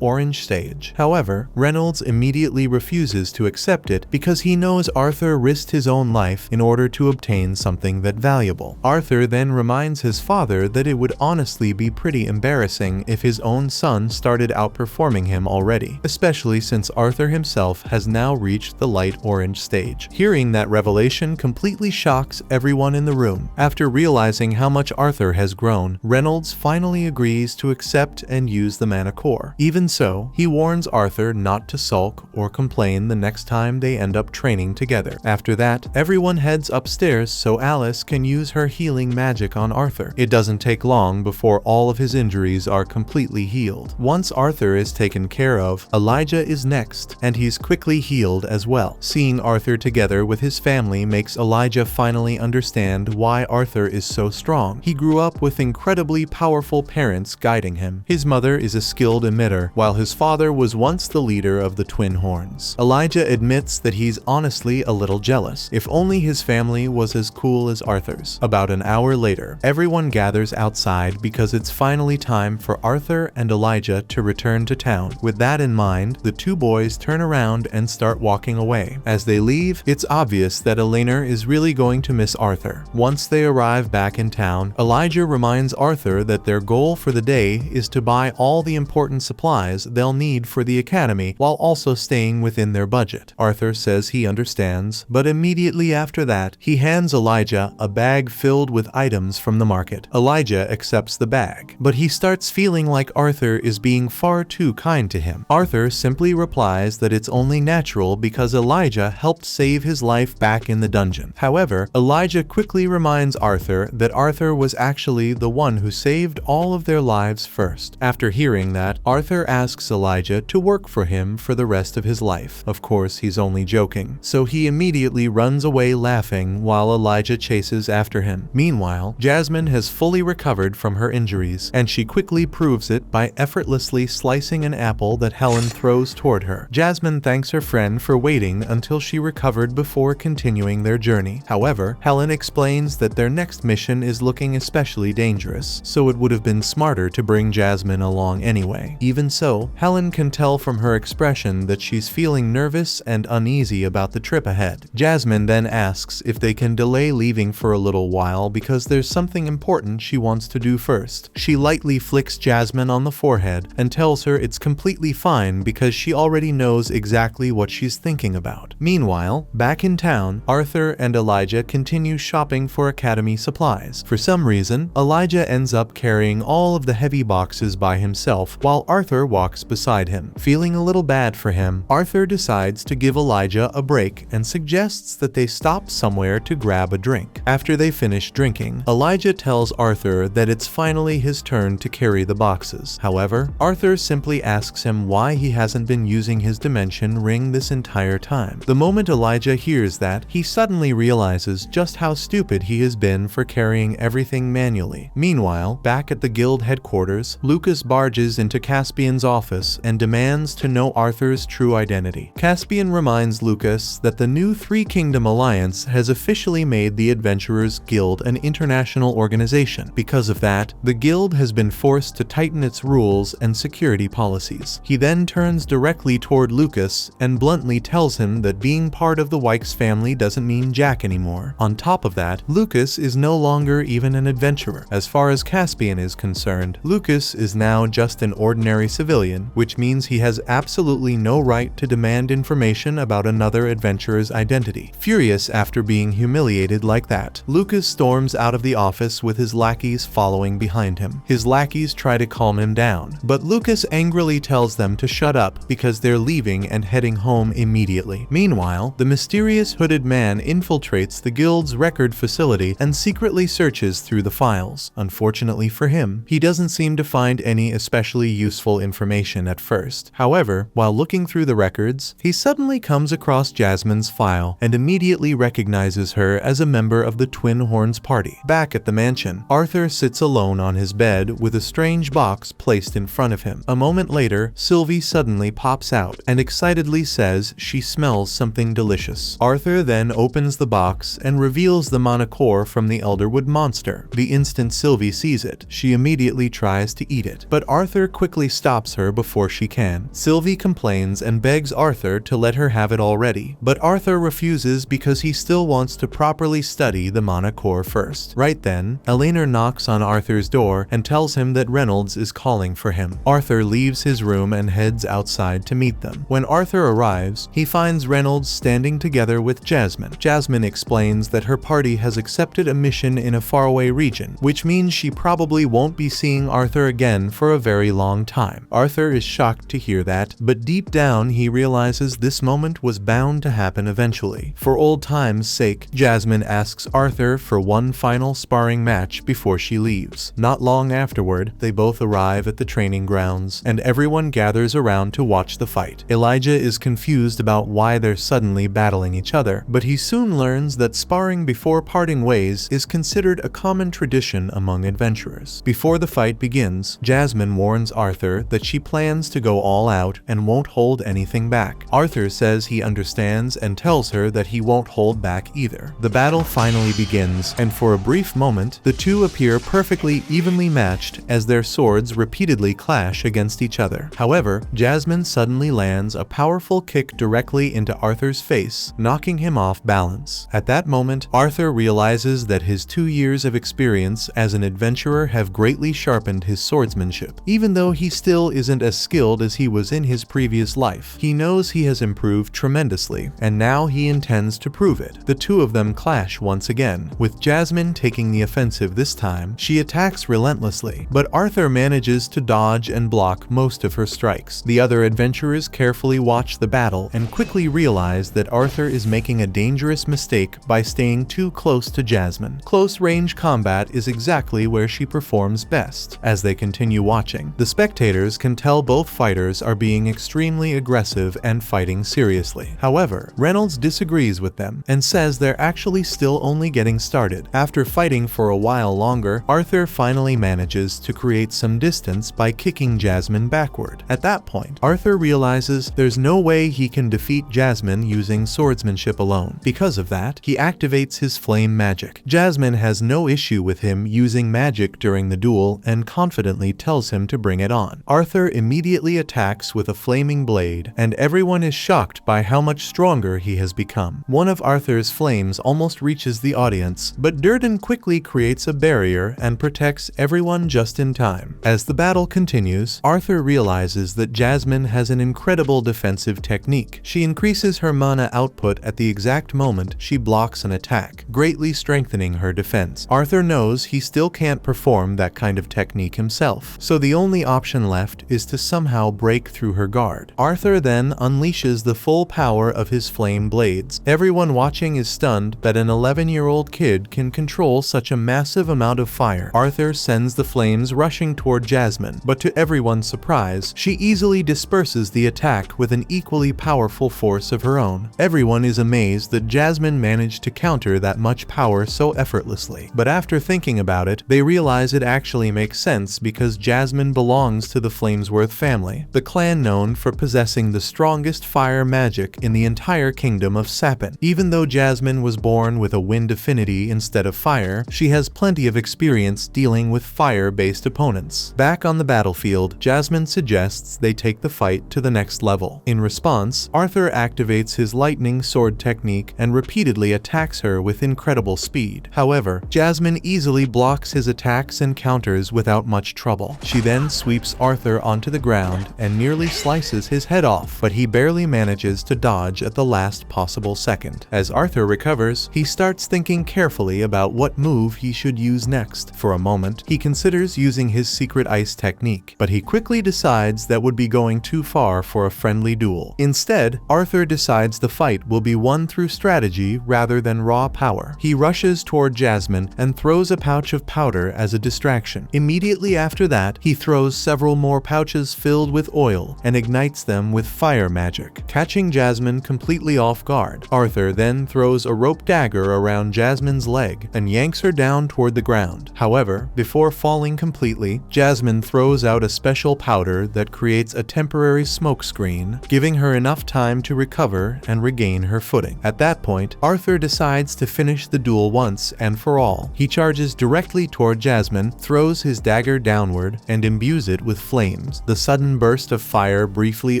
orange stage. However, Reynolds immediately refuses to accept it because he knows Arthur risked his own life in order to obtain something that valuable. Arthur then reminds his father that it would honestly be pretty embarrassing if his own son started outperforming him already, especially since Arthur himself has now reached the light orange stage. Hearing that revelation completely shocks everyone in the room. After realizing how much Arthur has grown, Reynolds finally agrees to accept and use the mana core. Even so, he warns Arthur not to sulk or complain the next time they end up training together. After that, everyone heads upstairs so Alice can use her healing magic on Arthur. It doesn't take long before all of his injuries are completely healed. Once Arthur is taken care of, Elijah is next, and he's quickly healed as well. Seeing Arthur together with his family makes Elijah finally understand why Arthur is so strong. He grew up with incredibly powerful parents guiding him. His mother is a skilled emitter, while his father was once the leader of the Twin Horns. Elijah admits that he's honestly a little jealous. If only his family was as cool as Arthur's. About an hour later, everyone gathers outside because it's finally time for Arthur and Elijah to return to town. With that in mind, the two boys turn around and start walking away. As they leave, it's obvious that Eleanor is really going to miss Arthur. Once they arrive back in town, Elijah reminds Arthur that their goal for the day is to buy all the important supplies they'll need for the academy while also staying within their budget. Arthur says he understands, but immediately after that, he hands Elijah a bag filled with items from the market. Elijah accepts the bag, but he starts feeling like Arthur is being far too kind to him. Arthur simply replies that it's only natural because Elijah helped save his life back in the dungeon. However, Elijah quickly reminds Arthur that Arthur was actually the one who saved all of their lives first. After hearing that, Arthur asks Elijah to work for him for the rest of his life. Of course, he's only joking, so he immediately runs away laughing while Elijah chases after him. Meanwhile, Jasmine has fully recovered from her injuries, and she quickly proves it by effortlessly slicing an apple that Helen throws toward her. Jasmine thanks her friend for waiting until she recovered before continuing their journey. However, Helen explains that their next mission is looking especially dangerous, so it would have been smarter to bring Jasmine along anyway. Even so, Helen can tell from her expression that she's feeling nervous and uneasy about the trip ahead. Jasmine then asks if they can delay leaving for a little while because there's something important she wants to do first. She lightly flicks Jasmine on the forehead and tells her it's completely fine because she already knows exactly what she's thinking about. Meanwhile, back in town, Arthur and Elijah continue shopping for academy supplies. For some reason, Elijah ends up carrying all of the heavy boxes by himself while Arthur walks beside him. Feeling a little bad for him, Arthur decides to give Elijah a break and suggests that they stop somewhere to grab a drink. After they finish drinking, Elijah tells Arthur that it's finally his turn to carry the boxes. However, Arthur simply asks him why he hasn't been using his dimension ring this entire time. The moment Elijah hears that, he suddenly realizes just how stupid he has been for carrying everything manually. Meanwhile, back at the guild headquarters, Lucas barges into Caspian's office and demands to know Arthur's true identity. Caspian reminds Lucas that the new Three Kingdom Alliance has officially made the Adventurers Guild an international organization. Because of that, the guild has been forced to tighten its rules and security policies. He then turns directly toward Lucas and bluntly tells him that being part of the Wykes family doesn't mean jack anymore. On top of that, Lucas is no longer even an adventurer. As far as Caspian is concerned, Lucas is now just an ordinary civilian, which means he has absolutely no right to demand information about another adventurer's identity. Furious after being humiliated like that, Lucas storms out of the office with his lackeys following behind him. His lackeys try to calm him down, but Lucas angrily tells them to shut up because they're leaving and heading home immediately. Meanwhile, the mysterious hooded man infiltrates the guild's record facility and secretly searches through the files. Unfortunately for him, he doesn't seem to find any especially useful information at first. However, while looking through the records, he suddenly comes across Jasmine's file and immediately recognizes her as a member of the Twin Horns party. Back at the mansion, Arthur sits alone on his bed with a strange box placed in front of him. A moment later, Sylvie suddenly pops out and excitedly says she smells something delicious. Arthur then opens the box and reveals the monocore from the Elderwood monster. The instant Sylvie sees it, she immediately tries to eat it, but Arthur quickly stops her before she can. Sylvie complains and begs Arthur to let her have it already, but Arthur refuses because he still wants to properly study the monocore first. Right then, Elena knocks on Arthur's door and tells him that Reynolds is calling for him. Arthur leaves his room and heads outside to meet them. When Arthur arrives, he finds Reynolds standing together with Jasmine. Jasmine explains that her party has accepted a mission in a faraway region, which means she probably won't be seeing Arthur again for a very long time. Arthur is shocked to hear that, but deep down he realizes this moment was bound to happen eventually. For old time's sake, Jasmine asks Arthur for one final sparring match before she leaves. Not long afterward, they both arrive at the training grounds, and everyone gathers around to watch the fight. Elijah is confused about why they're suddenly battling each other, but he soon learns that sparring before parting ways is considered a common tradition among adventurers. Before the fight begins, Jasmine warns Arthur that she plans to go all out and won't hold anything back. Arthur says he understands and tells her that he won't hold back either. The battle finally begins, and for a brief moment, the two appear perfectly evenly matched as their swords repeatedly clash against each other. However, Jasmine suddenly lands a powerful kick directly into Arthur's face, knocking him off balance. At that moment, Arthur realizes that his 2 years of experience as an adventurer have greatly sharpened his swordsmanship. Even though he still isn't as skilled as he was in his previous life, he knows he has improved tremendously, and now he intends to prove it. The two of them clash once again, with Jasmine taking the offensive this time. She attacks relentlessly, but Arthur manages to dodge and block most of her strikes. The other adventurers carefully watch the battle and quickly realize that Arthur is making a dangerous mistake by staying too close to Jasmine. Close-range combat is exactly where she performs best. As they continue watching, the spectators can tell both fighters are being extremely aggressive and fighting seriously. However, Reynolds disagrees with them and says they're actually still only getting started. After fighting for a while longer, Arthur finally manages to create some distance by kicking Jasmine backward. At that point, Arthur realizes there's no way he can defeat Jasmine using swordsmanship alone. Because of that, he activates his flame magic. Jasmine has no no issue with him using magic during the duel and confidently tells him to bring it on. Arthur immediately attacks with a flaming blade, and everyone is shocked by how much stronger he has become. One of Arthur's flames almost reaches the audience, but Durden quickly creates a barrier and protects everyone just in time. As the battle continues, Arthur realizes that Jasmine has an incredible defensive technique. She increases her mana output at the exact moment she blocks an attack, greatly strengthening her defense. Arthur knows he still can't perform that kind of technique himself, so the only option left is to somehow break through her guard. Arthur then unleashes the full power of his flame blades. Everyone watching is stunned that an 11-year-old kid can control such a massive amount of fire. Arthur sends the flames rushing toward Jasmine, but to everyone's surprise, she easily disperses the attack with an equally powerful force of her own. Everyone is amazed that Jasmine managed to counter that much power so effortlessly. But after thinking about it, they realize it actually makes sense because Jasmine belongs to the Flamesworth family, the clan known for possessing the strongest fire magic in the entire kingdom of Sapin. Even though Jasmine was born with a wind affinity instead of fire, she has plenty of experience dealing with fire-based opponents. Back on the battlefield, Jasmine suggests they take the fight to the next level. In response, Arthur activates his lightning sword technique and repeatedly attacks her with incredible speed. However, Jasmine easily blocks his attacks and counters without much trouble. She then sweeps Arthur onto the ground and nearly slices his head off, but he barely manages to dodge at the last possible second. As Arthur recovers, he starts thinking carefully about what move he should use next. For a moment, he considers using his secret ice technique, but he quickly decides that would be going too far for a friendly duel. Instead, Arthur decides the fight will be won through strategy rather than raw power. He rushes toward Jasmine and throws a pouch of powder as a distraction. Immediately after that, he throws several more pouches filled with oil and ignites them with fire magic, catching Jasmine completely off guard. Arthur then throws a rope dagger around Jasmine's leg and yanks her down toward the ground. However, before falling completely, Jasmine throws out a special powder that creates a temporary smoke screen, giving her enough time to recover and regain her footing. At that point, Arthur decides to finish the duel once and for all. He charges directly toward Jasmine, throws his dagger downward, and imbues it with flames. The sudden burst of fire briefly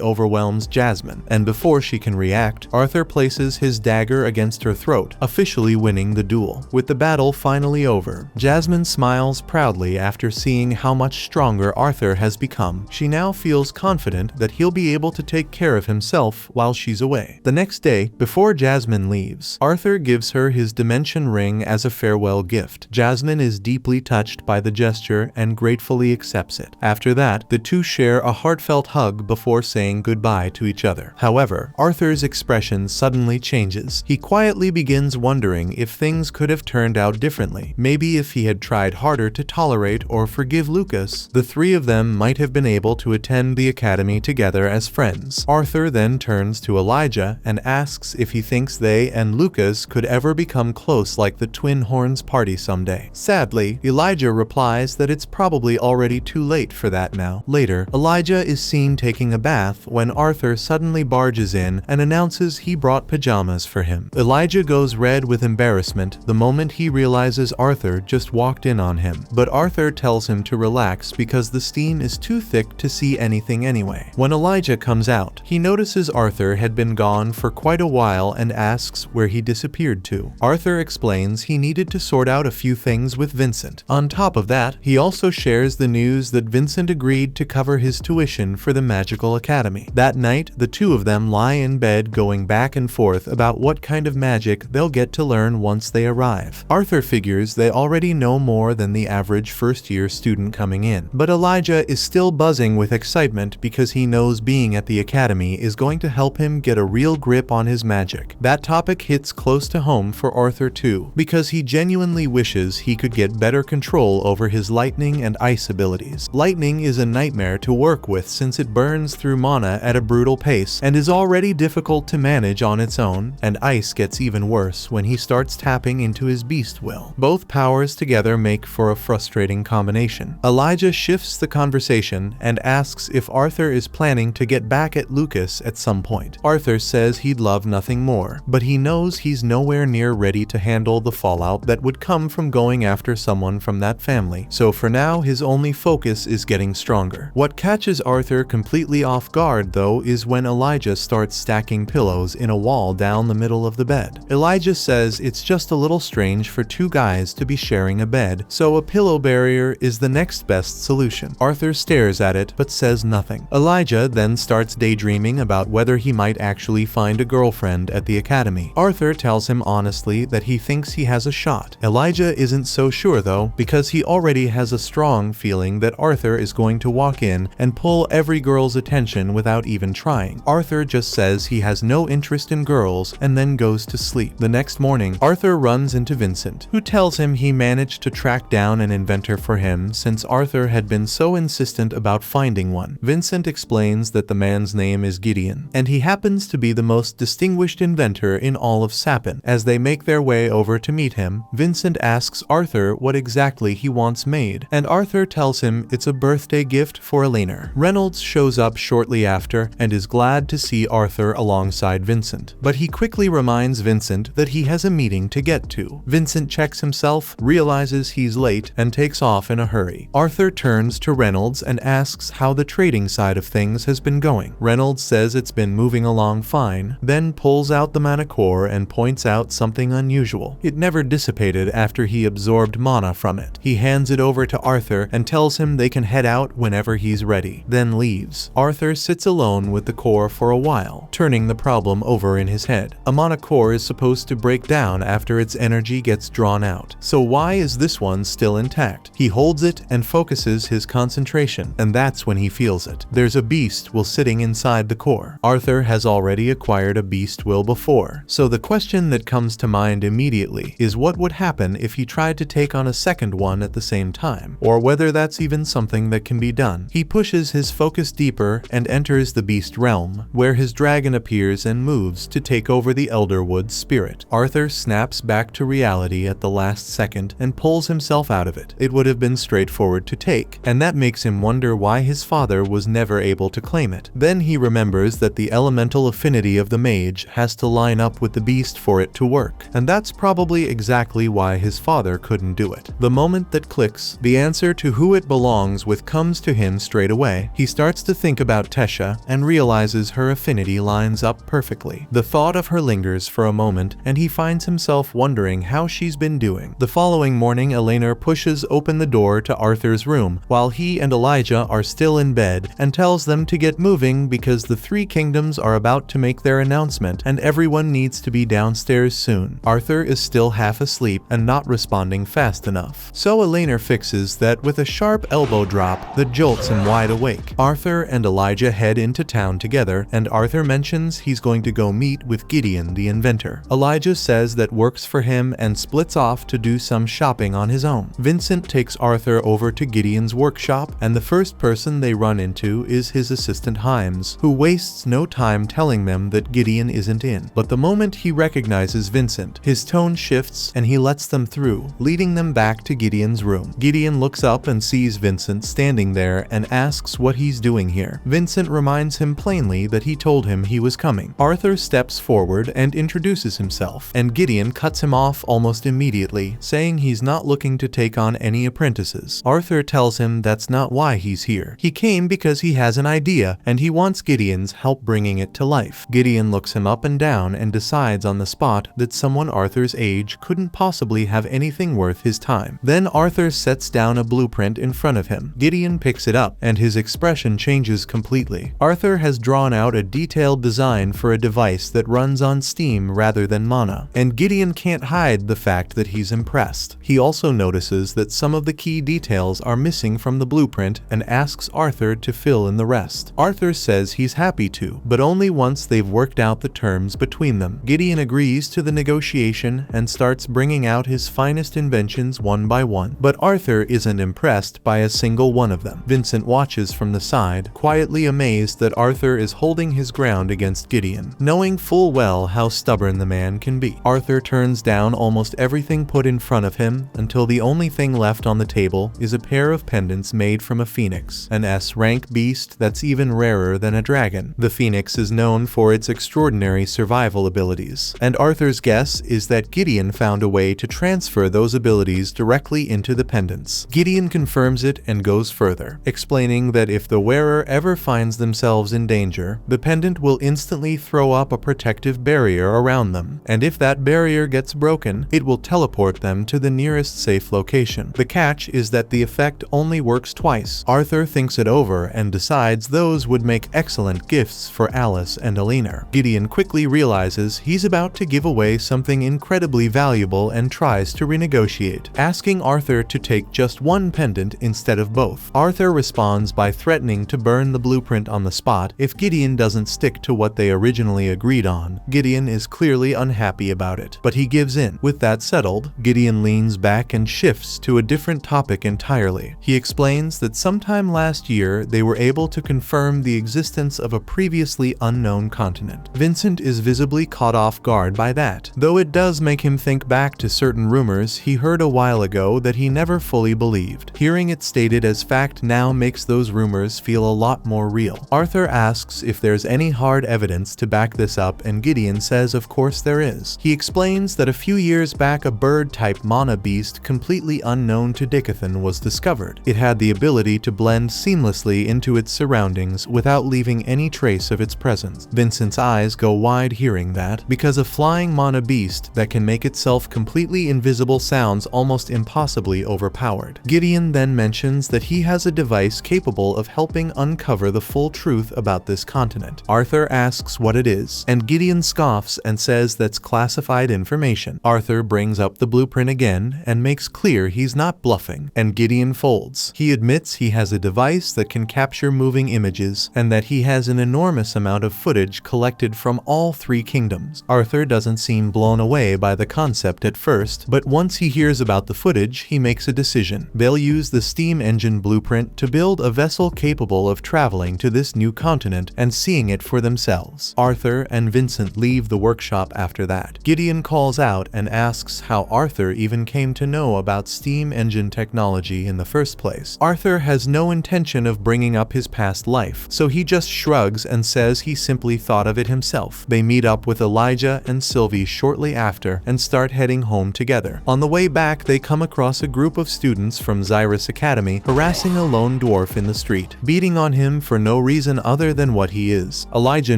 overwhelms Jasmine, and before she can react, Arthur places his dagger against her throat, officially winning the duel. With the battle finally over, Jasmine smiles proudly after seeing how much stronger Arthur has become. She now feels confident that he'll be able to take care of himself while she's away. The next day, before Jasmine leaves, Arthur gives her his dimension ring as a farewell gift. Jasmine is deeply touched by the gesture and gratefully accepts it. After that, the two share a heartfelt hug before saying goodbye to each other. However, Arthur's expression suddenly changes. He quietly begins wondering if things could have turned out differently. Maybe if he had tried harder to tolerate or forgive Lucas, the three of them might have been able to attend the academy together as friends. Arthur then turns to Elijah and asks if he thinks they and Lucas could ever become close like the Twin Horns party someday. Sadly, Elijah replies that it's probably already too late for that now. Later, Elijah is seen taking a bath when Arthur suddenly barges in and announces he brought pajamas for him. Elijah goes red with embarrassment the moment he realizes Arthur just walked in on him, but Arthur tells him to relax because the steam is too thick to see anything anyway. When Elijah comes out, he notices Arthur had been gone for quite a while and asks where he disappeared to. Arthur explains he needed to sort out a few things with Vincent. On top of that, he also shares the news that Vincent agreed to cover his tuition for the Magical Academy. That night, the two of them lie in bed going back and forth about what kind of magic they'll get to learn once they arrive. Arthur figures they already know more than the average first-year student coming in, but Elijah is still buzzing with excitement because he knows being at the academy is going to help him get a real grip on his magic. That topic hits close to home for Arthur too, because he genuinely wishes he could get better control over his lightning and ice abilities. Lightning is a nightmare to work with since it burns through mana at a brutal pace and is already difficult to manage on its own, and ice gets even worse when he starts tapping into his beast will. Both powers together make for a frustrating combination. Elijah shifts the conversation and asks if Arthur is planning to get back at Lucas at some point. Arthur says he'd love nothing more, but he knows he's nowhere near ready to handle the fallout that would come from going after someone from that family, so for now his only focus is getting stronger. What catches Arthur completely off guard though is when Elijah starts stacking pillows in a wall down the middle of the bed. Elijah says it's just a little strange for two guys to be sharing a bed, so a pillow barrier is the next best solution. Arthur stares at it but says nothing. Elijah then starts daydreaming about whether he might actually find a girlfriend at the academy. Arthur tells him honestly that he thinks he has a shot. Elijah isn't so sure though, because he already has a strong feeling that Arthur is going to walk in and pull every girl's attention without even trying. Arthur just says he has no interest in girls and then goes to sleep. The next morning, Arthur runs into Vincent, who tells him he managed to track down an inventor for him since Arthur had been so insistent about finding one. Vincent explains that the man's name is Gideon, and he happens to be the most distinguished inventor in all of Sapin. As they make their way over to meet him, Vincent asks Arthur what exactly he wants made, and Arthur tells him it's a birthday gift for Elena. Reynolds shows up shortly after and is glad to see Arthur alongside Vincent, but he quickly reminds Vincent that he has a meeting to get to. Vincent checks himself, realizes he's late, and takes off in a hurry. Arthur turns to Reynolds and asks how the trading side of things has been going. Reynolds says it's been moving along fine, then pulls out the mana core and points out something unusual. It never dissipated after he absorbed mana from it. He hands it over to Arthur and tells him they can head out whenever he's ready, then leaves. Arthur sits alone with the core for a while, turning the problem over in his head. A mana core is supposed to break down after its energy gets drawn out, so why is this one still intact? He holds it and focuses his concentration, and that's when he feels it. There's a beast will sitting inside the core. Arthur has already acquired a beast will before, so the question that comes to mind immediately is what would happen if he tried to take on a second one at the same time, or whether that's even something that can be done. He pushes his focus deeper and enters the beast realm, where his dragon appears and moves to take over the Elderwood spirit. Arthur snaps back to reality at the last second and pulls himself out of it. It would have been straightforward to take, and that makes him wonder why his father was never able to claim it. Then he remembers that the elemental affinity of the mage has to line up with the beast for it to work, and that's probably exactly why his father couldn't do it. The moment that clicks, the answer to who it belongs with comes to him straight away. He starts to think about Tesha and realizes her affinity lines up perfectly. The thought of her lingers for a moment, and he finds himself wondering how she's been doing. The following morning, Elena pushes open the door to Arthur's room while he and Elijah are still in bed and tells them to get moving because the three kingdoms are about to make their announcement and everyone needs to be downstairs soon. Arthur is still half asleep and not responding fast enough, so Elena fixes that with a sharp elbow drop that jolts him wide awake. Arthur and Elijah head into town together, and Arthur mentions he's going to go meet with Gideon the inventor. Elijah says that works for him and splits off to do some shopping on his own. Vincent takes Arthur over to Gideon's workshop, and the first person they run into is his assistant Himes, who wastes no time telling them that Gideon isn't in. But the moment he recognizes Vincent, his tone shifts and he lets them through, leading them back to Gideon's room. Gideon looks up and sees Vincent standing there and asks what he's doing here. Vincent reminds him plainly that he told him he was coming. Arthur steps forward and introduces himself, and Gideon cuts him off almost immediately, saying he's not looking to take on any apprentices. Arthur tells him that's not why he's here. He came because he has an idea, and he wants Gideon's help bringing it to life. Gideon looks him up and down and decides on the spot that someone Arthur's age couldn't possibly have anything worth his time. Then Arthur sets down a blueprint in front of him. Gideon picks it up, and his expression changes completely. Arthur has drawn out a detailed design for a device that runs on steam rather than mana, and Gideon can't hide the fact that he's impressed. He also notices that some of the key details are missing from the blueprint and asks Arthur to fill in the rest. Arthur says he's happy to, but only once they've worked out the terms between them. Gideon agrees to the negotiation and starts bringing out his finest inventions one by one, but Arthur isn't impressed by a single one of them. Vincent watches from the side, quietly amazed that Arthur is holding his ground against Gideon, knowing full well how stubborn the man can be. Arthur turns down almost everything put in front of him until the only thing left on the table is a pair of pendants made from a phoenix, an S-rank beast that's even rarer than a dragon. The phoenix is known for its extraordinary survival abilities, and Arthur's guess is that Gideon found a way to transfer those abilities directly into the pendants. Gideon confirms it and goes further, explaining that if the wearer ever finds themselves in danger, the pendant will instantly throw up a protective barrier around them, and if that barrier gets broken, it will teleport them to the nearest safe location. The catch is that the effect only works twice. Arthur thinks it over and decides those would make excellent gifts for Alice and Alina. Gideon quickly realizes he's about to give away something incredibly valuable and tries to renegotiate, asking Arthur to take just one pendant instead of both. Arthur responds by threatening to burn the blueprint on the spot if Gideon doesn't stick to what they originally agreed on. Gideon is clearly unhappy about it, but he gives in. With that settled, Gideon leans back and shifts to a different topic entirely. He explains that sometime last year they were able to confirm the existence of a previously unknown continent. Vincent is visibly caught off guard by that, though it does make him think back to certain rumors he heard a while ago that he never fully believed. Hearing it stated as fact now makes those rumors feel a lot more real. Arthur asks if there's any hard evidence to back this up, and Gideon says of course there is. He explains that a few years back a bird-type mana beast completely unknown to Dicathan was discovered. It had the ability to blend seamlessly into its surroundings without leaving any trace of its presence. Vincent's eyes go wide hearing that, because a flying mana beast that can make itself completely invisible sounds almost impossibly overpowered. Gideon then mentions that he has a device capable of helping uncover the full truth about this continent. Arthur asks what it is, and Gideon scoffs and says that's classified information. Arthur brings up the blueprint again and makes clear he's not bluffing, and Gideon folds. He admits he has a device that can capture moving images and that he has an enormous amount of footage collected from all three kingdoms. Arthur doesn't seem blown away by the concept at first, but once he hears about the footage, he makes a decision. They'll use the steam engine blueprint to build a vessel capable of traveling to this new continent and seeing it for themselves. Arthur and Vincent leave the workshop after that. Gideon calls out and asks how Arthur even came to know about steam engine technology in the first place. Arthur has no intention of bringing up his past life, so he just shrugs and says he simply thought of it himself. They meet up with Elijah and Sylvie shortly after and start heading home together. On the way back, they come across a group of students from Xyrus Academy harassing a lone dwarf in the street, beating on him for no reason other than what he is. Elijah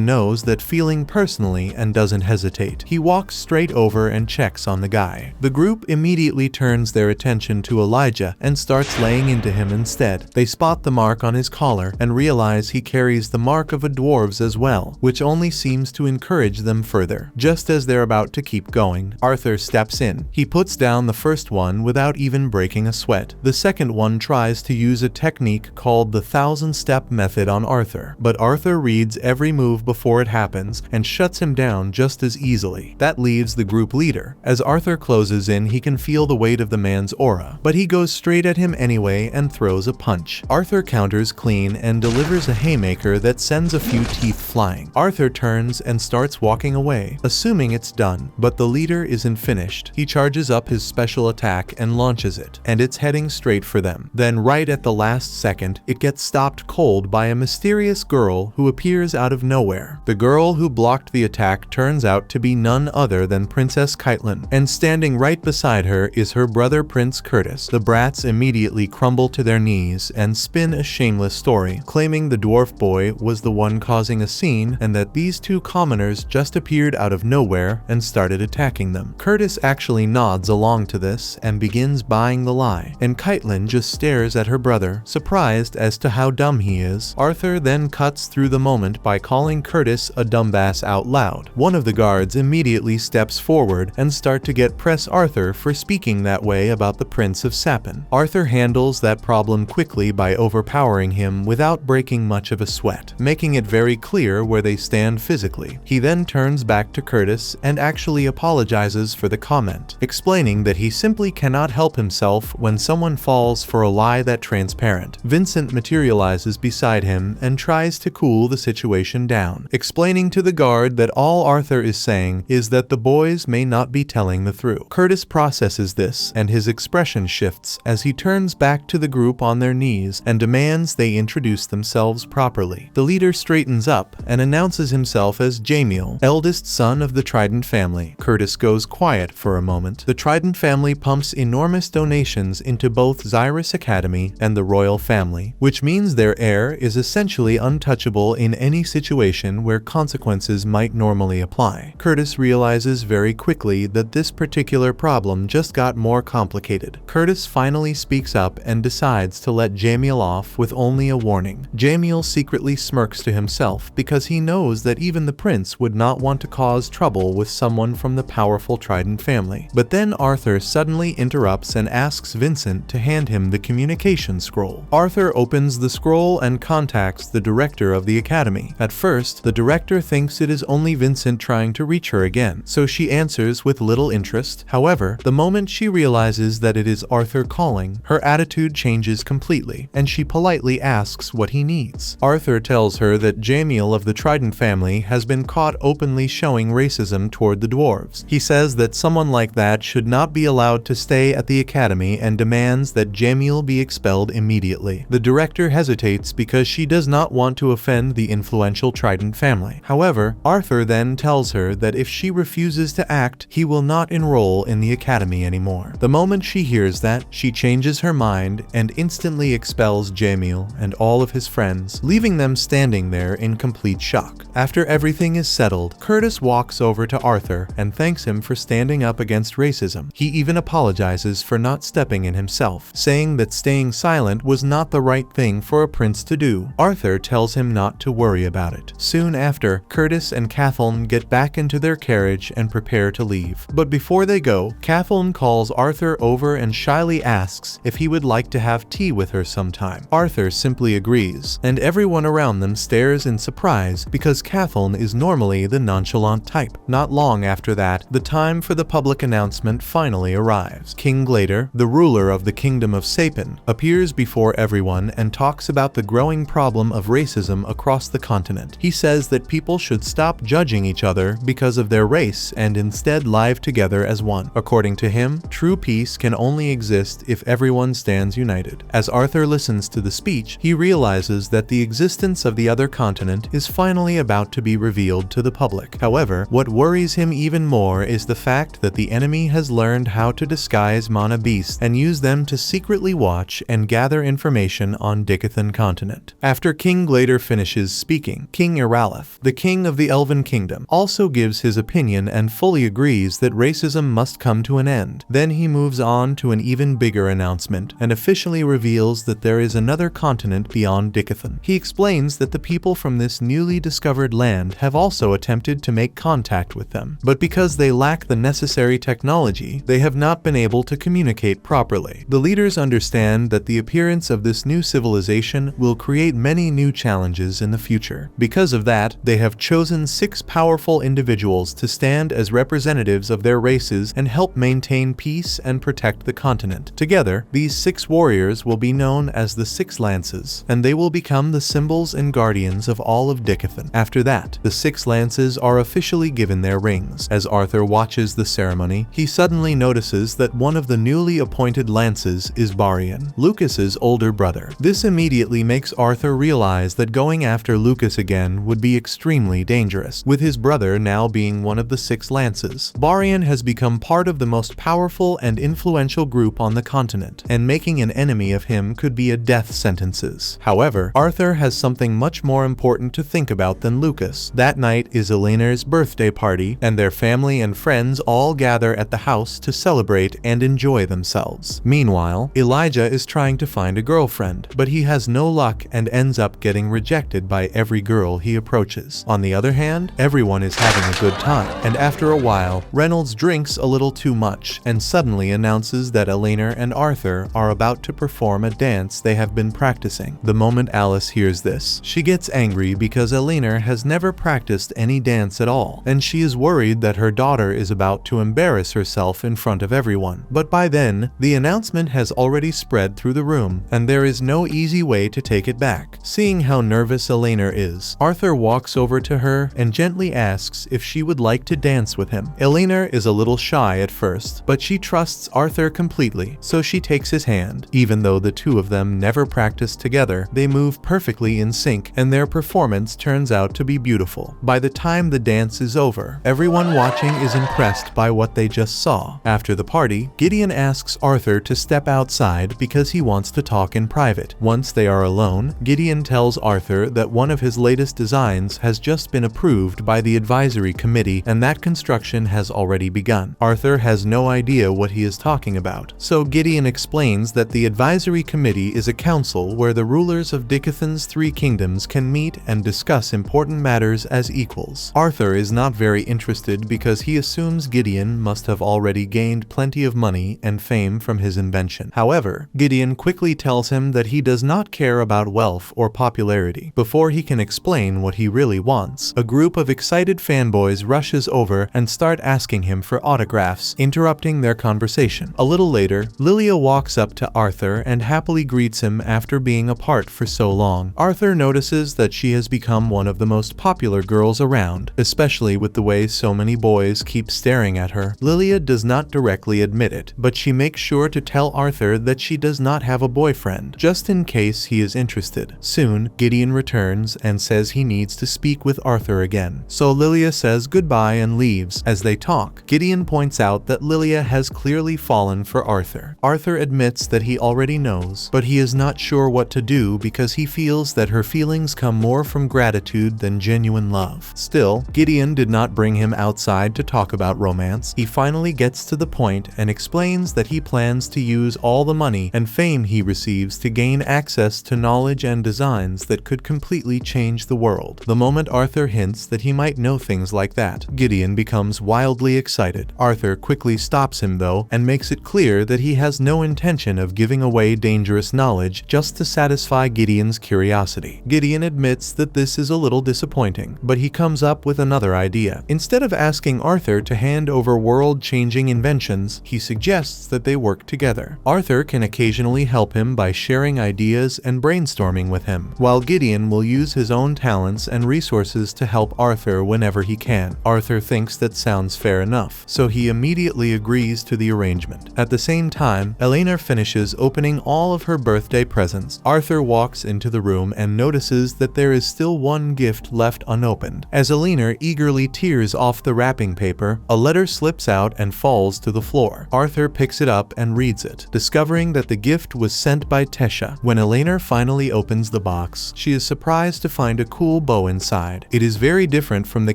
knows that feeling personally and doesn't hesitate. He walks straight over and checks on the guy. The group immediately turns their attention to Elijah and starts laying into him instead. They spot the mark on his collar and realize he carries the mark of a dwarves as well, which only seems to encourage them further. Just as they're about to keep going, Arthur steps in. He puts down the first one without even breaking a sweat. The second one tries to use a technique called the 1,000-step method on Arthur, but Arthur reads every move before it happens and shuts him down just as easily. That leaves the group leader. As Arthur closes in, he can feel the weight of the man's aura, but he goes straight at him anyway and throws a punch. Arthur counters clean and delivers a haymaker that sends a few teeth flying. Arthur turns and starts walking away, assuming it's done, but the leader isn't finished. He charges up his special attack and launches it, and it's heading straight for them. Then right at the last second, it gets stopped cold by a mysterious girl who appears out of nowhere. The girl who blocked the attack turns out to be none other than Princess Caitlin, and standing right beside her is her brother Prince Curtis. The brats immediately crumble to their knees and spin a shameless story, claiming the dwarf boy was the one causing a scene and that these two commoners just appeared out of nowhere and started attacking them. Curtis actually nods along to this and begins buying the lie, and Caitlin just stares at her brother, surprised as to how dumb he is. Arthur then cuts through the moment by calling Curtis a dumbass out loud. One of the guards immediately steps forward and start to press Arthur for speaking that way about the Prince of Sapin. Arthur handles that problem quickly by overpowering him without breaking much of a sweat, making it very clear where they stand physically. He then turns back to Curtis and actually apologizes for the comment, explaining that he simply cannot help himself when someone falls for a lie that transparent. Vincent materializes beside him and tries to cool the situation down, explaining to the guard that all Arthur is saying is that the boys may not be telling the truth. Curtis processes this, and his expression shifts as he turns back to the group on their knees and demands they introduce themselves properly. The leader straightens up and announces himself as Jamiel, eldest son of the Trident family. Curtis goes quiet for a moment moment, the Trident family pumps enormous donations into both Xyrus Academy and the royal family, which means their heir is essentially untouchable in any situation where consequences might normally apply. Curtis realizes very quickly that this particular problem just got more complicated. Curtis finally speaks up and decides to let Jamiel off with only a warning. Jamiel secretly smirks to himself because he knows that even the prince would not want to cause trouble with someone from the powerful Trident family. But then Arthur suddenly interrupts and asks Vincent to hand him the communication scroll. Arthur opens the scroll and contacts the director of the academy. At first, the director thinks it is only Vincent trying to reach her again, so she answers with little interest. However, the moment she realizes that it is Arthur calling, her attitude changes completely, and she politely asks what he needs. Arthur tells her that Jamiel of the Trident family has been caught openly showing racism toward the dwarves. He says that someone like that should not be allowed to stay at the academy and demands that Jamiel be expelled immediately. The director hesitates because she does not want to offend the influential Trident family. However, Arthur then tells her that if she refuses to act, he will not enroll in the academy anymore. The moment she hears that, she changes her mind and instantly expels Jamiel and all of his friends, leaving them standing there in complete shock. After everything is settled, Curtis walks over to Arthur and thanks him for standing up against racism. He even apologizes for not stepping in himself, saying that staying silent was not the right thing for a prince to do. Arthur tells him not to worry about it. Soon after, Curtis and Kathleen get back into their carriage and prepare to leave. But before they go, Kathleen calls Arthur over and shyly asks if he would like to have tea with her sometime. Arthur simply agrees, and everyone around them stares in surprise because Kathleen is normally the nonchalant type. Not long after that, the time for the public announcement finally arrives. King Glader, the ruler of the Kingdom of Sapin, appears before everyone and talks about the growing problem of racism across the continent. He says that people should stop judging each other because of their race and instead live together as one. According to him, true peace can only exist if everyone stands united. As Arthur listens to the speech, he realizes that the existence of the other continent is finally about to be revealed to the public. However, what worries him even more is the fact that the enemy has learned how to disguise mana beasts and use them to secretly watch and gather information on Dicathan continent. After King Glader finishes speaking, King Iralith, the king of the Elven Kingdom, also gives his opinion and fully agrees that racism must come to an end. Then he moves on to an even bigger announcement and officially reveals that there is another continent beyond Dicathan. He explains that the people from this newly discovered land have also attempted to make contact with them, but because they lack the necessary technology, they have not been able to communicate properly. The leaders understand that the appearance of this new civilization will create many new challenges in the future. Because of that, they have chosen 6 powerful individuals to stand as representatives of their races and help maintain peace and protect the continent. Together, these 6 warriors will be known as the 6 Lances, and they will become the symbols and guardians of all of Dicathan. After that, the 6 Lances are officially given their rings. As Arthur watches the ceremony, he suddenly notices that one of the newly appointed Lances is Barian, Lucas's older brother. This immediately makes Arthur realize that going after Lucas again would be extremely dangerous, with his brother now being one of the 6 Lances. Barian has become part of the most powerful and influential group on the continent, and making an enemy of him could be a death sentences. However, Arthur has something much more important to think about than Lucas. That night is Eleanor's birthday party, and their family and friends all gather at the house to celebrate and enjoy themselves. Meanwhile, Elijah is trying to find a girlfriend, but he has no luck and ends up getting rejected by every girl he approaches. On the other hand, everyone is having a good time, and after a while, Reynolds drinks a little too much and suddenly announces that Eleanor and Arthur are about to perform a dance they have been practicing. The moment Alice hears this, she gets angry because Eleanor has never practiced any dance at all, and she is worried that her daughter is about to embarrass herself in front of everyone. But by then, the announcement has already spread through the room, and there is no easy way to take it back. Seeing how nervous Eleanor is, Arthur walks over to her and gently asks if she would like to dance with him. Eleanor is a little shy at first, but she trusts Arthur completely, so she takes his hand. Even though the two of them never practiced together, they move perfectly in sync, and their performance turns out to be beautiful. By the time the dance is over, everyone watching is impressed by what they just saw. After the party, Gideon asks Arthur to step outside because he wants to talk in private. Once they are alone, Gideon tells Arthur that one of his latest designs has just been approved by the advisory committee and that construction has already begun. Arthur has no idea what he is talking about, so Gideon explains that the advisory committee is a council where the rulers of Dicathan's 3 kingdoms can meet and discuss important matters as equals. Arthur is not very interested because he assumes Gideon must have already gained plenty of money and fame from his invention. However, Gideon quickly tells him that he does not care about wealth or popularity. Before he can explain what he really wants, a group of excited fanboys rushes over and start asking him for autographs, interrupting their conversation. A little later, Lilia walks up to Arthur and happily greets him after being apart for so long. Arthur notices that she has become one of the most popular girls around, especially with the way so many boys keep staring at her. Lilia does not directly admit it, but she makes sure to tell Arthur that she does not have a boyfriend, just in case he is interested. Soon, Gideon returns and says he needs to speak with Arthur again. So Lilia says goodbye and leaves. As they talk, Gideon points out that Lilia has clearly fallen for Arthur. Arthur admits that he already knows, but he is not sure what to do because he feels that her feelings come more from gratitude than genuine love. Still, Gideon did not bring him outside to talk about romance. He finally gets to the point and explains that he plans to use all the money and fame he receives to gain access to knowledge and designs that could completely change the world. The moment Arthur hints that he might know things like that, Gideon becomes wildly excited. Arthur quickly stops him though and makes it clear that he has no intention of giving away dangerous knowledge just to satisfy Gideon's curiosity. Gideon admits that this is a little disappointing, but he comes up with another idea. Instead of asking Arthur to hand over world-changing inventions, he suggests that they work together. Arthur can occasionally help him by sharing ideas and brainstorming with him, while Gideon will use his own talents and resources to help Arthur whenever he can. Arthur thinks that sounds fair enough, so he immediately agrees to the arrangement. At the same time, Elena finishes opening all of her birthday presents. Arthur walks into the room and notices that there is still one gift left unopened. As Elena eagerly tears off the wrapping paper, a letter slips out and falls to the floor. Arthur picks it up and reads it, discovering that the gift was sent by Tesha. When Elena finally opens the box, she is surprised to find a cool bow inside. It is very different from the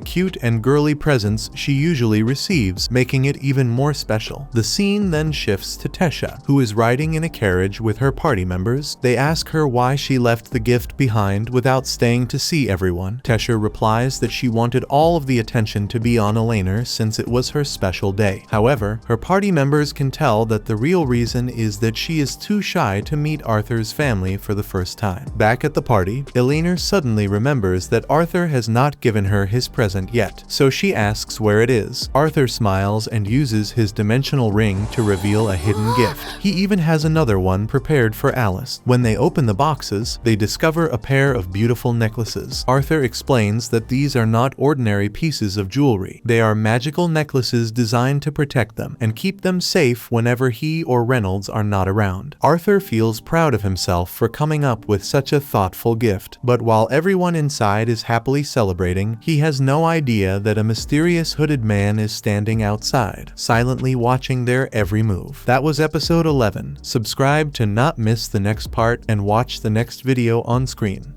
cute and girly presents she usually receives, making it even more special. The scene then shifts to Tesha, who is riding in a carriage with her party members. They ask her why she left the gift behind without staying to see everyone. Tesha replies that she wanted all of the attention to be on Elena since it was her special day. However, her party members can tell that the real reason is that she is too shy to meet Arthur's family for the first time. Back at the party, Elena suddenly remembers that Arthur has not given her his present yet, so she asks where it is. Arthur smiles and uses his dimensional ring to reveal a hidden gift. He even has another one prepared for Alice. When they open the boxes, they discover a pair of beautiful necklaces. Arthur explains that these are not ordinary pieces of jewelry. They are magical necklaces designed to protect them and keep them safe whenever he or Reynolds are not around. Arthur feels proud of himself for coming up with such a thoughtful gift, but while everyone inside is happily celebrating, he has no idea that a mysterious hooded man is standing outside, silently watching their every move. That was episode 11. Subscribe to not miss the next part and watch the next video on screen.